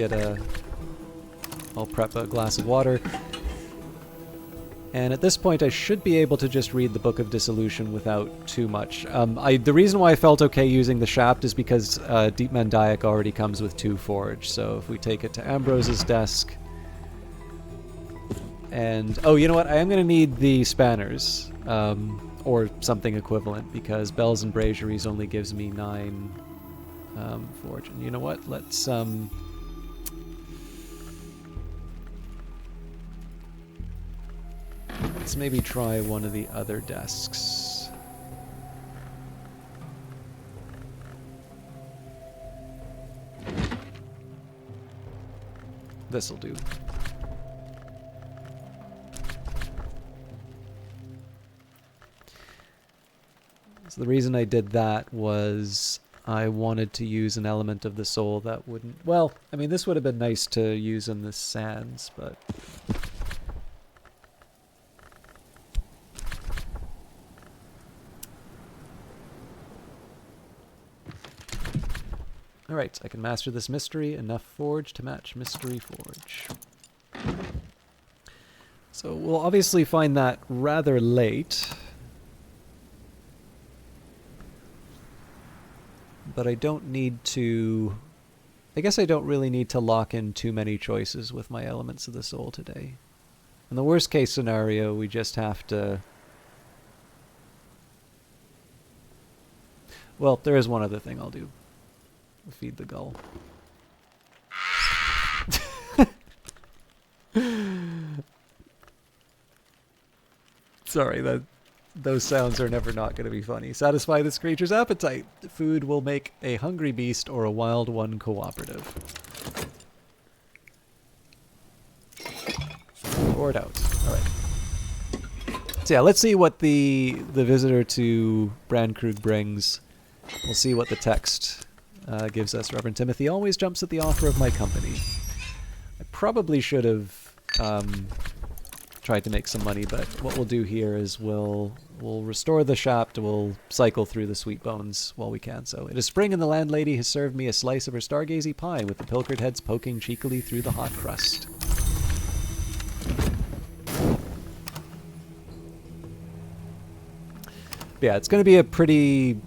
I'll prep a glass of water. And at this point, I should be able to just read the Book of Dissolution without too much. The reason why I felt okay using the Shaft is because Deep Mandiac already comes with 2 forge. So if we take it to Ambrose's desk... And, oh, you know what? I am going to need the Spanners, or something equivalent, because Bells and Braziers only gives me 9 forge. And you know what? Let's maybe try one of the other desks. This'll do. So the reason I did that was I wanted to use an element of the soul that wouldn't... Well, I mean, this would have been nice to use in the sands, but... Alright, I can master this mystery. Enough forge to match mystery forge. So we'll obviously find that rather late. But I don't need to... I guess I don't really need to lock in too many choices with my elements of the soul today. In the worst case scenario, we just have to... Well, there is one other thing I'll do. Feed the gull. Sorry, those sounds are never not going to be funny. Satisfy this creature's appetite. Food will make a hungry beast or a wild one cooperative. Pour it out. Alright. So yeah, let's see what the visitor to Brandkrug brings. We'll see what the text gives us. Reverend Timothy always jumps at the offer of my company. I probably should have tried to make some money, but what we'll do here is we'll restore the shaft. We'll cycle through the sweet bones while we can. So it is spring, and the landlady has served me a slice of her stargazy pie with the pilchard heads poking cheekily through the hot crust. But yeah, it's going to be a pretty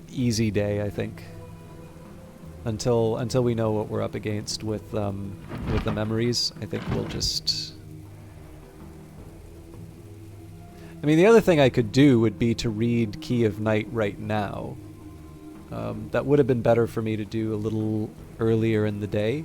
easy day, I think. Until we know what we're up against with the memories, I think we'll just... I mean, the other thing I could do would be to read Key of Night right now. That would have been better for me to do a little earlier in the day.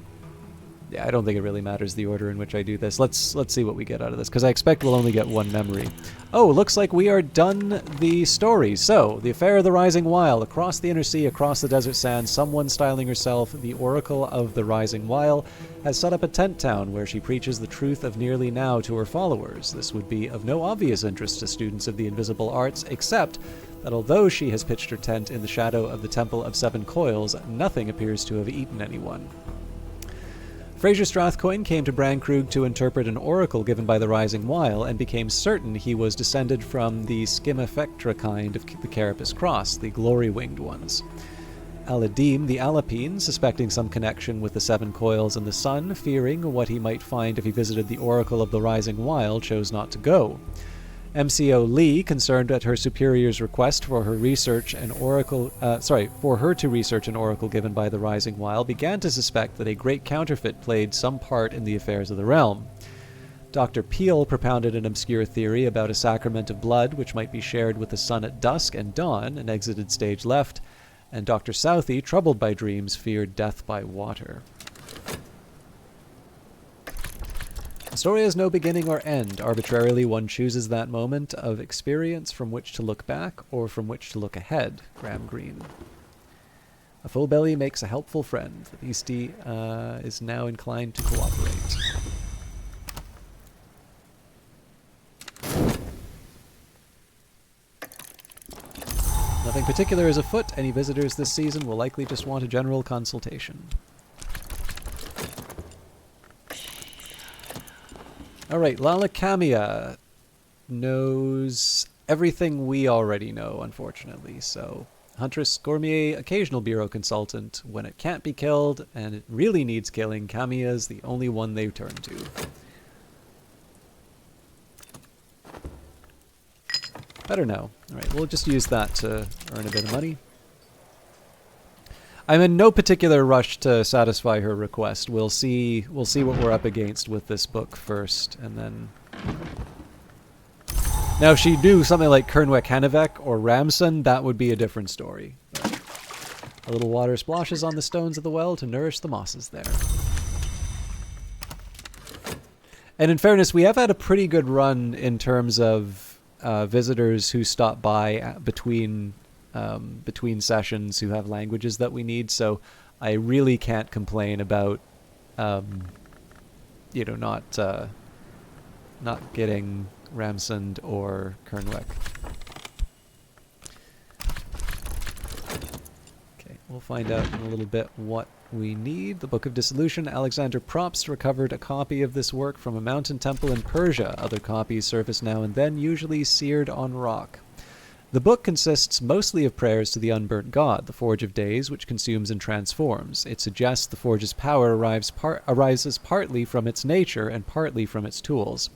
Yeah, I don't think it really matters the order in which I do this. Let's see what we get out of this, because I expect we'll only get 1 memory. Oh, looks like we are done the story. So, the affair of the Rising Wile. Across the inner sea, across the desert sands, someone styling herself the Oracle of the Rising Wile has set up a tent town where she preaches the truth of nearly now to her followers. This would be of no obvious interest to students of the invisible arts, except that although she has pitched her tent in the shadow of the Temple of Seven Coils, nothing appears to have eaten anyone. Fraser Strathcoyne came to Brandkrug to interpret an oracle given by the Rising Wile, and became certain he was descended from the Schimifectra kind of the Carapace Cross, the glory-winged ones. Aladim, the Alapine, suspecting some connection with the Seven Coils and the Sun, fearing what he might find if he visited the oracle of the Rising Wile, chose not to go. MCO Lee, concerned at her superior's request for her research an oracle, for her to research an oracle given by the Rising Wile, began to suspect that a great counterfeit played some part in the affairs of the realm. Dr. Peel propounded an obscure theory about a sacrament of blood which might be shared with the sun at dusk and dawn, and exited stage left, and Dr. Southey, troubled by dreams, feared death by water. The story has no beginning or end. Arbitrarily, one chooses that moment of experience from which to look back or from which to look ahead. Graham Greene. A full belly makes a helpful friend. The beastie is now inclined to cooperate. Nothing particular is afoot. Any visitors this season will likely just want a general consultation. Alright, Lala Kamia knows everything we already know, unfortunately. So, Huntress Gourmet, occasional bureau consultant. When it can't be killed, and it really needs killing, Kamia's the only one they turn to. Better know. Alright, we'll just use that to earn a bit of money. I'm in no particular rush to satisfy her request. We'll see what we're up against with this book first, and then... Now, if she knew something like Kernwek Hanevek or Ramson, that would be a different story. But a little water splashes on the stones of the well to nourish the mosses there. And in fairness, we have had a pretty good run in terms of visitors who stop by between sessions who have languages that we need, so I really can't complain about you know, not getting Ramsund or Kernwek. Okay, we'll find out in a little bit what we need. The Book of Dissolution. Alexander Propst recovered a copy of this work from a mountain temple in Persia. Other copies surface now and then, usually seared on rock. The book consists mostly of prayers to the unburnt god, the Forge of Days, which consumes and transforms. It suggests the Forge's power arises partly from its nature and partly from its tools.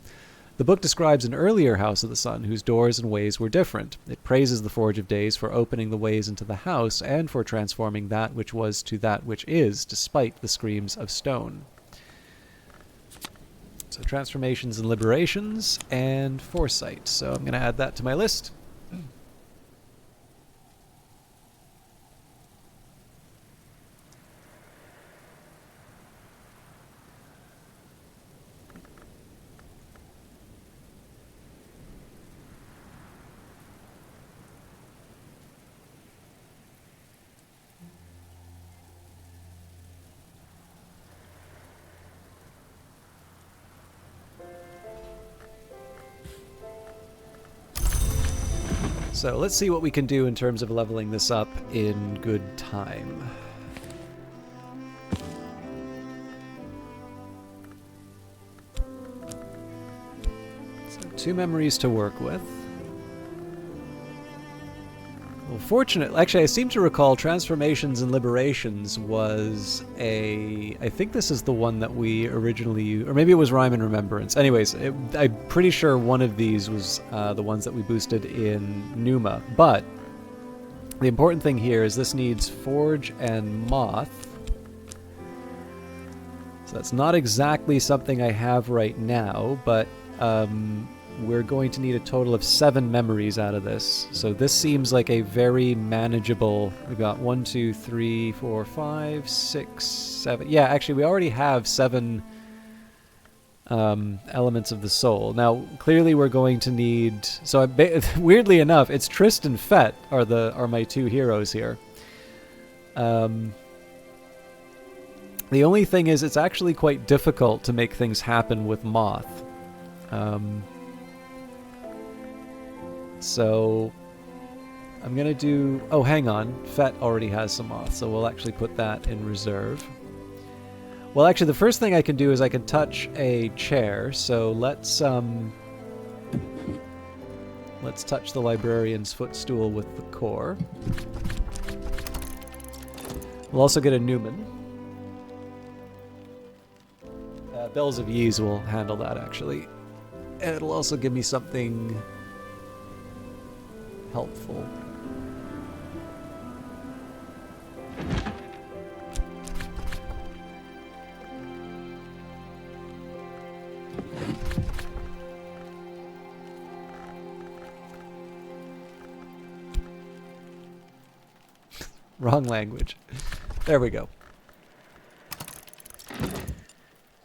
The book describes an earlier House of the Sun whose doors and ways were different. It praises the Forge of Days for opening the ways into the house and for transforming that which was to that which is, despite the screams of stone. So transformations and liberations and foresight. So I'm going to add that to my list. So let's see what we can do in terms of leveling this up in good time. So 2 memories to work with. Well, fortunately, actually I seem to recall Transformations and Liberations was I think this is the one that we originally, or maybe it was Rhyme and Remembrance. Anyways, I'm pretty sure one of these was the ones that we boosted in Numa. But the important thing here is this needs Forge and Moth. So that's not exactly something I have right now, but we're going to need a total of 7 memories out of this. So this seems like a very manageable... We've got 1, 2, 3, 4, 5, 6, 7... Yeah, actually, we already have 7 elements of the soul. Now, clearly we're going to need... So, weirdly enough, it's Trist and Fet are my 2 heroes here. The only thing is, it's actually quite difficult to make things happen with Moth. So I'm going to do... Oh, hang on. Fet already has some Moth, so we'll actually put that in reserve. Well, actually, the first thing I can do is I can touch a chair, so let's touch the Librarian's Footstool with the core. We'll also get a Newman. Bells of Yeez will handle that, actually. And it'll also give me something... helpful. Wrong language. There we go.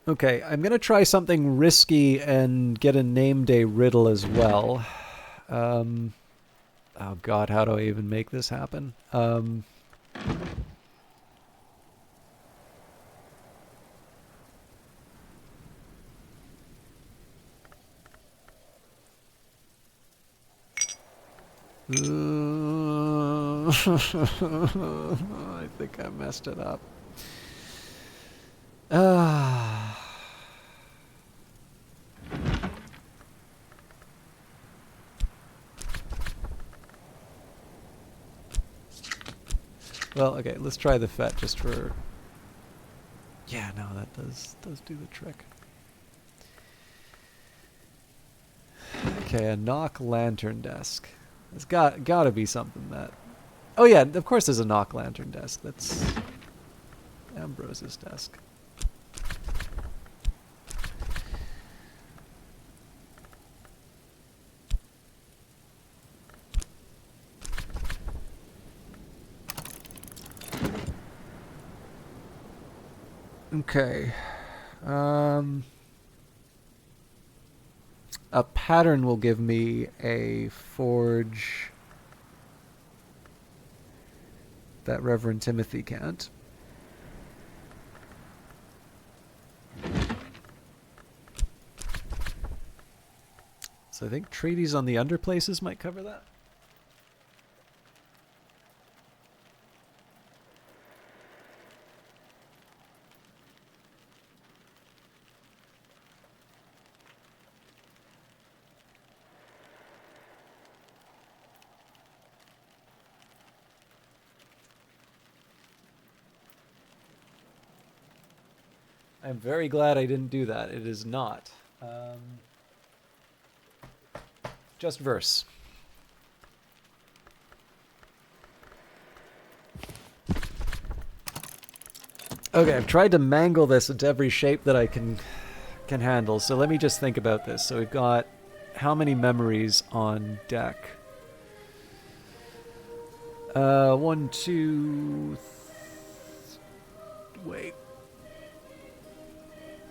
Okay, I'm gonna try something risky and get a name day riddle as well. Oh god, how do I even make this happen? I think I messed it up. Ah. Well, okay, let's try the FET just for... Yeah, no, that does do the trick. Okay, a knock lantern desk. It's gotta be something that... Oh yeah, of course there's a knock lantern desk. That's Ambrose's desk. Okay. A pattern will give me a forge that Reverend Timothy can't. So I think treaties on the underplaces might cover that. I'm very glad I didn't do that. It is not. Just verse. Okay, I've tried to mangle this into every shape that I can handle. So let me just think about this. So we've got how many memories on deck? 1, 2... Wait.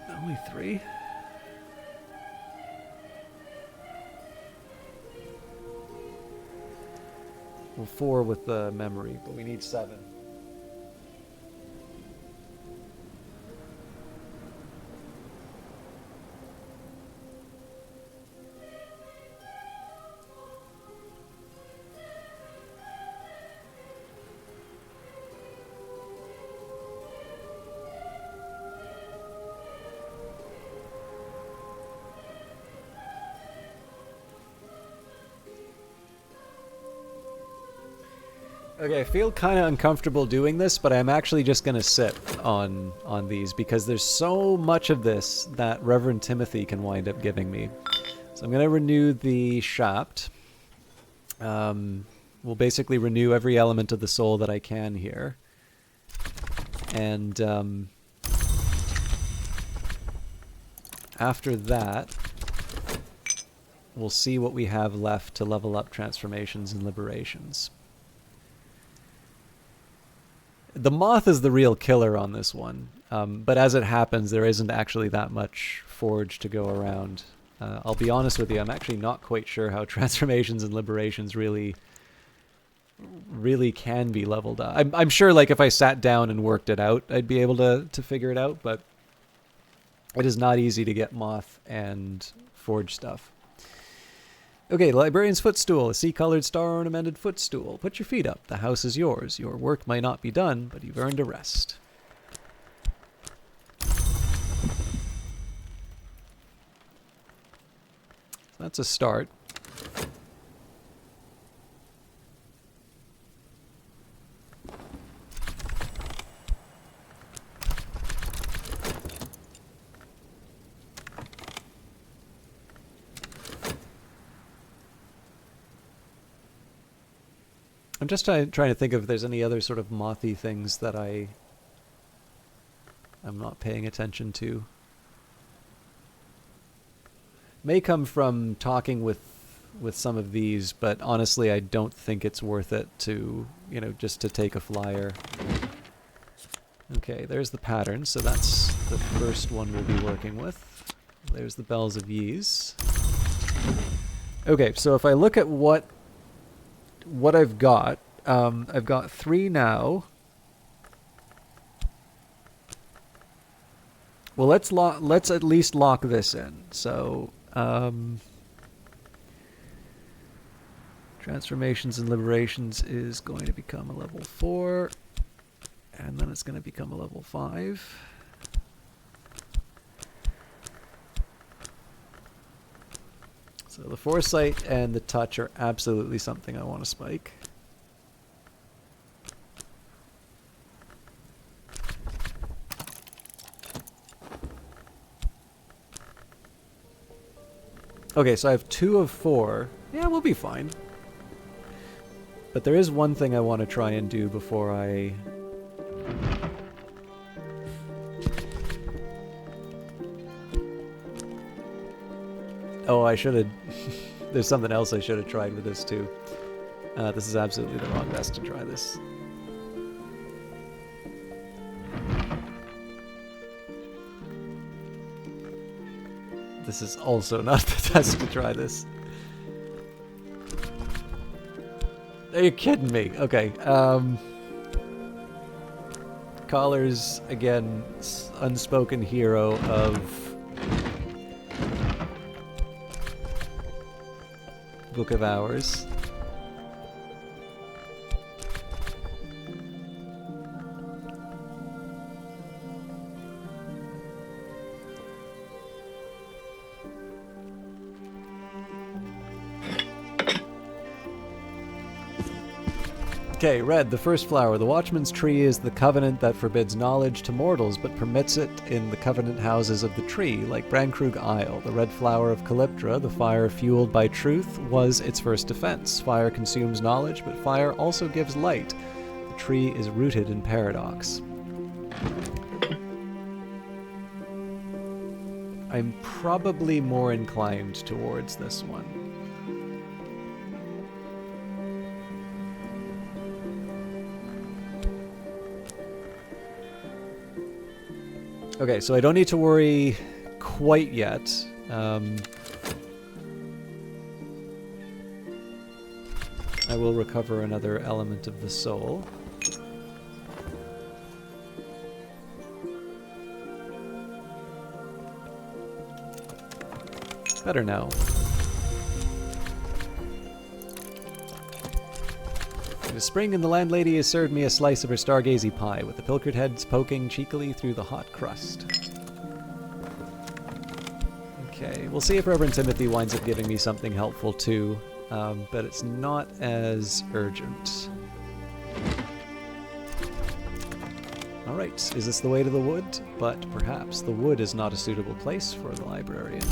Only 3? Well, 4 with the memory, but we need 7. Okay, I feel kind of uncomfortable doing this, but I'm actually just going to sit on these because there's so much of this that Reverend Timothy can wind up giving me. So I'm going to renew the Shapt. We'll basically renew every element of the soul that I can here. And after that, we'll see what we have left to level up transformations and liberations. The moth is the real killer on this one, but as it happens, there isn't actually that much forge to go around. I'll be honest with you, I'm actually not quite sure how transformations and liberations really can be leveled up. I'm sure, like, if I sat down and worked it out, I'd be able to figure it out, but it is not easy to get moth and forge stuff. Okay, librarian's footstool, a sea-colored star-ornamented footstool. Put your feet up. The house is yours. Your work might not be done, but you've earned a rest. So that's a start. I'm just trying to think if there's any other sort of mothy things that I'm not paying attention to. May come from talking with some of these, but honestly, I don't think it's worth it to, just to take a flyer. Okay, there's the pattern, so that's the first one we'll be working with. There's the Bells of Ys. Okay, so if I look at what I've got 3 now. Well, let's at least lock this in. So Transformations and Liberations is going to become a level 4, and then it's going to become a level 5. So the Foresight and the Touch are absolutely something I want to spike. Okay, so I have 2 of 4. Yeah, we'll be fine. But there is one thing I want to try and do before I... Oh, I should have... There's something else I should have tried with this too. This is absolutely the wrong best to try this. This is also not the best to try this. Are you kidding me? Okay. Collar's, again, unspoken hero of Book of Hours. Okay, red, the first flower. The Watchman's Tree is the covenant that forbids knowledge to mortals, but permits it in the covenant houses of the tree, like Brankrug Isle. The red flower of Calyptra, the fire fueled by truth, was its first defense. Fire consumes knowledge, but fire also gives light. The tree is rooted in paradox. I'm probably more inclined towards this one. Okay, so I don't need to worry quite yet. I will recover another element of the soul. Better now. It is spring, and the landlady has served me a slice of her stargazy pie, with the pilchard heads poking cheekily through the hot crust. Okay, we'll see if Reverend Timothy winds up giving me something helpful too, but it's not as urgent. Alright, is this the way to the wood? But perhaps the wood is not a suitable place for the librarian.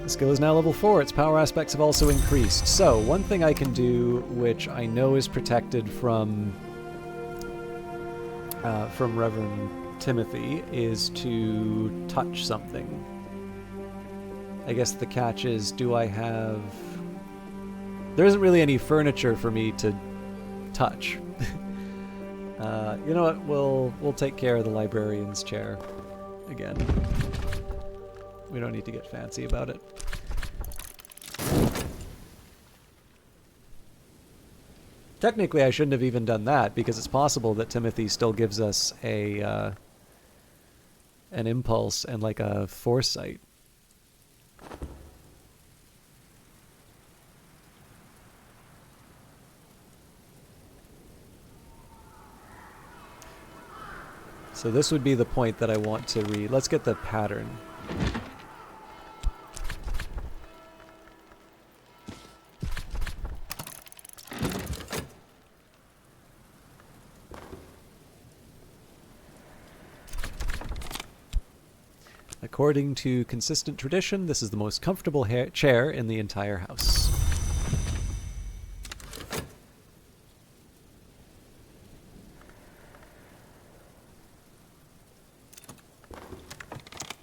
The skill is now level 4. Its power aspects have also increased. So, one thing I can do, which I know is protected from Reverend Timothy, is to touch something. I guess the catch is, do I have... There isn't really any furniture for me to touch. You know what? We'll take care of the librarian's chair again. We don't need to get fancy about it. Technically, I shouldn't have even done that, because it's possible that Timothy still gives us a an impulse and like a foresight. So this would be the point that I want to read. Let's get the pattern. According to consistent tradition, this is the most comfortable chair in the entire house.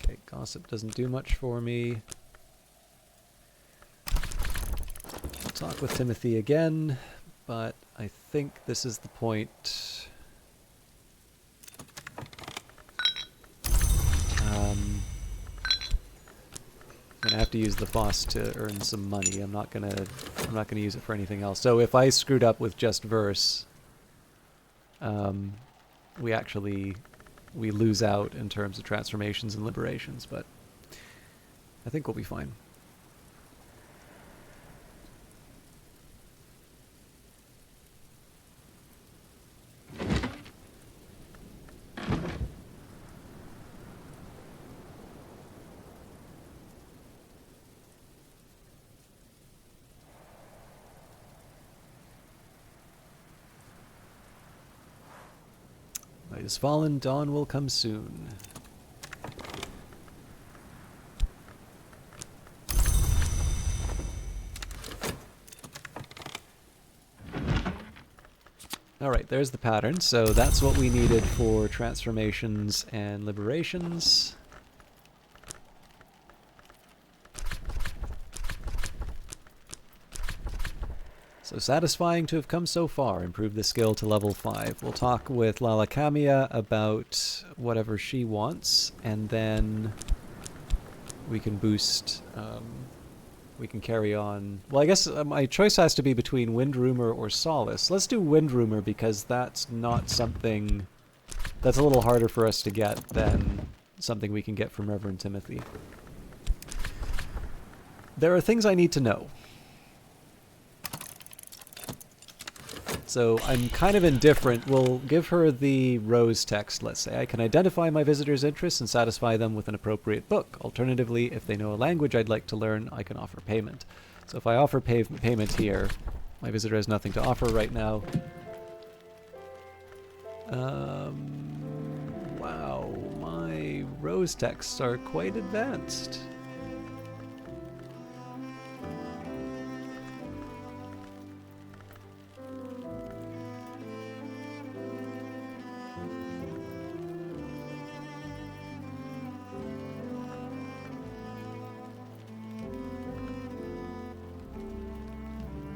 Okay, gossip doesn't do much for me. I'll talk with Timothy again, but I think this is the point. I'm gonna have to use the boss to earn some money. I'm not gonna use it for anything else. So if I screwed up with just verse, we lose out in terms of transformations and liberations, but I think we'll be fine. Night is fallen, dawn will come soon. Alright, there's the pattern. So that's what we needed for transformations and liberations. So satisfying to have come so far. Improve the skill to level 5. We'll talk with Lalakamiya about whatever she wants, and then we can boost... we can carry on. Well, I guess my choice has to be between Windroomer or Solace. Let's do Windroomer because that's not something... That's a little harder for us to get than something we can get from Reverend Timothy. There are things I need to know. So I'm kind of indifferent. We'll give her the Rose text, let's say. I can identify my visitor's interests and satisfy them with an appropriate book. Alternatively, if they know a language I'd like to learn, I can offer payment. So if I offer payment here, my visitor has nothing to offer right now. Wow, my Rose texts are quite advanced.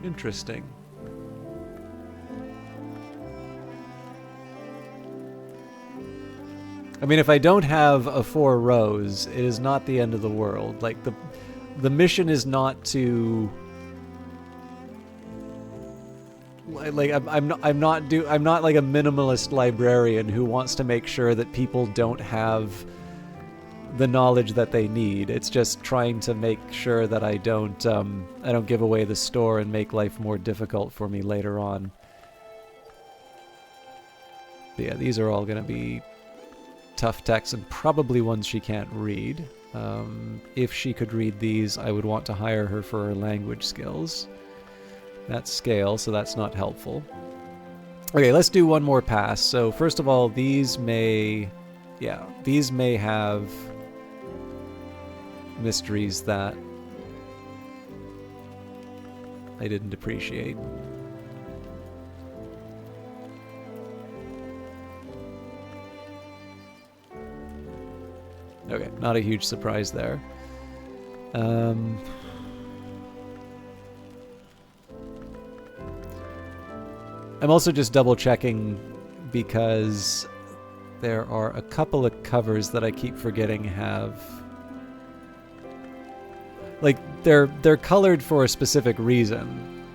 Interesting. I mean, if I don't have a 4 Rose, it is not the end of the world. Like the mission is not to like I'm not like a minimalist librarian who wants to make sure that people don't have the knowledge that they need. It's just trying to make sure that I don't give away the store and make life more difficult for me later on. But yeah, these are all going to be tough texts and probably ones she can't read. If she could read these, I would want to hire her for her language skills. That's scale, so that's not helpful. Okay, let's do one more pass. So first of all, these may have mysteries that I didn't appreciate. Okay, not a huge surprise there. I'm also just double checking because there are a couple of covers that I keep forgetting have... Like, they're colored for a specific reason,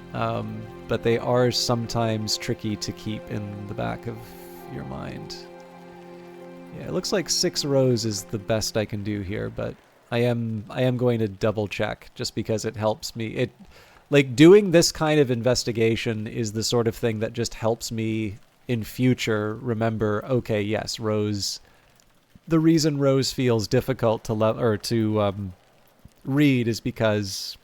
but they are sometimes tricky to keep in the back of your mind. Yeah, it looks like 6 rows is the best I can do here, but I am going to double check just because it helps me. Like, doing this kind of investigation is the sort of thing that just helps me in future remember, okay, yes, Rose... The reason Rose feels difficult to read is because,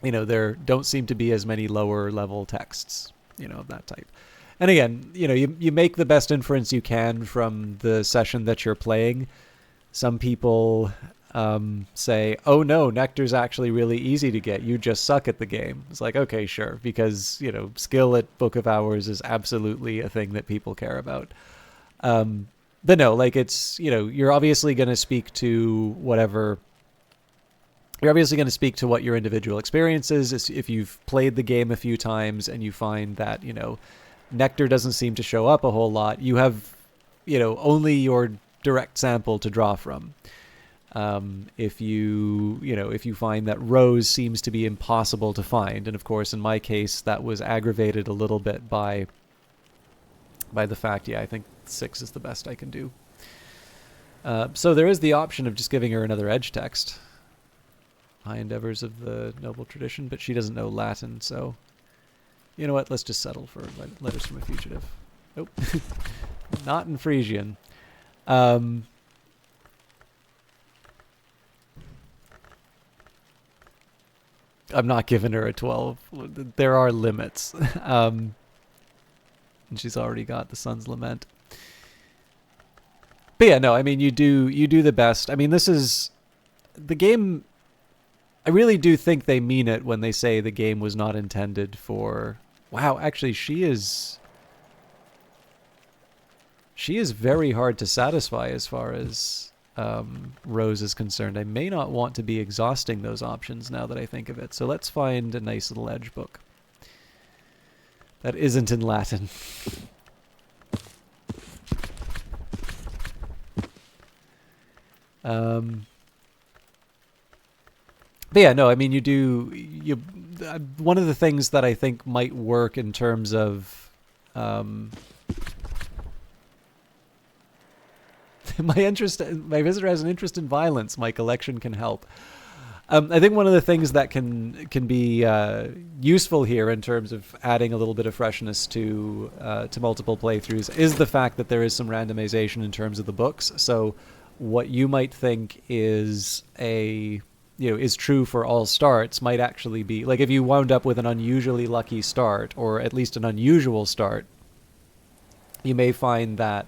you know, there don't seem to be as many lower level texts, you know, of that type. And again, you know, you make the best inference you can from the session that you're playing. Some people say, oh no, Nectar's actually really easy to get. You just suck at the game. It's like, okay, sure. Because, you know, skill at Book of Hours is absolutely a thing that people care about. But no, like it's, you know, you're obviously going to speak to whatever... You're obviously going to speak to what your individual experience is. If you've played the game a few times and you find that, you know, Nectar doesn't seem to show up a whole lot, you have, you know, only your direct sample to draw from. If you find that Rose seems to be impossible to find, and of course in my case that was aggravated a little bit by the fact, yeah, I think 6 is the best I can do. So there is the option of just giving her another edge text. High endeavors of the noble tradition, but she doesn't know Latin, so you know what, let's just settle for letters from a fugitive. Nope. Not in Frisian. I'm not giving her a 12. There are limits. And she's already got the Sun's Lament. But yeah, no, I mean, you do the best. I mean, this is the game. I really do think they mean it when they say the game was not intended for. Wow, actually, she is very hard to satisfy as far as Rose is concerned. I may not want to be exhausting those options now that I think of it. So let's find a nice little edge book that isn't in Latin. But yeah, no, I mean, one of the things that I think might work in terms of my visitor has an interest in violence. My collection can help. I think one of the things that can be useful here in terms of adding a little bit of freshness to multiple playthroughs is the fact that there is some randomization in terms of the books. So what you might think is is true for all starts might actually be, like, if you wound up with an unusually lucky start, or at least an unusual start, you may find that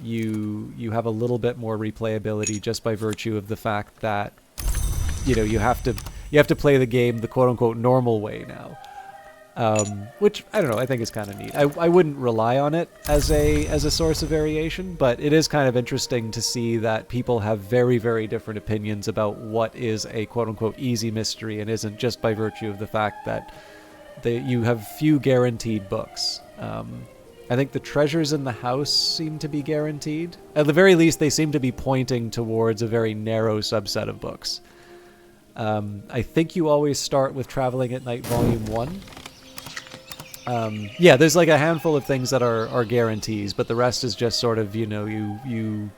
you have a little bit more replayability just by virtue of the fact that you have to play the game the quote unquote normal way now. Which, I don't know, I think is kind of neat. I wouldn't rely on it as a source of variation, but it is kind of interesting to see that people have very, very different opinions about what is a quote-unquote easy mystery and isn't, just by virtue of the fact that you have few guaranteed books. I think the treasures in the house seem to be guaranteed. At the very least, they seem to be pointing towards a very narrow subset of books. I think you always start with Traveling at Night Volume 1. Yeah, there's like a handful of things that are guarantees, but the rest is just sort of, you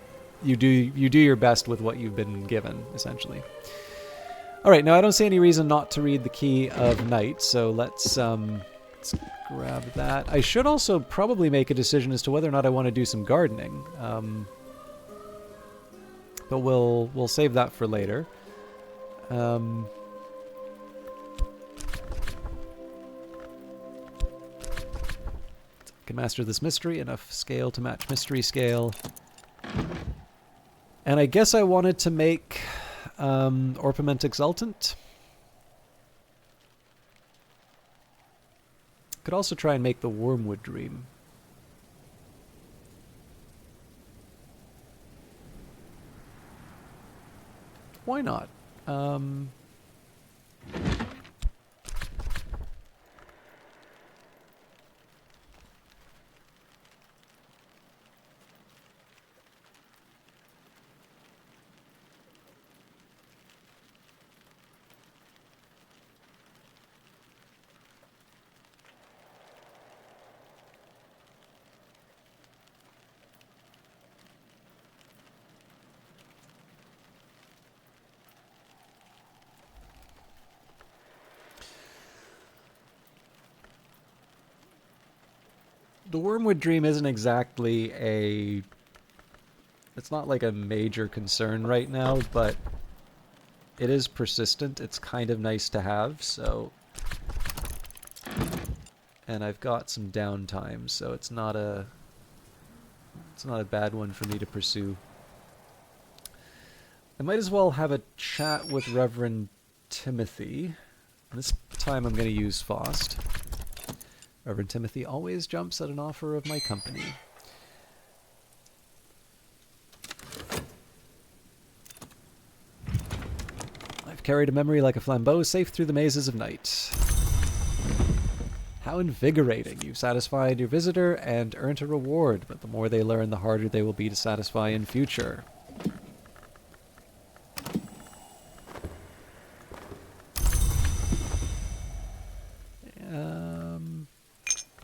do your best with what you've been given, essentially. All right, now I don't see any reason not to read the Key of Night, so let's grab that. I should also probably make a decision as to whether or not I want to do some gardening, but we'll save that for later. Can master this mystery, enough scale to match mystery scale. And I guess I wanted to make Orpiment Exultant. Could also try and make the Wormwood Dream. Why not? The Wormwood Dream isn't exactly it's not like a major concern right now, but it is persistent. It's kind of nice to have, so. And I've got some downtime, so it's not a bad one for me to pursue. I might as well have a chat with Reverend Timothy. This time I'm going to use Faust. Reverend Timothy always jumps at an offer of my company. I've carried a memory like a flambeau, safe through the mazes of night. How invigorating. You've satisfied your visitor and earned a reward, but the more they learn, the harder they will be to satisfy in future.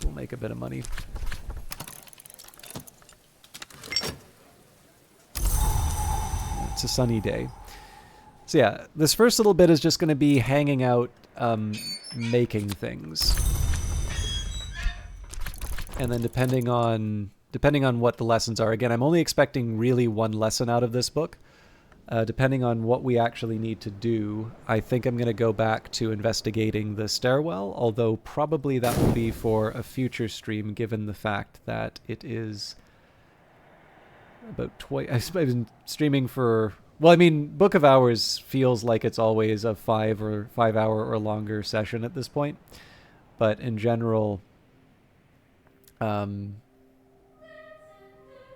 We'll make a bit of money. It's a sunny day. So yeah, this first little bit is just going to be hanging out, making things. And then depending on what the lessons are, again, I'm only expecting really one lesson out of this book. Depending on what we actually need to do, I think I'm going to go back to investigating the stairwell, although probably that will be for a future stream, given the fact that it is about twice. I've been streaming for... Well, I mean, Book of Hours feels like it's always a 5 hour or longer session at this point. But in general, I don't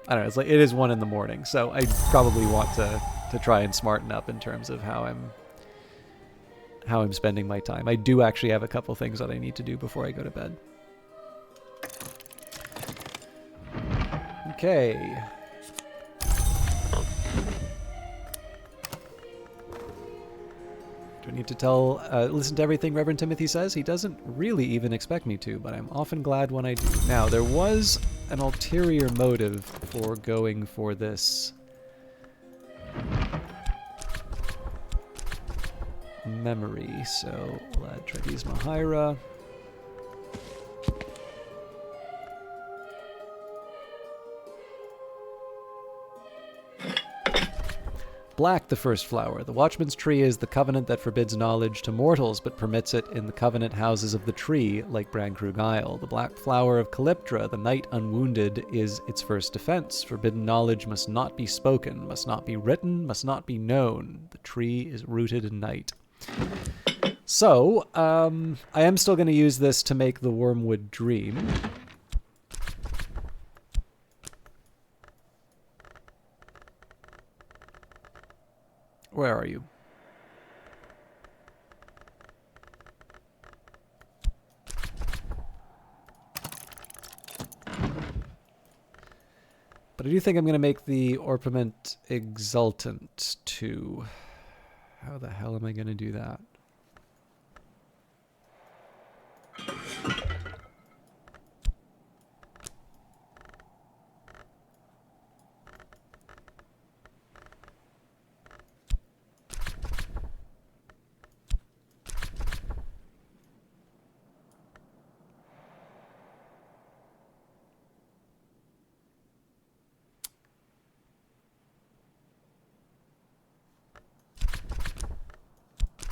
know, it's like it is 1 a.m, so I probably want to try and smarten up in terms of how I'm spending my time. I do actually have a couple things that I need to do before I go to bed. Okay. Do I need to listen to everything Reverend Timothy says? He doesn't really even expect me to, but I'm often glad when I do. Now, there was an ulterior motive for going for this memory, so we'll add Tradis Mahaira. Black, the first flower. The Watchman's Tree is the covenant that forbids knowledge to mortals, but permits it in the covenant houses of the tree, like Brankrug Isle. The black flower of Calyptra, the knight unwounded, is its first defense. Forbidden knowledge must not be spoken, must not be written, must not be known. The tree is rooted in night. So, I am still going to use this to make the Wormwood Dream. Where are you? But I do think I'm going to make the Orpiment Exultant too. How the hell am I going to do that?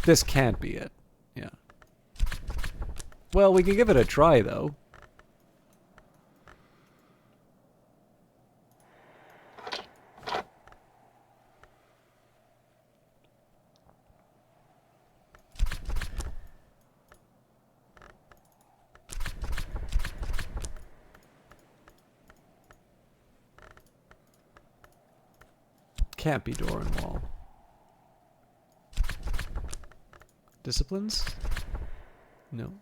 This can't be it. Yeah. Well, we can give it a try, though. Can't be door and wall. Disciplines? No.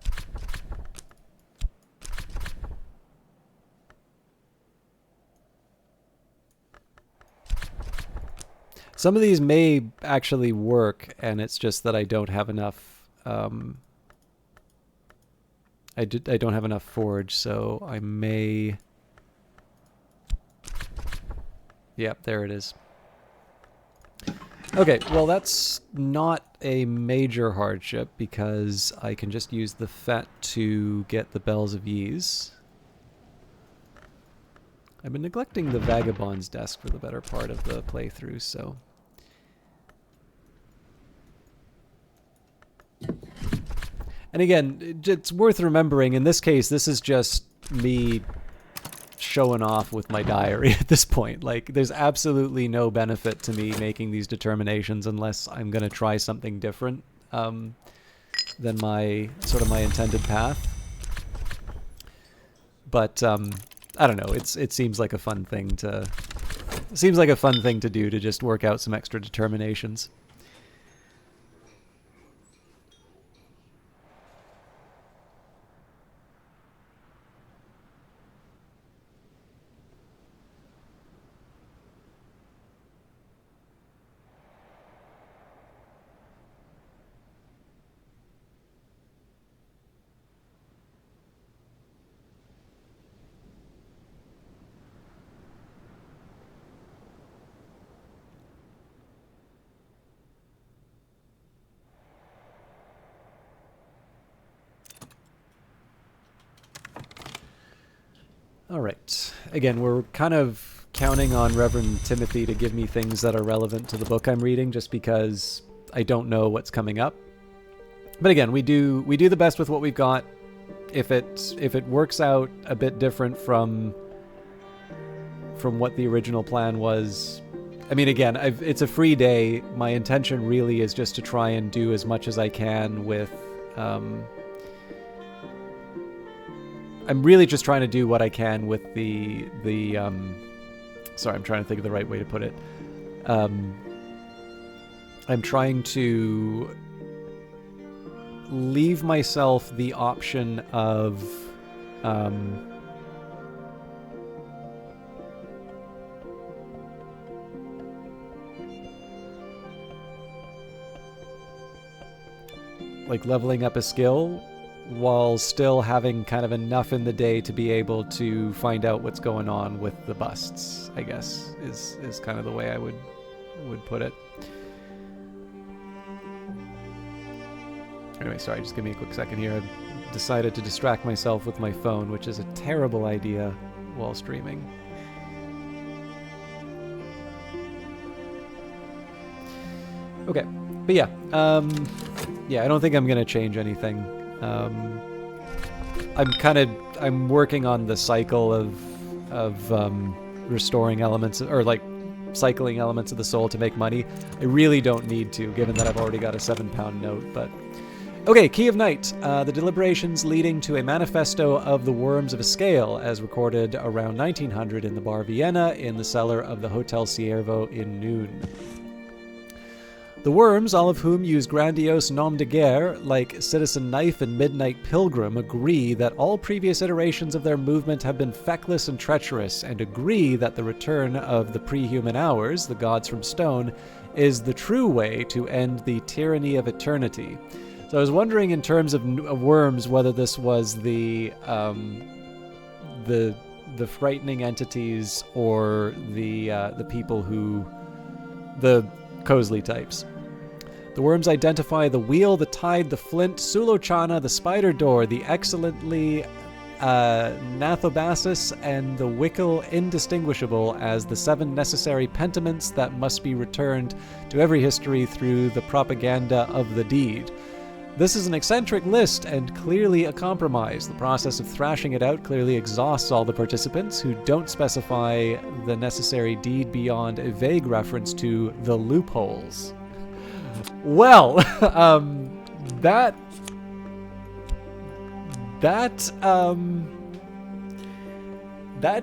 Some of these may actually work, and it's just that I don't have enough. I don't have enough forge, so I may. Yep, there it is. Okay, well that's not a major hardship because I can just use the Fet to get the Bells of Ys. I've been neglecting the Vagabond's desk for the better part of the playthrough, so... And again, it's worth remembering, in this case, this is just me showing off with my diary at this point. Like, there's absolutely no benefit to me making these determinations unless I'm going to try something different than my intended path. But I don't know. It seems like a fun thing to do to just work out some extra determinations. All right. Again, we're kind of counting on Reverend Timothy to give me things that are relevant to the book I'm reading, just because I don't know what's coming up. But again, we do the best with what we've got. If it works out a bit different from what the original plan was, I mean, again, it's a free day. My intention really is just to try and do as much as I can with. I'm really just trying to do what I can with the. Sorry, I'm trying to think of the right way to put it. I'm trying to leave myself the option of. Like leveling up a skill while still having kind of enough in the day to be able to find out what's going on with the busts, I guess, is kind of the way I would put it. Anyway, sorry, just give me a quick second here. I've decided to distract myself with my phone, which is a terrible idea while streaming. Okay, but yeah, I don't think I'm gonna change anything. I'm working on the cycle of restoring elements, or like cycling elements of the soul to make money. I really don't need to, given that I've already got a 7-pound note. But okay, Key of Night, the deliberations leading to a manifesto of the Worms of a Scale, as recorded around 1900 in the Bar Vienna in the cellar of the Hotel Ciervo in Noon. The Worms, all of whom use grandiose nom de guerre like Citizen Knife and Midnight Pilgrim, agree that all previous iterations of their movement have been feckless and treacherous, and agree that the return of the pre-human hours, the gods from stone, is the true way to end the tyranny of eternity. So I was wondering, in terms of Worms, whether this was the frightening entities or the people who, the Cosley types. The Worms identify the wheel, the tide, the flint, Sulochana, the spider door, the excellently Nathobasis, and the Wickle indistinguishable as the 7 necessary pentiments that must be returned to every history through the propaganda of the deed. This is an eccentric list and clearly a compromise. The process of thrashing it out clearly exhausts all the participants who don't specify the necessary deed beyond a vague reference to the loopholes. Well, that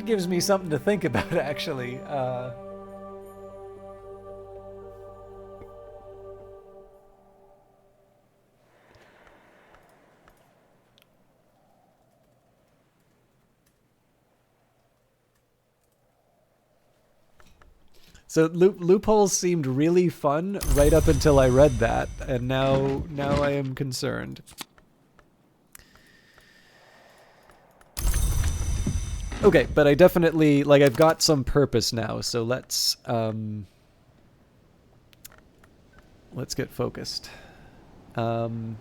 gives me something to think about, actually. So loopholes seemed really fun right up until I read that, and now I am concerned. Okay, but I definitely, like, I've got some purpose now, so let's get focused. So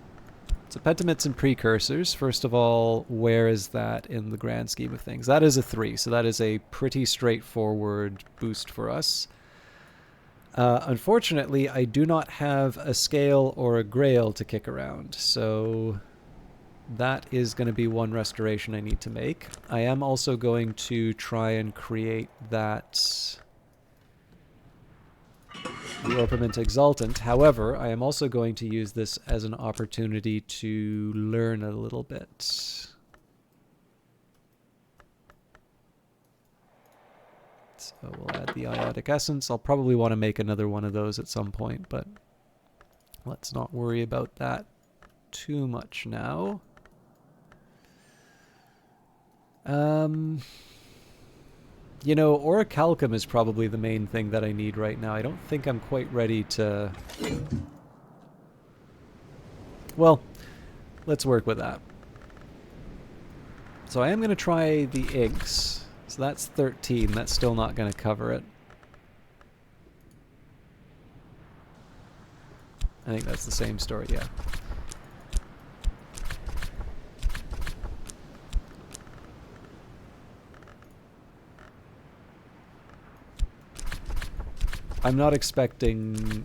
pentiments and precursors. First of all, where is that in the grand scheme of things? That is a 3, so that is a pretty straightforward boost for us. Unfortunately, I do not have a scale or a grail to kick around, so that is going to be one restoration I need to make. I am also going to try and create that the Orpiment Exultant. However, I am also going to use this as an opportunity to learn a little bit. So we'll add the Iotic Essence. I'll probably want to make another one of those at some point, but let's not worry about that too much now. You know, Orichalcum is probably the main thing that I need right now. I don't think I'm quite ready to... Well, let's work with that. So I am going to try the inks. So that's 13. That's still not going to cover it. I think that's the same story, yeah. I'm not expecting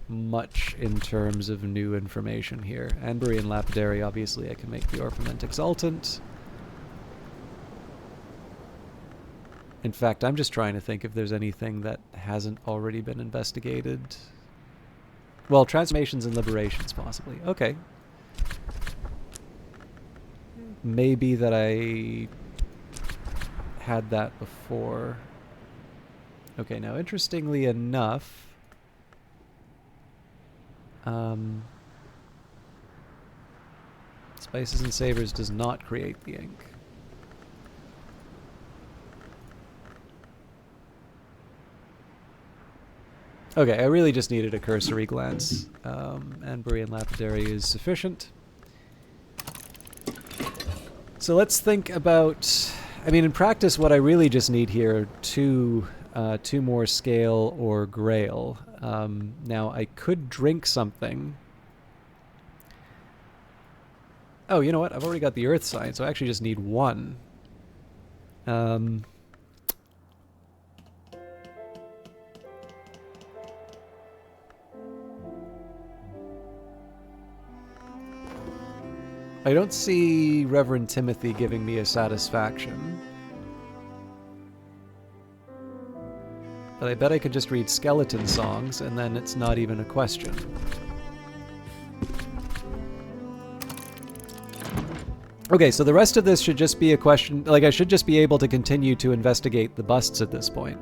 much in terms of new information here. Anbury and Lapidary, obviously I can make the Orpiment Exultant. In fact, I'm just trying to think if there's anything that hasn't already been investigated. Well, transformations and liberations, possibly. Okay. Maybe that I had that before. Okay, now interestingly enough, Spices and Savors does not create the ink. Okay, I really just needed a cursory glance. Anbury and Lapidary is sufficient. So let's think about... I mean, in practice, what I really just need here are two more Scale or Grail. Now, I could drink something. Oh, you know what? I've already got the Earth sign, so I actually just need one. I don't see Reverend Timothy giving me a satisfaction. But I bet I could just read skeleton songs, and then it's not even a question. Okay, so the rest of this should just be a question... Like, I should just be able to continue to investigate the busts at this point.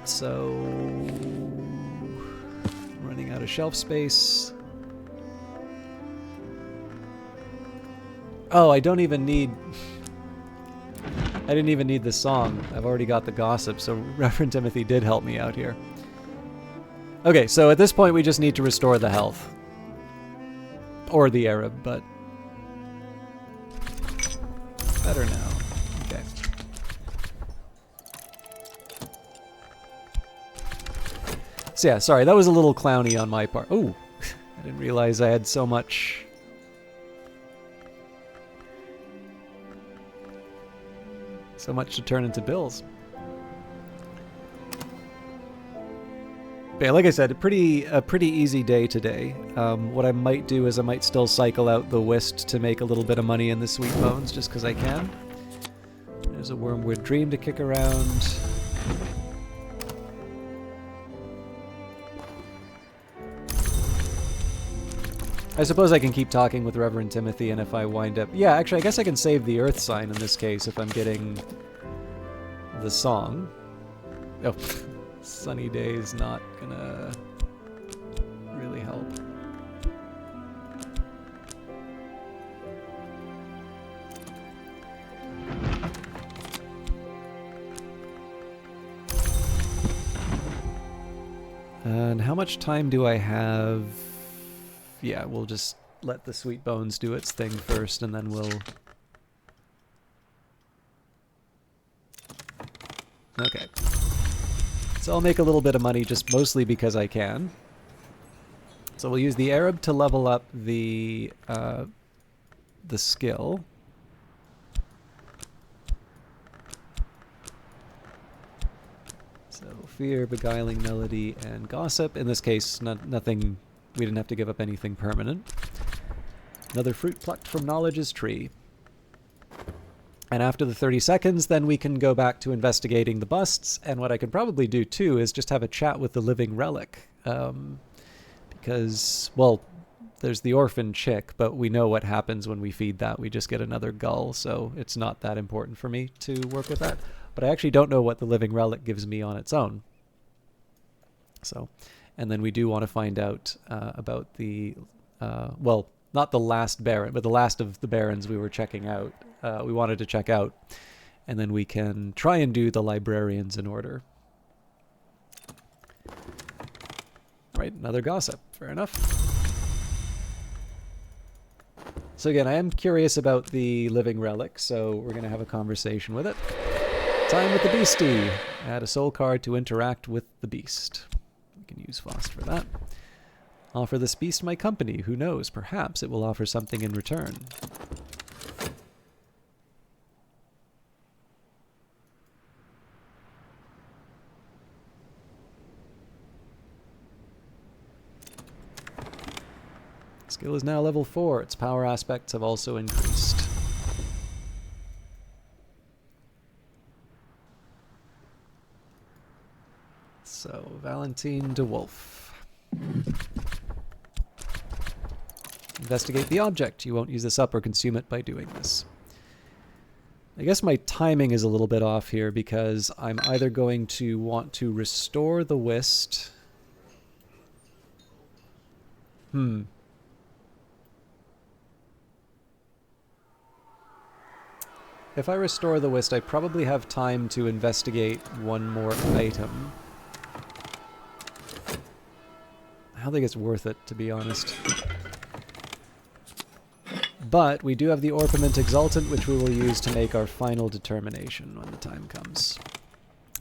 So... Running out of shelf space... Oh, I don't even need... I didn't even need the song. I've already got the gossip, so Reverend Timothy did help me out here. Okay, so at this point we just need to restore the health. Or the Arab, but... Better now. Okay. So yeah, sorry, that was a little clowny on my part. Ooh, I didn't realize I had so much... So much to turn into bills. But yeah, like I said, a pretty easy day today. What I might do is I might still cycle out the whist to make a little bit of money in the Sweet Bones, just because I can. There's a Wormwood Dream to kick around. I suppose I can keep talking with Reverend Timothy, and if I wind up... Yeah, actually, I guess I can save the Earth sign in this case if I'm getting the song. Oh, Sunny Day's not gonna really help. And how much time do I have... Yeah, we'll just let the Sweet Bones do its thing first, and then we'll... Okay. So I'll make a little bit of money just mostly because I can. So we'll use the Arab to level up the skill. So Fear, Beguiling Melody, and Gossip. In this case, nothing... We didn't have to give up anything permanent. Another fruit plucked from Knowledge's tree. And after the 30 seconds, then we can go back to investigating the busts. And what I could probably do, too, is just have a chat with the living relic. Because, well, there's the orphan chick, but we know what happens when we feed that. We just get another gull, so it's not that important for me to work with that. But I actually don't know what the living relic gives me on its own. So... And then we do want to find out about the, well, not the last Baron, but the last of the Barons we were checking out. We wanted to check out. And then we can try and do the librarians in order. All right, another gossip. Fair enough. So again, I am curious about the living relic, so we're going to have a conversation with it. Time with the beastie. Add a soul card to interact with the beast. Can use Fost for that. Offer this beast my company. Who knows? Perhaps it will offer something in return. Skill is now level 4. Its power aspects have also increased. So, Valentine DeWolf. Investigate the object. You won't use this up or consume it by doing this. I guess my timing is a little bit off here because I'm either going to want to restore the Whist. If I restore the Whist, I probably have time to investigate one more item. I don't think it's worth it, to be honest. But we do have the Orpiment Exultant, which we will use to make our final determination when the time comes.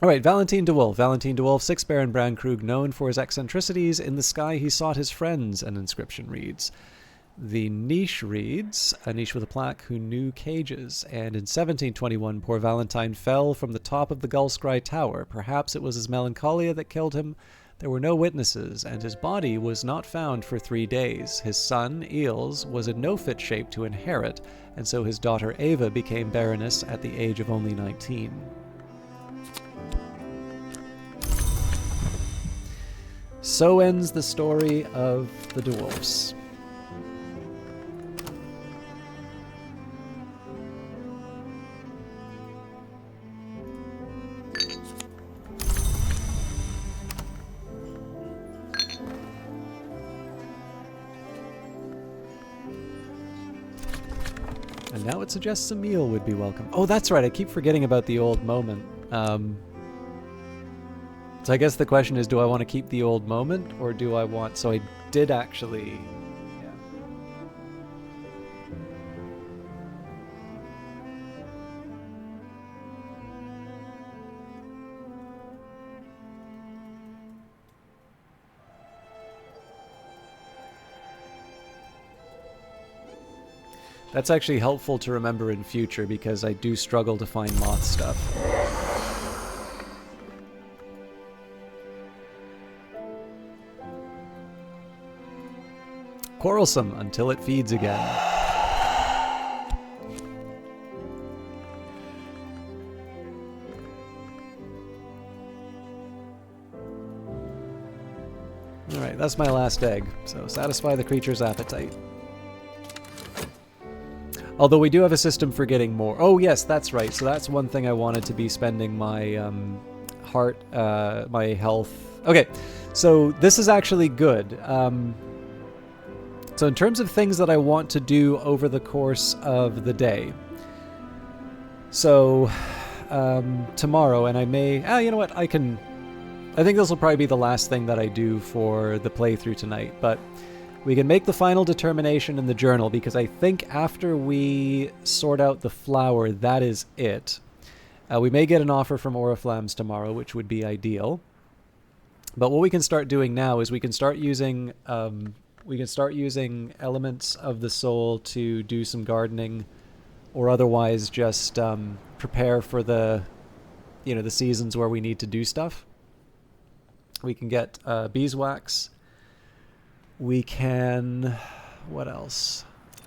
Alright, Valentine DeWolf. Valentine DeWolf, 6 Baron Brandkrug, known for his eccentricities. In the sky he sought his friends, an inscription reads. The niche reads, a niche with a plaque who knew cages, and in 1721 poor Valentine fell from the top of the Gullscry Tower. Perhaps it was his melancholia that killed him. There were no witnesses, and his body was not found for 3 days. His son, Eels, was in no fit shape to inherit, and so his daughter Ava became Baroness at the age of only 19. So ends the story of the DeWolfs. And now it suggests a meal would be welcome. Oh, that's right. I keep forgetting about the old moment. So I guess the question is, do I want to keep the old moment, or do I want... So I did actually... Yeah. That's actually helpful to remember in future, because I do struggle to find moth stuff. Quarrelsome until it feeds again. Alright, that's my last egg. So satisfy the creature's appetite. Although we do have a system for getting more. Oh yes, that's right. So that's one thing I wanted to be spending my my health. Okay, so this is actually good. So in terms of things that I want to do over the course of the day. So tomorrow, and I may... you know what? I think this will probably be the last thing that I do for the playthrough tonight, but we can make the final determination in the journal, because I think after we sort out the flower, that is it. We may get an offer from Oriflammes tomorrow, which would be ideal. But what we can start doing now is we can start using elements of the soul to do some gardening, or otherwise just prepare for the seasons where we need to do stuff. We can get beeswax. We can... What else?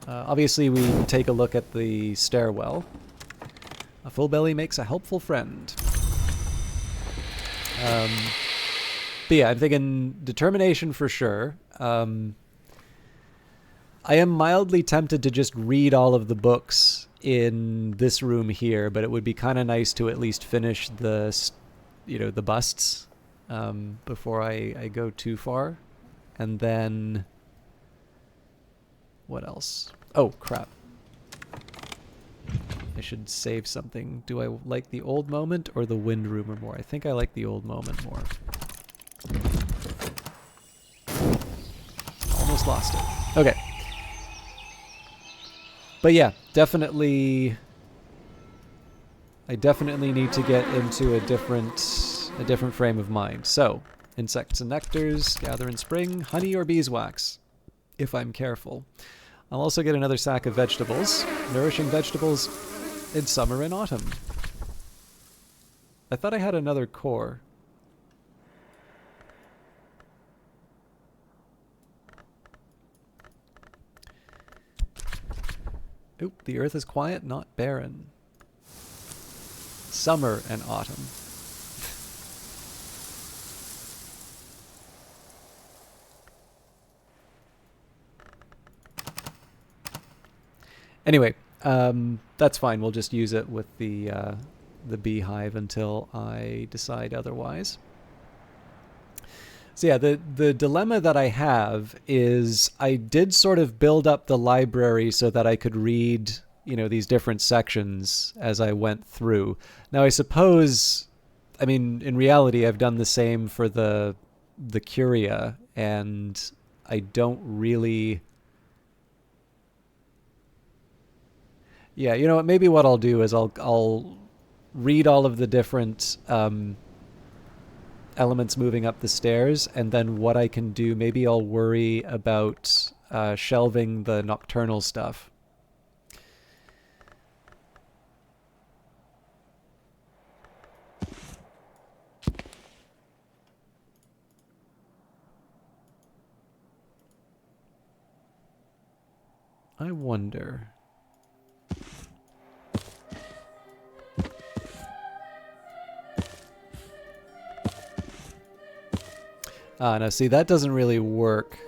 Obviously, we can take a look at the stairwell. A full belly makes a helpful friend. But yeah, I'm thinking determination for sure. I am mildly tempted to just read all of the books in this room here, but it would be kind of nice to at least finish the busts before I go too far. And then... What else? Oh, crap. I should save something. Do I like the old moment or the wind rumor more? I think I like the old moment more. Almost lost it. Okay. But yeah, definitely... I definitely need to get into a different frame of mind. So... Insects and nectars, gather in spring, honey or beeswax, if I'm careful. I'll also get another sack of vegetables, nourishing vegetables in summer and autumn. I thought I had another core. Oop, the earth is quiet, not barren. Summer and autumn. Anyway, that's fine. We'll just use it with the beehive until I decide otherwise. So yeah, the dilemma that I have is I did sort of build up the library so that I could read, you know, these different sections as I went through. Now I suppose, I mean, in reality, I've done the same for the curia, and I don't really. Yeah, you know what? Maybe what I'll do is I'll read all of the different elements moving up the stairs, and then what I can do, maybe I'll worry about shelving the nocturnal stuff. I wonder. No, see, that doesn't really work.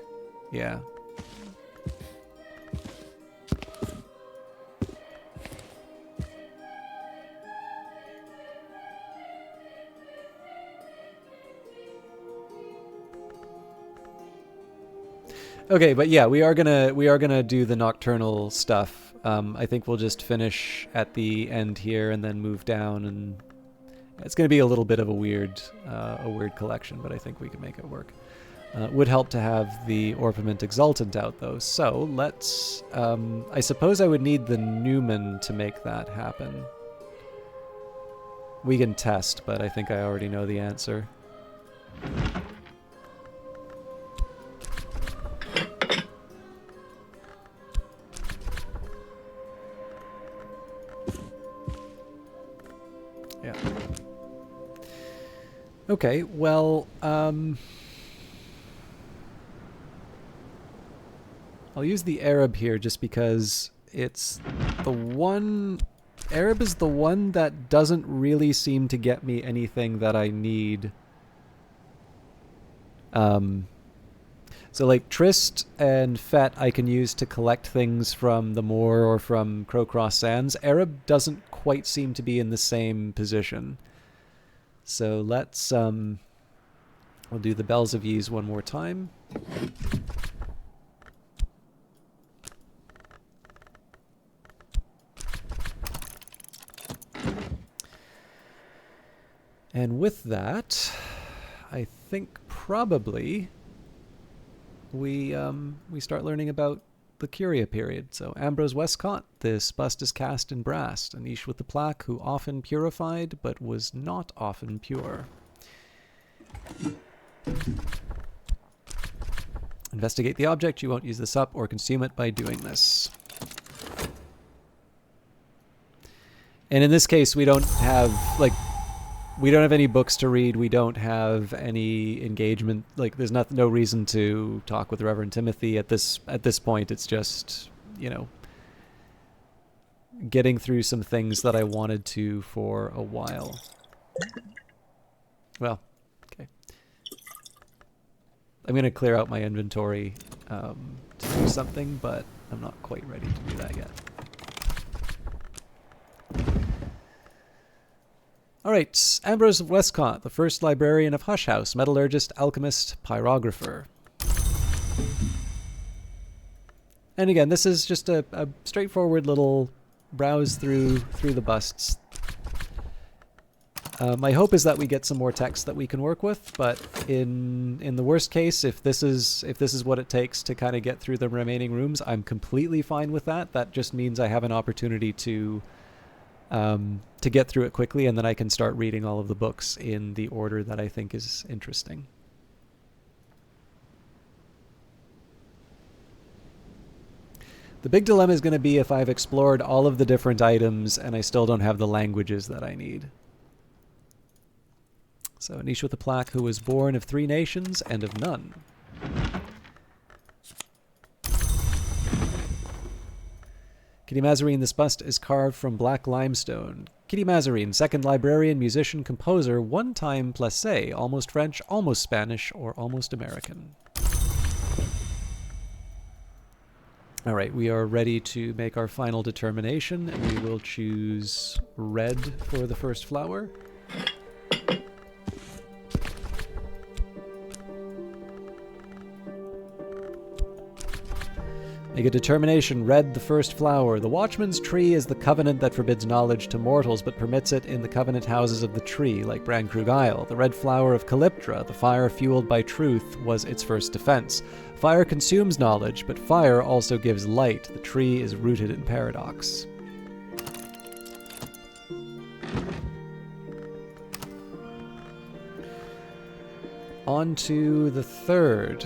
Yeah. Okay, but yeah, we are gonna do the nocturnal stuff. I think we'll just finish at the end here and then move down, and it's gonna be a little bit of a weird collection, but I think we can make it work. Would help to have the Orpiment Exultant out though. So let's. I suppose I would need the Newman to make that happen. We can test, but I think I already know the answer. Yeah. Okay, well, I'll use the Arab here just because it's the one... Arab is the one that doesn't really seem to get me anything that I need. So like Trist and Fet I can use to collect things from the moor or from Crowcross Sands. Arab doesn't quite seem to be in the same position. So let's we'll do the Bells of Ys one more time. And with that, I think probably we start learning about the Curia period. So Ambrose Westcott, this bust is cast in brass, a niche with the plaque, who often purified, but was not often pure. Investigate the object. You won't use this up or consume it by doing this. And in this case, we don't have, like, we don't have any books to read. We don't have any engagement. Like, there's no reason to talk with Reverend Timothy at this point. It's just, you know, getting through some things that I wanted to for a while. Well, okay. I'm going to clear out my inventory to do something, but I'm not quite ready to do that yet. All right, Ambrose Westcott, the first librarian of Hush House, metallurgist, alchemist, pyrographer. And again, this is just a straightforward little browse through the busts. My hope is that we get some more text that we can work with, but in the worst case, if this is what it takes to kind of get through the remaining rooms, I'm completely fine with that. That just means I have an opportunity to get through it quickly, and then I can start reading all of the books in the order that I think is interesting. The big dilemma is going to be if I've explored all of the different items and I still don't have the languages that I need. So, Niche with a plaque, who was born of 3 nations and of none. Kitty Mazarine, this bust is carved from black limestone. Kitty Mazarine, second librarian, musician, composer, one-time placé, almost French, almost Spanish, or almost American. All right, we are ready to make our final determination, and we will choose red for the first flower. Make a determination, red the first flower. The watchman's tree is the covenant that forbids knowledge to mortals, but permits it in the covenant houses of the tree, like Brankrug Isle. The red flower of Calyptra, the fire fueled by truth, was its first defense. Fire consumes knowledge, but fire also gives light. The tree is rooted in paradox. On to the third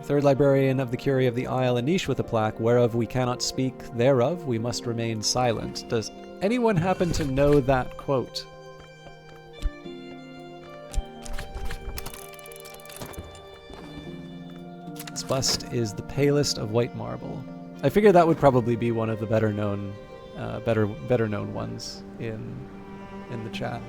librarian of the Curie of the Isle, a niche with a plaque, whereof we cannot speak, thereof we must remain silent. Does anyone happen to know that quote? This bust is the palest of white marble. I figured that would probably be one of the better known ones in the chat.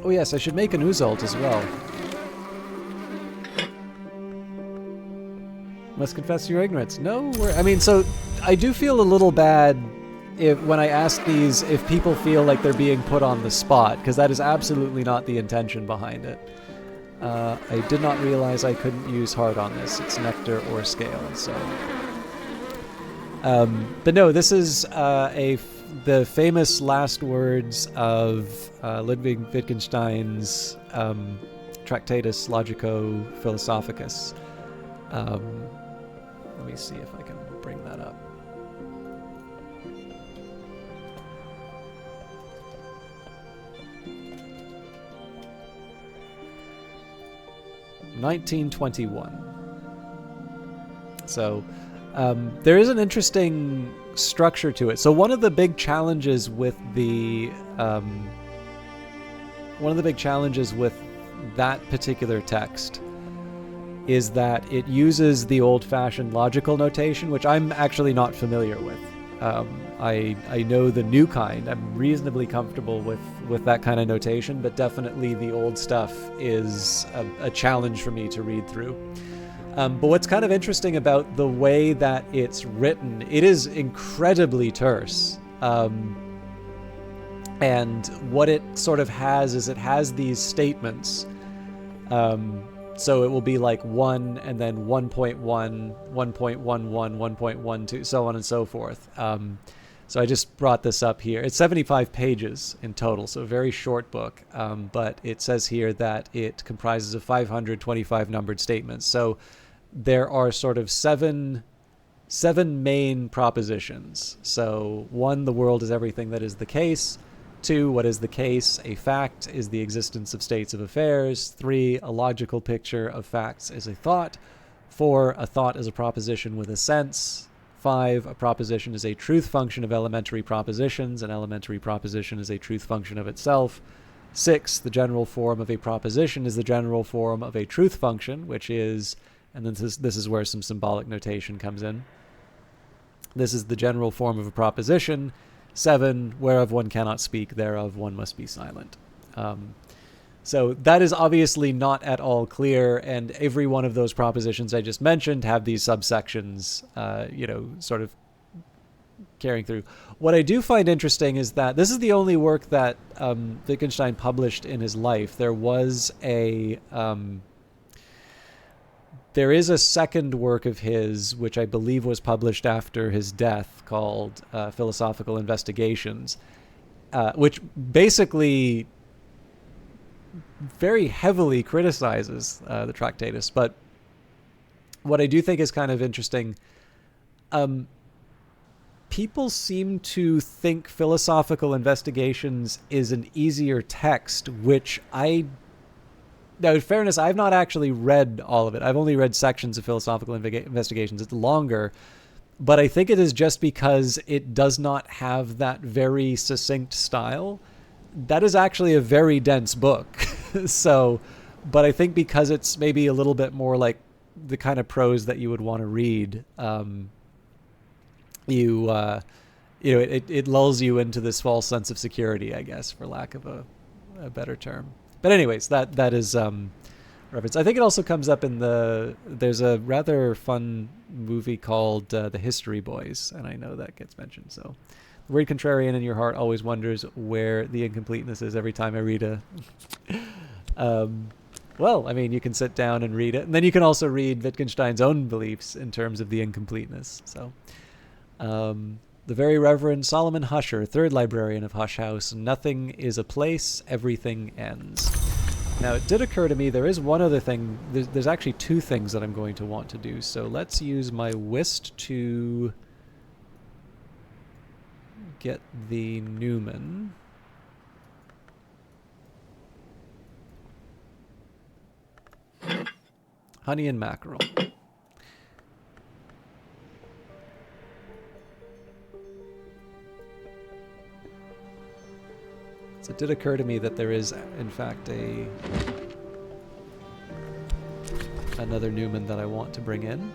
Oh yes, I should make an Uzult as well. Must confess your ignorance. No, I mean, so I do feel a little bad when I ask these, if people feel like they're being put on the spot, because that is absolutely not the intention behind it. I did not realize I couldn't use hard on this. It's nectar or scale, so. But no, this is the famous last words of Ludwig Wittgenstein's Tractatus Logico-Philosophicus. Let me see if I can bring that up. (1921). So there is an interesting structure to it. So one of the big challenges with that particular text is that it uses the old-fashioned logical notation, which I'm actually not familiar with. I know the new kind. I'm reasonably comfortable with that kind of notation, but definitely the old stuff is a challenge for me to read through. But what's kind of interesting about the way that it's written, it is incredibly terse. And what it sort of has is it has these statements. So it will be like 1 and then 1.1, 1.11, 1.12, so on and so forth. So I just brought this up here. It's 75 pages in total, so a very short book. But it says here that it comprises of 525 numbered statements. So there are sort of seven main propositions. So 1, the world is everything that is the case. 2, what is the case? A fact is the existence of states of affairs. 3, a logical picture of facts is a thought. 4, a thought is a proposition with a sense. 5, a proposition is a truth function of elementary propositions. An elementary proposition is a truth function of itself. 6, the general form of a proposition is the general form of a truth function, which is, and then this is where some symbolic notation comes in. This is the general form of a proposition. 7, whereof one cannot speak, thereof one must be silent. So that is obviously not at all clear, and every one of those propositions I just mentioned have these subsections, sort of carrying through. What I do find interesting is that this is the only work that Wittgenstein published in his life. There is a second work of his, which I believe was published after his death, called Philosophical Investigations, which basically very heavily criticizes the Tractatus. But what I do think is kind of interesting, people seem to think Philosophical Investigations is an easier text, which I Now, in fairness, I've not actually read all of it. I've only read sections of Philosophical Investigations. It's longer, but I think it is just because it does not have that very succinct style. That is actually a very dense book. So, but I think because it's maybe a little bit more like the kind of prose that you would want to read, it lulls you into this false sense of security, I guess, for lack of a better term. But anyways, that is reference. I think it also comes up in there's a rather fun movie called The History Boys, and I know that gets mentioned. So the word contrarian in your heart always wonders where the incompleteness is every time I read a... well, I mean, you can sit down and read it, and then you can also read Wittgenstein's own beliefs in terms of the incompleteness. So the Very Reverend Solomon Husher, third librarian of Hush House. Nothing is a place, everything ends. Now, it did occur to me there is one other thing. There's actually two things that I'm going to want to do. So let's use my whist to get the Newman. Honey and mackerel. So it did occur to me that there is, in fact, another Newman that I want to bring in.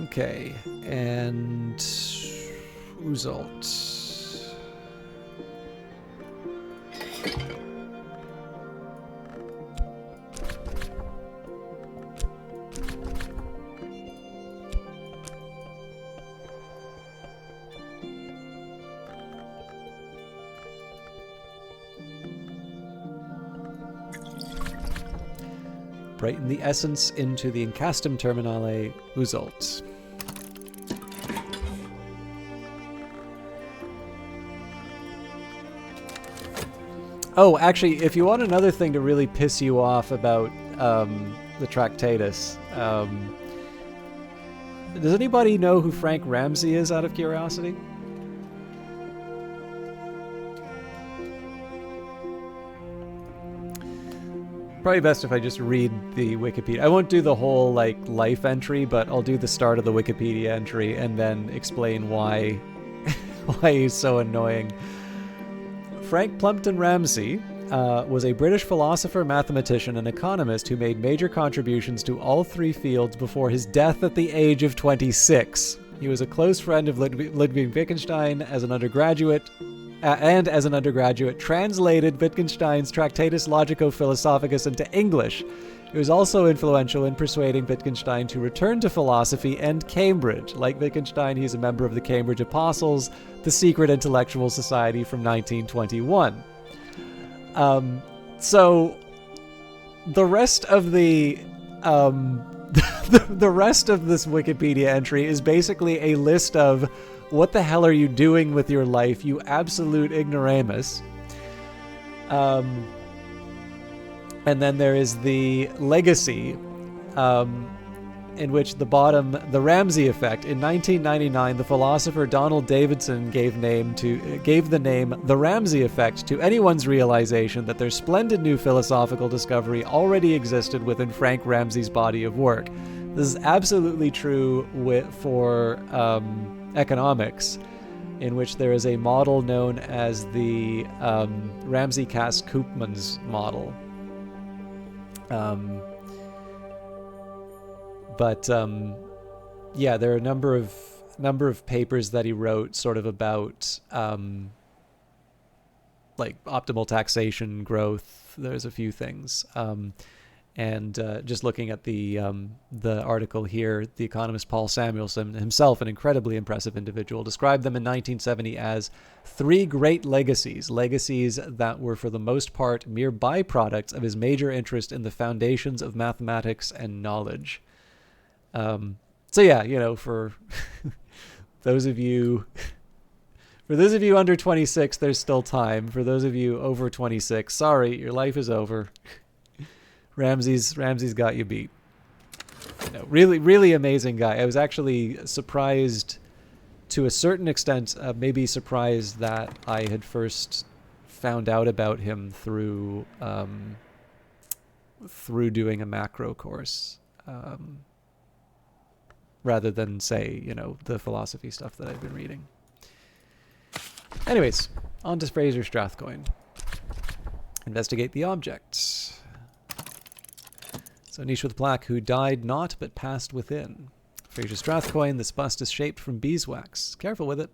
Okay, and Uzalt. Brighten the essence into the incastum terminale Uzalt. Oh, actually, if you want another thing to really piss you off about the Tractatus, does anybody know who Frank Ramsey is, out of curiosity? Probably best if I just read the Wikipedia. I won't do the whole life entry, but I'll do the start of the Wikipedia entry and then explain why he's so annoying. Frank Plumpton Ramsey was a British philosopher, mathematician, and economist who made major contributions to all three fields before his death at the age of 26. He was a close friend of Ludwig Wittgenstein as an undergraduate, translated Wittgenstein's Tractatus Logico-Philosophicus into English. He was also influential in persuading Wittgenstein to return to philosophy and Cambridge. Like Wittgenstein, he's a member of the Cambridge Apostles, the secret intellectual society from 1921. So the rest of the the rest of this Wikipedia entry is basically a list of what the hell are you doing with your life, you absolute ignoramus. And then there is the legacy, in which the bottom, the Ramsey effect. In 1999, the philosopher Donald Davidson gave the name the Ramsey effect to anyone's realization that their splendid new philosophical discovery already existed within Frank Ramsey's body of work. This is absolutely true for economics, in which there is a model known as the Ramsey-Cass-Koopmans model. Yeah, there are a number of papers that he wrote sort of about optimal taxation, growth. There's a few things. And just looking at the article here, the economist Paul Samuelson, himself an incredibly impressive individual, described them in 1970 as three great legacies that were for the most part mere byproducts of his major interest in the foundations of mathematics and knowledge. So yeah, for those of you under 26, there's still time. For those of you over 26, sorry, your life is over. Ramsey's got you beat. No, really, really amazing guy. I was actually surprised to a certain extent, maybe surprised that I had first found out about him through doing a macro course, rather than, say, the philosophy stuff that I've been reading. Anyways, on to Fraser Strathcoyne. Investigate the object. So niche with plaque, who died not but passed within. Fraser Strathcoyne, this bust is shaped from beeswax. Careful with it.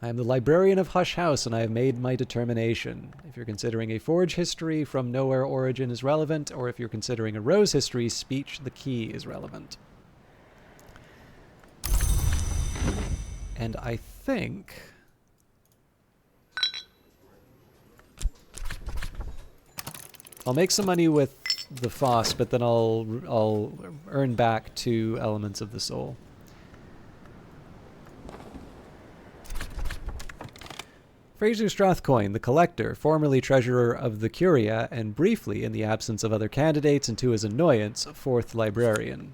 I am the librarian of Hush House, and I have made my determination. If you're considering a forge history, from nowhere origin is relevant, or if you're considering a rose history, speech the key is relevant. And I think I'll make some money with the Foss, but then I'll earn back 2 elements of the soul. Fraser Strathcoyne, the collector, formerly treasurer of the Curia, and briefly, in the absence of other candidates and to his annoyance, 4th librarian.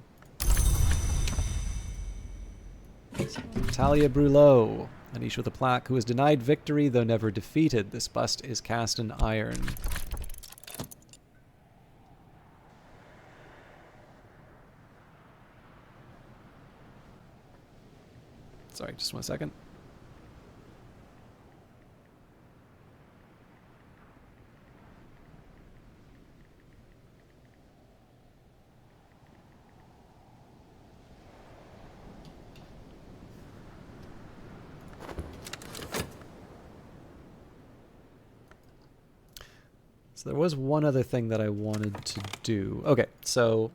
Talia Brulot, a niche with a plaque, who was denied victory though never defeated. This bust is cast in iron. Sorry, just 1 second. There was one other thing that I wanted to do. Okay, so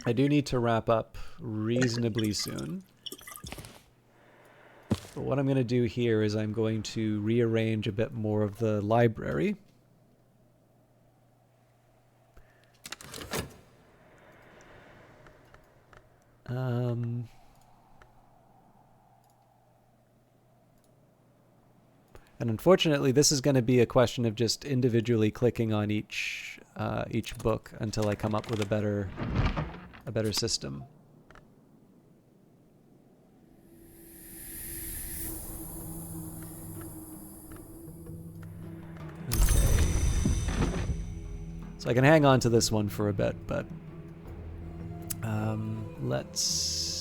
I do need to wrap up reasonably soon. But what I'm going to do here is I'm going to rearrange a bit more of the library. And unfortunately, this is going to be a question of just individually clicking on each book until I come up with a better system. Okay. So I can hang on to this one for a bit, but let's.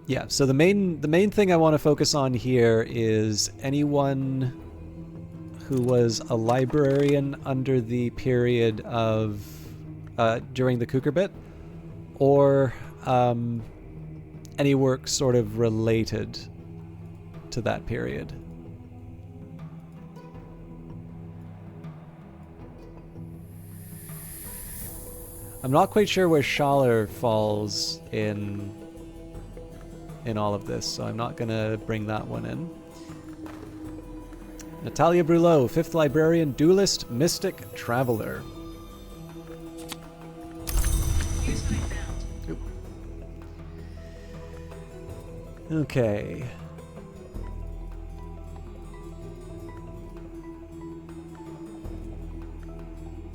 Yeah, so the main thing I want to focus on here is anyone who was a librarian under the period of during the Kukerbit, or any work sort of related to that period. I'm not quite sure where Schaller falls in all of this, so I'm not going to bring that one in. Natalia Brulot, 5th librarian, duelist, mystic, traveler. Oop. Okay.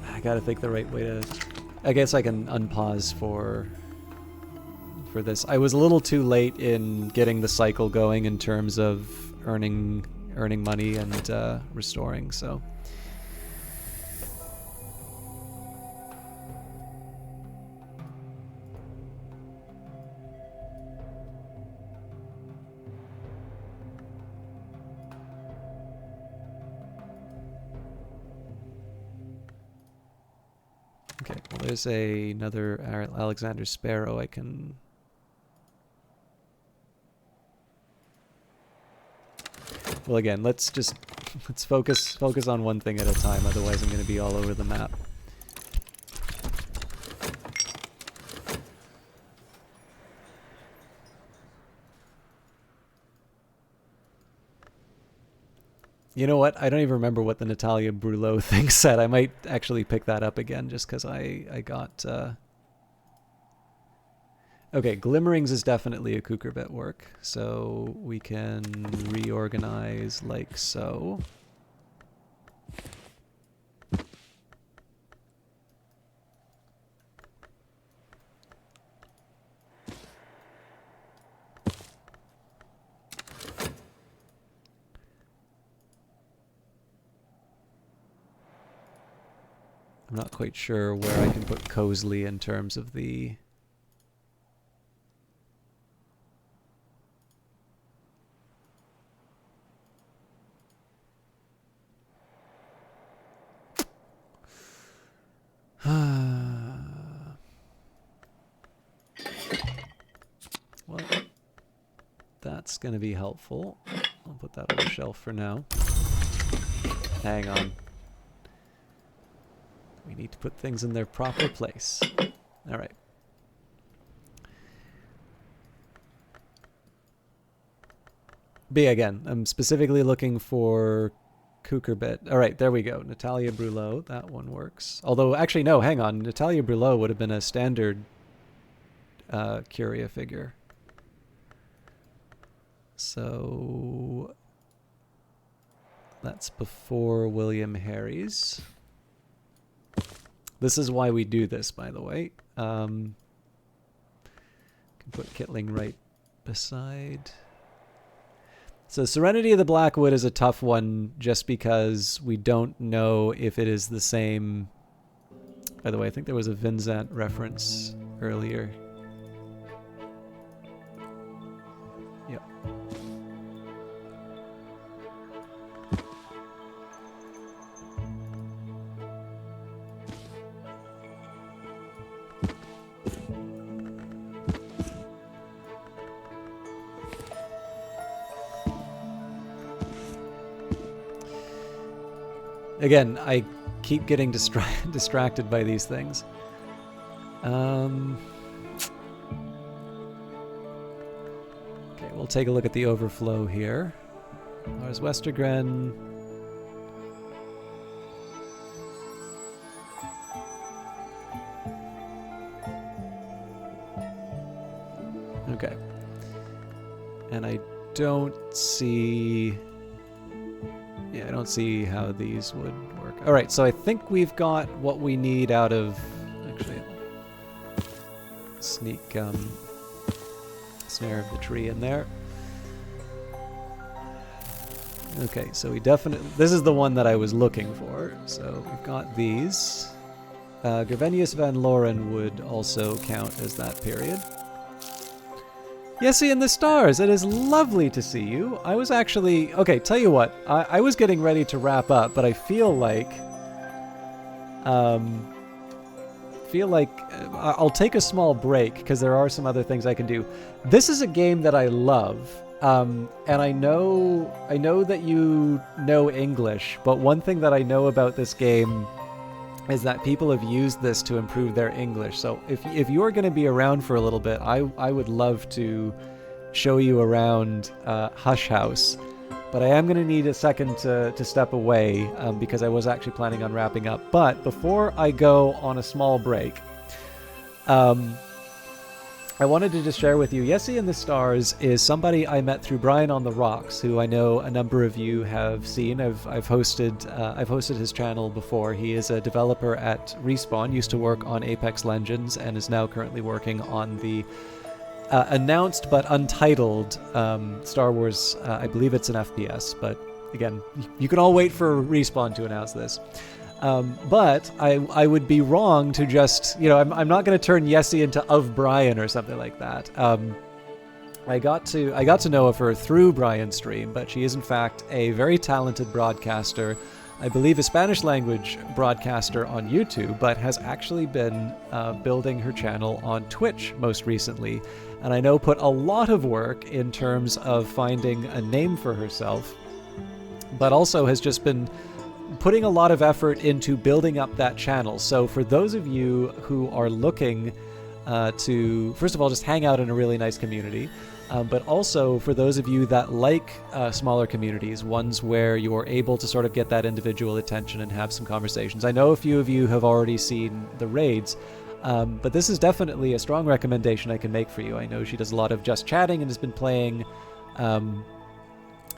I gotta think the right way to... I guess I can unpause for this. I was a little too late in getting the cycle going in terms of earning money and restoring, so. Okay, well, there's another Alexander Sparrow I can... Well, again, let's focus on one thing at a time, otherwise I'm going to be all over the map. You know what? I don't even remember what the Natalia Brulot thing said. I might actually pick that up again just because I got... Okay, Glimmerings is definitely a Kukerbit work. So we can reorganize like so. I'm not quite sure where I can put Cosley in terms of the... Well, that's going to be helpful. I'll put that on the shelf for now. Hang on. We need to put things in their proper place. All right. B again. I'm specifically looking for Kukerbit. All right, there we go. Natalia Brulot. That one works. Although, actually, no, hang on. Natalia Brulot would have been a standard Curia figure. So that's before William Harry's. This is why we do this, by the way. Can put Kitling right beside. So Serenity of the Blackwood is a tough one just because we don't know if it is the same. By the way, I think there was a Vincent reference earlier. Yep. Again, I keep getting distracted by these things. Okay, we'll take a look at the overflow here. Lars Westergren. Okay. And I don't see... Yeah, I don't see how these would work. All right, so I think we've got what we need out of... Actually, sneak snare of the tree in there. Okay, so we definitely... This is the one that I was looking for. So we've got these. Gervenius van Loren would also count as that period. Yessie in the Stars, it is lovely to see you. I was actually... Okay, tell you what. I was getting ready to wrap up, but I feel like... I'll take a small break, because there are some other things I can do. This is a game that I love, and I know that you know English, but one thing that I know about this game is that people have used this to improve their English. So if you are going to be around for a little bit, I would love to show you around Hush House. But I am going to need a second to step away because I was actually planning on wrapping up. But before I go on a small break, I wanted to just share with you, Yessie in the Stars is somebody I met through Brian on the Rocks, who I know a number of you have seen. I've hosted his channel before. He is a developer at Respawn, used to work on Apex Legends, and is now currently working on the announced but untitled Star Wars. I believe it's an FPS, but again, you can all wait for Respawn to announce this. But I would be wrong to just, I'm not going to turn Yessie into Of Brian or something like that. I got to know of her through Brian's stream, but she is in fact a very talented broadcaster. I believe a Spanish language broadcaster on YouTube, but has actually been building her channel on Twitch most recently. And I know put a lot of work in terms of finding a name for herself, but also has just been putting a lot of effort into building up that channel. So for those of you who are looking to, first of all, just hang out in a really nice community. But also for those of you that like smaller communities, ones where you're able to sort of get that individual attention and have some conversations. I know a few of you have already seen the raids, but this is definitely a strong recommendation I can make for you. I know she does a lot of just chatting and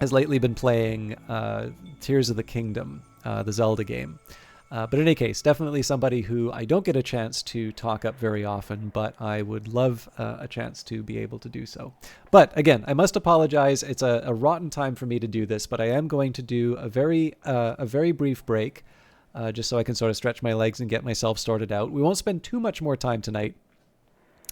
has lately been playing Tears of the Kingdom, the Zelda game. But in any case, definitely somebody who I don't get a chance to talk up very often, but I would love a chance to be able to do so. But again, I must apologize. It's a rotten time for me to do this, but I am going to do a very brief break, just so I can sort of stretch my legs and get myself sorted out. We won't spend too much more time tonight,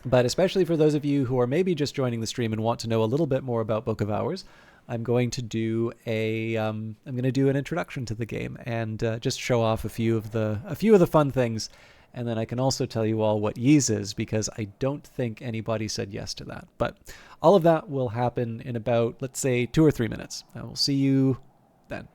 but especially for those of you who are maybe just joining the stream and want to know a little bit more about Book of Hours, I'm going to do an introduction to the game and just show off a few of the fun things, and then I can also tell you all what Ys is, because I don't think anybody said yes to that. But all of that will happen in about, let's say, 2 or 3 minutes. I will see you then.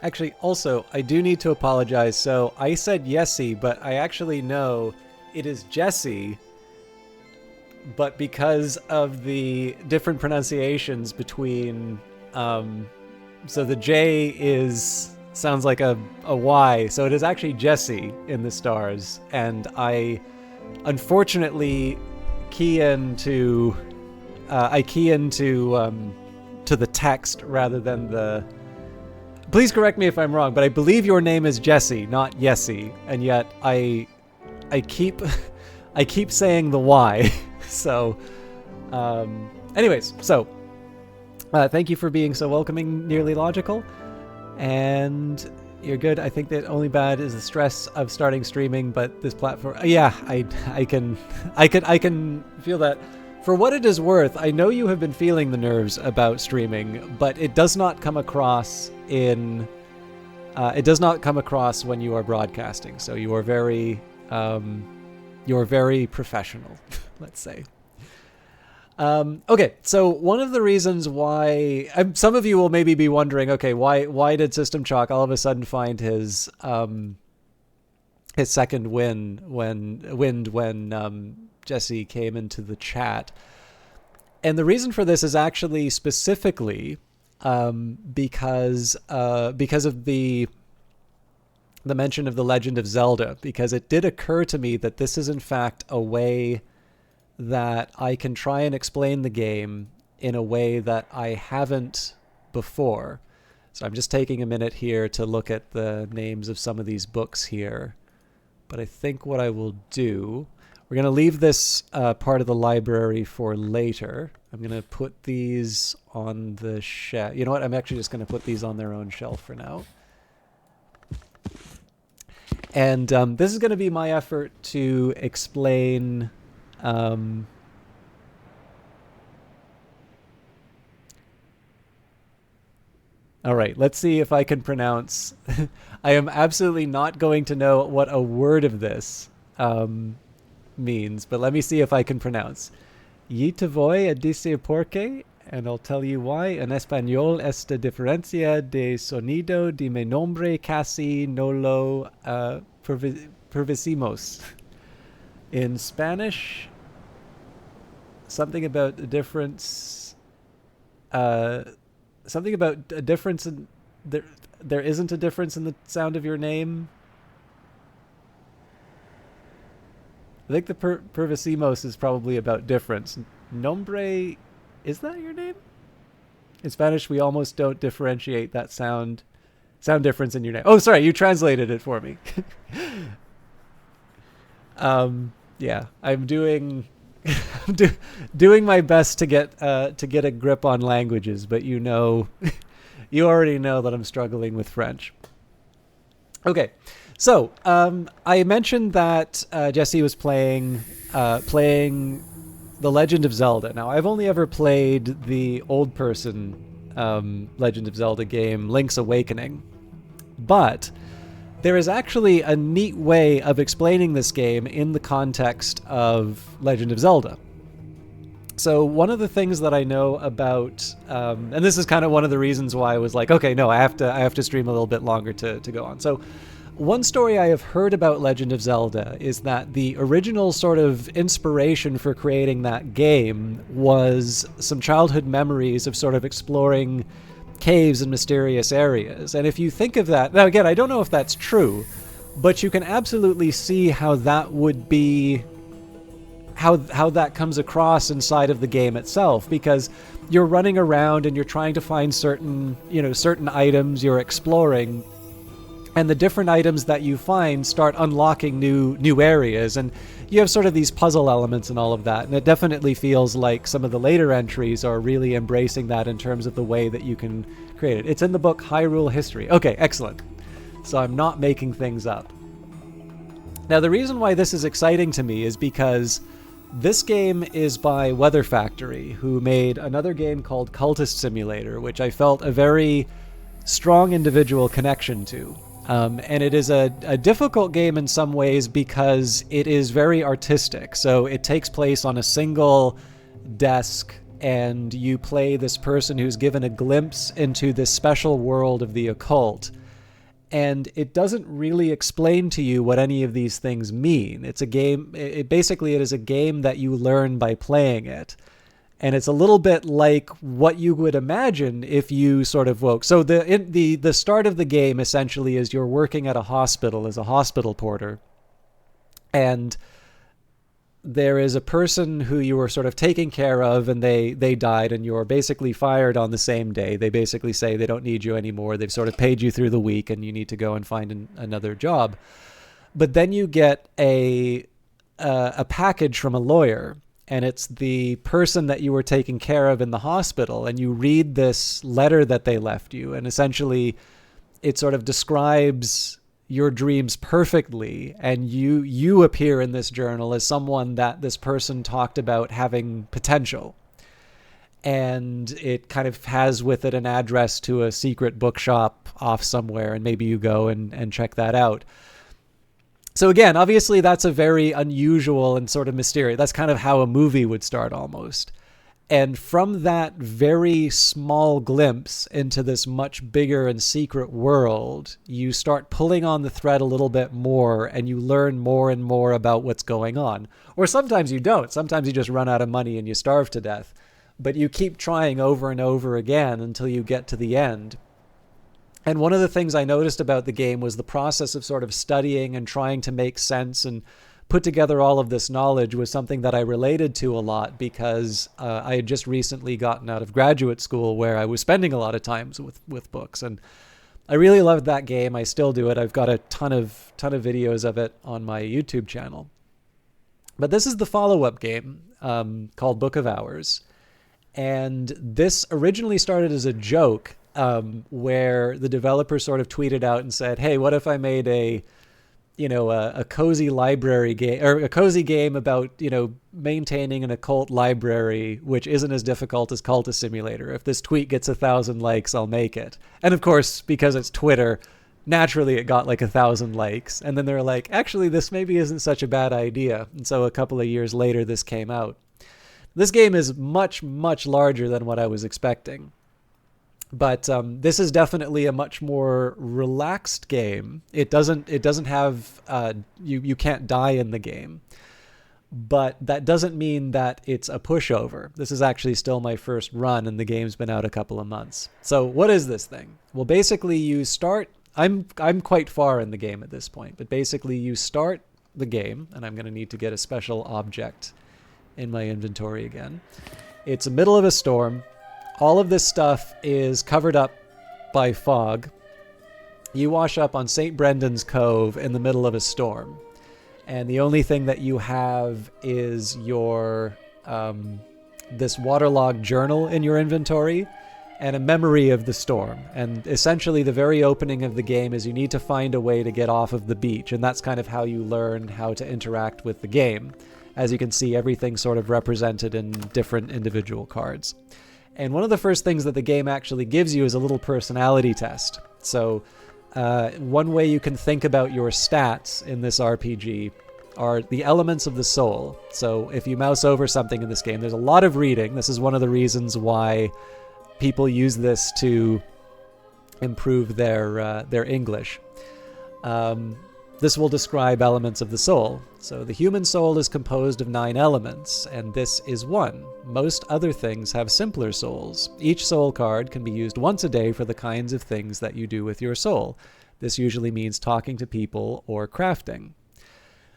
Actually, also, I do need to apologize. So I said Yessie, but I actually know it is Jessie. But because of the different pronunciations between, so the J sounds like a Y, so it is actually Jessie in the stars, and I unfortunately key into to the text rather than the. Please correct me if I'm wrong, but I believe your name is Jessie, not Yessie, and yet I I keep I keep saying the why. So anyways, so thank you for being so welcoming, Nearly Logical. And you're good. I think that only bad is the stress of starting streaming, but this platform, yeah, I can feel that. For what it is worth, I know you have been feeling the nerves about streaming, but it does not come across when you are broadcasting. So you are very professional, let's say. Okay, so one of the reasons why some of you will maybe be wondering, okay, why did System Chalk all of a sudden find his second win when Jesse came into the chat? And the reason for this is actually specifically because of the mention of The Legend of Zelda, because it did occur to me that this is in fact a way that I can try and explain the game in a way that I haven't before. So I'm just taking a minute here to look at the names of some of these books here. But I think what I will do, we're going to leave this part of the library for later. I'm going to put these on the shelf. You know what? I'm actually just going to put these on their own shelf for now. And this is going to be my effort to explain... all right, let's see if I can pronounce. I am absolutely not going to know what a word of this means, but let me see if I can pronounce. Y te voy a decir por qué, and I'll tell you why. En español, esta diferencia de sonido de mi nombre casi no lo percibimos. In Spanish, something about a difference. Something about a difference in there isn't a difference in the sound of your name. I think the percibimos is probably about difference. Nombre, is that your name? In Spanish, we almost don't differentiate that sound difference in your name. Oh, sorry, you translated it for me. Yeah, I'm doing my best to get a grip on languages, but you already know that I'm struggling with French. Okay, so I mentioned that Jesse was playing The Legend of Zelda. Now, I've only ever played the old person Legend of Zelda game, Link's Awakening, but there is actually a neat way of explaining this game in the context of Legend of Zelda. So one of the things that I know about, and this is kind of one of the reasons why I was like, okay, no, I have to stream a little bit longer to go on. So one story I have heard about Legend of Zelda is that the original sort of inspiration for creating that game was some childhood memories of sort of exploring caves and mysterious areas. And if you think of that, now again, I don't know if that's true, but you can absolutely see how that would be, how that comes across inside of the game itself, because you're running around and you're trying to find certain items, you're exploring, and the different items that you find start unlocking new areas, and you have sort of these puzzle elements and all of that. And it definitely feels like some of the later entries are really embracing that in terms of the way that you can create it. It's in the book Hyrule History. Okay, excellent. So I'm not making things up. Now, the reason why this is exciting to me is because this game is by Weather Factory, who made another game called Cultist Simulator, which I felt a very strong individual connection to. And it is a difficult game in some ways because it is very artistic. So it takes place on a single desk, and you play this person who's given a glimpse into this special world of the occult. And it doesn't really explain to you what any of these things mean. It's a game, it is a game that you learn by playing it. And it's a little bit like what you would imagine if you sort of woke. So the start of the game essentially is you're working at a hospital as a hospital porter. And there is a person who you were sort of taking care of, and they died, and you're basically fired on the same day. They basically say they don't need you anymore. They've sort of paid you through the week, and you need to go and find another job. But then you get a package from a lawyer, and it's the person that you were taking care of in the hospital, and you read this letter that they left you, and essentially it sort of describes your dreams perfectly, and you appear in this journal as someone that this person talked about having potential. And it kind of has with it an address to a secret bookshop off somewhere, and maybe you go and check that out. So again, obviously that's a very unusual and sort of mysterious. That's kind of how a movie would start almost. And from that very small glimpse into this much bigger and secret world, you start pulling on the thread a little bit more, and you learn more and more about what's going on. Or sometimes you don't. Sometimes you just run out of money and you starve to death. But you keep trying over and over again until you get to the end. And one of the things I noticed about the game was the process of sort of studying and trying to make sense and put together all of this knowledge was something that I related to a lot, because I had just recently gotten out of graduate school where I was spending a lot of times with books. And I really loved that game. I still do it. I've got a ton of videos of it on my YouTube channel. But this is the follow-up game called Book of Hours. And this originally started as a joke, where the developer sort of tweeted out and said, hey, what if I made a cozy library game, or a cozy game about, maintaining an occult library, which isn't as difficult as Cultist Simulator. If this tweet gets 1,000 likes, I'll make it. And of course, because it's Twitter, naturally it got like 1,000 likes. And then they're like, actually, this maybe isn't such a bad idea. And so a couple of years later, this came out. This game is much, much larger than what I was expecting. But this is definitely a much more relaxed game. It doesn't have you can't die in the game, but that doesn't mean that it's a pushover. This is actually still my first run, and the game's been out a couple of months. So what is this thing? Well, basically you start. I'm quite far in the game at this point, but basically you start the game, and I'm going to need to get a special object in my inventory again. It's the middle of a storm. All of this stuff is covered up by fog. You wash up on St. Brendan's Cove in the middle of a storm. And the only thing that you have is your this waterlogged journal in your inventory and a memory of the storm. And essentially the very opening of the game is you need to find a way to get off of the beach. And that's kind of how you learn how to interact with the game. As you can see, everything's sort of represented in different individual cards. And one of the first things that the game actually gives you is a little personality test. So one way you can think about your stats in this RPG are the elements of the soul. So if you mouse over something in this game, there's a lot of reading. This is one of the reasons why people use this to improve their English. This will describe elements of the soul. So the human soul is composed of 9 elements, and this is one. Most other things have simpler souls. Each soul card can be used once a day for the kinds of things that you do with your soul. This usually means talking to people or crafting.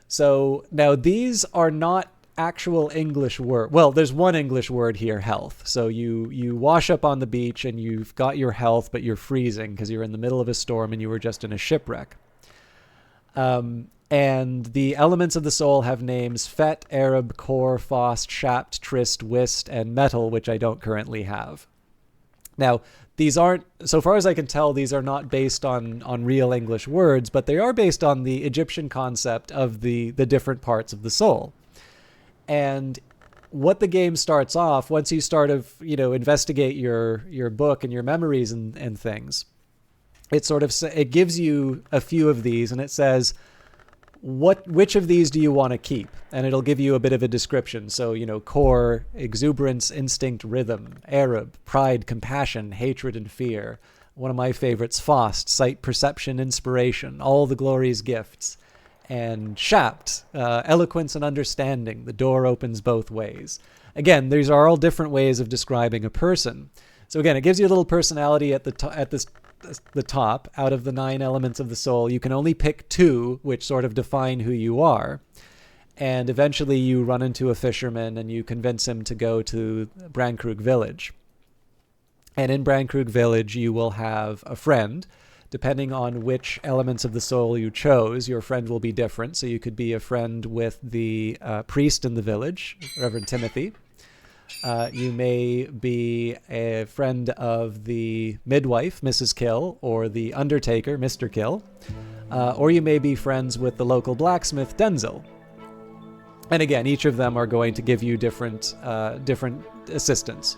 So now these are not actual English word. Well, there's one English word here, health. So you wash up on the beach and you've got your health, but you're freezing because you're in the middle of a storm and you were just in a shipwreck. And the elements of the soul have names Fet, Arab, Kor, Fost, Shapt, Trist, Wist, and Metal, which I don't currently have. Now, these aren't, so far as I can tell, these are not based on real English words, but they are based on the Egyptian concept of the different parts of the soul. And what the game starts off, once you start to, investigate your book and your memories and things, it gives you a few of these, and it says, which of these do you want to keep? And it'll give you a bit of a description. So, core, exuberance, instinct, rhythm, Arab, pride, compassion, hatred, and fear. One of my favorites, Fost, sight, perception, inspiration, all the glory's gifts. And Shapt, eloquence and understanding. The door opens both ways. Again, these are all different ways of describing a person. So again, it gives you a little personality at the top. Out of the 9 elements of the soul, you can only pick 2, which sort of define who you are. And eventually you run into a fisherman and you convince him to go to Brankrug village. And in Brankrug village, you will have a friend depending on which elements of the soul you chose, your friend will be different. So you could be a friend with the priest in the village, Reverend Timothy. You may be a friend of the midwife, Mrs. Kill, or the undertaker, Mr. Kill. Or you may be friends with the local blacksmith, Denzel. And again, each of them are going to give you different assistance.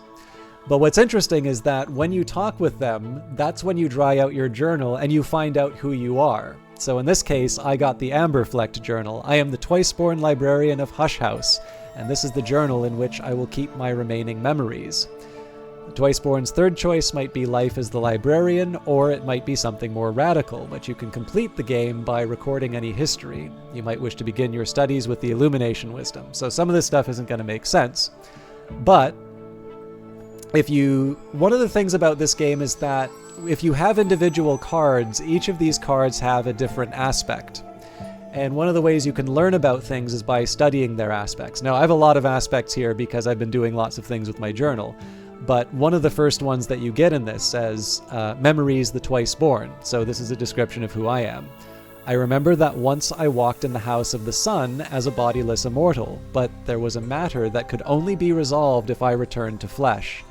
But what's interesting is that when you talk with them, that's when you dry out your journal and you find out who you are. So in this case, I got the Amberflecked journal. I am the twice-born librarian of Hush House, and this is the journal in which I will keep my remaining memories. The Twiceborn's third choice might be life as the librarian, or it might be something more radical, but you can complete the game by recording any history. You might wish to begin your studies with the Illumination wisdom. So some of this stuff isn't going to make sense. But one of the things about this game is that if you have individual cards, each of these cards have a different aspect. And one of the ways you can learn about things is by studying their aspects. Now, I have a lot of aspects here because I've been doing lots of things with my journal. But one of the first ones that you get in this says, Memories the Twice Born. So this is a description of who I am. I remember that once I walked in the house of the sun as a bodiless immortal, but there was a matter that could only be resolved if I returned to flesh.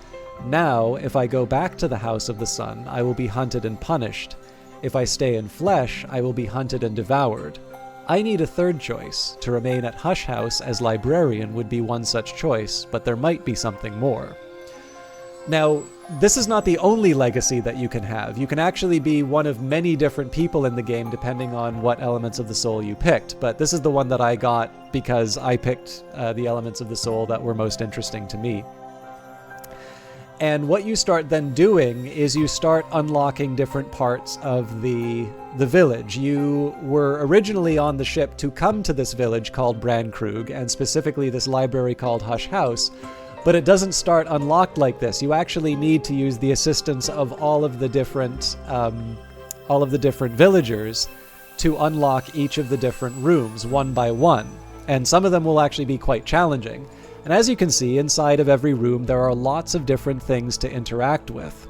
Now, if I go back to the house of the sun, I will be hunted and punished. If I stay in flesh, I will be hunted and devoured. I need a third choice. To remain at Hush House as librarian would be one such choice, but there might be something more. Now, this is not the only legacy that you can have. You can actually be one of many different people in the game depending on what elements of the soul you picked, but this is the one that I got because I picked the elements of the soul that were most interesting to me. And what you start then doing is you start unlocking different parts of the village. You were originally on the ship to come to this village called Brandkrug, and specifically this library called Hush House, but it doesn't start unlocked like this. You actually need to use the assistance of all of the different villagers to unlock each of the different rooms one by one. And some of them will actually be quite challenging. And as you can see, inside of every room, there are lots of different things to interact with.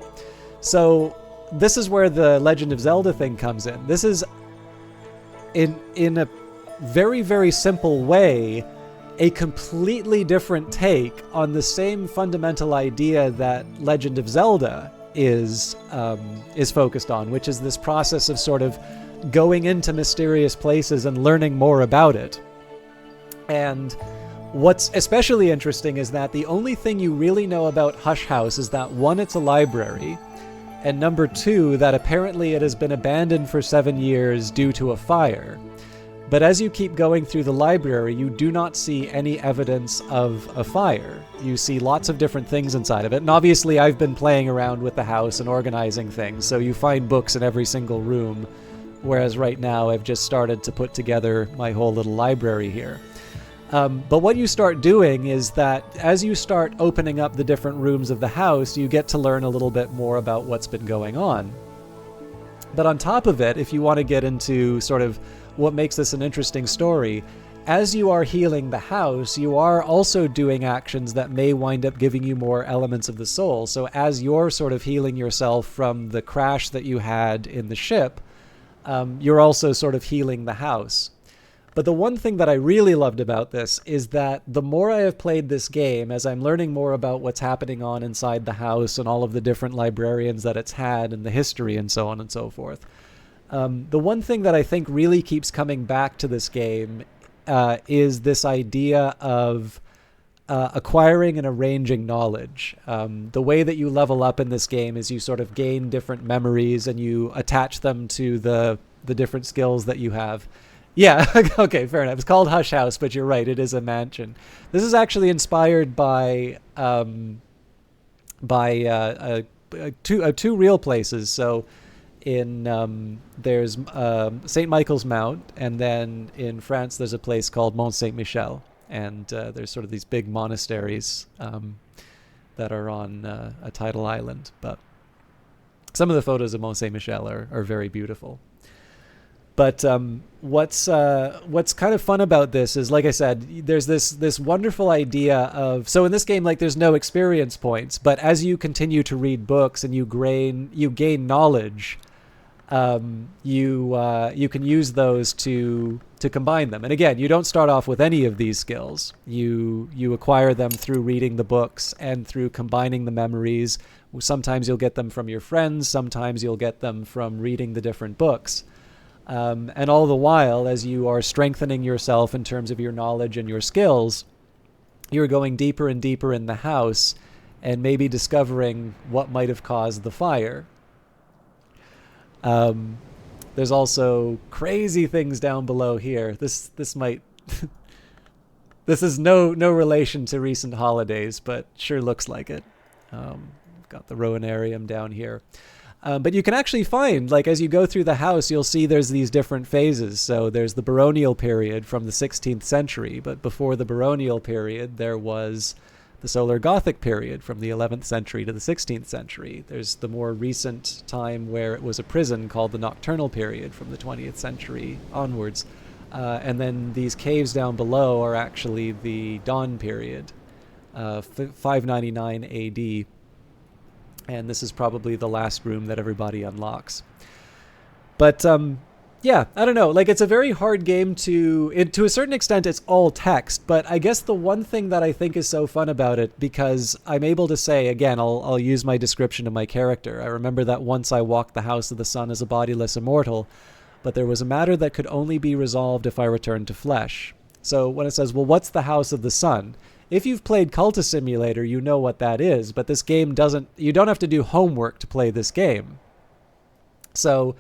So this is where the Legend of Zelda thing comes in. This is, in a very, very simple way, a completely different take on the same fundamental idea that Legend of Zelda is focused on, which is this process of sort of going into mysterious places and learning more about it. And what's especially interesting is that the only thing you really know about Hush House is that, one, it's a library, and number two, that apparently it has been abandoned for 7 years due to a fire. But as you keep going through the library, you do not see any evidence of a fire. You see lots of different things inside of it. And obviously, I've been playing around with the house and organizing things, so you find books in every single room, whereas right now I've just started to put together my whole little library here. But what you start doing is that as you start opening up the different rooms of the house, you get to learn a little bit more about what's been going on. But on top of it, if you want to get into sort of what makes this an interesting story, as you are healing the house, you are also doing actions that may wind up giving you more elements of the soul. So as you're sort of healing yourself from the crash that you had in the ship, you're also sort of healing the house. But the one thing that I really loved about this is that the more I have played this game, as I'm learning more about what's happening on inside the house and all of the different librarians that it's had and the history and so on and so forth, the one thing that I think really keeps coming back to this game is this idea of acquiring and arranging knowledge. The way that you level up in this game is you sort of gain different memories and you attach them to the different skills that you have. Yeah, okay, fair enough. It's called Hush House, but you're right, it is a mansion. This is actually inspired by two real places. So there's St. Michael's Mount, and then in France there's a place called Mont Saint-Michel, and there's sort of these big monasteries that are on a tidal island. But some of the photos of Mont Saint-Michel are very beautiful. But what's kind of fun about this is, like I said, there's this wonderful idea of, so in this game, like, there's no experience points, but as you continue to read books and you gain knowledge, you can use those to combine them. And again, you don't start off with any of these skills. You acquire them through reading the books and through combining the memories. Sometimes you'll get them from your friends. Sometimes you'll get them from reading the different books. And all the while, as you are strengthening yourself in terms of your knowledge and your skills, you're going deeper and deeper in the house and maybe discovering what might have caused the fire. There's also crazy things down below here. This might this is no relation to recent holidays, but sure looks like it. Got the Rowanarium down here. But you can actually find, like, as you go through the house, you'll see there's these different phases. So there's the baronial period from the 16th century, but before the baronial period, there was the Solar Gothic period from the 11th century to the 16th century. There's the more recent time where it was a prison called the Nocturnal period from the 20th century onwards. And then these caves down below are actually the Dawn period, 599 AD. And this is probably the last room that everybody unlocks. But yeah, I don't know. Like, it's a very hard game to a certain extent, it's all text. But I guess the one thing that I think is so fun about it, because I'm able to say, again, I'll use my description of my character. I remember that once I walked the House of the Sun as a bodiless immortal, but there was a matter that could only be resolved if I returned to flesh. So when it says, well, what's the House of the Sun? If you've played Cultist Simulator, you know what that is, but this game doesn't, you don't have to do homework to play this game. So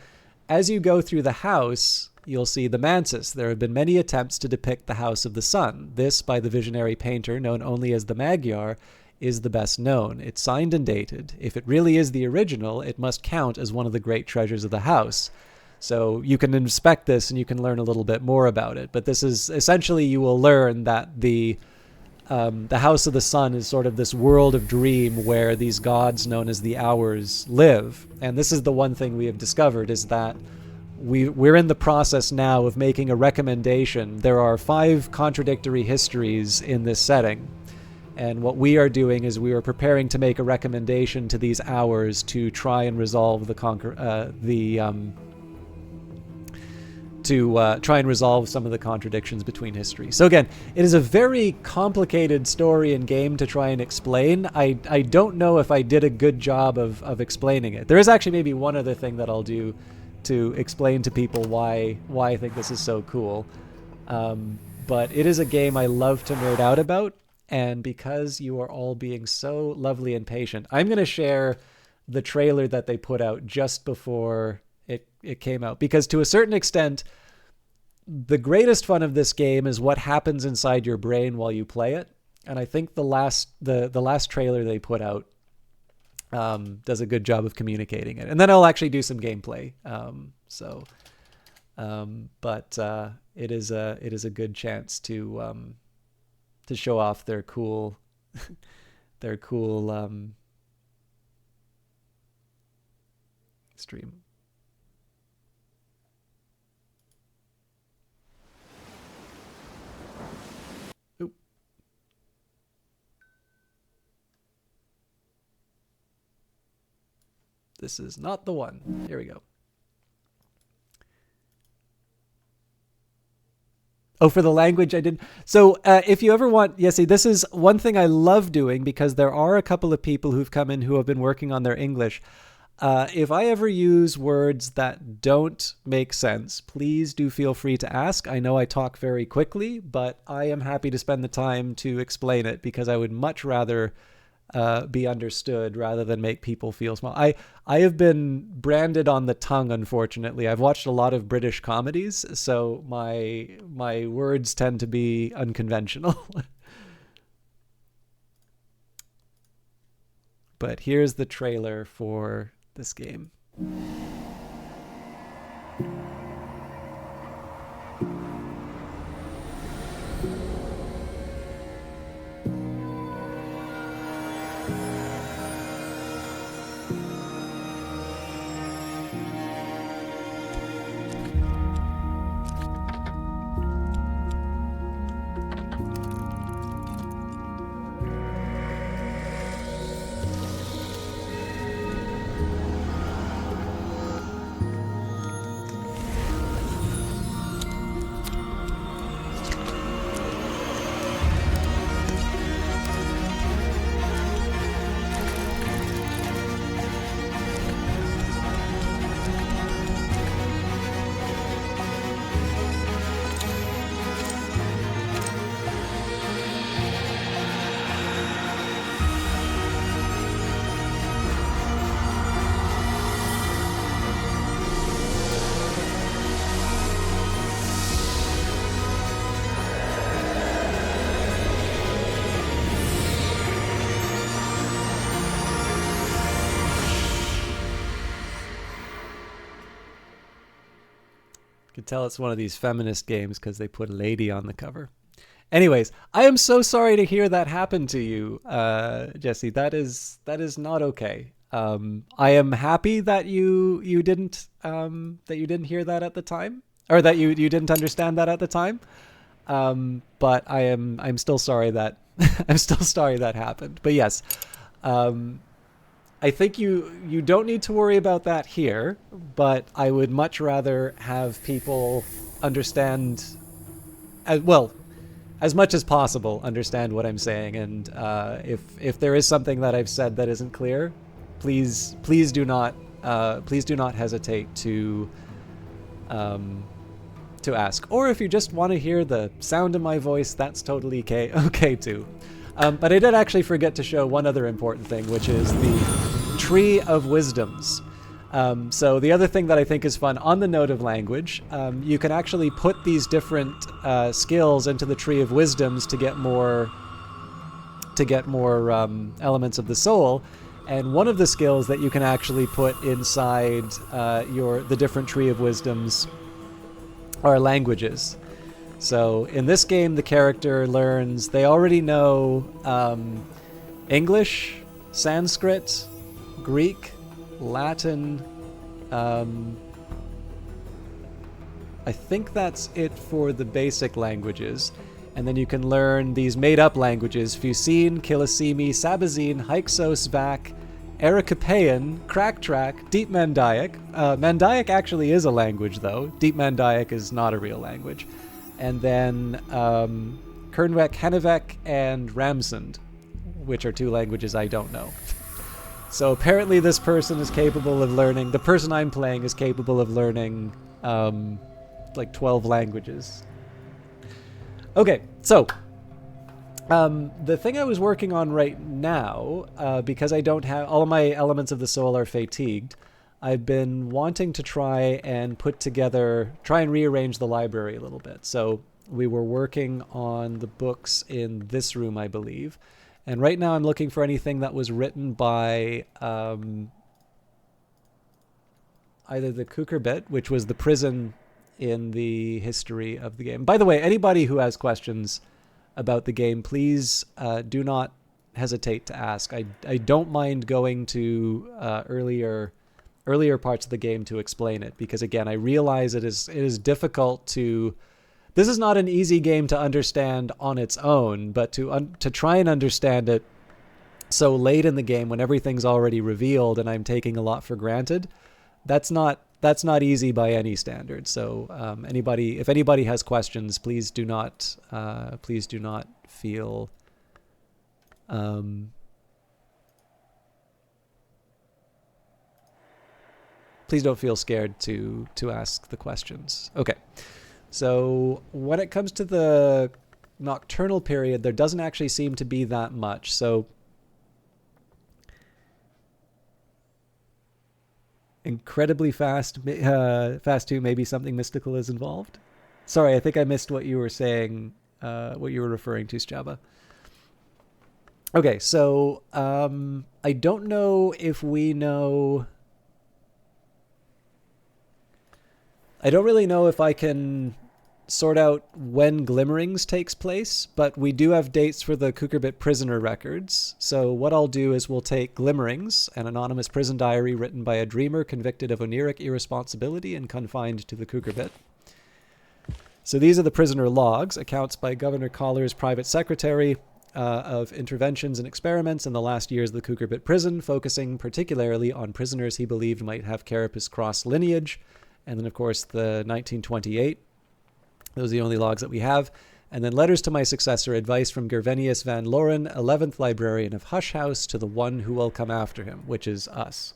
as you go through the house, you'll see the Mantis. There have been many attempts to depict the House of the Sun. This, by the visionary painter known only as the Magyar, is the best known. It's signed and dated. If it really is the original, it must count as one of the great treasures of the house. So you can inspect this and you can learn a little bit more about it. But this is, essentially, you will learn that the House of the Sun is sort of this world of dream where these gods known as the Hours live. And this is the one thing we have discovered, is that we're in the process now of making a recommendation. There are 5 contradictory histories in this setting. And what we are doing is we are preparing to make a recommendation to these Hours to try and resolve try and resolve some of the contradictions between history. So again, it is a very complicated story and game to try and explain. I don't know if I did a good job of explaining it. There is actually maybe one other thing that I'll do to explain to people why I think this is so cool. But it is a game I love to nerd out about, and because you are all being so lovely and patient, I'm going to share the trailer that they put out just before it came out, because to a certain extent, the greatest fun of this game is what happens inside your brain while you play it. And I think the last trailer they put out does a good job of communicating it. And then I'll actually do some gameplay. But it is a good chance to show off their cool stream. This is not the one. Here we go. Oh, for the language I did. So if you ever want, see, this is one thing I love doing, because there are a couple of people who've come in who have been working on their English. If I ever use words that don't make sense, please do feel free to ask. I know I talk very quickly, but I am happy to spend the time to explain it, because I would much rather be understood rather than make people feel small. I have been branded on the tongue, unfortunately. I've watched a lot of British comedies, so my words tend to be unconventional. But here's the trailer for this game. could tell it's one of these feminist games because they put a lady on the cover. Anyways, I am so sorry to hear that happen to you, Jesse. That is not okay. I am happy that you didn't hear that at the time, or that you didn't understand that at the time. But I'm still sorry that I'm still sorry that happened. But yes, I think you don't need to worry about that here. But I would much rather have people understand as well, as much as possible, understand what I'm saying. And if there is something that I've said that isn't clear, please do not hesitate to ask. Or if you just want to hear the sound of my voice, that's totally okay too. But I did actually forget to show one other important thing, which is the Tree of Wisdoms. So the other thing that I think is fun, on the note of language, you can actually put these different skills into the Tree of Wisdoms to get more elements of the soul. And one of the skills that you can actually put inside the different Tree of Wisdoms are languages. So in this game, the character learns, they already know English, Sanskrit, Greek, Latin. I think that's it for the basic languages. And then you can learn these made-up languages: Fusine, Kilisimi, Sabazine, Hyksos, Vac, Aracapean, Cracktrack, Deep Mandaic. Mandaic actually is a language, though. Deep Mandaic is not a real language. And then Kernvek, Henevek, and Ramsund, which are two languages I don't know. So apparently this person is capable of learning, the person I'm playing is capable of learning like 12 languages. Okay, so the thing I was working on right now, because I don't have, all of my elements of the soul are fatigued, I've been wanting to try and rearrange the library a little bit. So we were working on the books in this room, I believe. And right now I'm looking for anything that was written by either the Kukurbit, which was the prison in the history of the game. By the way, anybody who has questions about the game, please do not hesitate to ask. I don't mind going to earlier parts of the game to explain it, because again, I realize it is difficult to. This is not an easy game to understand on its own, but to try and understand it so late in the game when everything's already revealed and I'm taking a lot for granted, that's not easy by any standard. So if anybody has questions, please do not feel please don't feel scared to ask the questions. Okay. So when it comes to the nocturnal period, there doesn't actually seem to be that much. So incredibly fast 2, maybe something mystical is involved. Sorry, I think I missed what you were saying, what you were referring to, Sjaba. Okay, so I don't know if we know. I don't really know if I can sort out when Glimmerings takes place, but we do have dates for the Kukurbit prisoner records. So what I'll do is we'll take Glimmerings, an anonymous prison diary written by a dreamer convicted of oniric irresponsibility and confined to the Kukurbit. So these are the prisoner logs, accounts by Governor Collar's private secretary of interventions and experiments in the last years of the Kukurbit prison, focusing particularly on prisoners he believed might have Carapace cross lineage. And then, of course, the 1928. Those are the only logs that we have. And then letters to my successor, advice from Gervenius van Loren, 11th librarian of Hush House, to the one who will come after him, which is us.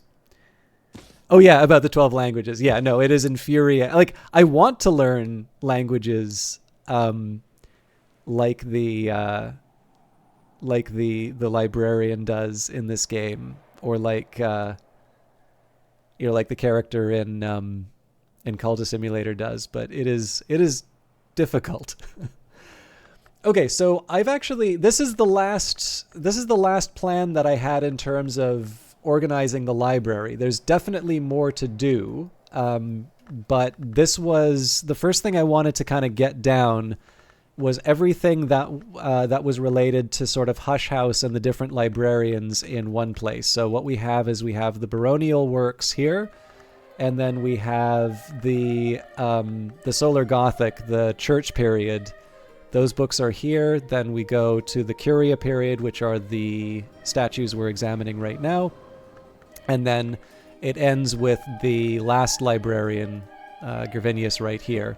Oh, yeah, about the 12 languages. Yeah, no, it is infuriating. Like, I want to learn languages like the librarian does in this game, or like like the character in Culta Simulator does, but it is difficult. Okay, so I've actually this is the last plan that I had in terms of organizing the library. There's definitely more to do, but this was the first thing I wanted to kind of get down was everything that was related to sort of Hush House and the different librarians in one place. So what we have is we have the baronial works here, and then we have the Solar Gothic, the Church period. Those books are here. Then we go to the Curia period, which are the statues we're examining right now. And then it ends with the last librarian, Gervinius, right here.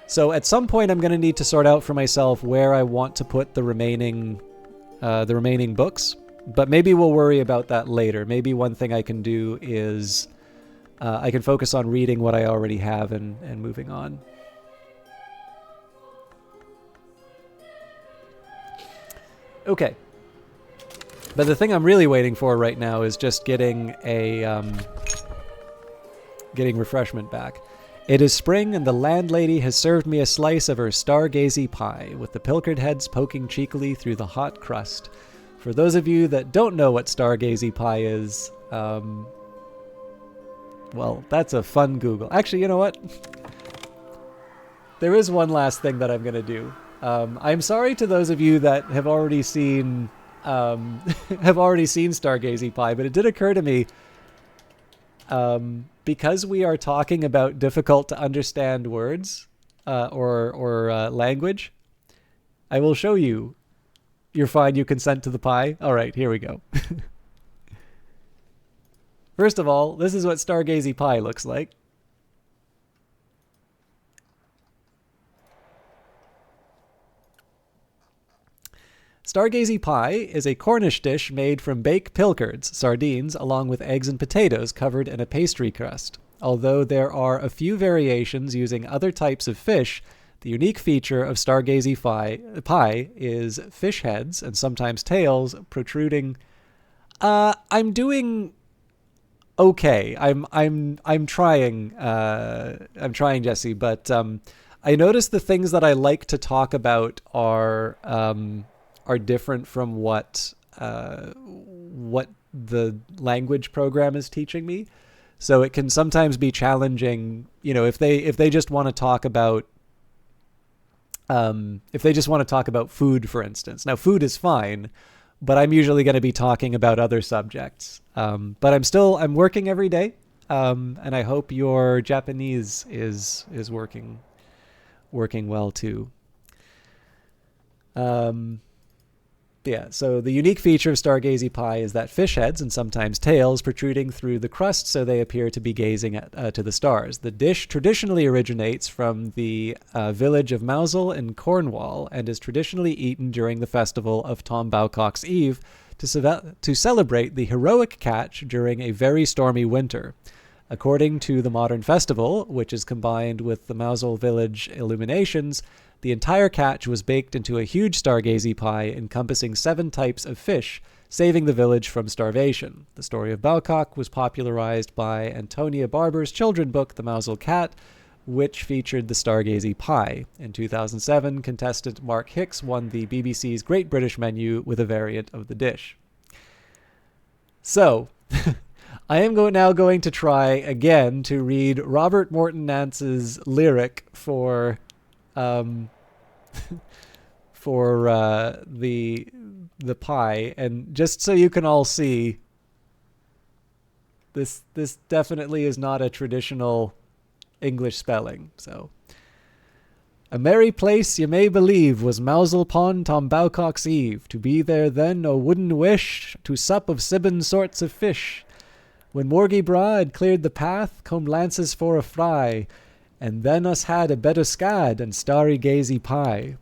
So at some point, I'm going to need to sort out for myself where I want to put the remaining books. But maybe we'll worry about that later. Maybe one thing I can do is I can focus on reading what I already have and moving on. Okay. But the thing I'm really waiting for right now is just getting refreshment back. It is spring, and the landlady has served me a slice of her stargazy pie, with the pilchard heads poking cheekily through the hot crust. For those of you that don't know what stargazy pie is, well, that's a fun Google. Actually, you know what? There is one last thing that I'm going to do. I'm sorry to those of you that have already seen stargazy pie, but it did occur to me, because we are talking about difficult to understand words or language, I will show you. You're fine, you consent to the pie? All right, here we go. First of all, this is what stargazy pie looks like. Stargazy pie is a Cornish dish made from baked pilchards, sardines, along with eggs and potatoes covered in a pastry crust. Although there are a few variations using other types of fish, the unique feature of stargazy pie is fish heads and sometimes tails protruding. I'm doing okay. I'm trying. I'm trying, Jesse. But I noticed the things that I like to talk about are different from what the language program is teaching me. So it can sometimes be challenging, if they just want to talk about food, for instance. Now, food is fine, but I'm usually going to be talking about other subjects. But I'm working every day, and I hope your Japanese is working well too. Yeah, so the unique feature of stargazy pie is that fish heads and sometimes tails protruding through the crust, so they appear to be gazing to the stars. The dish traditionally originates from the village of Mousel in Cornwall and is traditionally eaten during the festival of Tom Bowcock's Eve to celebrate the heroic catch during a very stormy winter. According to the modern festival, which is combined with the Mousel village illuminations, the entire catch was baked into a huge stargazy pie encompassing 7 types of fish, saving the village from starvation. The story of Bowcock was popularized by Antonia Barber's children's book, The Mousel Cat, which featured the stargazy pie. In 2007, contestant Mark Hicks won the BBC's Great British Menu with a variant of the dish. So, I am now going to try again to read Robert Morton Nance's lyric for the pie, and just so you can all see, this definitely is not a traditional English spelling. So, a merry place you may believe was Mousel Pond Tom Bowcock's Eve. To be there then, O wouldn't wish to sup of 7 sorts of fish. When Morgy Bra had cleared the path, come lances for a fry, and then us had a bed o' scad and starry gazy pie.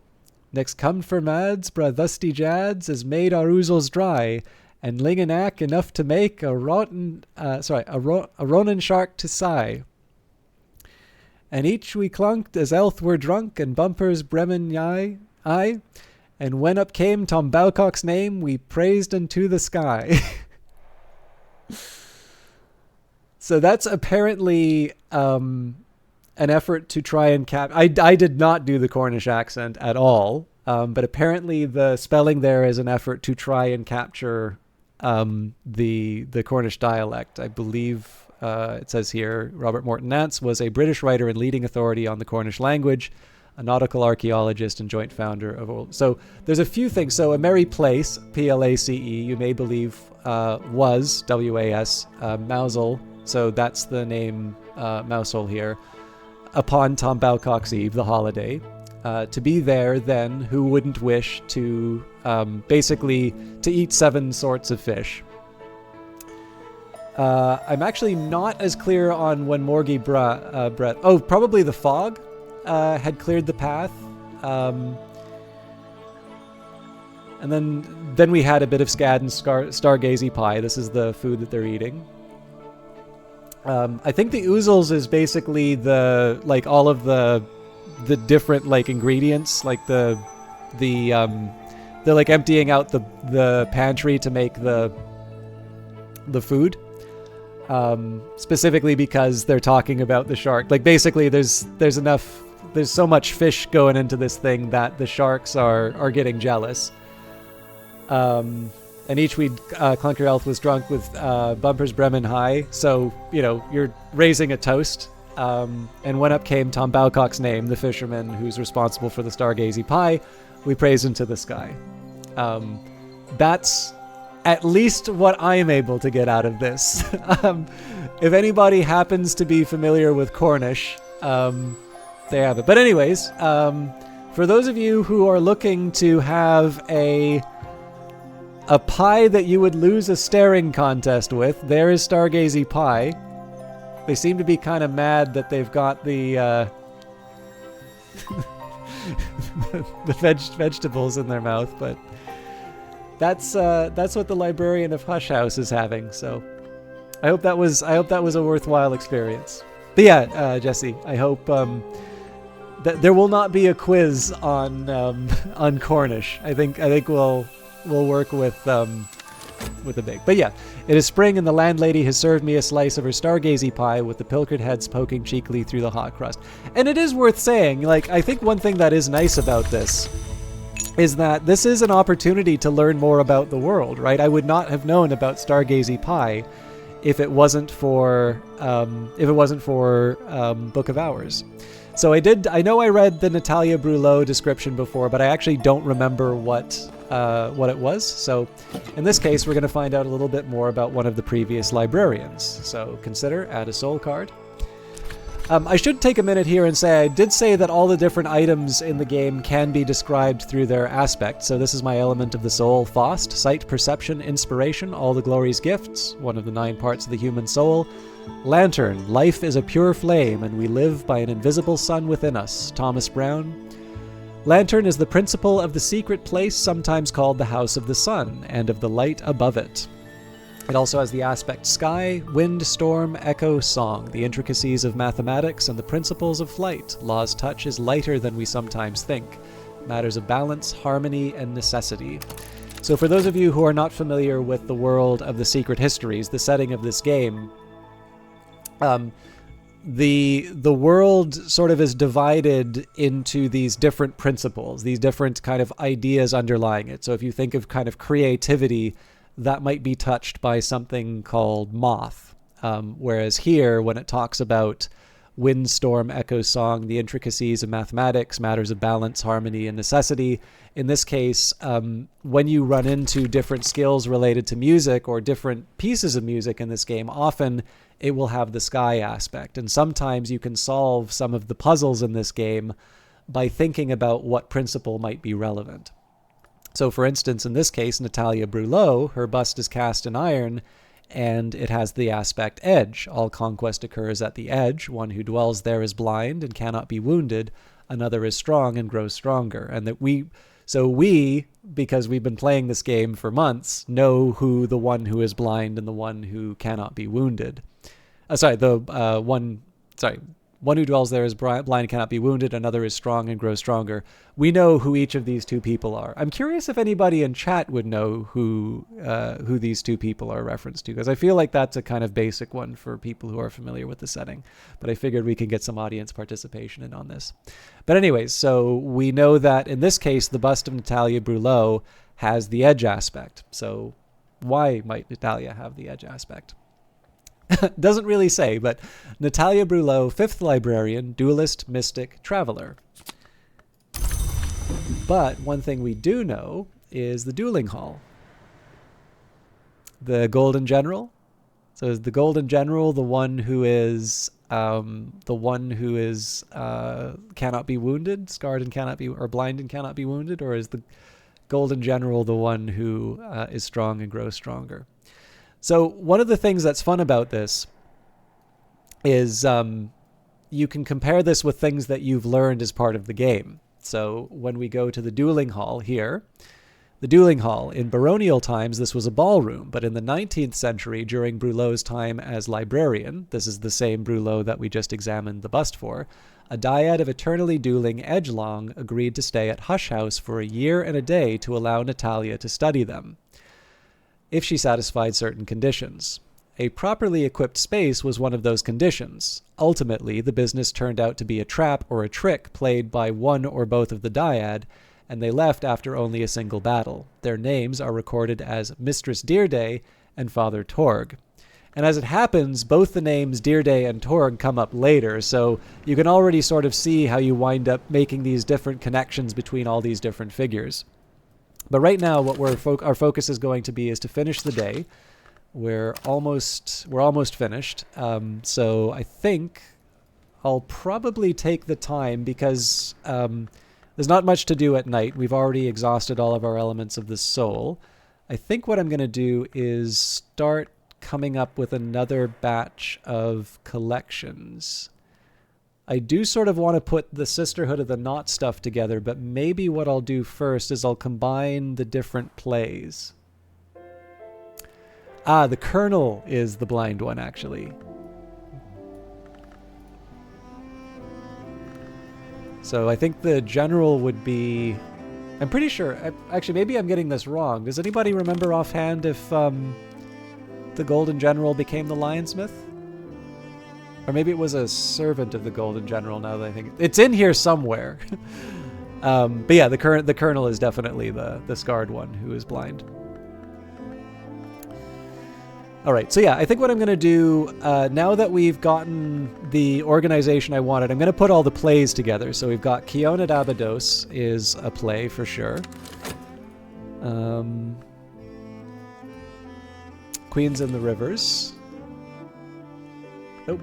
Next come for mads, bra thusty jads, as made our oozels dry, and linganack enough to make a ronin shark to sigh. And each we clunked as elth were drunk, and bumpers bremen aye, and when up came Tom Bowcock's name, we praised unto the sky. So that's apparently an effort to try and I did not do the Cornish accent at all, but apparently the spelling there is an effort to try and capture the Cornish dialect. I believe it says here, Robert Morton Nance was a British writer and leading authority on the Cornish language, a nautical archaeologist and joint founder of old. So there's a few things. So a merry place, Place, you may believe, was, W-A-S, Mousel. So that's the name, Mousel here, upon Tom Bowcock's Eve, the holiday. To be there, then, who wouldn't wish to, basically, to eat 7 sorts of fish. I'm actually not as clear on when Morgie Brett. Oh, probably the fog had cleared the path. And then we had a bit of scad and stargazy pie. This is the food that they're eating. I think the oozles is basically the, like, all of the different, like, ingredients, like they're like emptying out the pantry to make the food. Specifically because they're talking about the shark. Like, basically there's so much fish going into this thing that the sharks are getting jealous. And each weed Clunker Elf was drunk with Bumpers Bremen High. So, you're raising a toast. And when up came Tom Bowcock's name, the fisherman who's responsible for the stargazy pie, we praised him to the sky. That's at least what I'm able to get out of this. If anybody happens to be familiar with Cornish, they have it. But anyways, for those of you who are looking to have a pie that you would lose a staring contest with, there is stargazy pie. They seem to be kind of mad that they've got the the vegetables in their mouth, but that's what the librarian of Hush House is having. So I hope that was a worthwhile experience. But yeah, Jesse, I hope that there will not be a quiz on Cornish. I think we'll work with a big. But yeah, it is spring and the landlady has served me a slice of her stargazy pie with the pilchard heads poking cheekily through the hot crust. And it is worth saying, like, I think one thing that is nice about this is that this is an opportunity to learn more about the world, right? I would not have known about stargazy pie if it wasn't for Book of Hours. So I know I read the Natalia Brulot description before, but I actually don't remember what it was. So in this case, we're going to find out a little bit more about one of the previous librarians. So consider, add a soul card. I should take a minute here and say I did say that all the different items in the game can be described through their aspect. So this is my element of the soul, Faust, sight, perception, inspiration, all the glory's gifts, one of the 9 parts of the human soul. Lantern, life is a pure flame and we live by an invisible sun within us, Thomas Brown. Lantern is the principle of the secret place, sometimes called the House of the Sun, and of the light above it. It also has the aspect sky, wind, storm, echo, song, the intricacies of mathematics, and the principles of flight. Law's touch is lighter than we sometimes think. Matters of balance, harmony, and necessity. So for those of you who are not familiar with the world of the Secret Histories, the setting of this game, the world sort of is divided into these different principles, these different kind of ideas underlying it. So if you think of kind of creativity, that might be touched by something called moth. Whereas here, when it talks about wind, storm, echo, song, the intricacies of mathematics, matters of balance, harmony, and necessity, in this case, when you run into different skills related to music or different pieces of music in this game, often it will have the sky aspect. And sometimes you can solve some of the puzzles in this game by thinking about what principle might be relevant. So for instance, in this case, Natalia Brulot, her bust is cast in iron, and it has the aspect edge. All conquest occurs at the edge. One who dwells there is blind and cannot be wounded. Another is strong and grows stronger. And that we, because we've been playing this game for months, know who the one who is blind and the one who cannot be wounded. One who dwells there is blind and cannot be wounded. Another is strong and grows stronger. We know who each of these two people are. I'm curious if anybody in chat would know who these two people are referenced to, because I feel like that's a kind of basic one for people who are familiar with the setting. But I figured we could get some audience participation in on this. But anyways, so we know that in this case, the bust of Natalia Brulot has the edge aspect. So why might Natalia have the edge aspect? Doesn't really say, but Natalia Brulot, 5th librarian, duelist, mystic, traveler. But one thing we do know is the dueling hall. The Golden General. So is the Golden General the one who is cannot be wounded, scarred and cannot be, or blind and cannot be wounded, or is the Golden General the one who is strong and grows stronger? So one of the things that's fun about this is you can compare this with things that you've learned as part of the game. So when we go to the dueling hall here, the dueling hall, in baronial times, this was a ballroom, but in the 19th century, during Brulot's time as librarian, this is the same Brulot that we just examined the bust for, a dyad of eternally dueling edgelong agreed to stay at Hush House for a year and a day to allow Natalia to study them, if she satisfied certain conditions. A properly equipped space was one of those conditions. Ultimately, the business turned out to be a trap or a trick played by one or both of the dyad, and they left after only a single battle. Their names are recorded as Mistress Dearday and Father Torg. And as it happens, both the names Dearday and Torg come up later, so you can already sort of see how you wind up making these different connections between all these different figures. But right now, what our focus is going to be is to finish the day. We're almost finished. So I think I'll probably take the time because there's not much to do at night. We've already exhausted all of our elements of the soul. I think what I'm going to do is start coming up with another batch of collections. I do sort of want to put the Sisterhood of the Knot stuff together, but maybe what I'll do first is I'll combine the different plays. The Colonel is the blind one, actually. So I think the General would be... I'm pretty sure... Actually, maybe I'm getting this wrong. Does anybody remember offhand if the Golden General became the Lionsmith? Or maybe it was a servant of the Golden General, now that I think... It's in here somewhere. But yeah, the Colonel is definitely the scarred one who is blind. All right, so yeah, I think what I'm going to do, now that we've gotten the organization I wanted, I'm going to put all the plays together. So we've got Keona Dabados is a play for sure. Queens in the Rivers. Nope.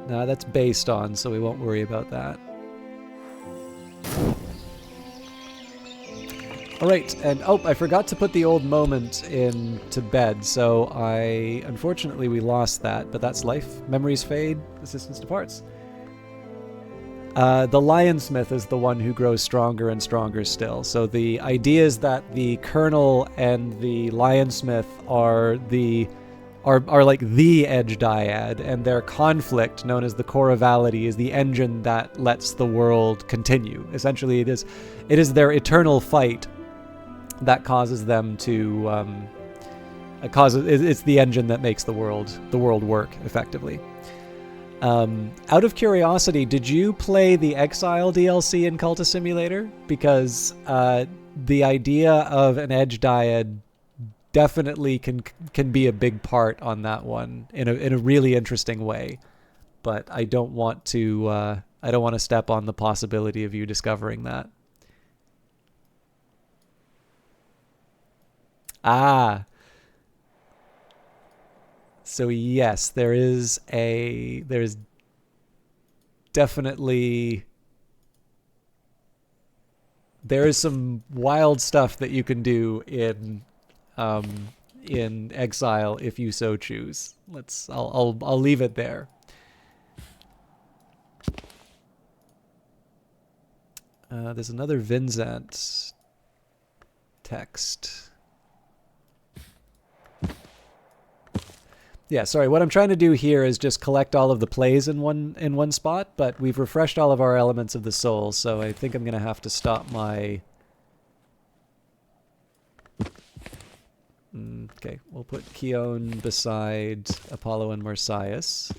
No, that's based on, so we won't worry about that. All right, and I forgot to put the old moment into bed, so unfortunately we lost that, but that's life. Memories fade, assistance departs. The Lionsmith is the one who grows stronger and stronger still. So the idea is that the Colonel and the Lionsmith are like the Edge Dyad, and their conflict, known as the Chorovality, is the engine that lets the world continue. Essentially, it is their eternal fight that causes them to it's the engine that makes the world work effectively. Out of curiosity, did you play the Exile DLC in Cultist Simulator? Because the idea of an Edge Dyad definitely can be a big part on that one in a really interesting way, but I don't want to step on the possibility of you discovering that. So yes, there is some wild stuff that you can do in Exile if you so choose. I'll leave it there. There's another Vincent text. Yeah, sorry. What I'm trying to do here is just collect all of the plays in one spot, but we've refreshed all of our elements of the soul, so I think I'm going to have to stop my... Okay, we'll put Keon beside Apollo and Marsyas.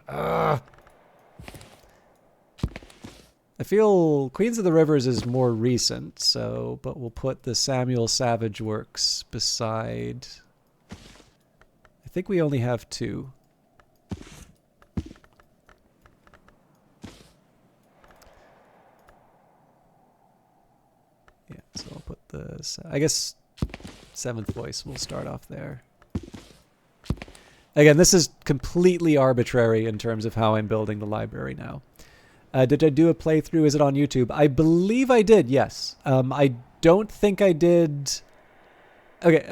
I feel Queens of the Rivers is more recent, so but we'll put the Samuel Savage works beside... I think we only have 2. Yeah, so I'll put the... I guess Seventh Voice will start off there. Again, this is completely arbitrary in terms of how I'm building the library now. Did I do a playthrough? Is it on YouTube? I believe I did, yes. I don't think I did... Okay,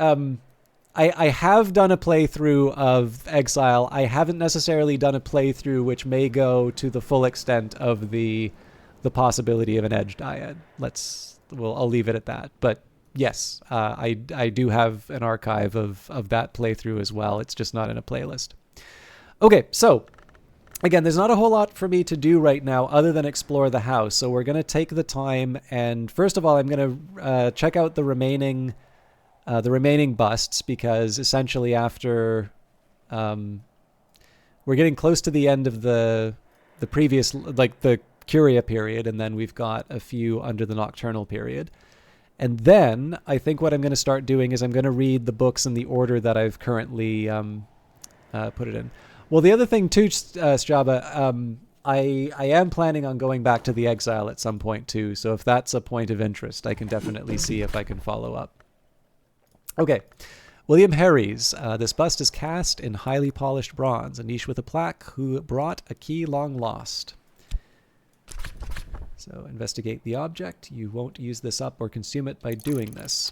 I have done a playthrough of Exile. I haven't necessarily done a playthrough which may go to the full extent of the possibility of an edge dyad. I'll leave it at that. But yes, I do have an archive of that playthrough as well. It's just not in a playlist. Okay, so again, there's not a whole lot for me to do right now other than explore the house. So we're going to take the time, and first of all, I'm going to check out the remaining busts, because essentially after we're getting close to the end of the previous, like the Curia period, and then we've got a few under the Nocturnal period. And then I think what I'm going to start doing is I'm going to read the books in the order that I've currently put it in. Well, the other thing too, Straba, I am planning on going back to the Exile at some point too, so if that's a point of interest, I can definitely see if I can follow up. Okay, William Herries. This bust is cast in highly polished bronze, a niche with a plaque, who brought a key long lost. So investigate the object. You won't use this up or consume it by doing this.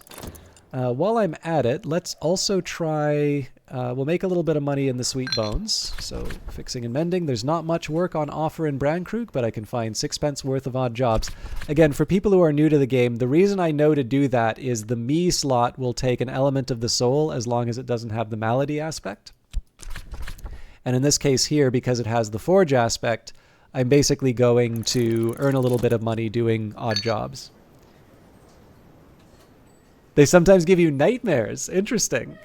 While I'm at it, let's also try... we'll make a little bit of money in the Sweet Bones. So fixing and mending. There's not much work on offer in Brandkrug, but I can find 6 worth of odd jobs. Again, for people who are new to the game, the reason I know to do that is the me slot will take an element of the soul as long as it doesn't have the malady aspect. And in this case here, because it has the forge aspect, I'm basically going to earn a little bit of money doing odd jobs. They sometimes give you nightmares. Interesting.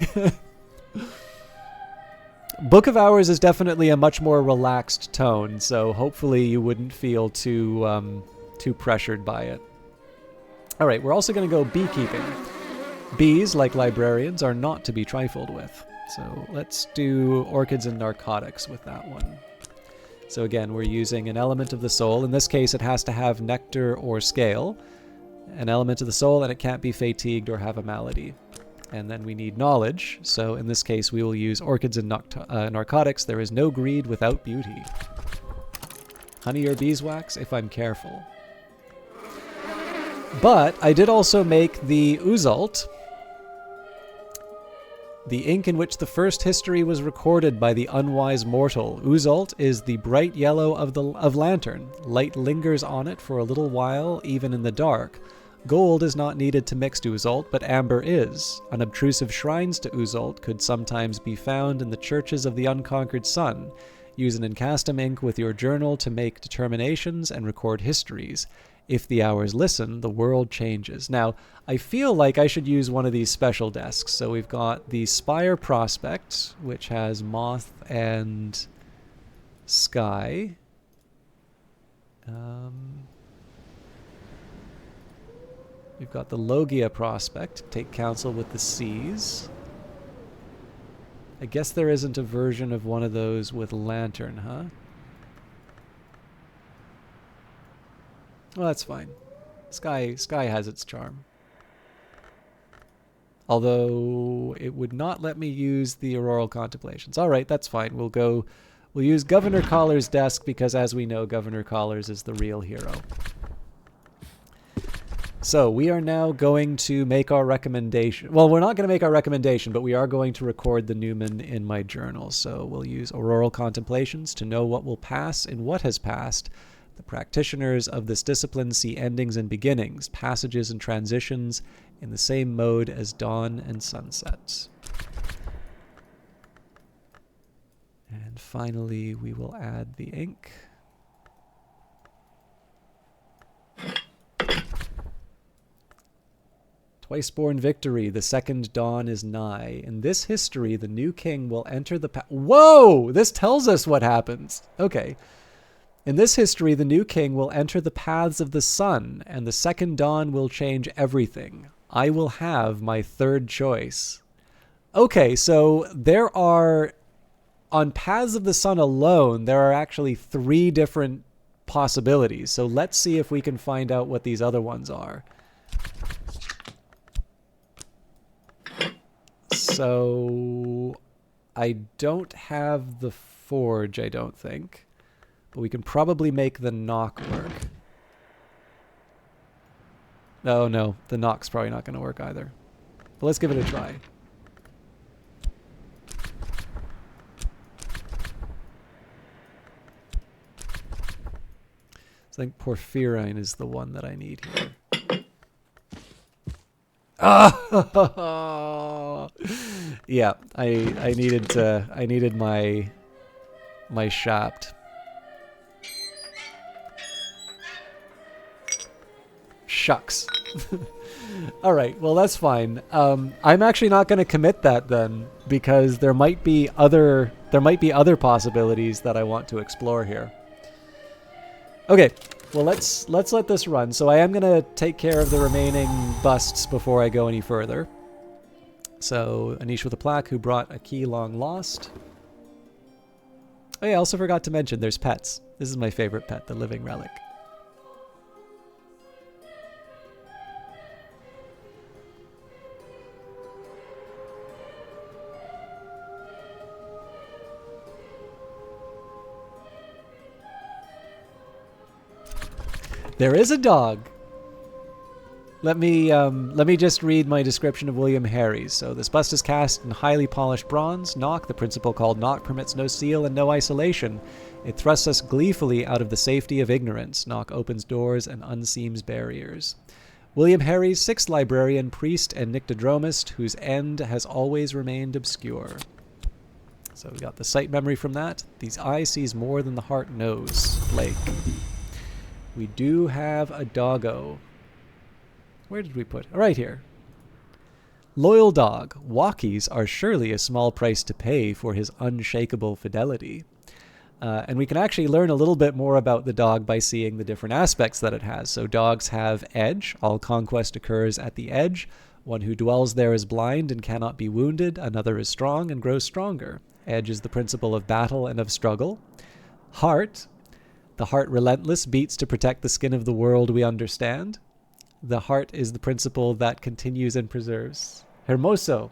Book of Hours is definitely a much more relaxed tone, so hopefully you wouldn't feel too pressured by it. All right, we're also going to go beekeeping. Bees, like librarians, are not to be trifled with. So let's do orchids and narcotics with that one. So again, we're using an element of the soul. In this case, it has to have nectar or scale. An element of the soul, and it can't be fatigued or have a malady. And then we need knowledge. So in this case, we will use orchids and narcotics. There is no greed without beauty. Honey or beeswax, if I'm careful. But I did also make the Uzalt, the ink in which the first history was recorded by the unwise mortal. Uzalt is the bright yellow of lantern. Light lingers on it for a little while, even in the dark. Gold is not needed to mix to Uzalt, but amber is. Unobtrusive shrines to Uzalt could sometimes be found in the churches of the unconquered sun. Use an Encastum ink with your journal to make determinations and record histories. If the hours listen, the world changes. Now, I feel like I should use one of these special desks. So we've got the Spire Prospect, which has moth and sky. We've got the Logia Prospect, take counsel with the seas. I guess there isn't a version of one of those with lantern, huh? Well, that's fine. Sky has its charm. Although it would not let me use the Auroral Contemplations. All right, that's fine. We'll use Governor Collar's desk because, as we know, Governor Collars is the real hero. So we are now going to make our recommendation. Well, we're not going to make our recommendation, but we are going to record the Newman in my journal. So we'll use Auroral Contemplations to know what will pass in what has passed. The practitioners of this discipline see endings and beginnings, passages and transitions in the same mode as dawn and sunset. And finally, we will add the ink. Twice-born victory, the second dawn is nigh. In this history, the new king will enter the Whoa! This tells us what happens. Okay. In this history, the new king will enter the paths of the sun, and the second dawn will change everything. I will have my third choice. Okay, so there are, on Paths of the Sun alone, there are actually 3 different possibilities. So let's see if we can find out what these other ones are. So I don't have the forge, I don't think. But we can probably make the knock work. Oh no, the knock's probably not going to work either. But let's give it a try. So I think porphyrin is the one that I need here. Ah! Yeah, I needed my shaft. Shucks. All right, well that's fine. I'm actually not going to commit that then, because there might be other possibilities that I want to explore here. Okay, well let's let this run. So I am going to take care of the remaining busts before I go any further. So Anish with a plaque who brought a key long lost. Oh yeah, I also forgot to mention there's pets. This is my favorite pet, the living relic. There is a dog. Let me just read my description of William Harry's. So this bust is cast in highly polished bronze. Knock, the principle called knock, permits no seal and no isolation. It thrusts us gleefully out of the safety of ignorance. Knock opens doors and unseams barriers. William Harry's, 6th librarian, priest, and nyctodromist, whose end has always remained obscure. So we got the sight memory from that. These eye sees more than the heart knows. Blake. We do have a doggo. Where did we put it? Right here. Loyal dog. Walkies are surely a small price to pay for his unshakable fidelity. And we can actually learn a little bit more about the dog by seeing the different aspects that it has. So dogs have edge. All conquest occurs at the edge. One who dwells there is blind and cannot be wounded. Another is strong and grows stronger. Edge is the principle of battle and of struggle. Heart. The heart relentless beats to protect the skin of the world we understand. The heart is the principle that continues and preserves. Hermoso.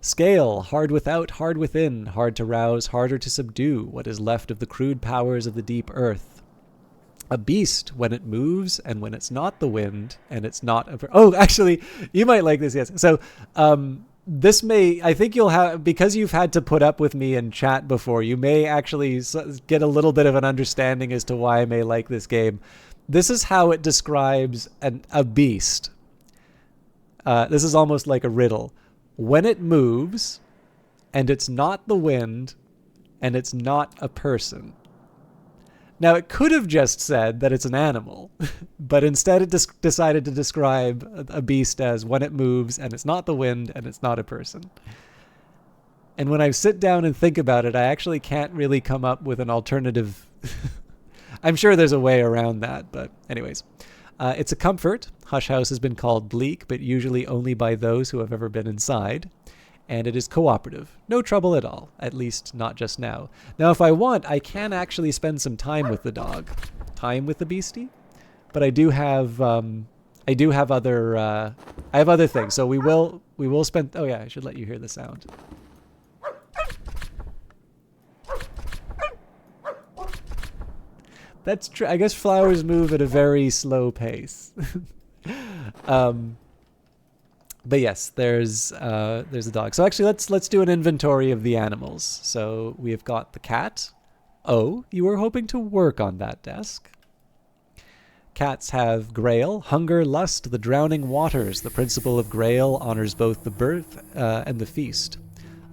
Scale, hard without, hard within, hard to rouse, harder to subdue, what is left of the crude powers of the deep earth. A beast when it moves and when it's not the wind and it's not a... Oh, actually, you might like this, yes. So, this may, I think you'll have, because you've had to put up with me in chat before, you may actually get a little bit of an understanding as to why I may like this game. This is how it describes a beast. This is almost like a riddle. When it moves, and it's not the wind, and it's not a person. Now, it could have just said that it's an animal, but instead it decided to describe a beast as when it moves, and it's not the wind, and it's not a person. And when I sit down and think about it, I actually can't really come up with an alternative. I'm sure there's a way around that, but anyways. It's a comfort. Hush House has been called bleak, but usually only by those who have ever been inside. And it is cooperative. No trouble at all, at least not just now. Now, if I want, I can actually spend some time with the dog. Time with the beastie? But I do have other things. So we will spend, oh yeah, I should let you hear the sound. That's true. I guess flowers move at a very slow pace. But yes, there's a dog. So actually, let's do an inventory of the animals. So we have got the cat. Oh, you were hoping to work on that desk. Cats have grail, hunger, lust, the drowning waters. The principle of grail honors both the birth and the feast.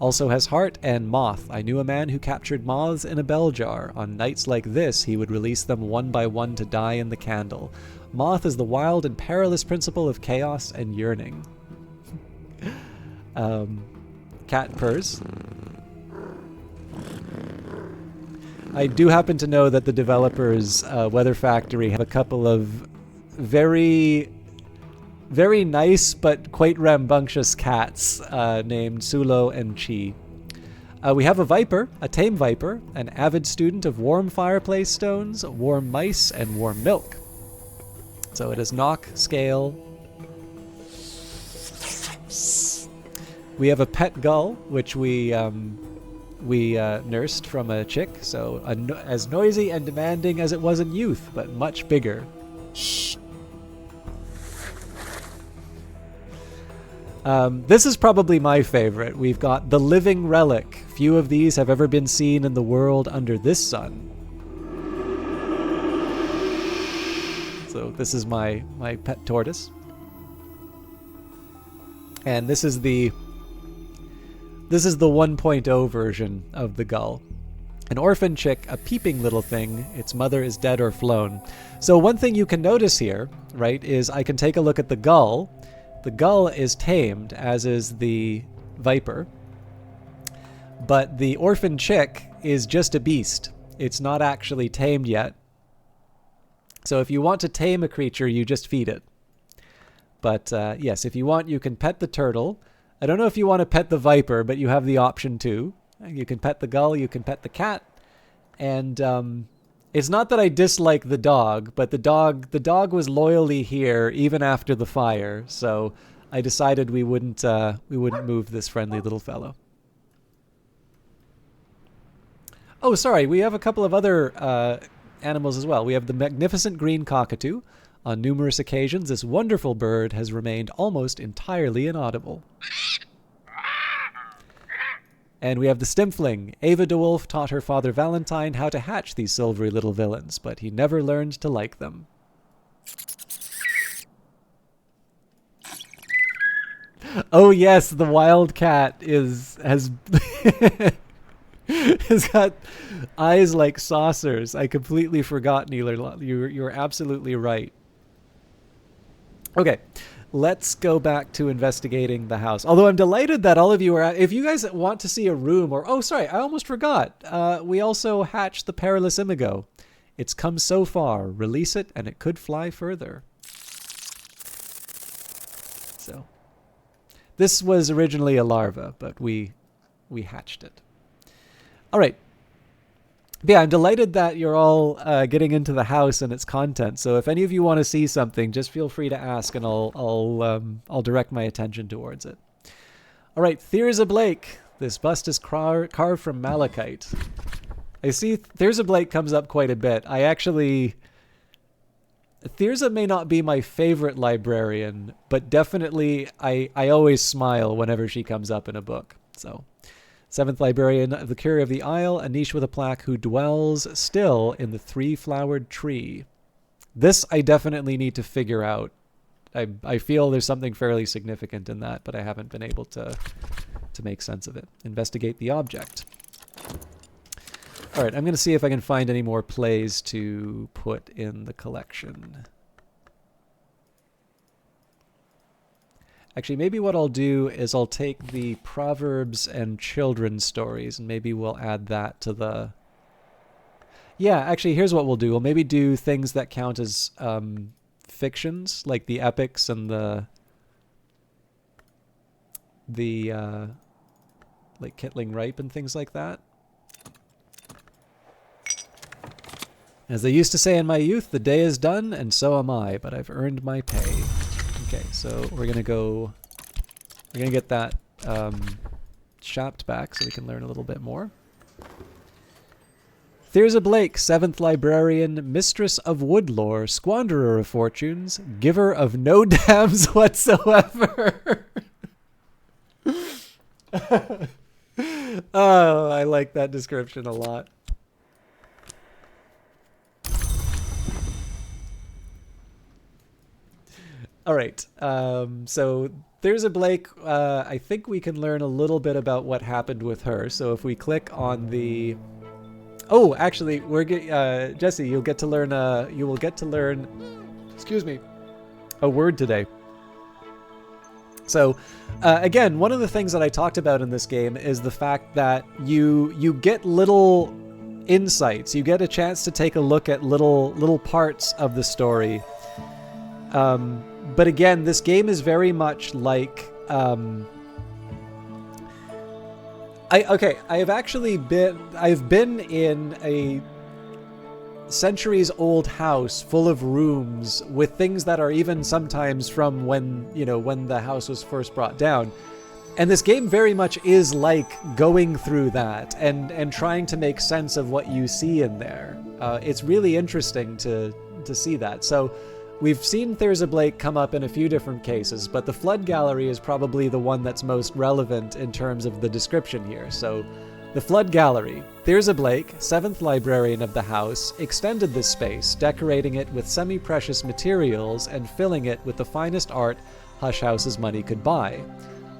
Also has heart and moth. I knew a man who captured moths in a bell jar. On nights like this, he would release them one by one to die in the candle. Moth is the wild and perilous principle of chaos and yearning. Cat purrs. I do happen to know that the developers, Weather Factory, have a couple of very, very nice but quite rambunctious cats named Sulo and Chi. We have a viper, a tame viper, an avid student of warm fireplace stones, warm mice, and warm milk. So it is knock, scale. We have a pet gull, which we nursed from a chick, so as noisy and demanding as it was in youth, but much bigger. This is probably my favorite. We've got the living relic. Few of these have ever been seen in the world under this sun. So this is my pet tortoise. And this is the 1.0 version of the gull. An orphan chick, a peeping little thing, its mother is dead or flown. So one thing you can notice here, right, is I can take a look at the gull. The gull is tamed, as is the viper. But the orphan chick is just a beast. It's not actually tamed yet. So if you want to tame a creature, you just feed it. But yes, if you want, you can pet the turtle. I don't know if you want to pet the viper, but you have the option too. You can pet the gull, you can pet the cat. And it's not that I dislike the dog, but the dog was loyally here even after the fire. So I decided we wouldn't move this friendly little fellow. Oh, sorry, we have a couple of other animals as well. We have the magnificent green cockatoo. On numerous occasions, this wonderful bird has remained almost entirely inaudible. And we have the Stimfling. Ava DeWolf taught her father Valentine how to hatch these silvery little villains, but he never learned to like them. Oh yes, the wildcat has has got eyes like saucers. I completely forgot, Neeler. You're absolutely right. Okay, let's go back to investigating the house. Although I'm delighted that all of you are... If you guys want to see a room or... Oh, sorry, I almost forgot. We also hatched the perilous imago. It's come so far. Release it and it could fly further. So, this was originally a larva, but we hatched it. All right. Yeah, I'm delighted that you're all getting into the house and its content. So if any of you want to see something, just feel free to ask, and I'll direct my attention towards it. All right, Thirza Blake. This bust is carved from malachite. I see Thirza Blake comes up quite a bit. Thirza may not be my favorite librarian, but definitely I always smile whenever she comes up in a book. So. 7th Librarian of the Curie of the Isle, a niche with a plaque who dwells still in the 3-flowered tree. This I definitely need to figure out. I feel there's something fairly significant in that, but I haven't been able to make sense of it. Investigate the object. All right, I'm going to see if I can find any more plays to put in the collection. Actually, maybe what I'll do is I'll take the Proverbs and children's stories, and maybe we'll add that to the... Yeah, actually, here's what we'll do. We'll maybe do things that count as fictions, like the epics and the like Kitling Ripe and things like that. As they used to say in my youth, the day is done, and so am I, but I've earned my pay. Okay, so we're gonna get that shopped back so we can learn a little bit more. Thirza Blake, 7th Librarian, Mistress of Wood Lore, Squanderer of Fortunes, Giver of no dams whatsoever. Oh, I like that description a lot. All right, so There's a Blake. I think we can learn a little bit about what happened with her. So if we click on the, oh, actually, Jesse. You'll get to learn. You will get to learn. Excuse me. A word today. So, again, one of the things that I talked about in this game is the fact that you get little insights. You get a chance to take a look at little parts of the story. But again, this game is very much like I've been in a centuries-old house full of rooms with things that are even sometimes from when the house was first brought down. And this game very much is like going through that and trying to make sense of what you see in there. It's really interesting to see that. So we've seen Thirza Blake come up in a few different cases, but the Flood Gallery is probably the one that's most relevant in terms of the description here. So the Flood Gallery. Thirza Blake, 7th librarian of the house, extended this space, decorating it with semi-precious materials and filling it with the finest art Hush House's money could buy.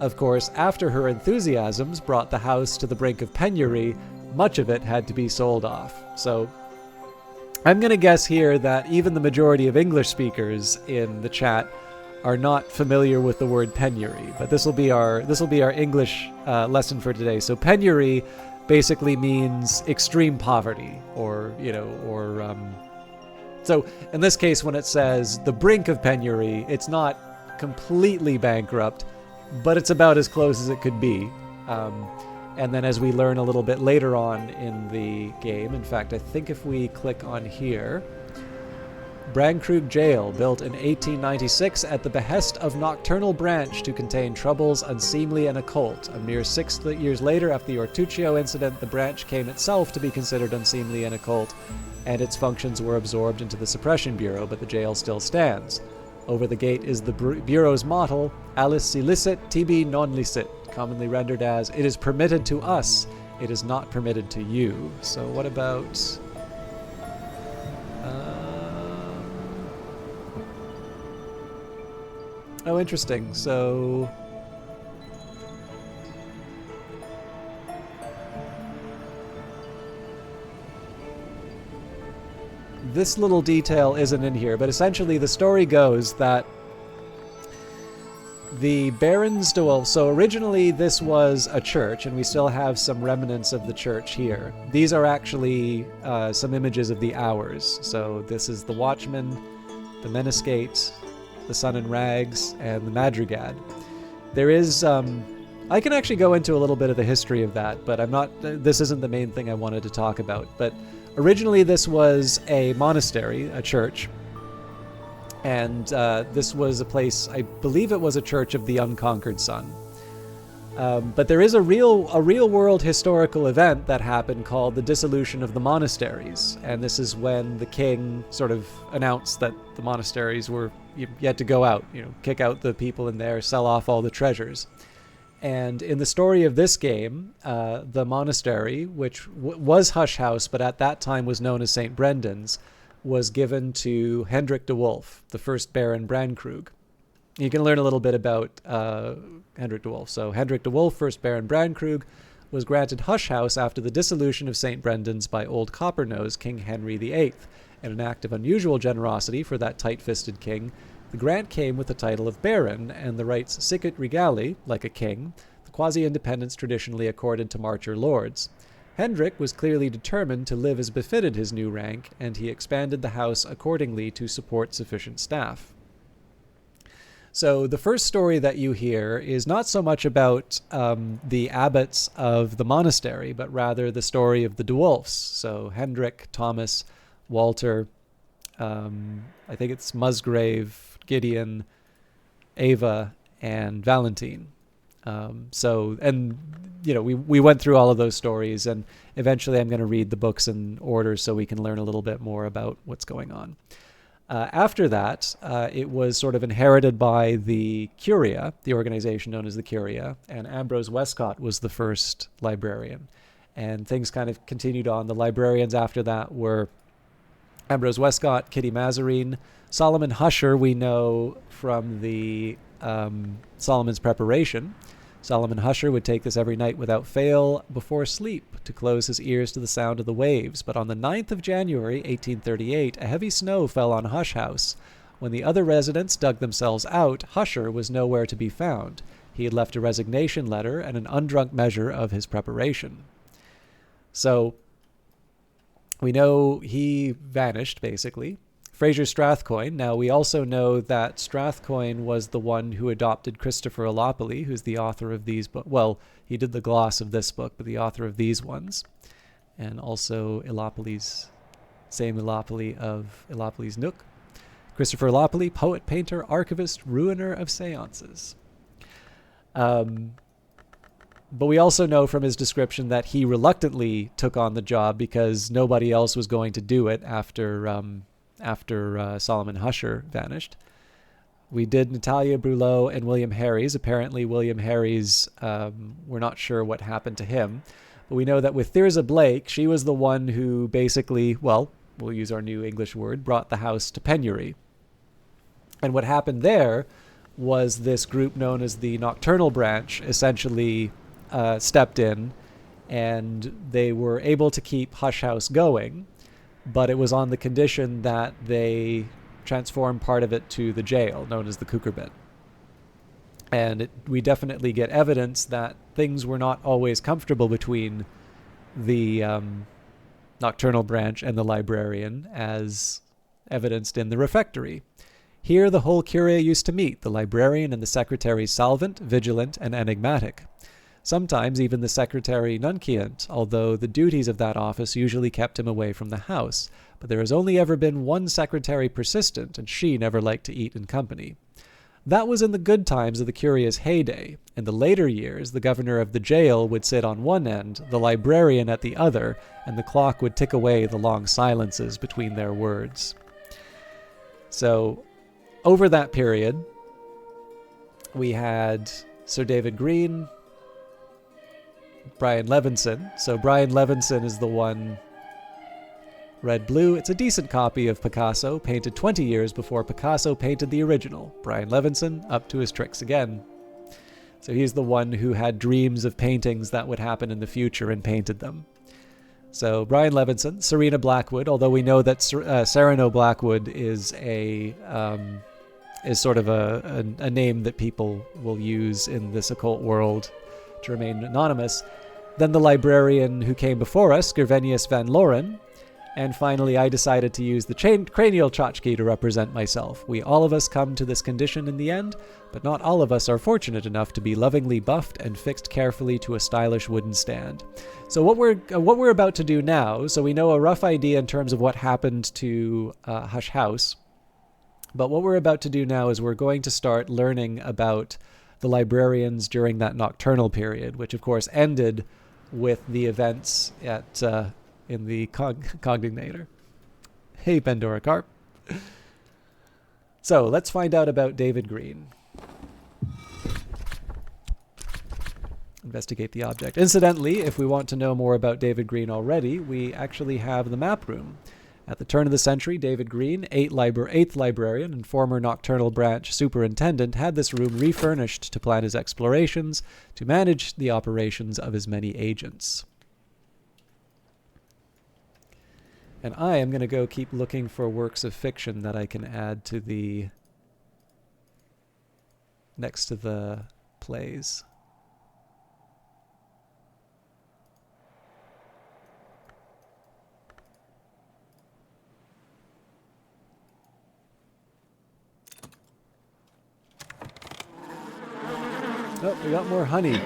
Of course, after her enthusiasms brought the house to the brink of penury, much of it had to be sold off. So I'm going to guess here that even the majority of English speakers in the chat are not familiar with the word penury, but this will be our English lesson for today. So penury basically means extreme poverty, so in this case, when it says the brink of penury, it's not completely bankrupt, but it's about as close as it could be. And then as we learn a little bit later on in the game, in fact, I think if we click on here, Brandkrug Jail, built in 1896 at the behest of Nocturnal Branch to contain troubles unseemly and occult. A mere 6 years later, after the Ortuccio incident, the branch came itself to be considered unseemly and occult, and its functions were absorbed into the Suppression Bureau, but the jail still stands. Over the gate is the Bureau's motto, Alice si licit, tibi non licit, commonly rendered as, it is permitted to us, it is not permitted to you. So what about... Oh, interesting. So... this little detail isn't in here, but essentially the story goes that the Barons de Wolf... So originally this was a church, and we still have some remnants of the church here. These are actually some images of the hours. So this is the Watchman, the Menascate, the Sun in Rags, and the Madrigad. There is... I can actually go into a little bit of the history of that, but I'm not... this isn't the main thing I wanted to talk about. But originally this was a monastery, a church, and this was a place, I believe it was a church of the Unconquered Sun. But there is a real-world historical event that happened called the Dissolution of the Monasteries, and this is when the king sort of announced that the monasteries were yet to go out, kick out the people in there, sell off all the treasures. And in the story of this game, the monastery, which was Hush House, but at that time was known as St. Brendan's, was given to Hendrik de Wolf, the first Baron Brandkrug. You can learn a little bit about Hendrik de Wolf. So Hendrik de Wolf, first Baron Brandkrug, was granted Hush House after the dissolution of St. Brendan's by Old Copper-Nose King Henry VIII. In an act of unusual generosity for that tight-fisted king, the grant came with the title of Baron and the rights sicut regali, like a king, the quasi-independence traditionally accorded to marcher lords. Hendrik was clearly determined to live as befitted his new rank, and he expanded the house accordingly to support sufficient staff. So the first story that you hear is not so much about the abbots of the monastery, but rather the story of the de Wolfs. So Hendrik, Thomas, Walter, I think it's Musgrave, Gideon, Ava, and Valentine. We went through all of those stories, and eventually I'm going to read the books in order so we can learn a little bit more about what's going on. After that, it was sort of inherited by the Curia, the organization known as the Curia, and Ambrose Westcott was the first librarian. And things kind of continued on. The librarians after that were Ambrose Westcott, Kitty Mazarine, Solomon Husher, we know from the Solomon's preparation. Solomon Husher would take this every night without fail before sleep to close his ears to the sound of the waves. But on the 9th of January, 1838, a heavy snow fell on Hush House. When the other residents dug themselves out, Husher was nowhere to be found. He had left a resignation letter and an undrunk measure of his preparation. So we know he vanished, basically. Fraser Strathcoyne. Now, we also know that Strathcoyne was the one who adopted Christopher Illopoli, who's the author of these books. Well, he did the gloss of this book, but the author of these ones. And also same Illopoli of Illopoli's Nook. Christopher Illopoli, poet, painter, archivist, ruiner of seances. But we also know from his description that he reluctantly took on the job because nobody else was going to do it after Solomon Husher vanished. We did Natalia Brulot and William Harries. Apparently William Harries, we're not sure what happened to him. But we know that with Thirza Blake, she was the one who basically, well, we'll use our new English word, brought the house to penury. And what happened there was this group known as the Nocturnal Branch essentially stepped in, and they were able to keep Hush House going, but it was on the condition that they transformed part of it to the jail, known as the Cucurbit. And we definitely get evidence that things were not always comfortable between the Nocturnal Branch and the librarian, as evidenced in the refectory. Here the whole curia used to meet, the librarian and the secretary solvent, vigilant, and enigmatic. Sometimes even the secretary nunciant, although the duties of that office usually kept him away from the house. But there has only ever been one secretary persistent, and she never liked to eat in company. That was in the good times of the curia's heyday. In the later years, the governor of the jail would sit on one end, the librarian at the other, and the clock would tick away the long silences between their words. So, over that period, we had Sir David Green, Brian Levinson. So Brian Levinson is the one, red-blue. It's a decent copy of Picasso, painted 20 years before Picasso painted the original. Brian Levinson, up to his tricks again. So he's the one who had dreams of paintings that would happen in the future and painted them. So Brian Levinson, Serena Blackwood, although we know that Sereno Blackwood is sort of a name that people will use in this occult world to remain anonymous. Then the librarian who came before us, Gervenius van Loren. And finally, I decided to use the cranial tchotchke to represent myself. We all of us come to this condition in the end, but not all of us are fortunate enough to be lovingly buffed and fixed carefully to a stylish wooden stand. So what we're about to do now, so we know a rough idea in terms of what happened to Hush House, but what we're about to do now is we're going to start learning about the librarians during that nocturnal period, which of course ended with the events in the Cognator. Hey, Pandora Carp. So let's find out about David Green. Investigate the object. Incidentally, if we want to know more about David Green already, we actually have the map room. At the turn of the century, David Green, 8th librarian and former Nocturnal Branch superintendent, had this room refurnished to plan his explorations, to manage the operations of his many agents. And I am going to go keep looking for works of fiction that I can add to the next to the plays. Oh, we got more honey.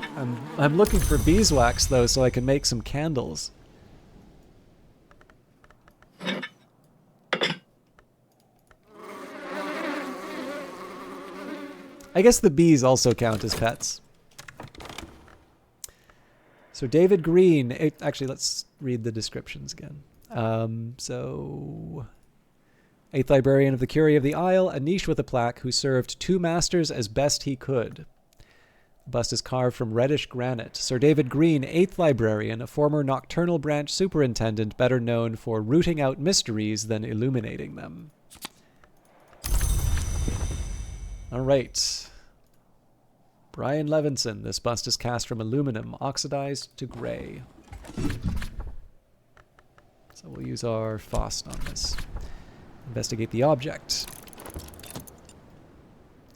I'm looking for beeswax though, so I can make some candles. I guess the bees also count as pets. So David Green, actually let's read the descriptions again. 8th librarian of the Curia of the Isle, a niche with a plaque, who served 2 masters as best he could. The bust is carved from reddish granite. Sir David Green, 8th librarian, a former Nocturnal Branch superintendent, better known for rooting out mysteries than illuminating them. All right, Brian Levinson. This bust is cast from aluminum, oxidized to gray. So we'll use our Faust on this. Investigate the object.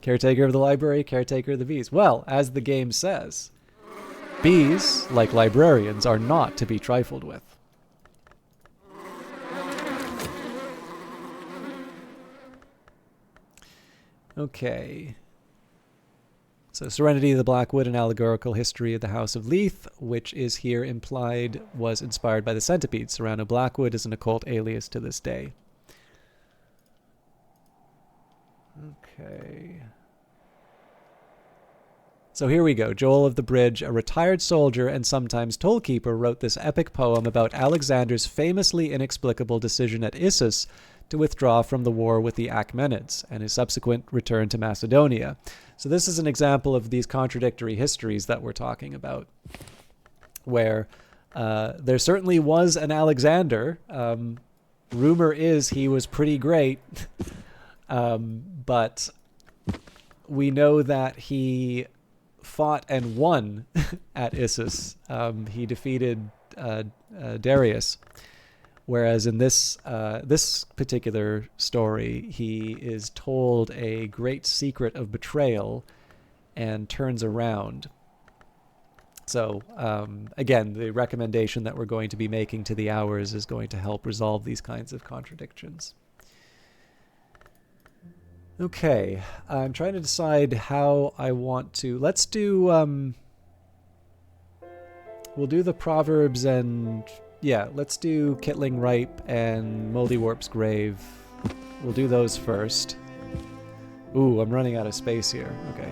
Caretaker of the library, caretaker of the bees. Well, as the game says, bees, like librarians, are not to be trifled with. Okay. So Serenity of the Blackwood, an allegorical history of the House of Leith, which is here implied was inspired by the centipede. Serrano Blackwood is an occult alias to this day. Okay. So here we go. Joel of the Bridge, a retired soldier and sometimes tollkeeper, wrote this epic poem about Alexander's famously inexplicable decision at Issus to withdraw from the war with the Achaemenids and his subsequent return to Macedonia. So this is an example of these contradictory histories that we're talking about, where there certainly was an Alexander. Rumor is he was pretty great, but we know that he fought and won at Issus. He defeated Darius. Whereas in this particular story, he is told a great secret of betrayal and turns around. So again, the recommendation that we're going to be making to the hours is going to help resolve these kinds of contradictions. Okay, I'm trying to decide how I want to. Let's do. We'll do the Proverbs and. Yeah, let's do Kittling Ripe and Moldywarp's Grave. We'll do those first. Ooh, I'm running out of space here. Okay.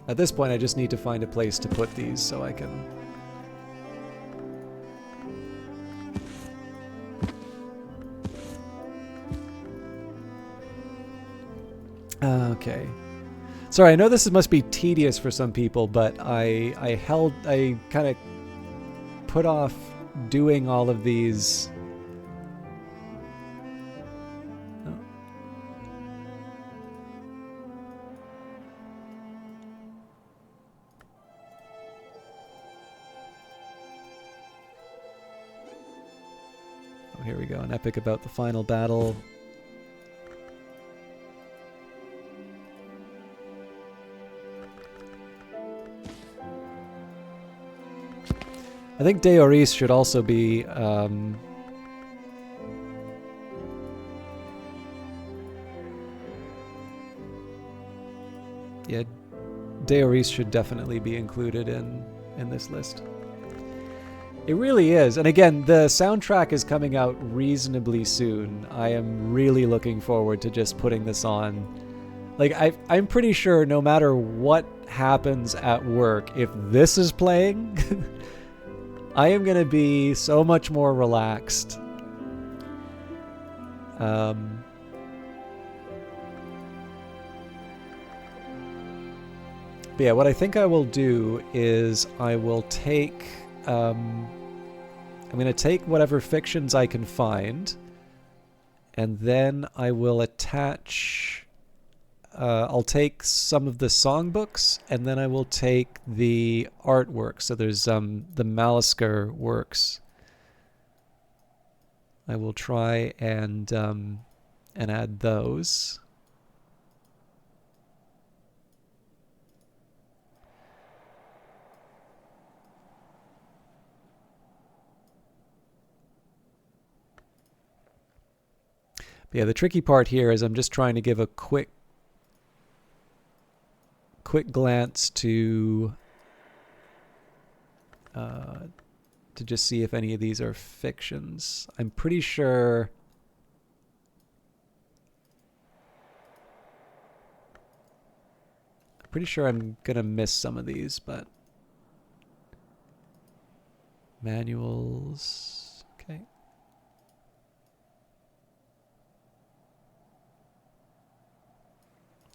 At this point, I just need to find a place to put these so I can... Okay. Sorry, I know this must be tedious for some people, but I kind of put off doing all of these. Oh. Oh, here we go. An epic about the final battle. I think De Oris should also be yeah, De Oris should definitely be included in this list. It really is. And again, the soundtrack is coming out reasonably soon. I am really looking forward to just putting this on. Like, I'm pretty sure no matter what happens at work, if this is playing, I am going to be so much more relaxed. But yeah, what I think I will do is I will take... I'm going to take whatever fictions I can find, and then I will attach... I'll take some of the songbooks, and then I will take the artwork. So there's the Malisker works. I will try and add those. But yeah, the tricky part here is I'm just trying to give a quick glance to just see if any of these are fictions. I'm pretty sure I'm gonna miss some of these, but manuals, okay.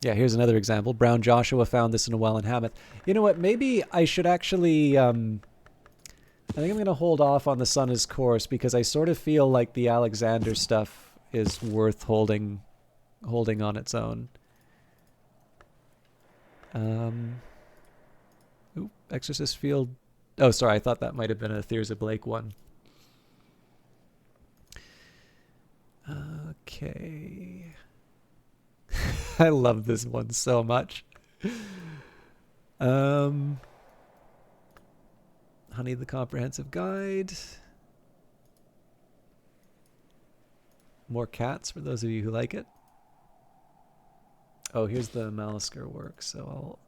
Yeah, here's another example. Brown Joshua found this in a well in Hamath. You know what? Maybe I should actually... I think I'm going to hold off on the Sun is Course because I sort of feel like the Alexander stuff is worth holding on its own. Ooh, Exorcist Field. Oh, sorry. I thought that might have been a Thirza Blake one. Okay. I love this one so much. Honey the Comprehensive Guide. More cats for those of you who like it. Oh, here's the Malisker work, so I'll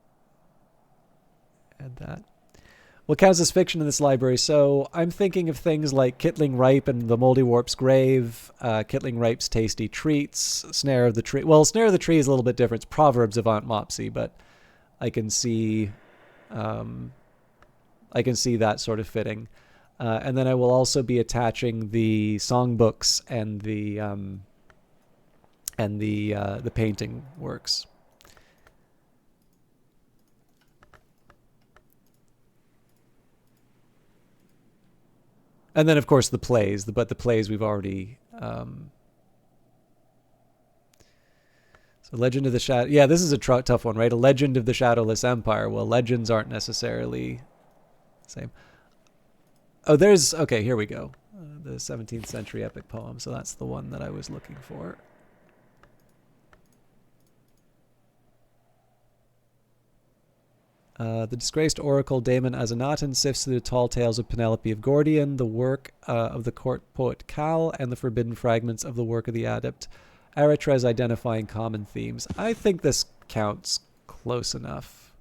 add that. What counts as fiction in this library? So I'm thinking of things like Kittling Ripe and the Moldywarp's Grave, Kittling Ripe's Tasty Treats, Snare of the Tree. Well, Snare of the Tree is a little bit different. It's Proverbs of Aunt Mopsy, but I can see that sort of fitting. And then I will also be attaching the songbooks and the painting works. And then, of course, the plays. But the plays we've already... So Legend of the Shadow... Yeah, this is a tough one, right? A Legend of the Shadowless Empire. Well, legends aren't necessarily the same. Oh, there's... Okay, here we go. The 17th century epic poem. So that's the one that I was looking for. The disgraced oracle Damon Azenaton sifts through the tall tales of Penelope of Gordian, the work of the court poet Cal, and the forbidden fragments of the work of the adept Aratres, identifying common themes. I think this counts close enough.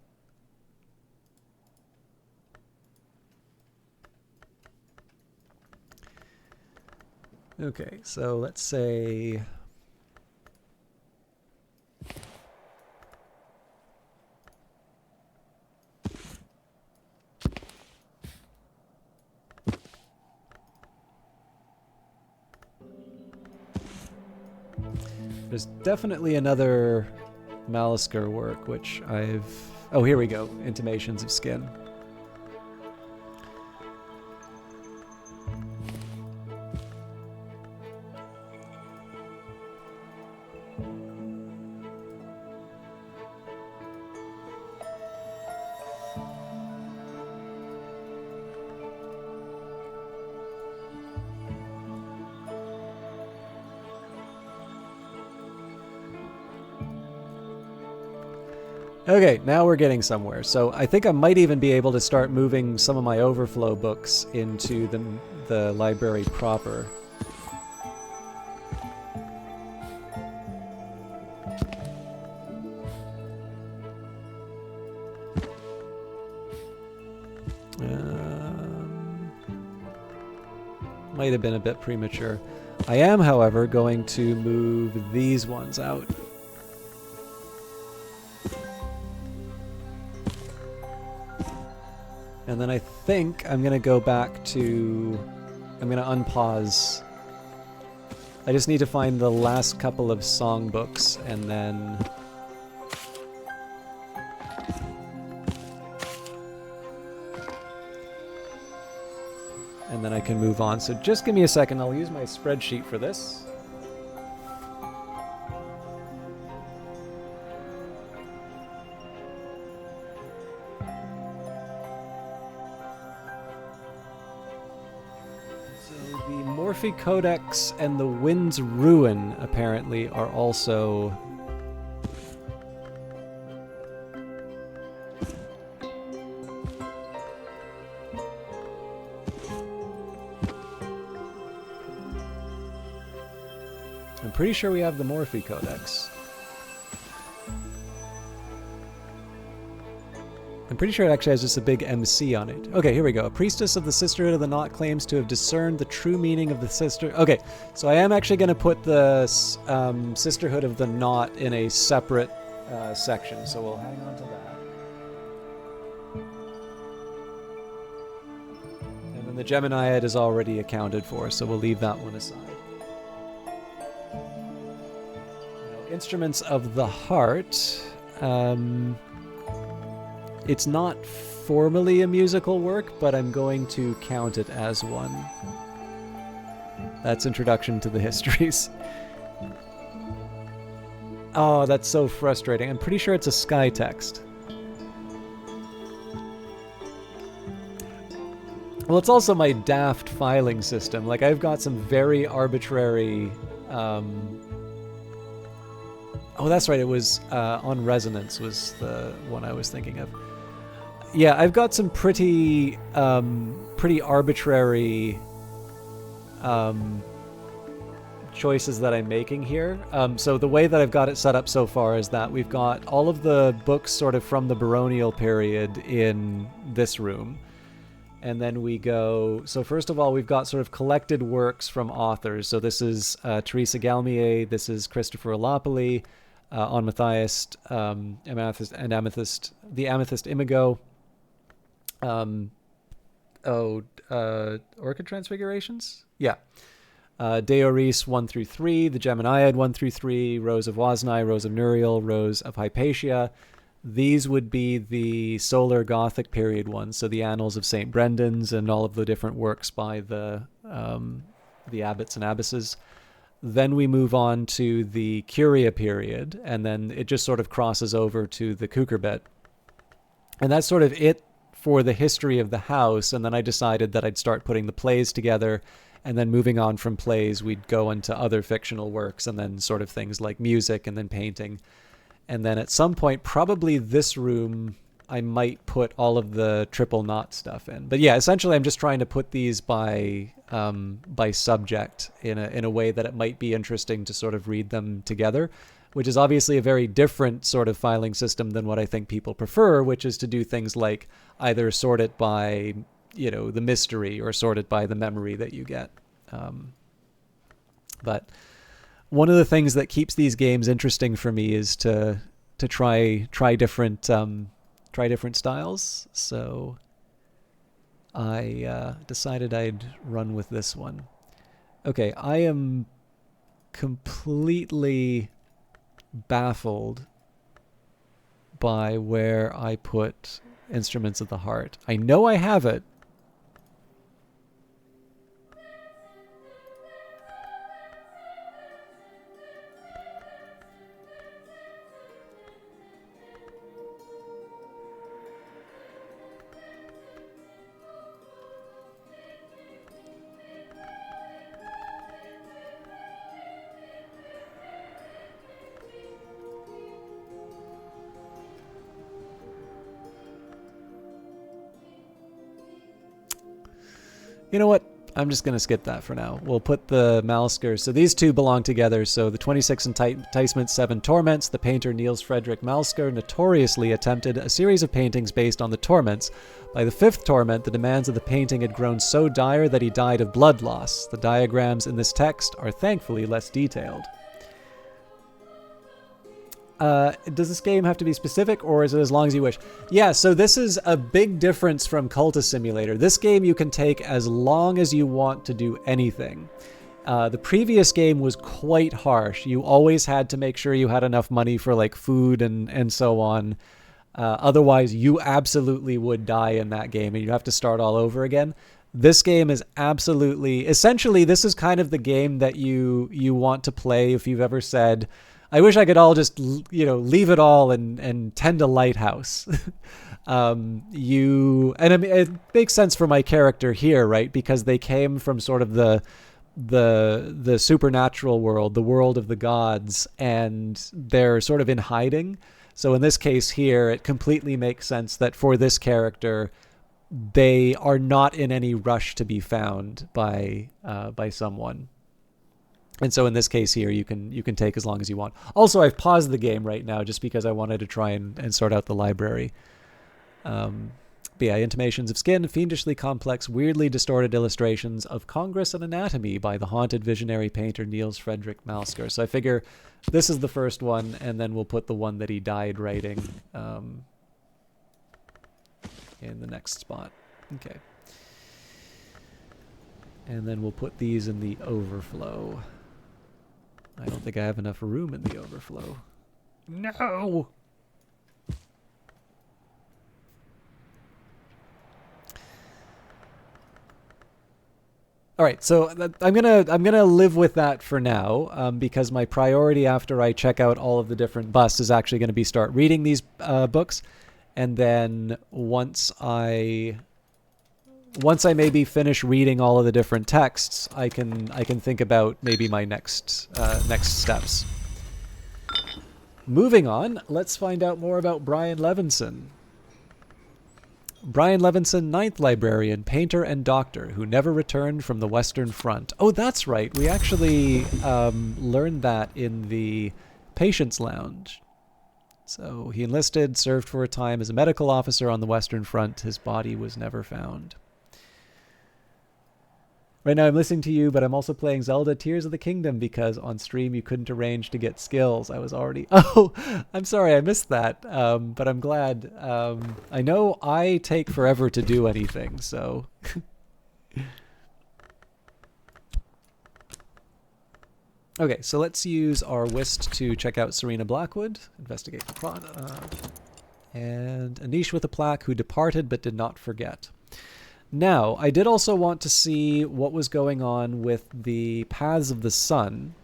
Okay, so let's say... There's definitely another Malisker work, which I've... Oh, here we go. Intimations of Skin. Okay, now we're getting somewhere. So I think I might even be able to start moving some of my overflow books into the library proper. Might have been a bit premature. I am, however, going to move these ones out. And then I think I'm going to go back to... I'm going to unpause. I just need to find the last couple of songbooks, and then... And then I can move on. So just give me a second. I'll use my spreadsheet for this. Morphe Codex and the Wind's Ruin, apparently, are also... I'm pretty sure we have the Morphe Codex. I'm pretty sure it actually has just a big MC on it. Okay, here we go. A priestess of the Sisterhood of the Knot claims to have discerned the true meaning of the sister... Okay, so I am actually going to put the Sisterhood of the Knot in a separate section, so we'll hang on to that. And then the Geminiad is already accounted for, so we'll leave that one aside. Instruments of the Heart. It's not formally a musical work, but I'm going to count it as one. That's Introduction to the Histories. Oh, that's so frustrating. I'm pretty sure it's a Sky text. Well, it's also my daft filing system. Like, I've got some very arbitrary... Oh, that's right. It was On Resonance was the one I was thinking of. Yeah, I've got some pretty arbitrary choices that I'm making here. So the way that I've got it set up so far is that we've got all of the books sort of from the baronial period in this room. And then we go... So first of all, we've got sort of collected works from authors. So this is Teresa Galmier. This is Christopher Alopoli. On Matthias, Amethyst, and Amethyst, the Amethyst Imago. Orchid Transfigurations? Yeah. Deoris 1 through 3, the Geminiad 1 through 3, Rose of Woznai, Rose of Nuriel, Rose of Hypatia. These would be the Solar Gothic period ones, so the Annals of St. Brendan's and all of the different works by the abbots and abbesses. Then we move on to the Curia period, and then it just sort of crosses over to the Cucurbit. And that's sort of it for the history of the house, and then I decided that I'd start putting the plays together, and then moving on from plays, we'd go into other fictional works, and then sort of things like music, and then painting. And then at some point, probably this room, I might put all of the triple knot stuff in. But yeah, essentially I'm just trying to put these by subject in a way that it might be interesting to sort of read them together, which is obviously a very different sort of filing system than what I think people prefer, which is to do things like either sort it by, the mystery or sort it by the memory that you get. But one of the things that keeps these games interesting for me is to try different styles. So I decided I'd run with this one. Okay, I am completely baffled by where I put Instruments of the Heart. I know I have it. You know what? I'm just going to skip that for now. We'll put the Malsker. So these two belong together. So the 26 Enticements, 7 Torments. The painter Niels Frederick Malsker notoriously attempted a series of paintings based on the torments. By the 5th torment, the demands of the painting had grown so dire that he died of blood loss. The diagrams in this text are thankfully less detailed. Does this game have to be specific, or is it as long as you wish? Yeah, so this is a big difference from Cultist Simulator. This game you can take as long as you want to do anything. The previous game was quite harsh. You always had to make sure you had enough money for like food and so on. Otherwise, you absolutely would die in that game, and you have to start all over again. This game is essentially, this is kind of the game that you want to play if you've ever said, I wish I could all just, leave it all and tend a lighthouse. I mean, it makes sense for my character here, right? Because they came from sort of the supernatural world, the world of the gods, and they're sort of in hiding. So in this case here, it completely makes sense that for this character, they are not in any rush to be found by someone. And so in this case here, you can take as long as you want. Also, I've paused the game right now just because I wanted to try and sort out the library. But yeah, Intimations of Skin, fiendishly complex, weirdly distorted illustrations of Congress and Anatomy by the haunted visionary painter Niels Frederick Malsker. So I figure this is the first one, and then we'll put the one that he died writing in the next spot. Okay. And then we'll put these in the overflow. I don't think I have enough room in the overflow. No! All right, so I'm gonna live with that for now, because my priority after I check out all of the different busts is actually going to be start reading these books, and then once I maybe finish reading all of the different texts, I can think about maybe my next steps. Moving on, let's find out more about Brian Levinson. Brian Levinson, ninth librarian, painter, and doctor, who never returned from the Western Front. Oh, that's right. We actually learned that in the Patients Lounge. So he enlisted, served for a time as a medical officer on the Western Front. His body was never found. Right now I'm listening to you, but I'm also playing Zelda Tears of the Kingdom because on stream you couldn't arrange to get skills. I was already... Oh, I'm sorry, I missed that. But I'm glad. I know I take forever to do anything, so... Okay, so let's use our whist to check out Serena Blackwood, investigate the plot, and Anish with a plaque who departed but did not forget. Now, I did also want to see what was going on with the Paths of the Sun,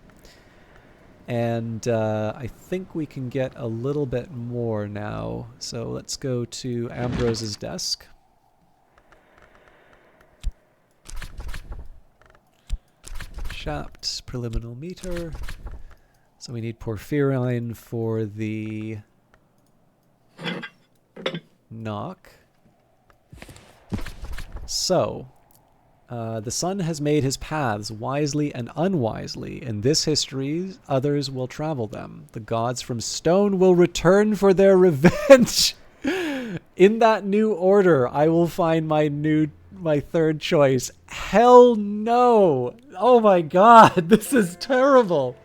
and I think we can get a little bit more now. So let's go to Ambrose's desk. Shapt, preliminal meter. So we need porphyrin for the knock. So, the sun has made his paths wisely and unwisely. In this history, others will travel them. The gods from stone will return for their revenge. In that new order, I will find my third choice. Hell no! Oh my god, this is terrible.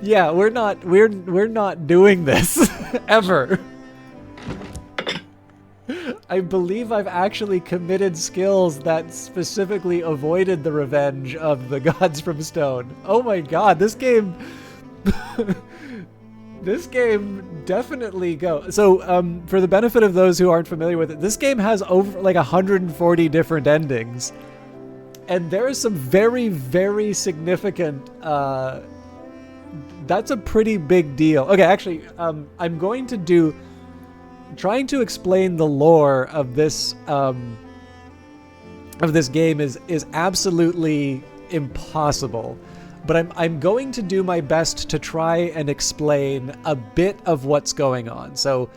Yeah, we're not doing this ever. I believe I've actually committed skills that specifically avoided the revenge of the gods from stone. Oh my god, this game this game definitely goes. So, for the benefit of those who aren't familiar with it, this game has over like 140 different endings. And there is some very, very significant that's a pretty big deal. Okay, actually, I'm going to trying to explain the lore of this game is absolutely impossible. But I'm going to do my best to try and explain a bit of what's going on. So,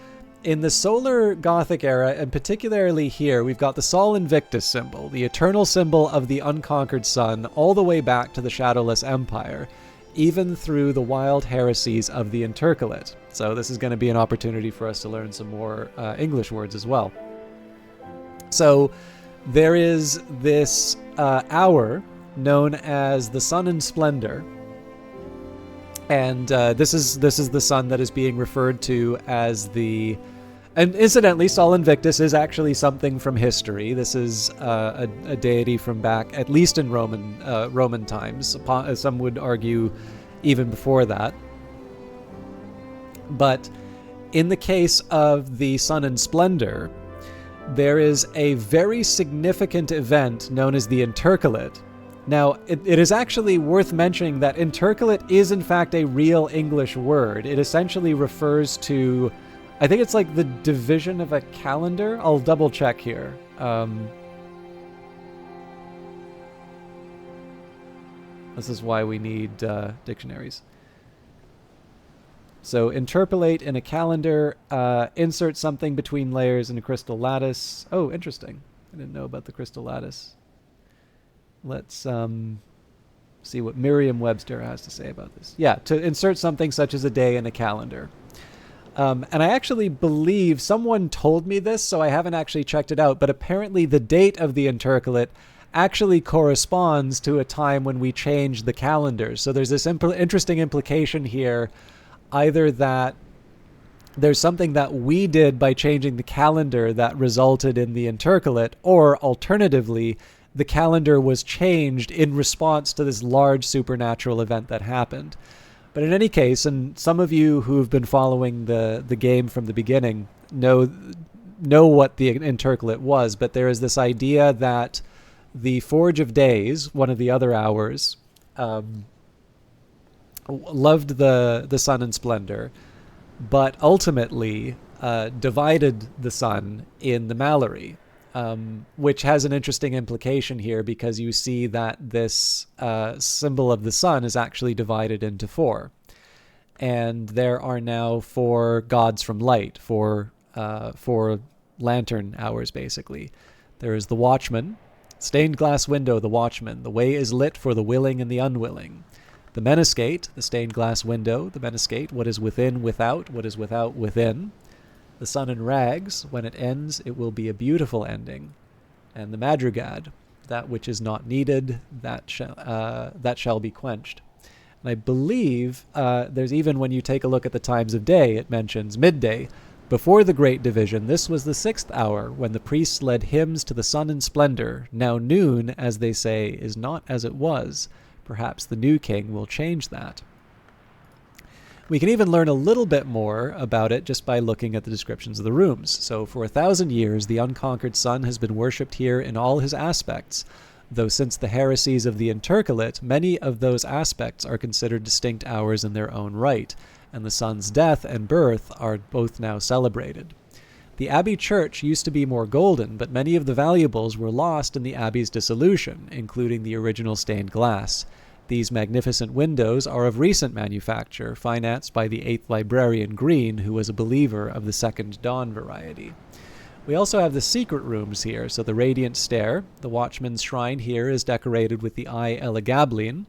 in the Solar Gothic era, and particularly here, we've got the Sol Invictus symbol, the eternal symbol of the unconquered sun, all the way back to the Shadowless Empire, even through the wild heresies of the Intercalate. So this is going to be an opportunity for us to learn some more English words as well. So there is this hour known as the Sun in Splendor, and this is the sun that is being referred to as the... And incidentally, Sol Invictus is actually something from history. This is a deity from back, at least in Roman times. Some would argue even before that. But in the case of the Sun in Splendor, there is a very significant event known as the Intercalate. Now, it is actually worth mentioning that Intercalate is in fact a real English word. It essentially refers to... I think it's like the division of a calendar. I'll double check here. This is why we need dictionaries. So interpolate in a calendar, insert something between layers in a crystal lattice. Oh, interesting. I didn't know about the crystal lattice. Let's see what Merriam-Webster has to say about this. Yeah, to insert something such as a day in a calendar. And I actually believe someone told me this, so I haven't actually checked it out, but apparently the date of the Intercalate actually corresponds to a time when we changed the calendars. So there's this interesting implication here, either that there's something that we did by changing the calendar that resulted in the intercalate, or alternatively, the calendar was changed in response to this large supernatural event that happened. But in any case, and some of you who've been following the game from the beginning know what the intercalate was, but there is this idea that the Forge of Days, one of the other hours, loved the sun and splendor, but ultimately divided the sun in the Mallory, which has an interesting implication here, because you see that this symbol of the sun is actually divided into four. And there are now four gods from light, four lantern hours, basically. There is the Watchman, stained glass window, the Watchman. The way is lit for the willing and the unwilling. The Meniscate, the stained glass window, the Meniscate, what is within, without, what is without, within. The sun in rags, when it ends, it will be a beautiful ending. And the Madrigad, that which is not needed, that shall be quenched. And I believe there's even, when you take a look at the times of day, it mentions midday. Before the great division, this was the 6th hour, when the priests led hymns to the sun in splendor. Now noon, as they say, is not as it was. Perhaps the new king will change that. We can even learn a little bit more about it just by looking at the descriptions of the rooms. So for 1,000 years, the unconquered sun has been worshipped here in all his aspects, though since the heresies of the intercalate, many of those aspects are considered distinct hours in their own right, and the sun's death and birth are both now celebrated. The abbey church used to be more golden, but many of the valuables were lost in the abbey's dissolution, including the original stained glass. These magnificent windows are of recent manufacture, financed by the 8th librarian Green, who was a believer of the Second Dawn variety. We also have the secret rooms here, so the Radiant Stair. The Watchman's Shrine here is decorated with the eye Elagabalus.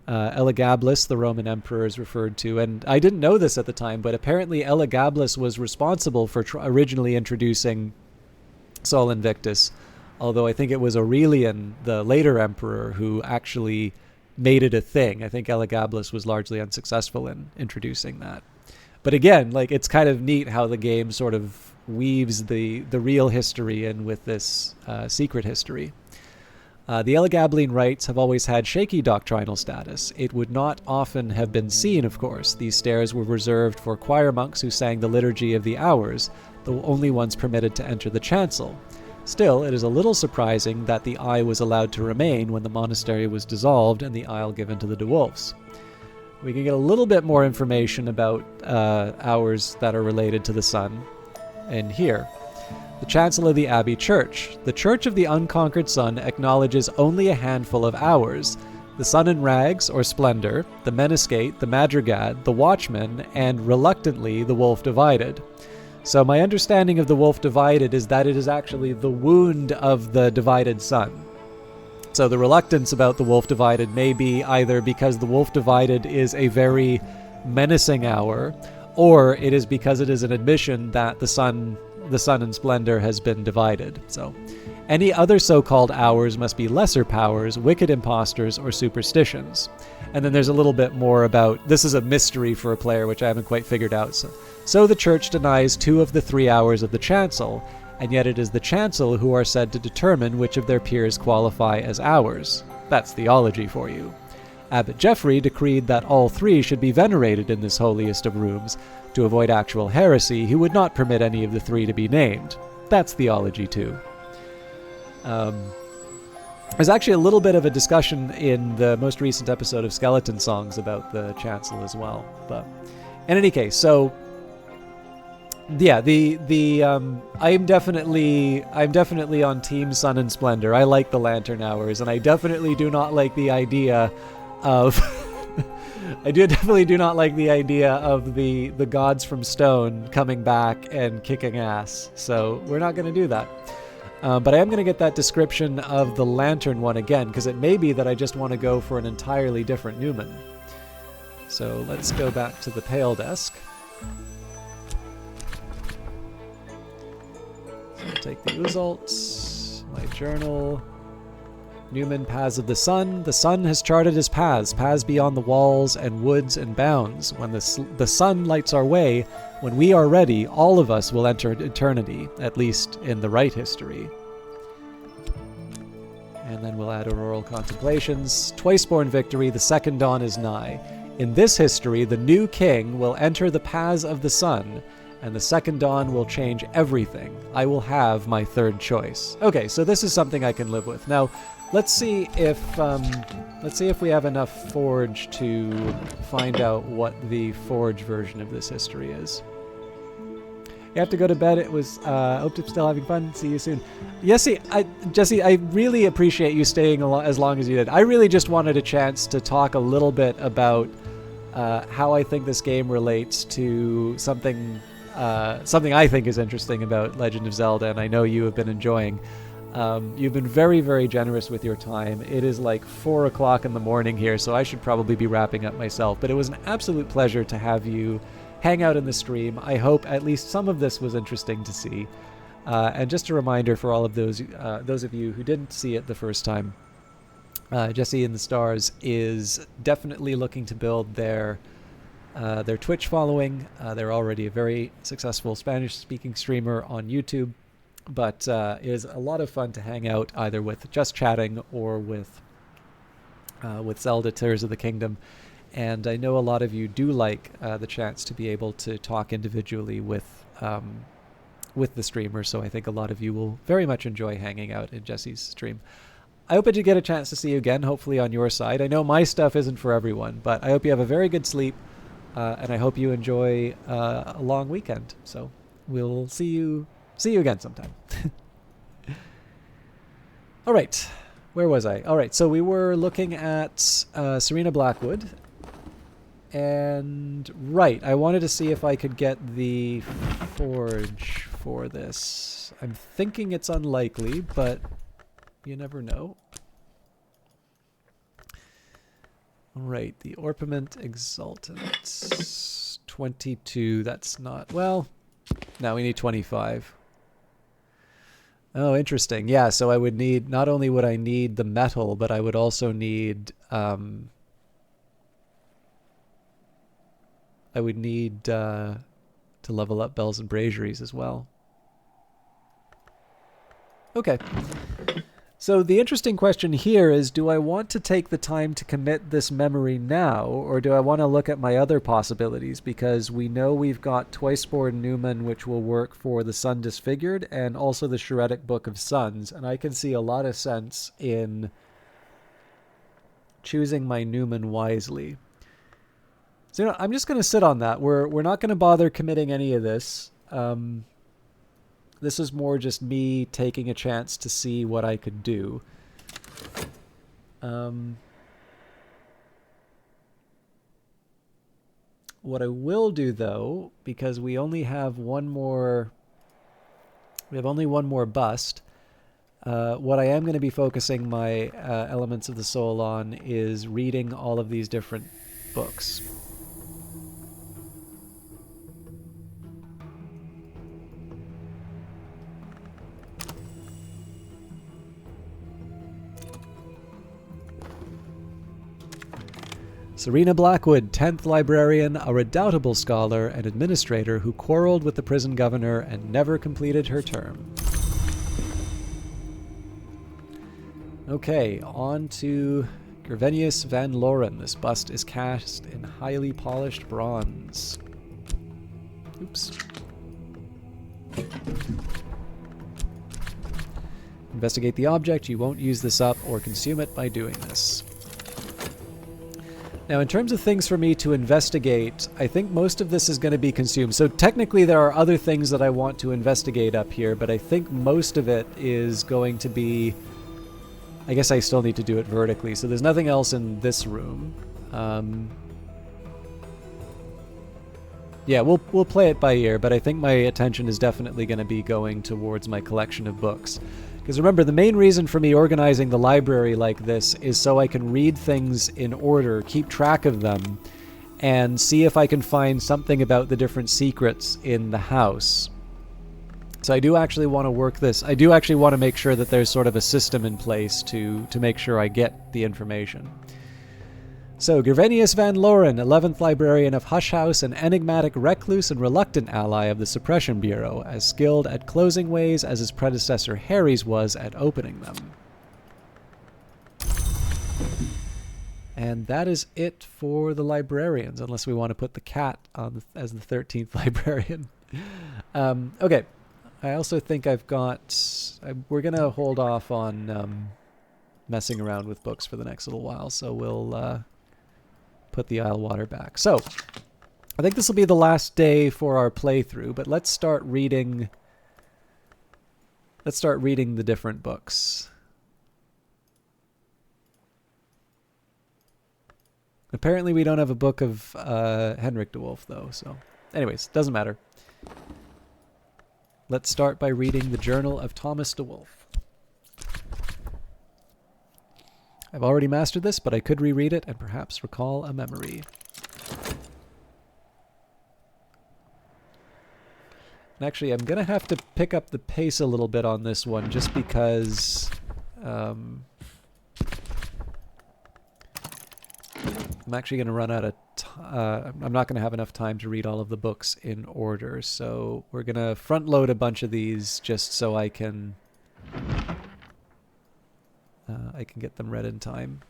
Elagabalus, the Roman emperor, is referred to, and I didn't know this at the time, but apparently Elagabalus was responsible for originally introducing Sol Invictus, although I think it was Aurelian, the later emperor, who actually made it a thing. I think Elagabalus was largely unsuccessful in introducing that. But again, like, it's kind of neat how the game sort of weaves the real history in with this secret history. The Elagabalus rites have always had shaky doctrinal status. It would not often have been seen, of course. These stairs were reserved for choir monks who sang the Liturgy of the Hours, the only ones permitted to enter the chancel. Still, it is a little surprising that the eye was allowed to remain when the monastery was dissolved and the aisle given to the de Wolfs. We can get a little bit more information about hours that are related to the sun in here. The chancel of the Abbey Church. The Church of the Unconquered Sun acknowledges only a handful of hours: the sun in rags or splendor, the Meniscate, the Madrigad, the Watchman, and reluctantly the Wolf Divided. So my understanding of the Wolf Divided is that it is actually the wound of the divided sun. So the reluctance about the Wolf Divided may be either because the Wolf Divided is a very menacing hour, or it is because it is an admission that the sun in splendor has been divided. So any other so-called hours must be lesser powers, wicked impostors, or superstitions. And then there's a little bit more about, this is a mystery for a player, which I haven't quite figured out. So the church denies 2 of the 3 hours of the chancel, and yet it is the chancel who are said to determine which of their peers qualify as hours. That's theology for you. Abbot Geoffrey decreed that all 3 should be venerated in this holiest of rooms. To avoid actual heresy, he would not permit any of the 3 to be named. That's theology too. There's actually a little bit of a discussion in the most recent episode of Skeleton Songs about the chancel as well. But in any case, so yeah, I'm definitely on Team Sun and Splendor. I like the lantern hours, and I definitely do not like the idea of definitely do not like the idea of the gods from stone coming back and kicking ass. So we're not going to do that. But I am going to get that description of the lantern one again, because it may be that I just want to go for an entirely different Newman. So let's go back to the Pale Desk. So I'll take the results, my journal. Newman, paths of the sun. The sun has charted his paths beyond the walls and woods and bounds. When the sun lights our way, when we are ready, all of us will enter eternity, at least in the right history. And then we'll add auroral contemplations. Twice-born victory, the second dawn is nigh. In this history, the new king will enter the paths of the sun, and the second dawn will change everything. I will have my third choice. Okay, so this is something I can live with. Now, let's see if we have enough Forge to find out what the Forge version of this history is. You have to go to bed. It was, hope you're still having fun. See you soon. Jesse, I really appreciate you staying as long as you did. I really just wanted a chance to talk a little bit about how I think this game relates to something I think is interesting about Legend of Zelda, and I know you have been enjoying. You've been very, very generous with your time. It is like 4 o'clock in the morning here, so I should probably be wrapping up myself. But it was an absolute pleasure to have you hang out in the stream. I hope at least some of this was interesting to see. And just a reminder for all of those of you who didn't see it the first time, Jesse in the Stars is definitely looking to build their Twitch following. They're already a very successful Spanish-speaking streamer on YouTube, but it is a lot of fun to hang out either with just chatting or with Zelda Tears of the Kingdom. And I know a lot of you do like the chance to be able to talk individually with the streamer, so I think a lot of you will very much enjoy hanging out in Jesse's stream. I hope that you get a chance to see you again, hopefully on your side. I know my stuff isn't for everyone, but I hope you have a very good sleep, and I hope you enjoy a long weekend. So we'll see you again sometime. All right, where was I? All right, so we were looking at Serena Blackwood. And, right, I wanted to see if I could get the Forge for this. I'm thinking it's unlikely, but you never know. Right, the Orpiment Exultant. 22, that's not... Well, now we need 25. Oh, interesting. Yeah, so I would need... Not only would I need the metal, but I would also need... I would need to level up Bells and Braziers as well. Okay. So the interesting question here is, do I want to take the time to commit this memory now, or do I want to look at my other possibilities? Because we know we've got Twice-born Newman, which will work for the Sun Disfigured, and also the Shretic Book of Suns. And I can see a lot of sense in choosing my Newman wisely. So, you know, I'm just going to sit on that. We're not going to bother committing any of this. This is more just me taking a chance to see what I could do. What I will do, though, because we only have one more... We have only one more bust. What I am going to be focusing my Elements of the Soul on is reading all of these different books. Serena Blackwood, 10th librarian, a redoubtable scholar and administrator who quarreled with the prison governor and never completed her term. Okay, on to Gervenius van Loren. This bust is cast in highly polished bronze. Oops. Investigate the object. You won't use this up or consume it by doing this. Now, in terms of things for me to investigate, I think most of this is going to be consumed. So technically there are other things that I want to investigate up here, but I think most of it is going to be... I guess I still need to do it vertically, so there's nothing else in this room. Yeah, we'll play it by ear, but I think my attention is definitely going to be going towards my collection of books. Because remember, the main reason for me organizing the library like this is so I can read things in order, keep track of them, and see if I can find something about the different secrets in the house. So I do actually want to work this. I do actually want to make sure that there's sort of a system in place to make sure I get the information. So, Gervenius van Loren, 11th Librarian of Hush House, an enigmatic, recluse, and reluctant ally of the Suppression Bureau, as skilled at closing ways as his predecessor Harry's was at opening them. And that is it for the librarians, unless we want to put the cat on as the 13th librarian. Okay. I also think I've got... we're going to hold off on messing around with books for the next little while, so we'll put the Islewater back. So, I think this will be the last day for our playthrough, but let's start reading... Let's start reading the different books. Apparently we don't have a book of Henrik de Wolf, though, so... Anyways, doesn't matter. Let's start by reading the Journal of Thomas de Wolf. I've already mastered this, but I could reread it and perhaps recall a memory. And actually, I'm going to have to pick up the pace a little bit on this one, just because... I'm actually going to run out of I'm not going to have enough time to read all of the books in order, so we're going to front load a bunch of these just so I can get them read in time.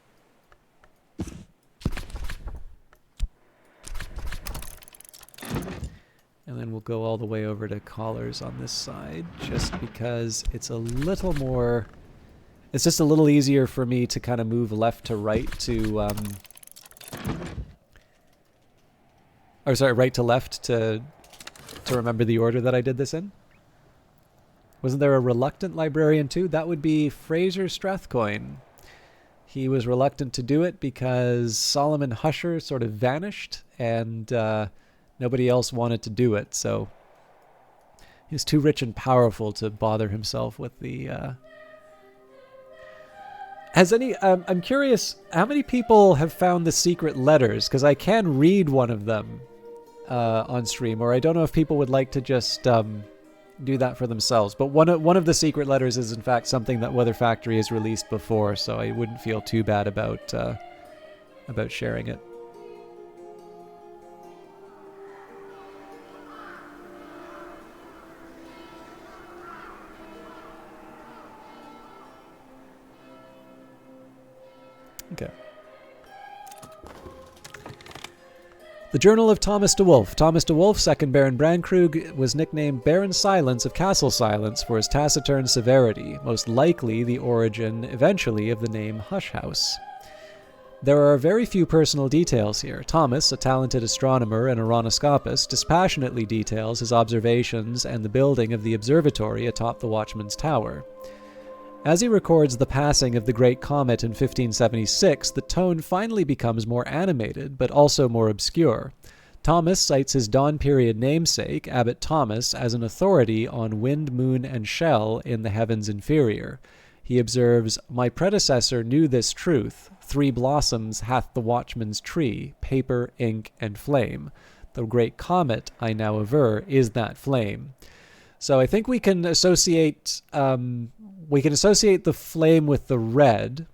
And then we'll go all the way over to Collars on this side, just because it's a little more... It's just a little easier for me to kind of move left to right to... right to left to remember the order that I did this in. Wasn't there a reluctant librarian too? That would be Fraser Strathcoyne. He was reluctant to do it because Solomon Husher sort of vanished and nobody else wanted to do it, so he was too rich and powerful to bother himself with the... I'm curious, how many people have found the secret letters? Because I can read one of them on stream, or I don't know if people would like to just do that for themselves. But one of the secret letters is, in fact, something that Weather Factory has released before, so I wouldn't feel too bad about sharing it. Okay. The Journal of Thomas de Wolf. Thomas de Wolf, 2nd Baron Brankrug, was nicknamed Baron Silence of Castle Silence for his taciturn severity, most likely the origin, eventually, of the name Hush House. There are very few personal details here. Thomas, a talented astronomer and aeronoscopist, dispassionately details his observations and the building of the observatory atop the Watchman's Tower. As he records the passing of the Great Comet in 1576, the tone finally becomes more animated, but also more obscure. Thomas cites his dawn period namesake, Abbot Thomas, as an authority on wind, moon, and shell in the heavens inferior. He observes, "My predecessor knew this truth. 3 blossoms hath the watchman's tree, paper, ink, and flame. The great comet, I now aver, is that flame." So I think we can associate the flame with the red.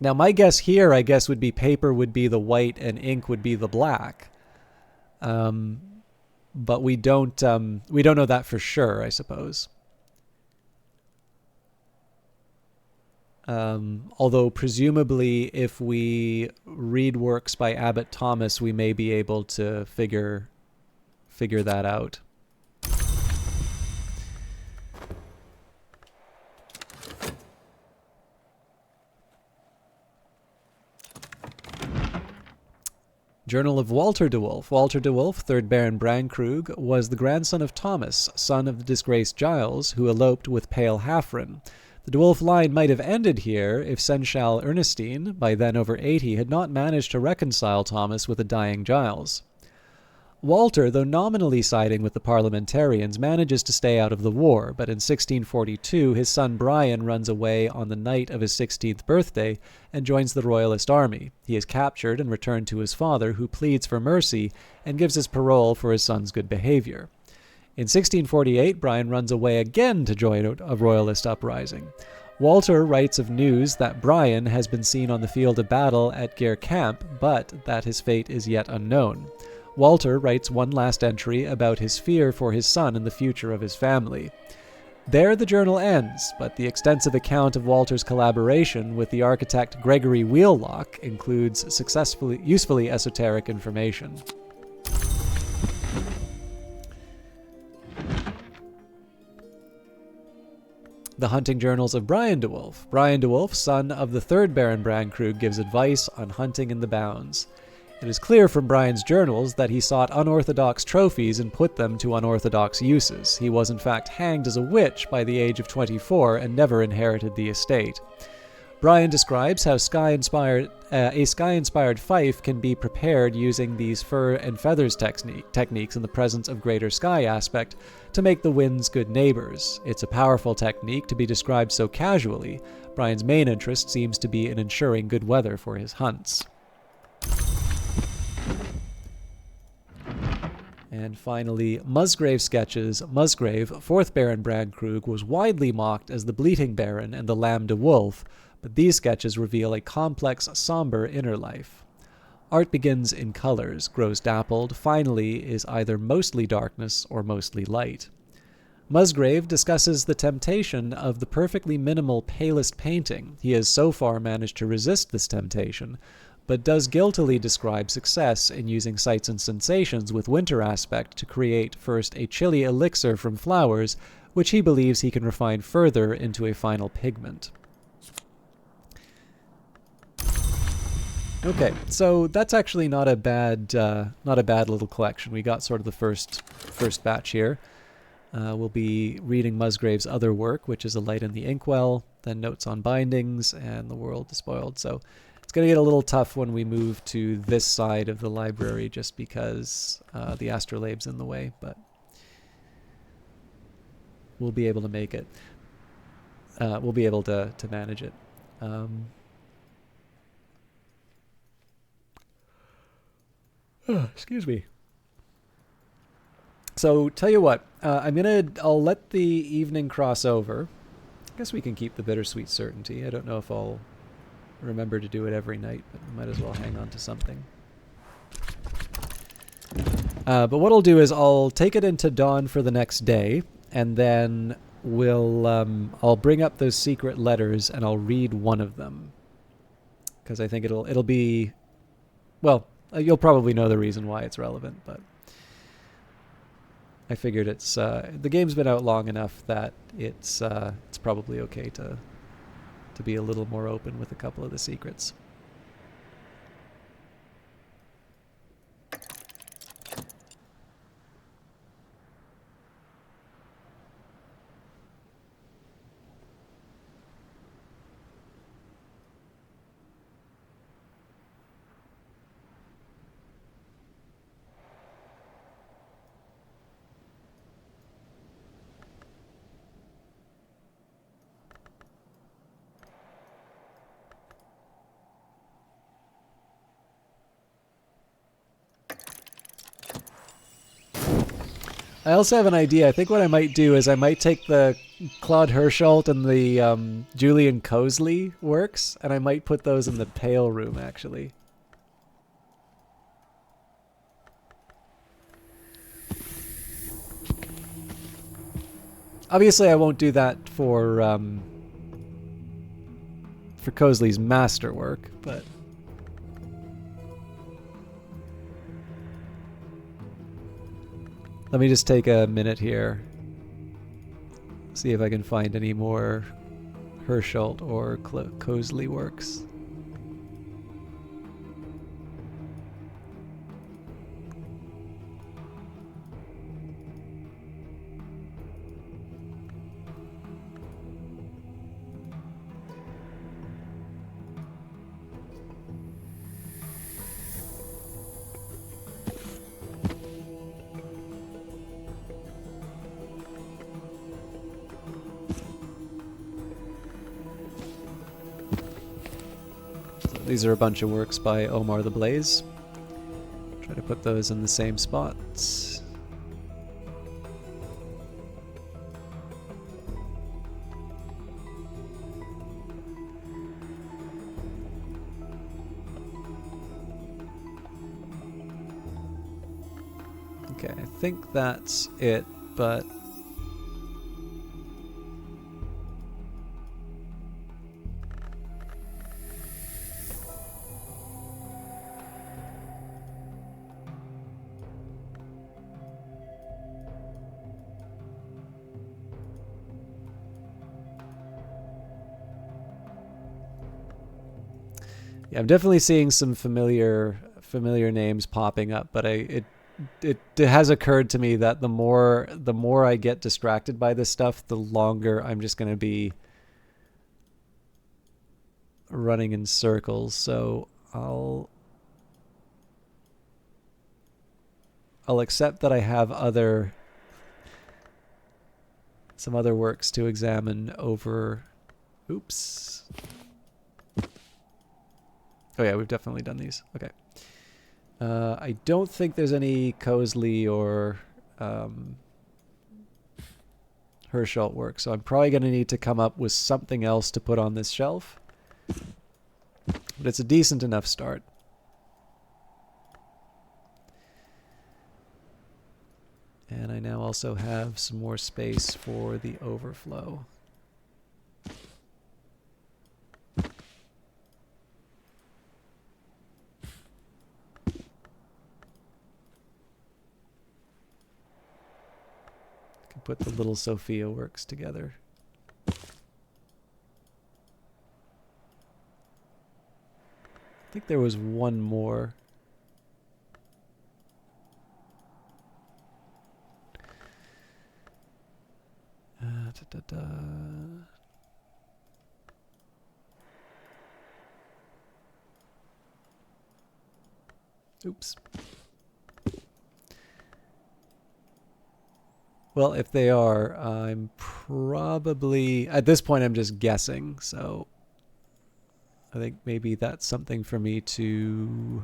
Now my guess here, I guess, would be paper would be the white and ink would be the black. But we don't know that for sure, I suppose. Although presumably if we read works by Abbot Thomas, we may be able to figure that out. Journal of Walter de Wolf. Walter de Wolf, 3rd Baron Brankrug, was the grandson of Thomas, son of the disgraced Giles, who eloped with Pale Halfrin. The de Wolf line might have ended here if Seneschal Ernestine, by then over 80, had not managed to reconcile Thomas with a dying Giles. Walter, though nominally siding with the parliamentarians, manages to stay out of the war, but in 1642 his son Brian runs away on the night of his 16th birthday and joins the royalist army. He is captured and returned to his father, who pleads for mercy and gives his parole for his son's good behavior. In 1648, Brian runs away again to join a royalist uprising. Walter writes of news that Brian has been seen on the field of battle at Gare Camp, but that his fate is yet unknown. Walter writes one last entry about his fear for his son and the future of his family. There the journal ends, but the extensive account of Walter's collaboration with the architect Gregory Wheelock includes usefully esoteric information. The hunting journals of Brian de Wolf. Brian de Wolf, son of the third Baron Brankrug, gives advice on hunting in the Bounds. It is clear from Brian's journals that he sought unorthodox trophies and put them to unorthodox uses. He was in fact hanged as a witch by the age of 24 and never inherited the estate. Brian describes how a sky-inspired fife can be prepared using these fur and feathers techniques in the presence of greater sky aspect to make the winds good neighbors. It's a powerful technique to be described so casually. Brian's main interest seems to be in ensuring good weather for his hunts. And finally, Musgrave sketches. Musgrave, 4th Baron Brankrug, was widely mocked as the Bleating Baron and the Lamb de Wolf, but these sketches reveal a complex, somber inner life. Art begins in colors, grows dappled, finally is either mostly darkness or mostly light. Musgrave discusses the temptation of the perfectly minimal palest painting. He has so far managed to resist this temptation, but does guiltily describe success in using sights and sensations with winter aspect to create first a chilly elixir from flowers, which he believes he can refine further into a final pigment. Okay, so that's actually not a bad little collection. We got sort of the first batch here. We'll be reading Musgrave's other work, which is A Light in the Inkwell, then Notes on Bindings, and The World Despoiled. So it's going to get a little tough when we move to this side of the library, just because the astrolabe's in the way, but we'll be able to make it. We'll be able to manage it. Excuse me. So, tell you what, I'll let the evening cross over. I guess we can keep the bittersweet certainty. I don't know if I'll remember to do it every night, but we might as well hang on to something. But what I'll do is I'll take it into dawn for the next day, and then I'll bring up those secret letters and I'll read one of them, because I think it'll be, well, you'll probably know the reason why it's relevant, but I figured it's the game's been out long enough that it's probably okay to be a little more open with a couple of the secrets. I also have an idea. I think what I might do is I might take the Claude Hirschalt and the Julian Cosley works, and I might put those in the Pale room, actually. Obviously, I won't do that for Cosley's masterwork, but let me just take a minute here, see if I can find any more Hirschalt or Cosley works. These are a bunch of works by Omar the Blaze. Try to put those in the same spots. Okay, I think that's it, but... Yeah, I'm definitely seeing some familiar names popping up, but it has occurred to me that the more I get distracted by this stuff, the longer I'm just going to be running in circles. So I'll accept that I have some other works to examine over. Oops. Oh yeah, we've definitely done these. Okay. I don't think there's any Cosley or Hirschalt work, so I'm probably going to need to come up with something else to put on this shelf. But it's a decent enough start. And I now also have some more space for the overflow. Put the little Sophia works together. I think there was one more. Oops. Well, if they are, I'm probably... At this point, I'm just guessing, so... I think maybe that's something for me to...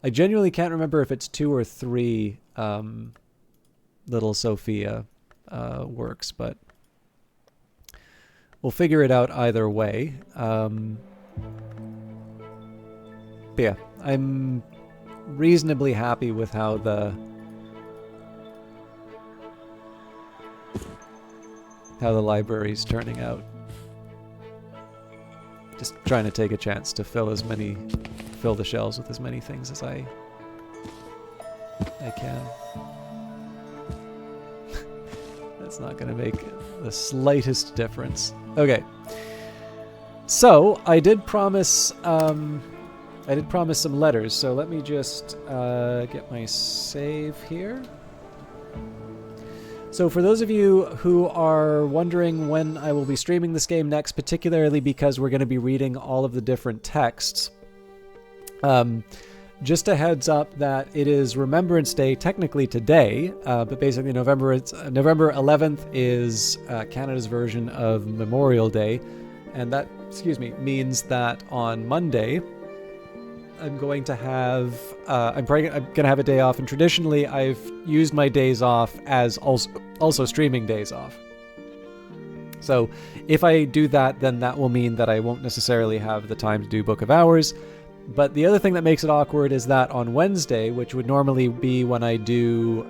I genuinely can't remember if it's 2 or 3 little Sophia works, but... We'll figure it out either way. But yeah, I'm reasonably happy with how the library's turning out. Just trying to take a chance to fill the shelves with as many things as I can. That's not going to make the slightest difference. Okay. So I did promise some letters. So let me just get my save here. So for those of you who are wondering when I will be streaming this game next, particularly because we're going to be reading all of the different texts, just a heads up that it is Remembrance Day technically today, but basically November 11th is Canada's version of Memorial Day, and that, means that on Monday I'm going to have I'm going to have a day off, and traditionally I've used my days off as also streaming days off. So if I do that, then that will mean that I won't necessarily have the time to do Book of Hours. But the other thing that makes it awkward is that on Wednesday, which would normally be when I do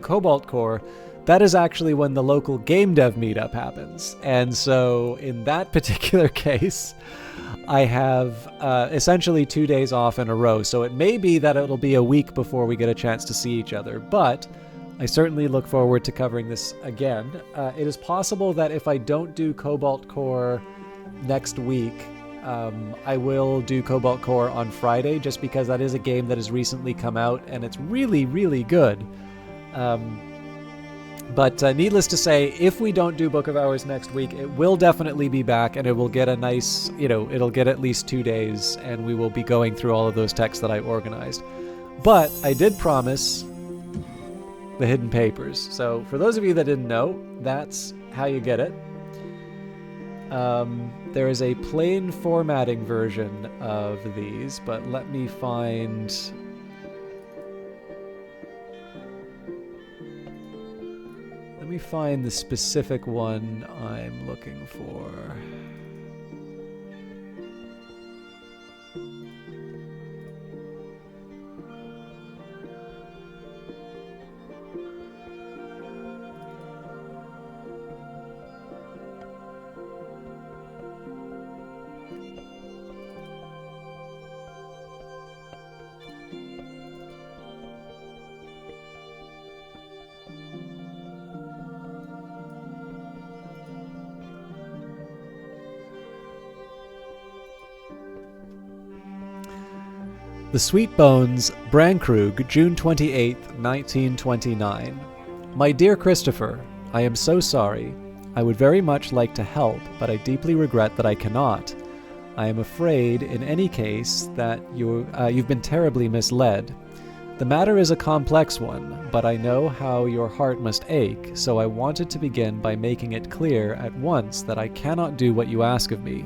Cobalt Core, that is actually when the local game dev meetup happens. And so in that particular case, I have essentially 2 days off in a row. So it may be that it'll be a week before we get a chance to see each other. But I certainly look forward to covering this again. It is possible that if I don't do Cobalt Core next week, I will do Cobalt Core on Friday, just because that is a game that has recently come out and it's really, really good. But needless to say, if we don't do Book of Hours next week, it will definitely be back, and it will get a nice, it'll get at least 2 days, and we will be going through all of those texts that I organized. But I did promise the hidden papers. So for those of you that didn't know, that's how you get it. There is a plain formatting version of these, but let me find... Let me find the specific one I'm looking for. The Sweet Bones, Brankrug, June 28, 1929. My dear Christopher, I am so sorry. I would very much like to help, but I deeply regret that I cannot. I am afraid, in any case, that you've been terribly misled. The matter is a complex one, but I know how your heart must ache, so I wanted to begin by making it clear at once that I cannot do what you ask of me.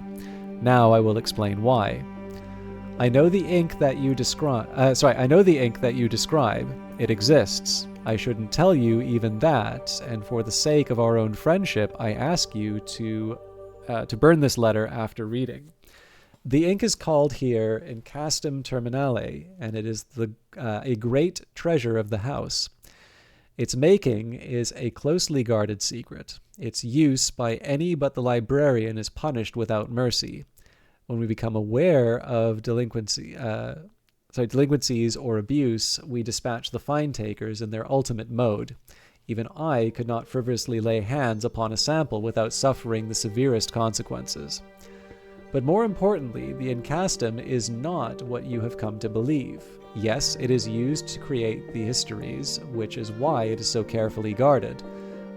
Now I will explain why. I know the ink that you describe. It exists. I shouldn't tell you even that, and for the sake of our own friendship, I ask you to burn this letter after reading. The ink is called here Incastum Terminale, and it is a great treasure of the house. Its making is a closely guarded secret. Its use by any but the librarian is punished without mercy. When we become aware of delinquencies or abuse, we dispatch the fine takers in their ultimate mode. Even I could not frivolously lay hands upon a sample without suffering the severest consequences. But more importantly, the incastum is not what you have come to believe. Yes, it is used to create the histories, which is why it is so carefully guarded.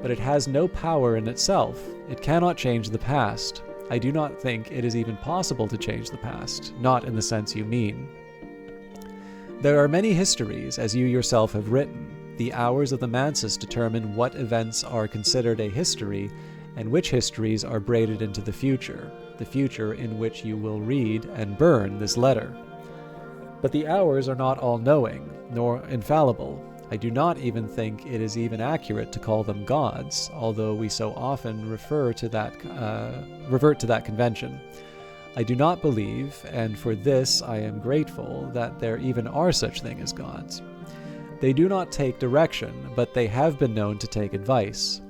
But it has no power in itself. It cannot change the past. I do not think it is even possible to change the past, not in the sense you mean. There are many histories, as you yourself have written. The hours of the mansus determine what events are considered a history and which histories are braided into the future in which you will read and burn this letter. But the hours are not all-knowing, nor infallible. I do not even think it is even accurate to call them gods, although we so often revert to that convention. I do not believe, and for this I am grateful, that there even are such things as gods. They do not take direction, but they have been known to take advice.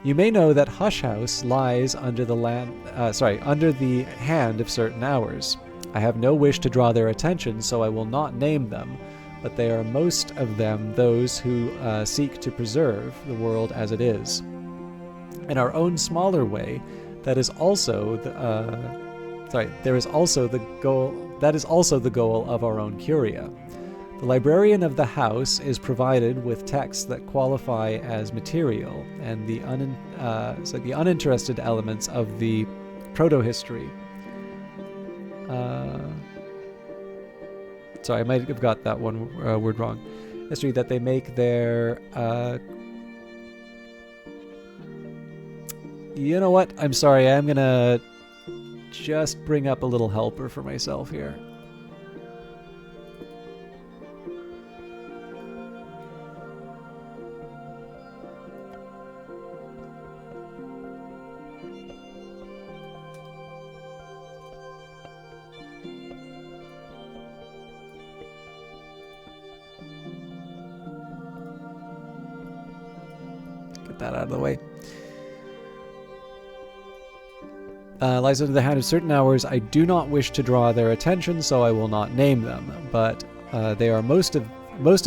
You may know that Hush House lies under the hand of certain hours. I have no wish to draw their attention, so I will not name them, but they are most of them those who seek to preserve the world as it is. In our own smaller way, that is also the goal of our own curia. The librarian of the house is provided with texts that qualify as material, and the uninterested elements of the proto-history. I might have got that one word wrong. History that they make their... You know what? I'm sorry, I'm gonna just bring up a little helper for myself here. That out of the way. Lies under the hand of certain hours. I do not wish to draw their attention, so I will not name them, but they are most of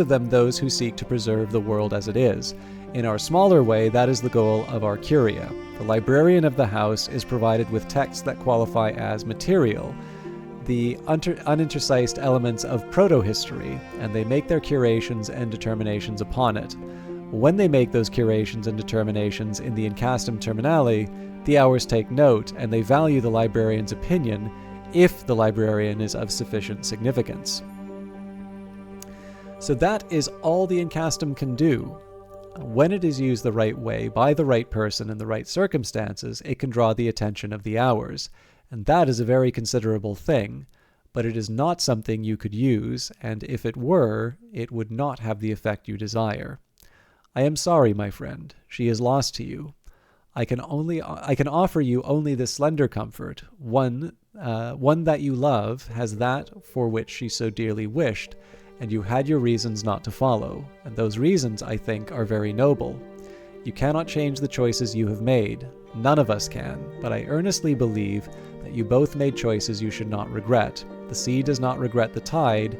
them those who seek to preserve the world as it is. In our smaller way, that is the goal of our curia. The librarian of the house is provided with texts that qualify as material, the unintercised elements of proto-history, and they make their curations and determinations upon it. When they make those curations and determinations in the Incastum Terminale, the hours take note, and they value the librarian's opinion if the librarian is of sufficient significance. So that is all the Incastum can do. When it is used the right way, by the right person in the right circumstances, it can draw the attention of the hours, and that is a very considerable thing, but it is not something you could use, and if it were, it would not have the effect you desire. I am sorry, my friend. She is lost to you. I can offer you only this slender comfort. One that you love has that for which she so dearly wished, and you had your reasons not to follow, and those reasons, I think, are very noble. You cannot change the choices you have made. None of us can, but I earnestly believe that you both made choices you should not regret. The sea does not regret the tide,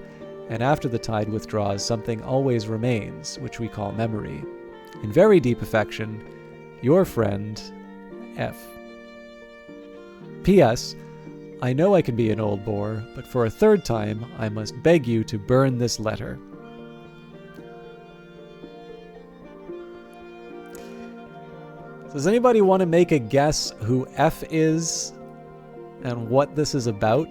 and after the tide withdraws, something always remains, which we call memory. In very deep affection, your friend, F. P.S. I know I can be an old bore, but for a third time, I must beg you to burn this letter. Does anybody want to make a guess who F is and what this is about?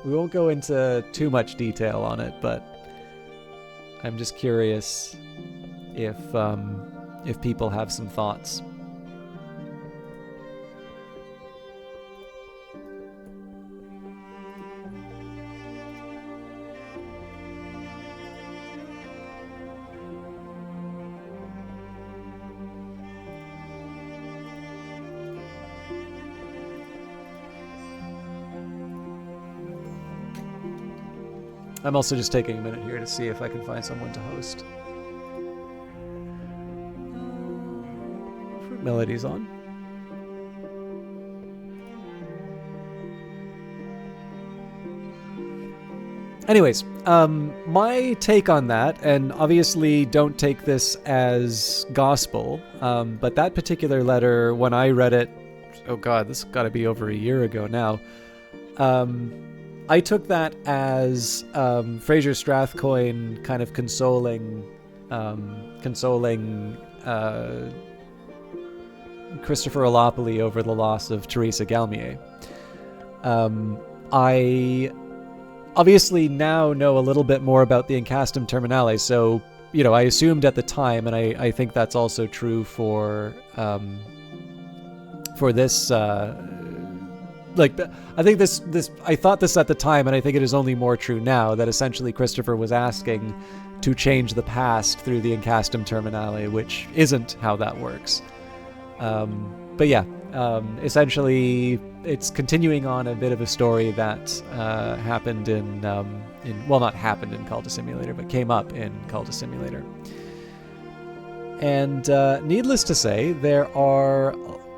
We won't go into too much detail on it, but I'm just curious if people have some thoughts. I'm also just taking a minute here to see if I can find someone to host. Fruit Melody's on. Anyways, my take on that, and obviously don't take this as gospel, but that particular letter, when I read it, oh god, this has got to be over a year ago now, I took that as Fraser Strathcoyne kind of consoling Christopher Olopoli over the loss of Teresa Galmier. I obviously now know a little bit more about the Incastum Terminale, so I assumed at the time, and I think that's also true for this. I think this. I thought this at the time, and I think it is only more true now, that essentially Christopher was asking to change the past through the Incastum Terminale, which isn't how that works. But yeah, essentially, it's continuing on a bit of a story that happened not happened in Cultist Simulator, but came up in Cultist Simulator. And needless to say, there are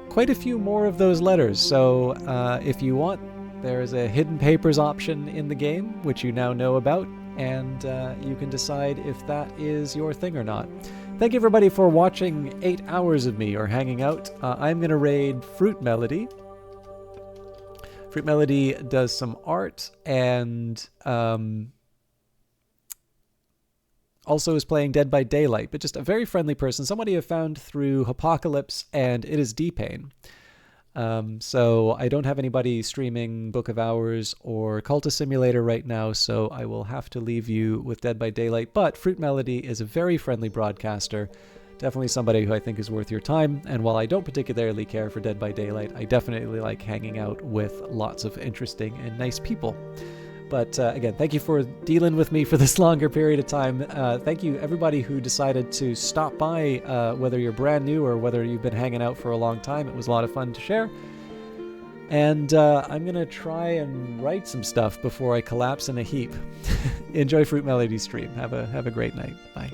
quite a few more of those letters, so if you want, there is a hidden papers option in the game, which you now know about, and you can decide if that is your thing or not. Thank you everybody for watching 8 hours of me or hanging out. I'm going to raid Fruit Melody. Fruit Melody does some art and also is playing Dead by Daylight, but just a very friendly person, somebody I found through Apocalypse and It Is D-Pain. So I don't have anybody streaming Book of Hours or Cultist Simulator right now, so I will have to leave you with Dead by Daylight, but Fruit Melody is a very friendly broadcaster, definitely somebody who I think is worth your time, and while I don't particularly care for Dead by Daylight, I definitely like hanging out with lots of interesting and nice people. But again, thank you for dealing with me for this longer period of time. Thank you, everybody who decided to stop by, whether you're brand new or whether you've been hanging out for a long time. It was a lot of fun to share. And I'm going to try and write some stuff before I collapse in a heap. Enjoy Fruit Melody stream. Have a great night. Bye.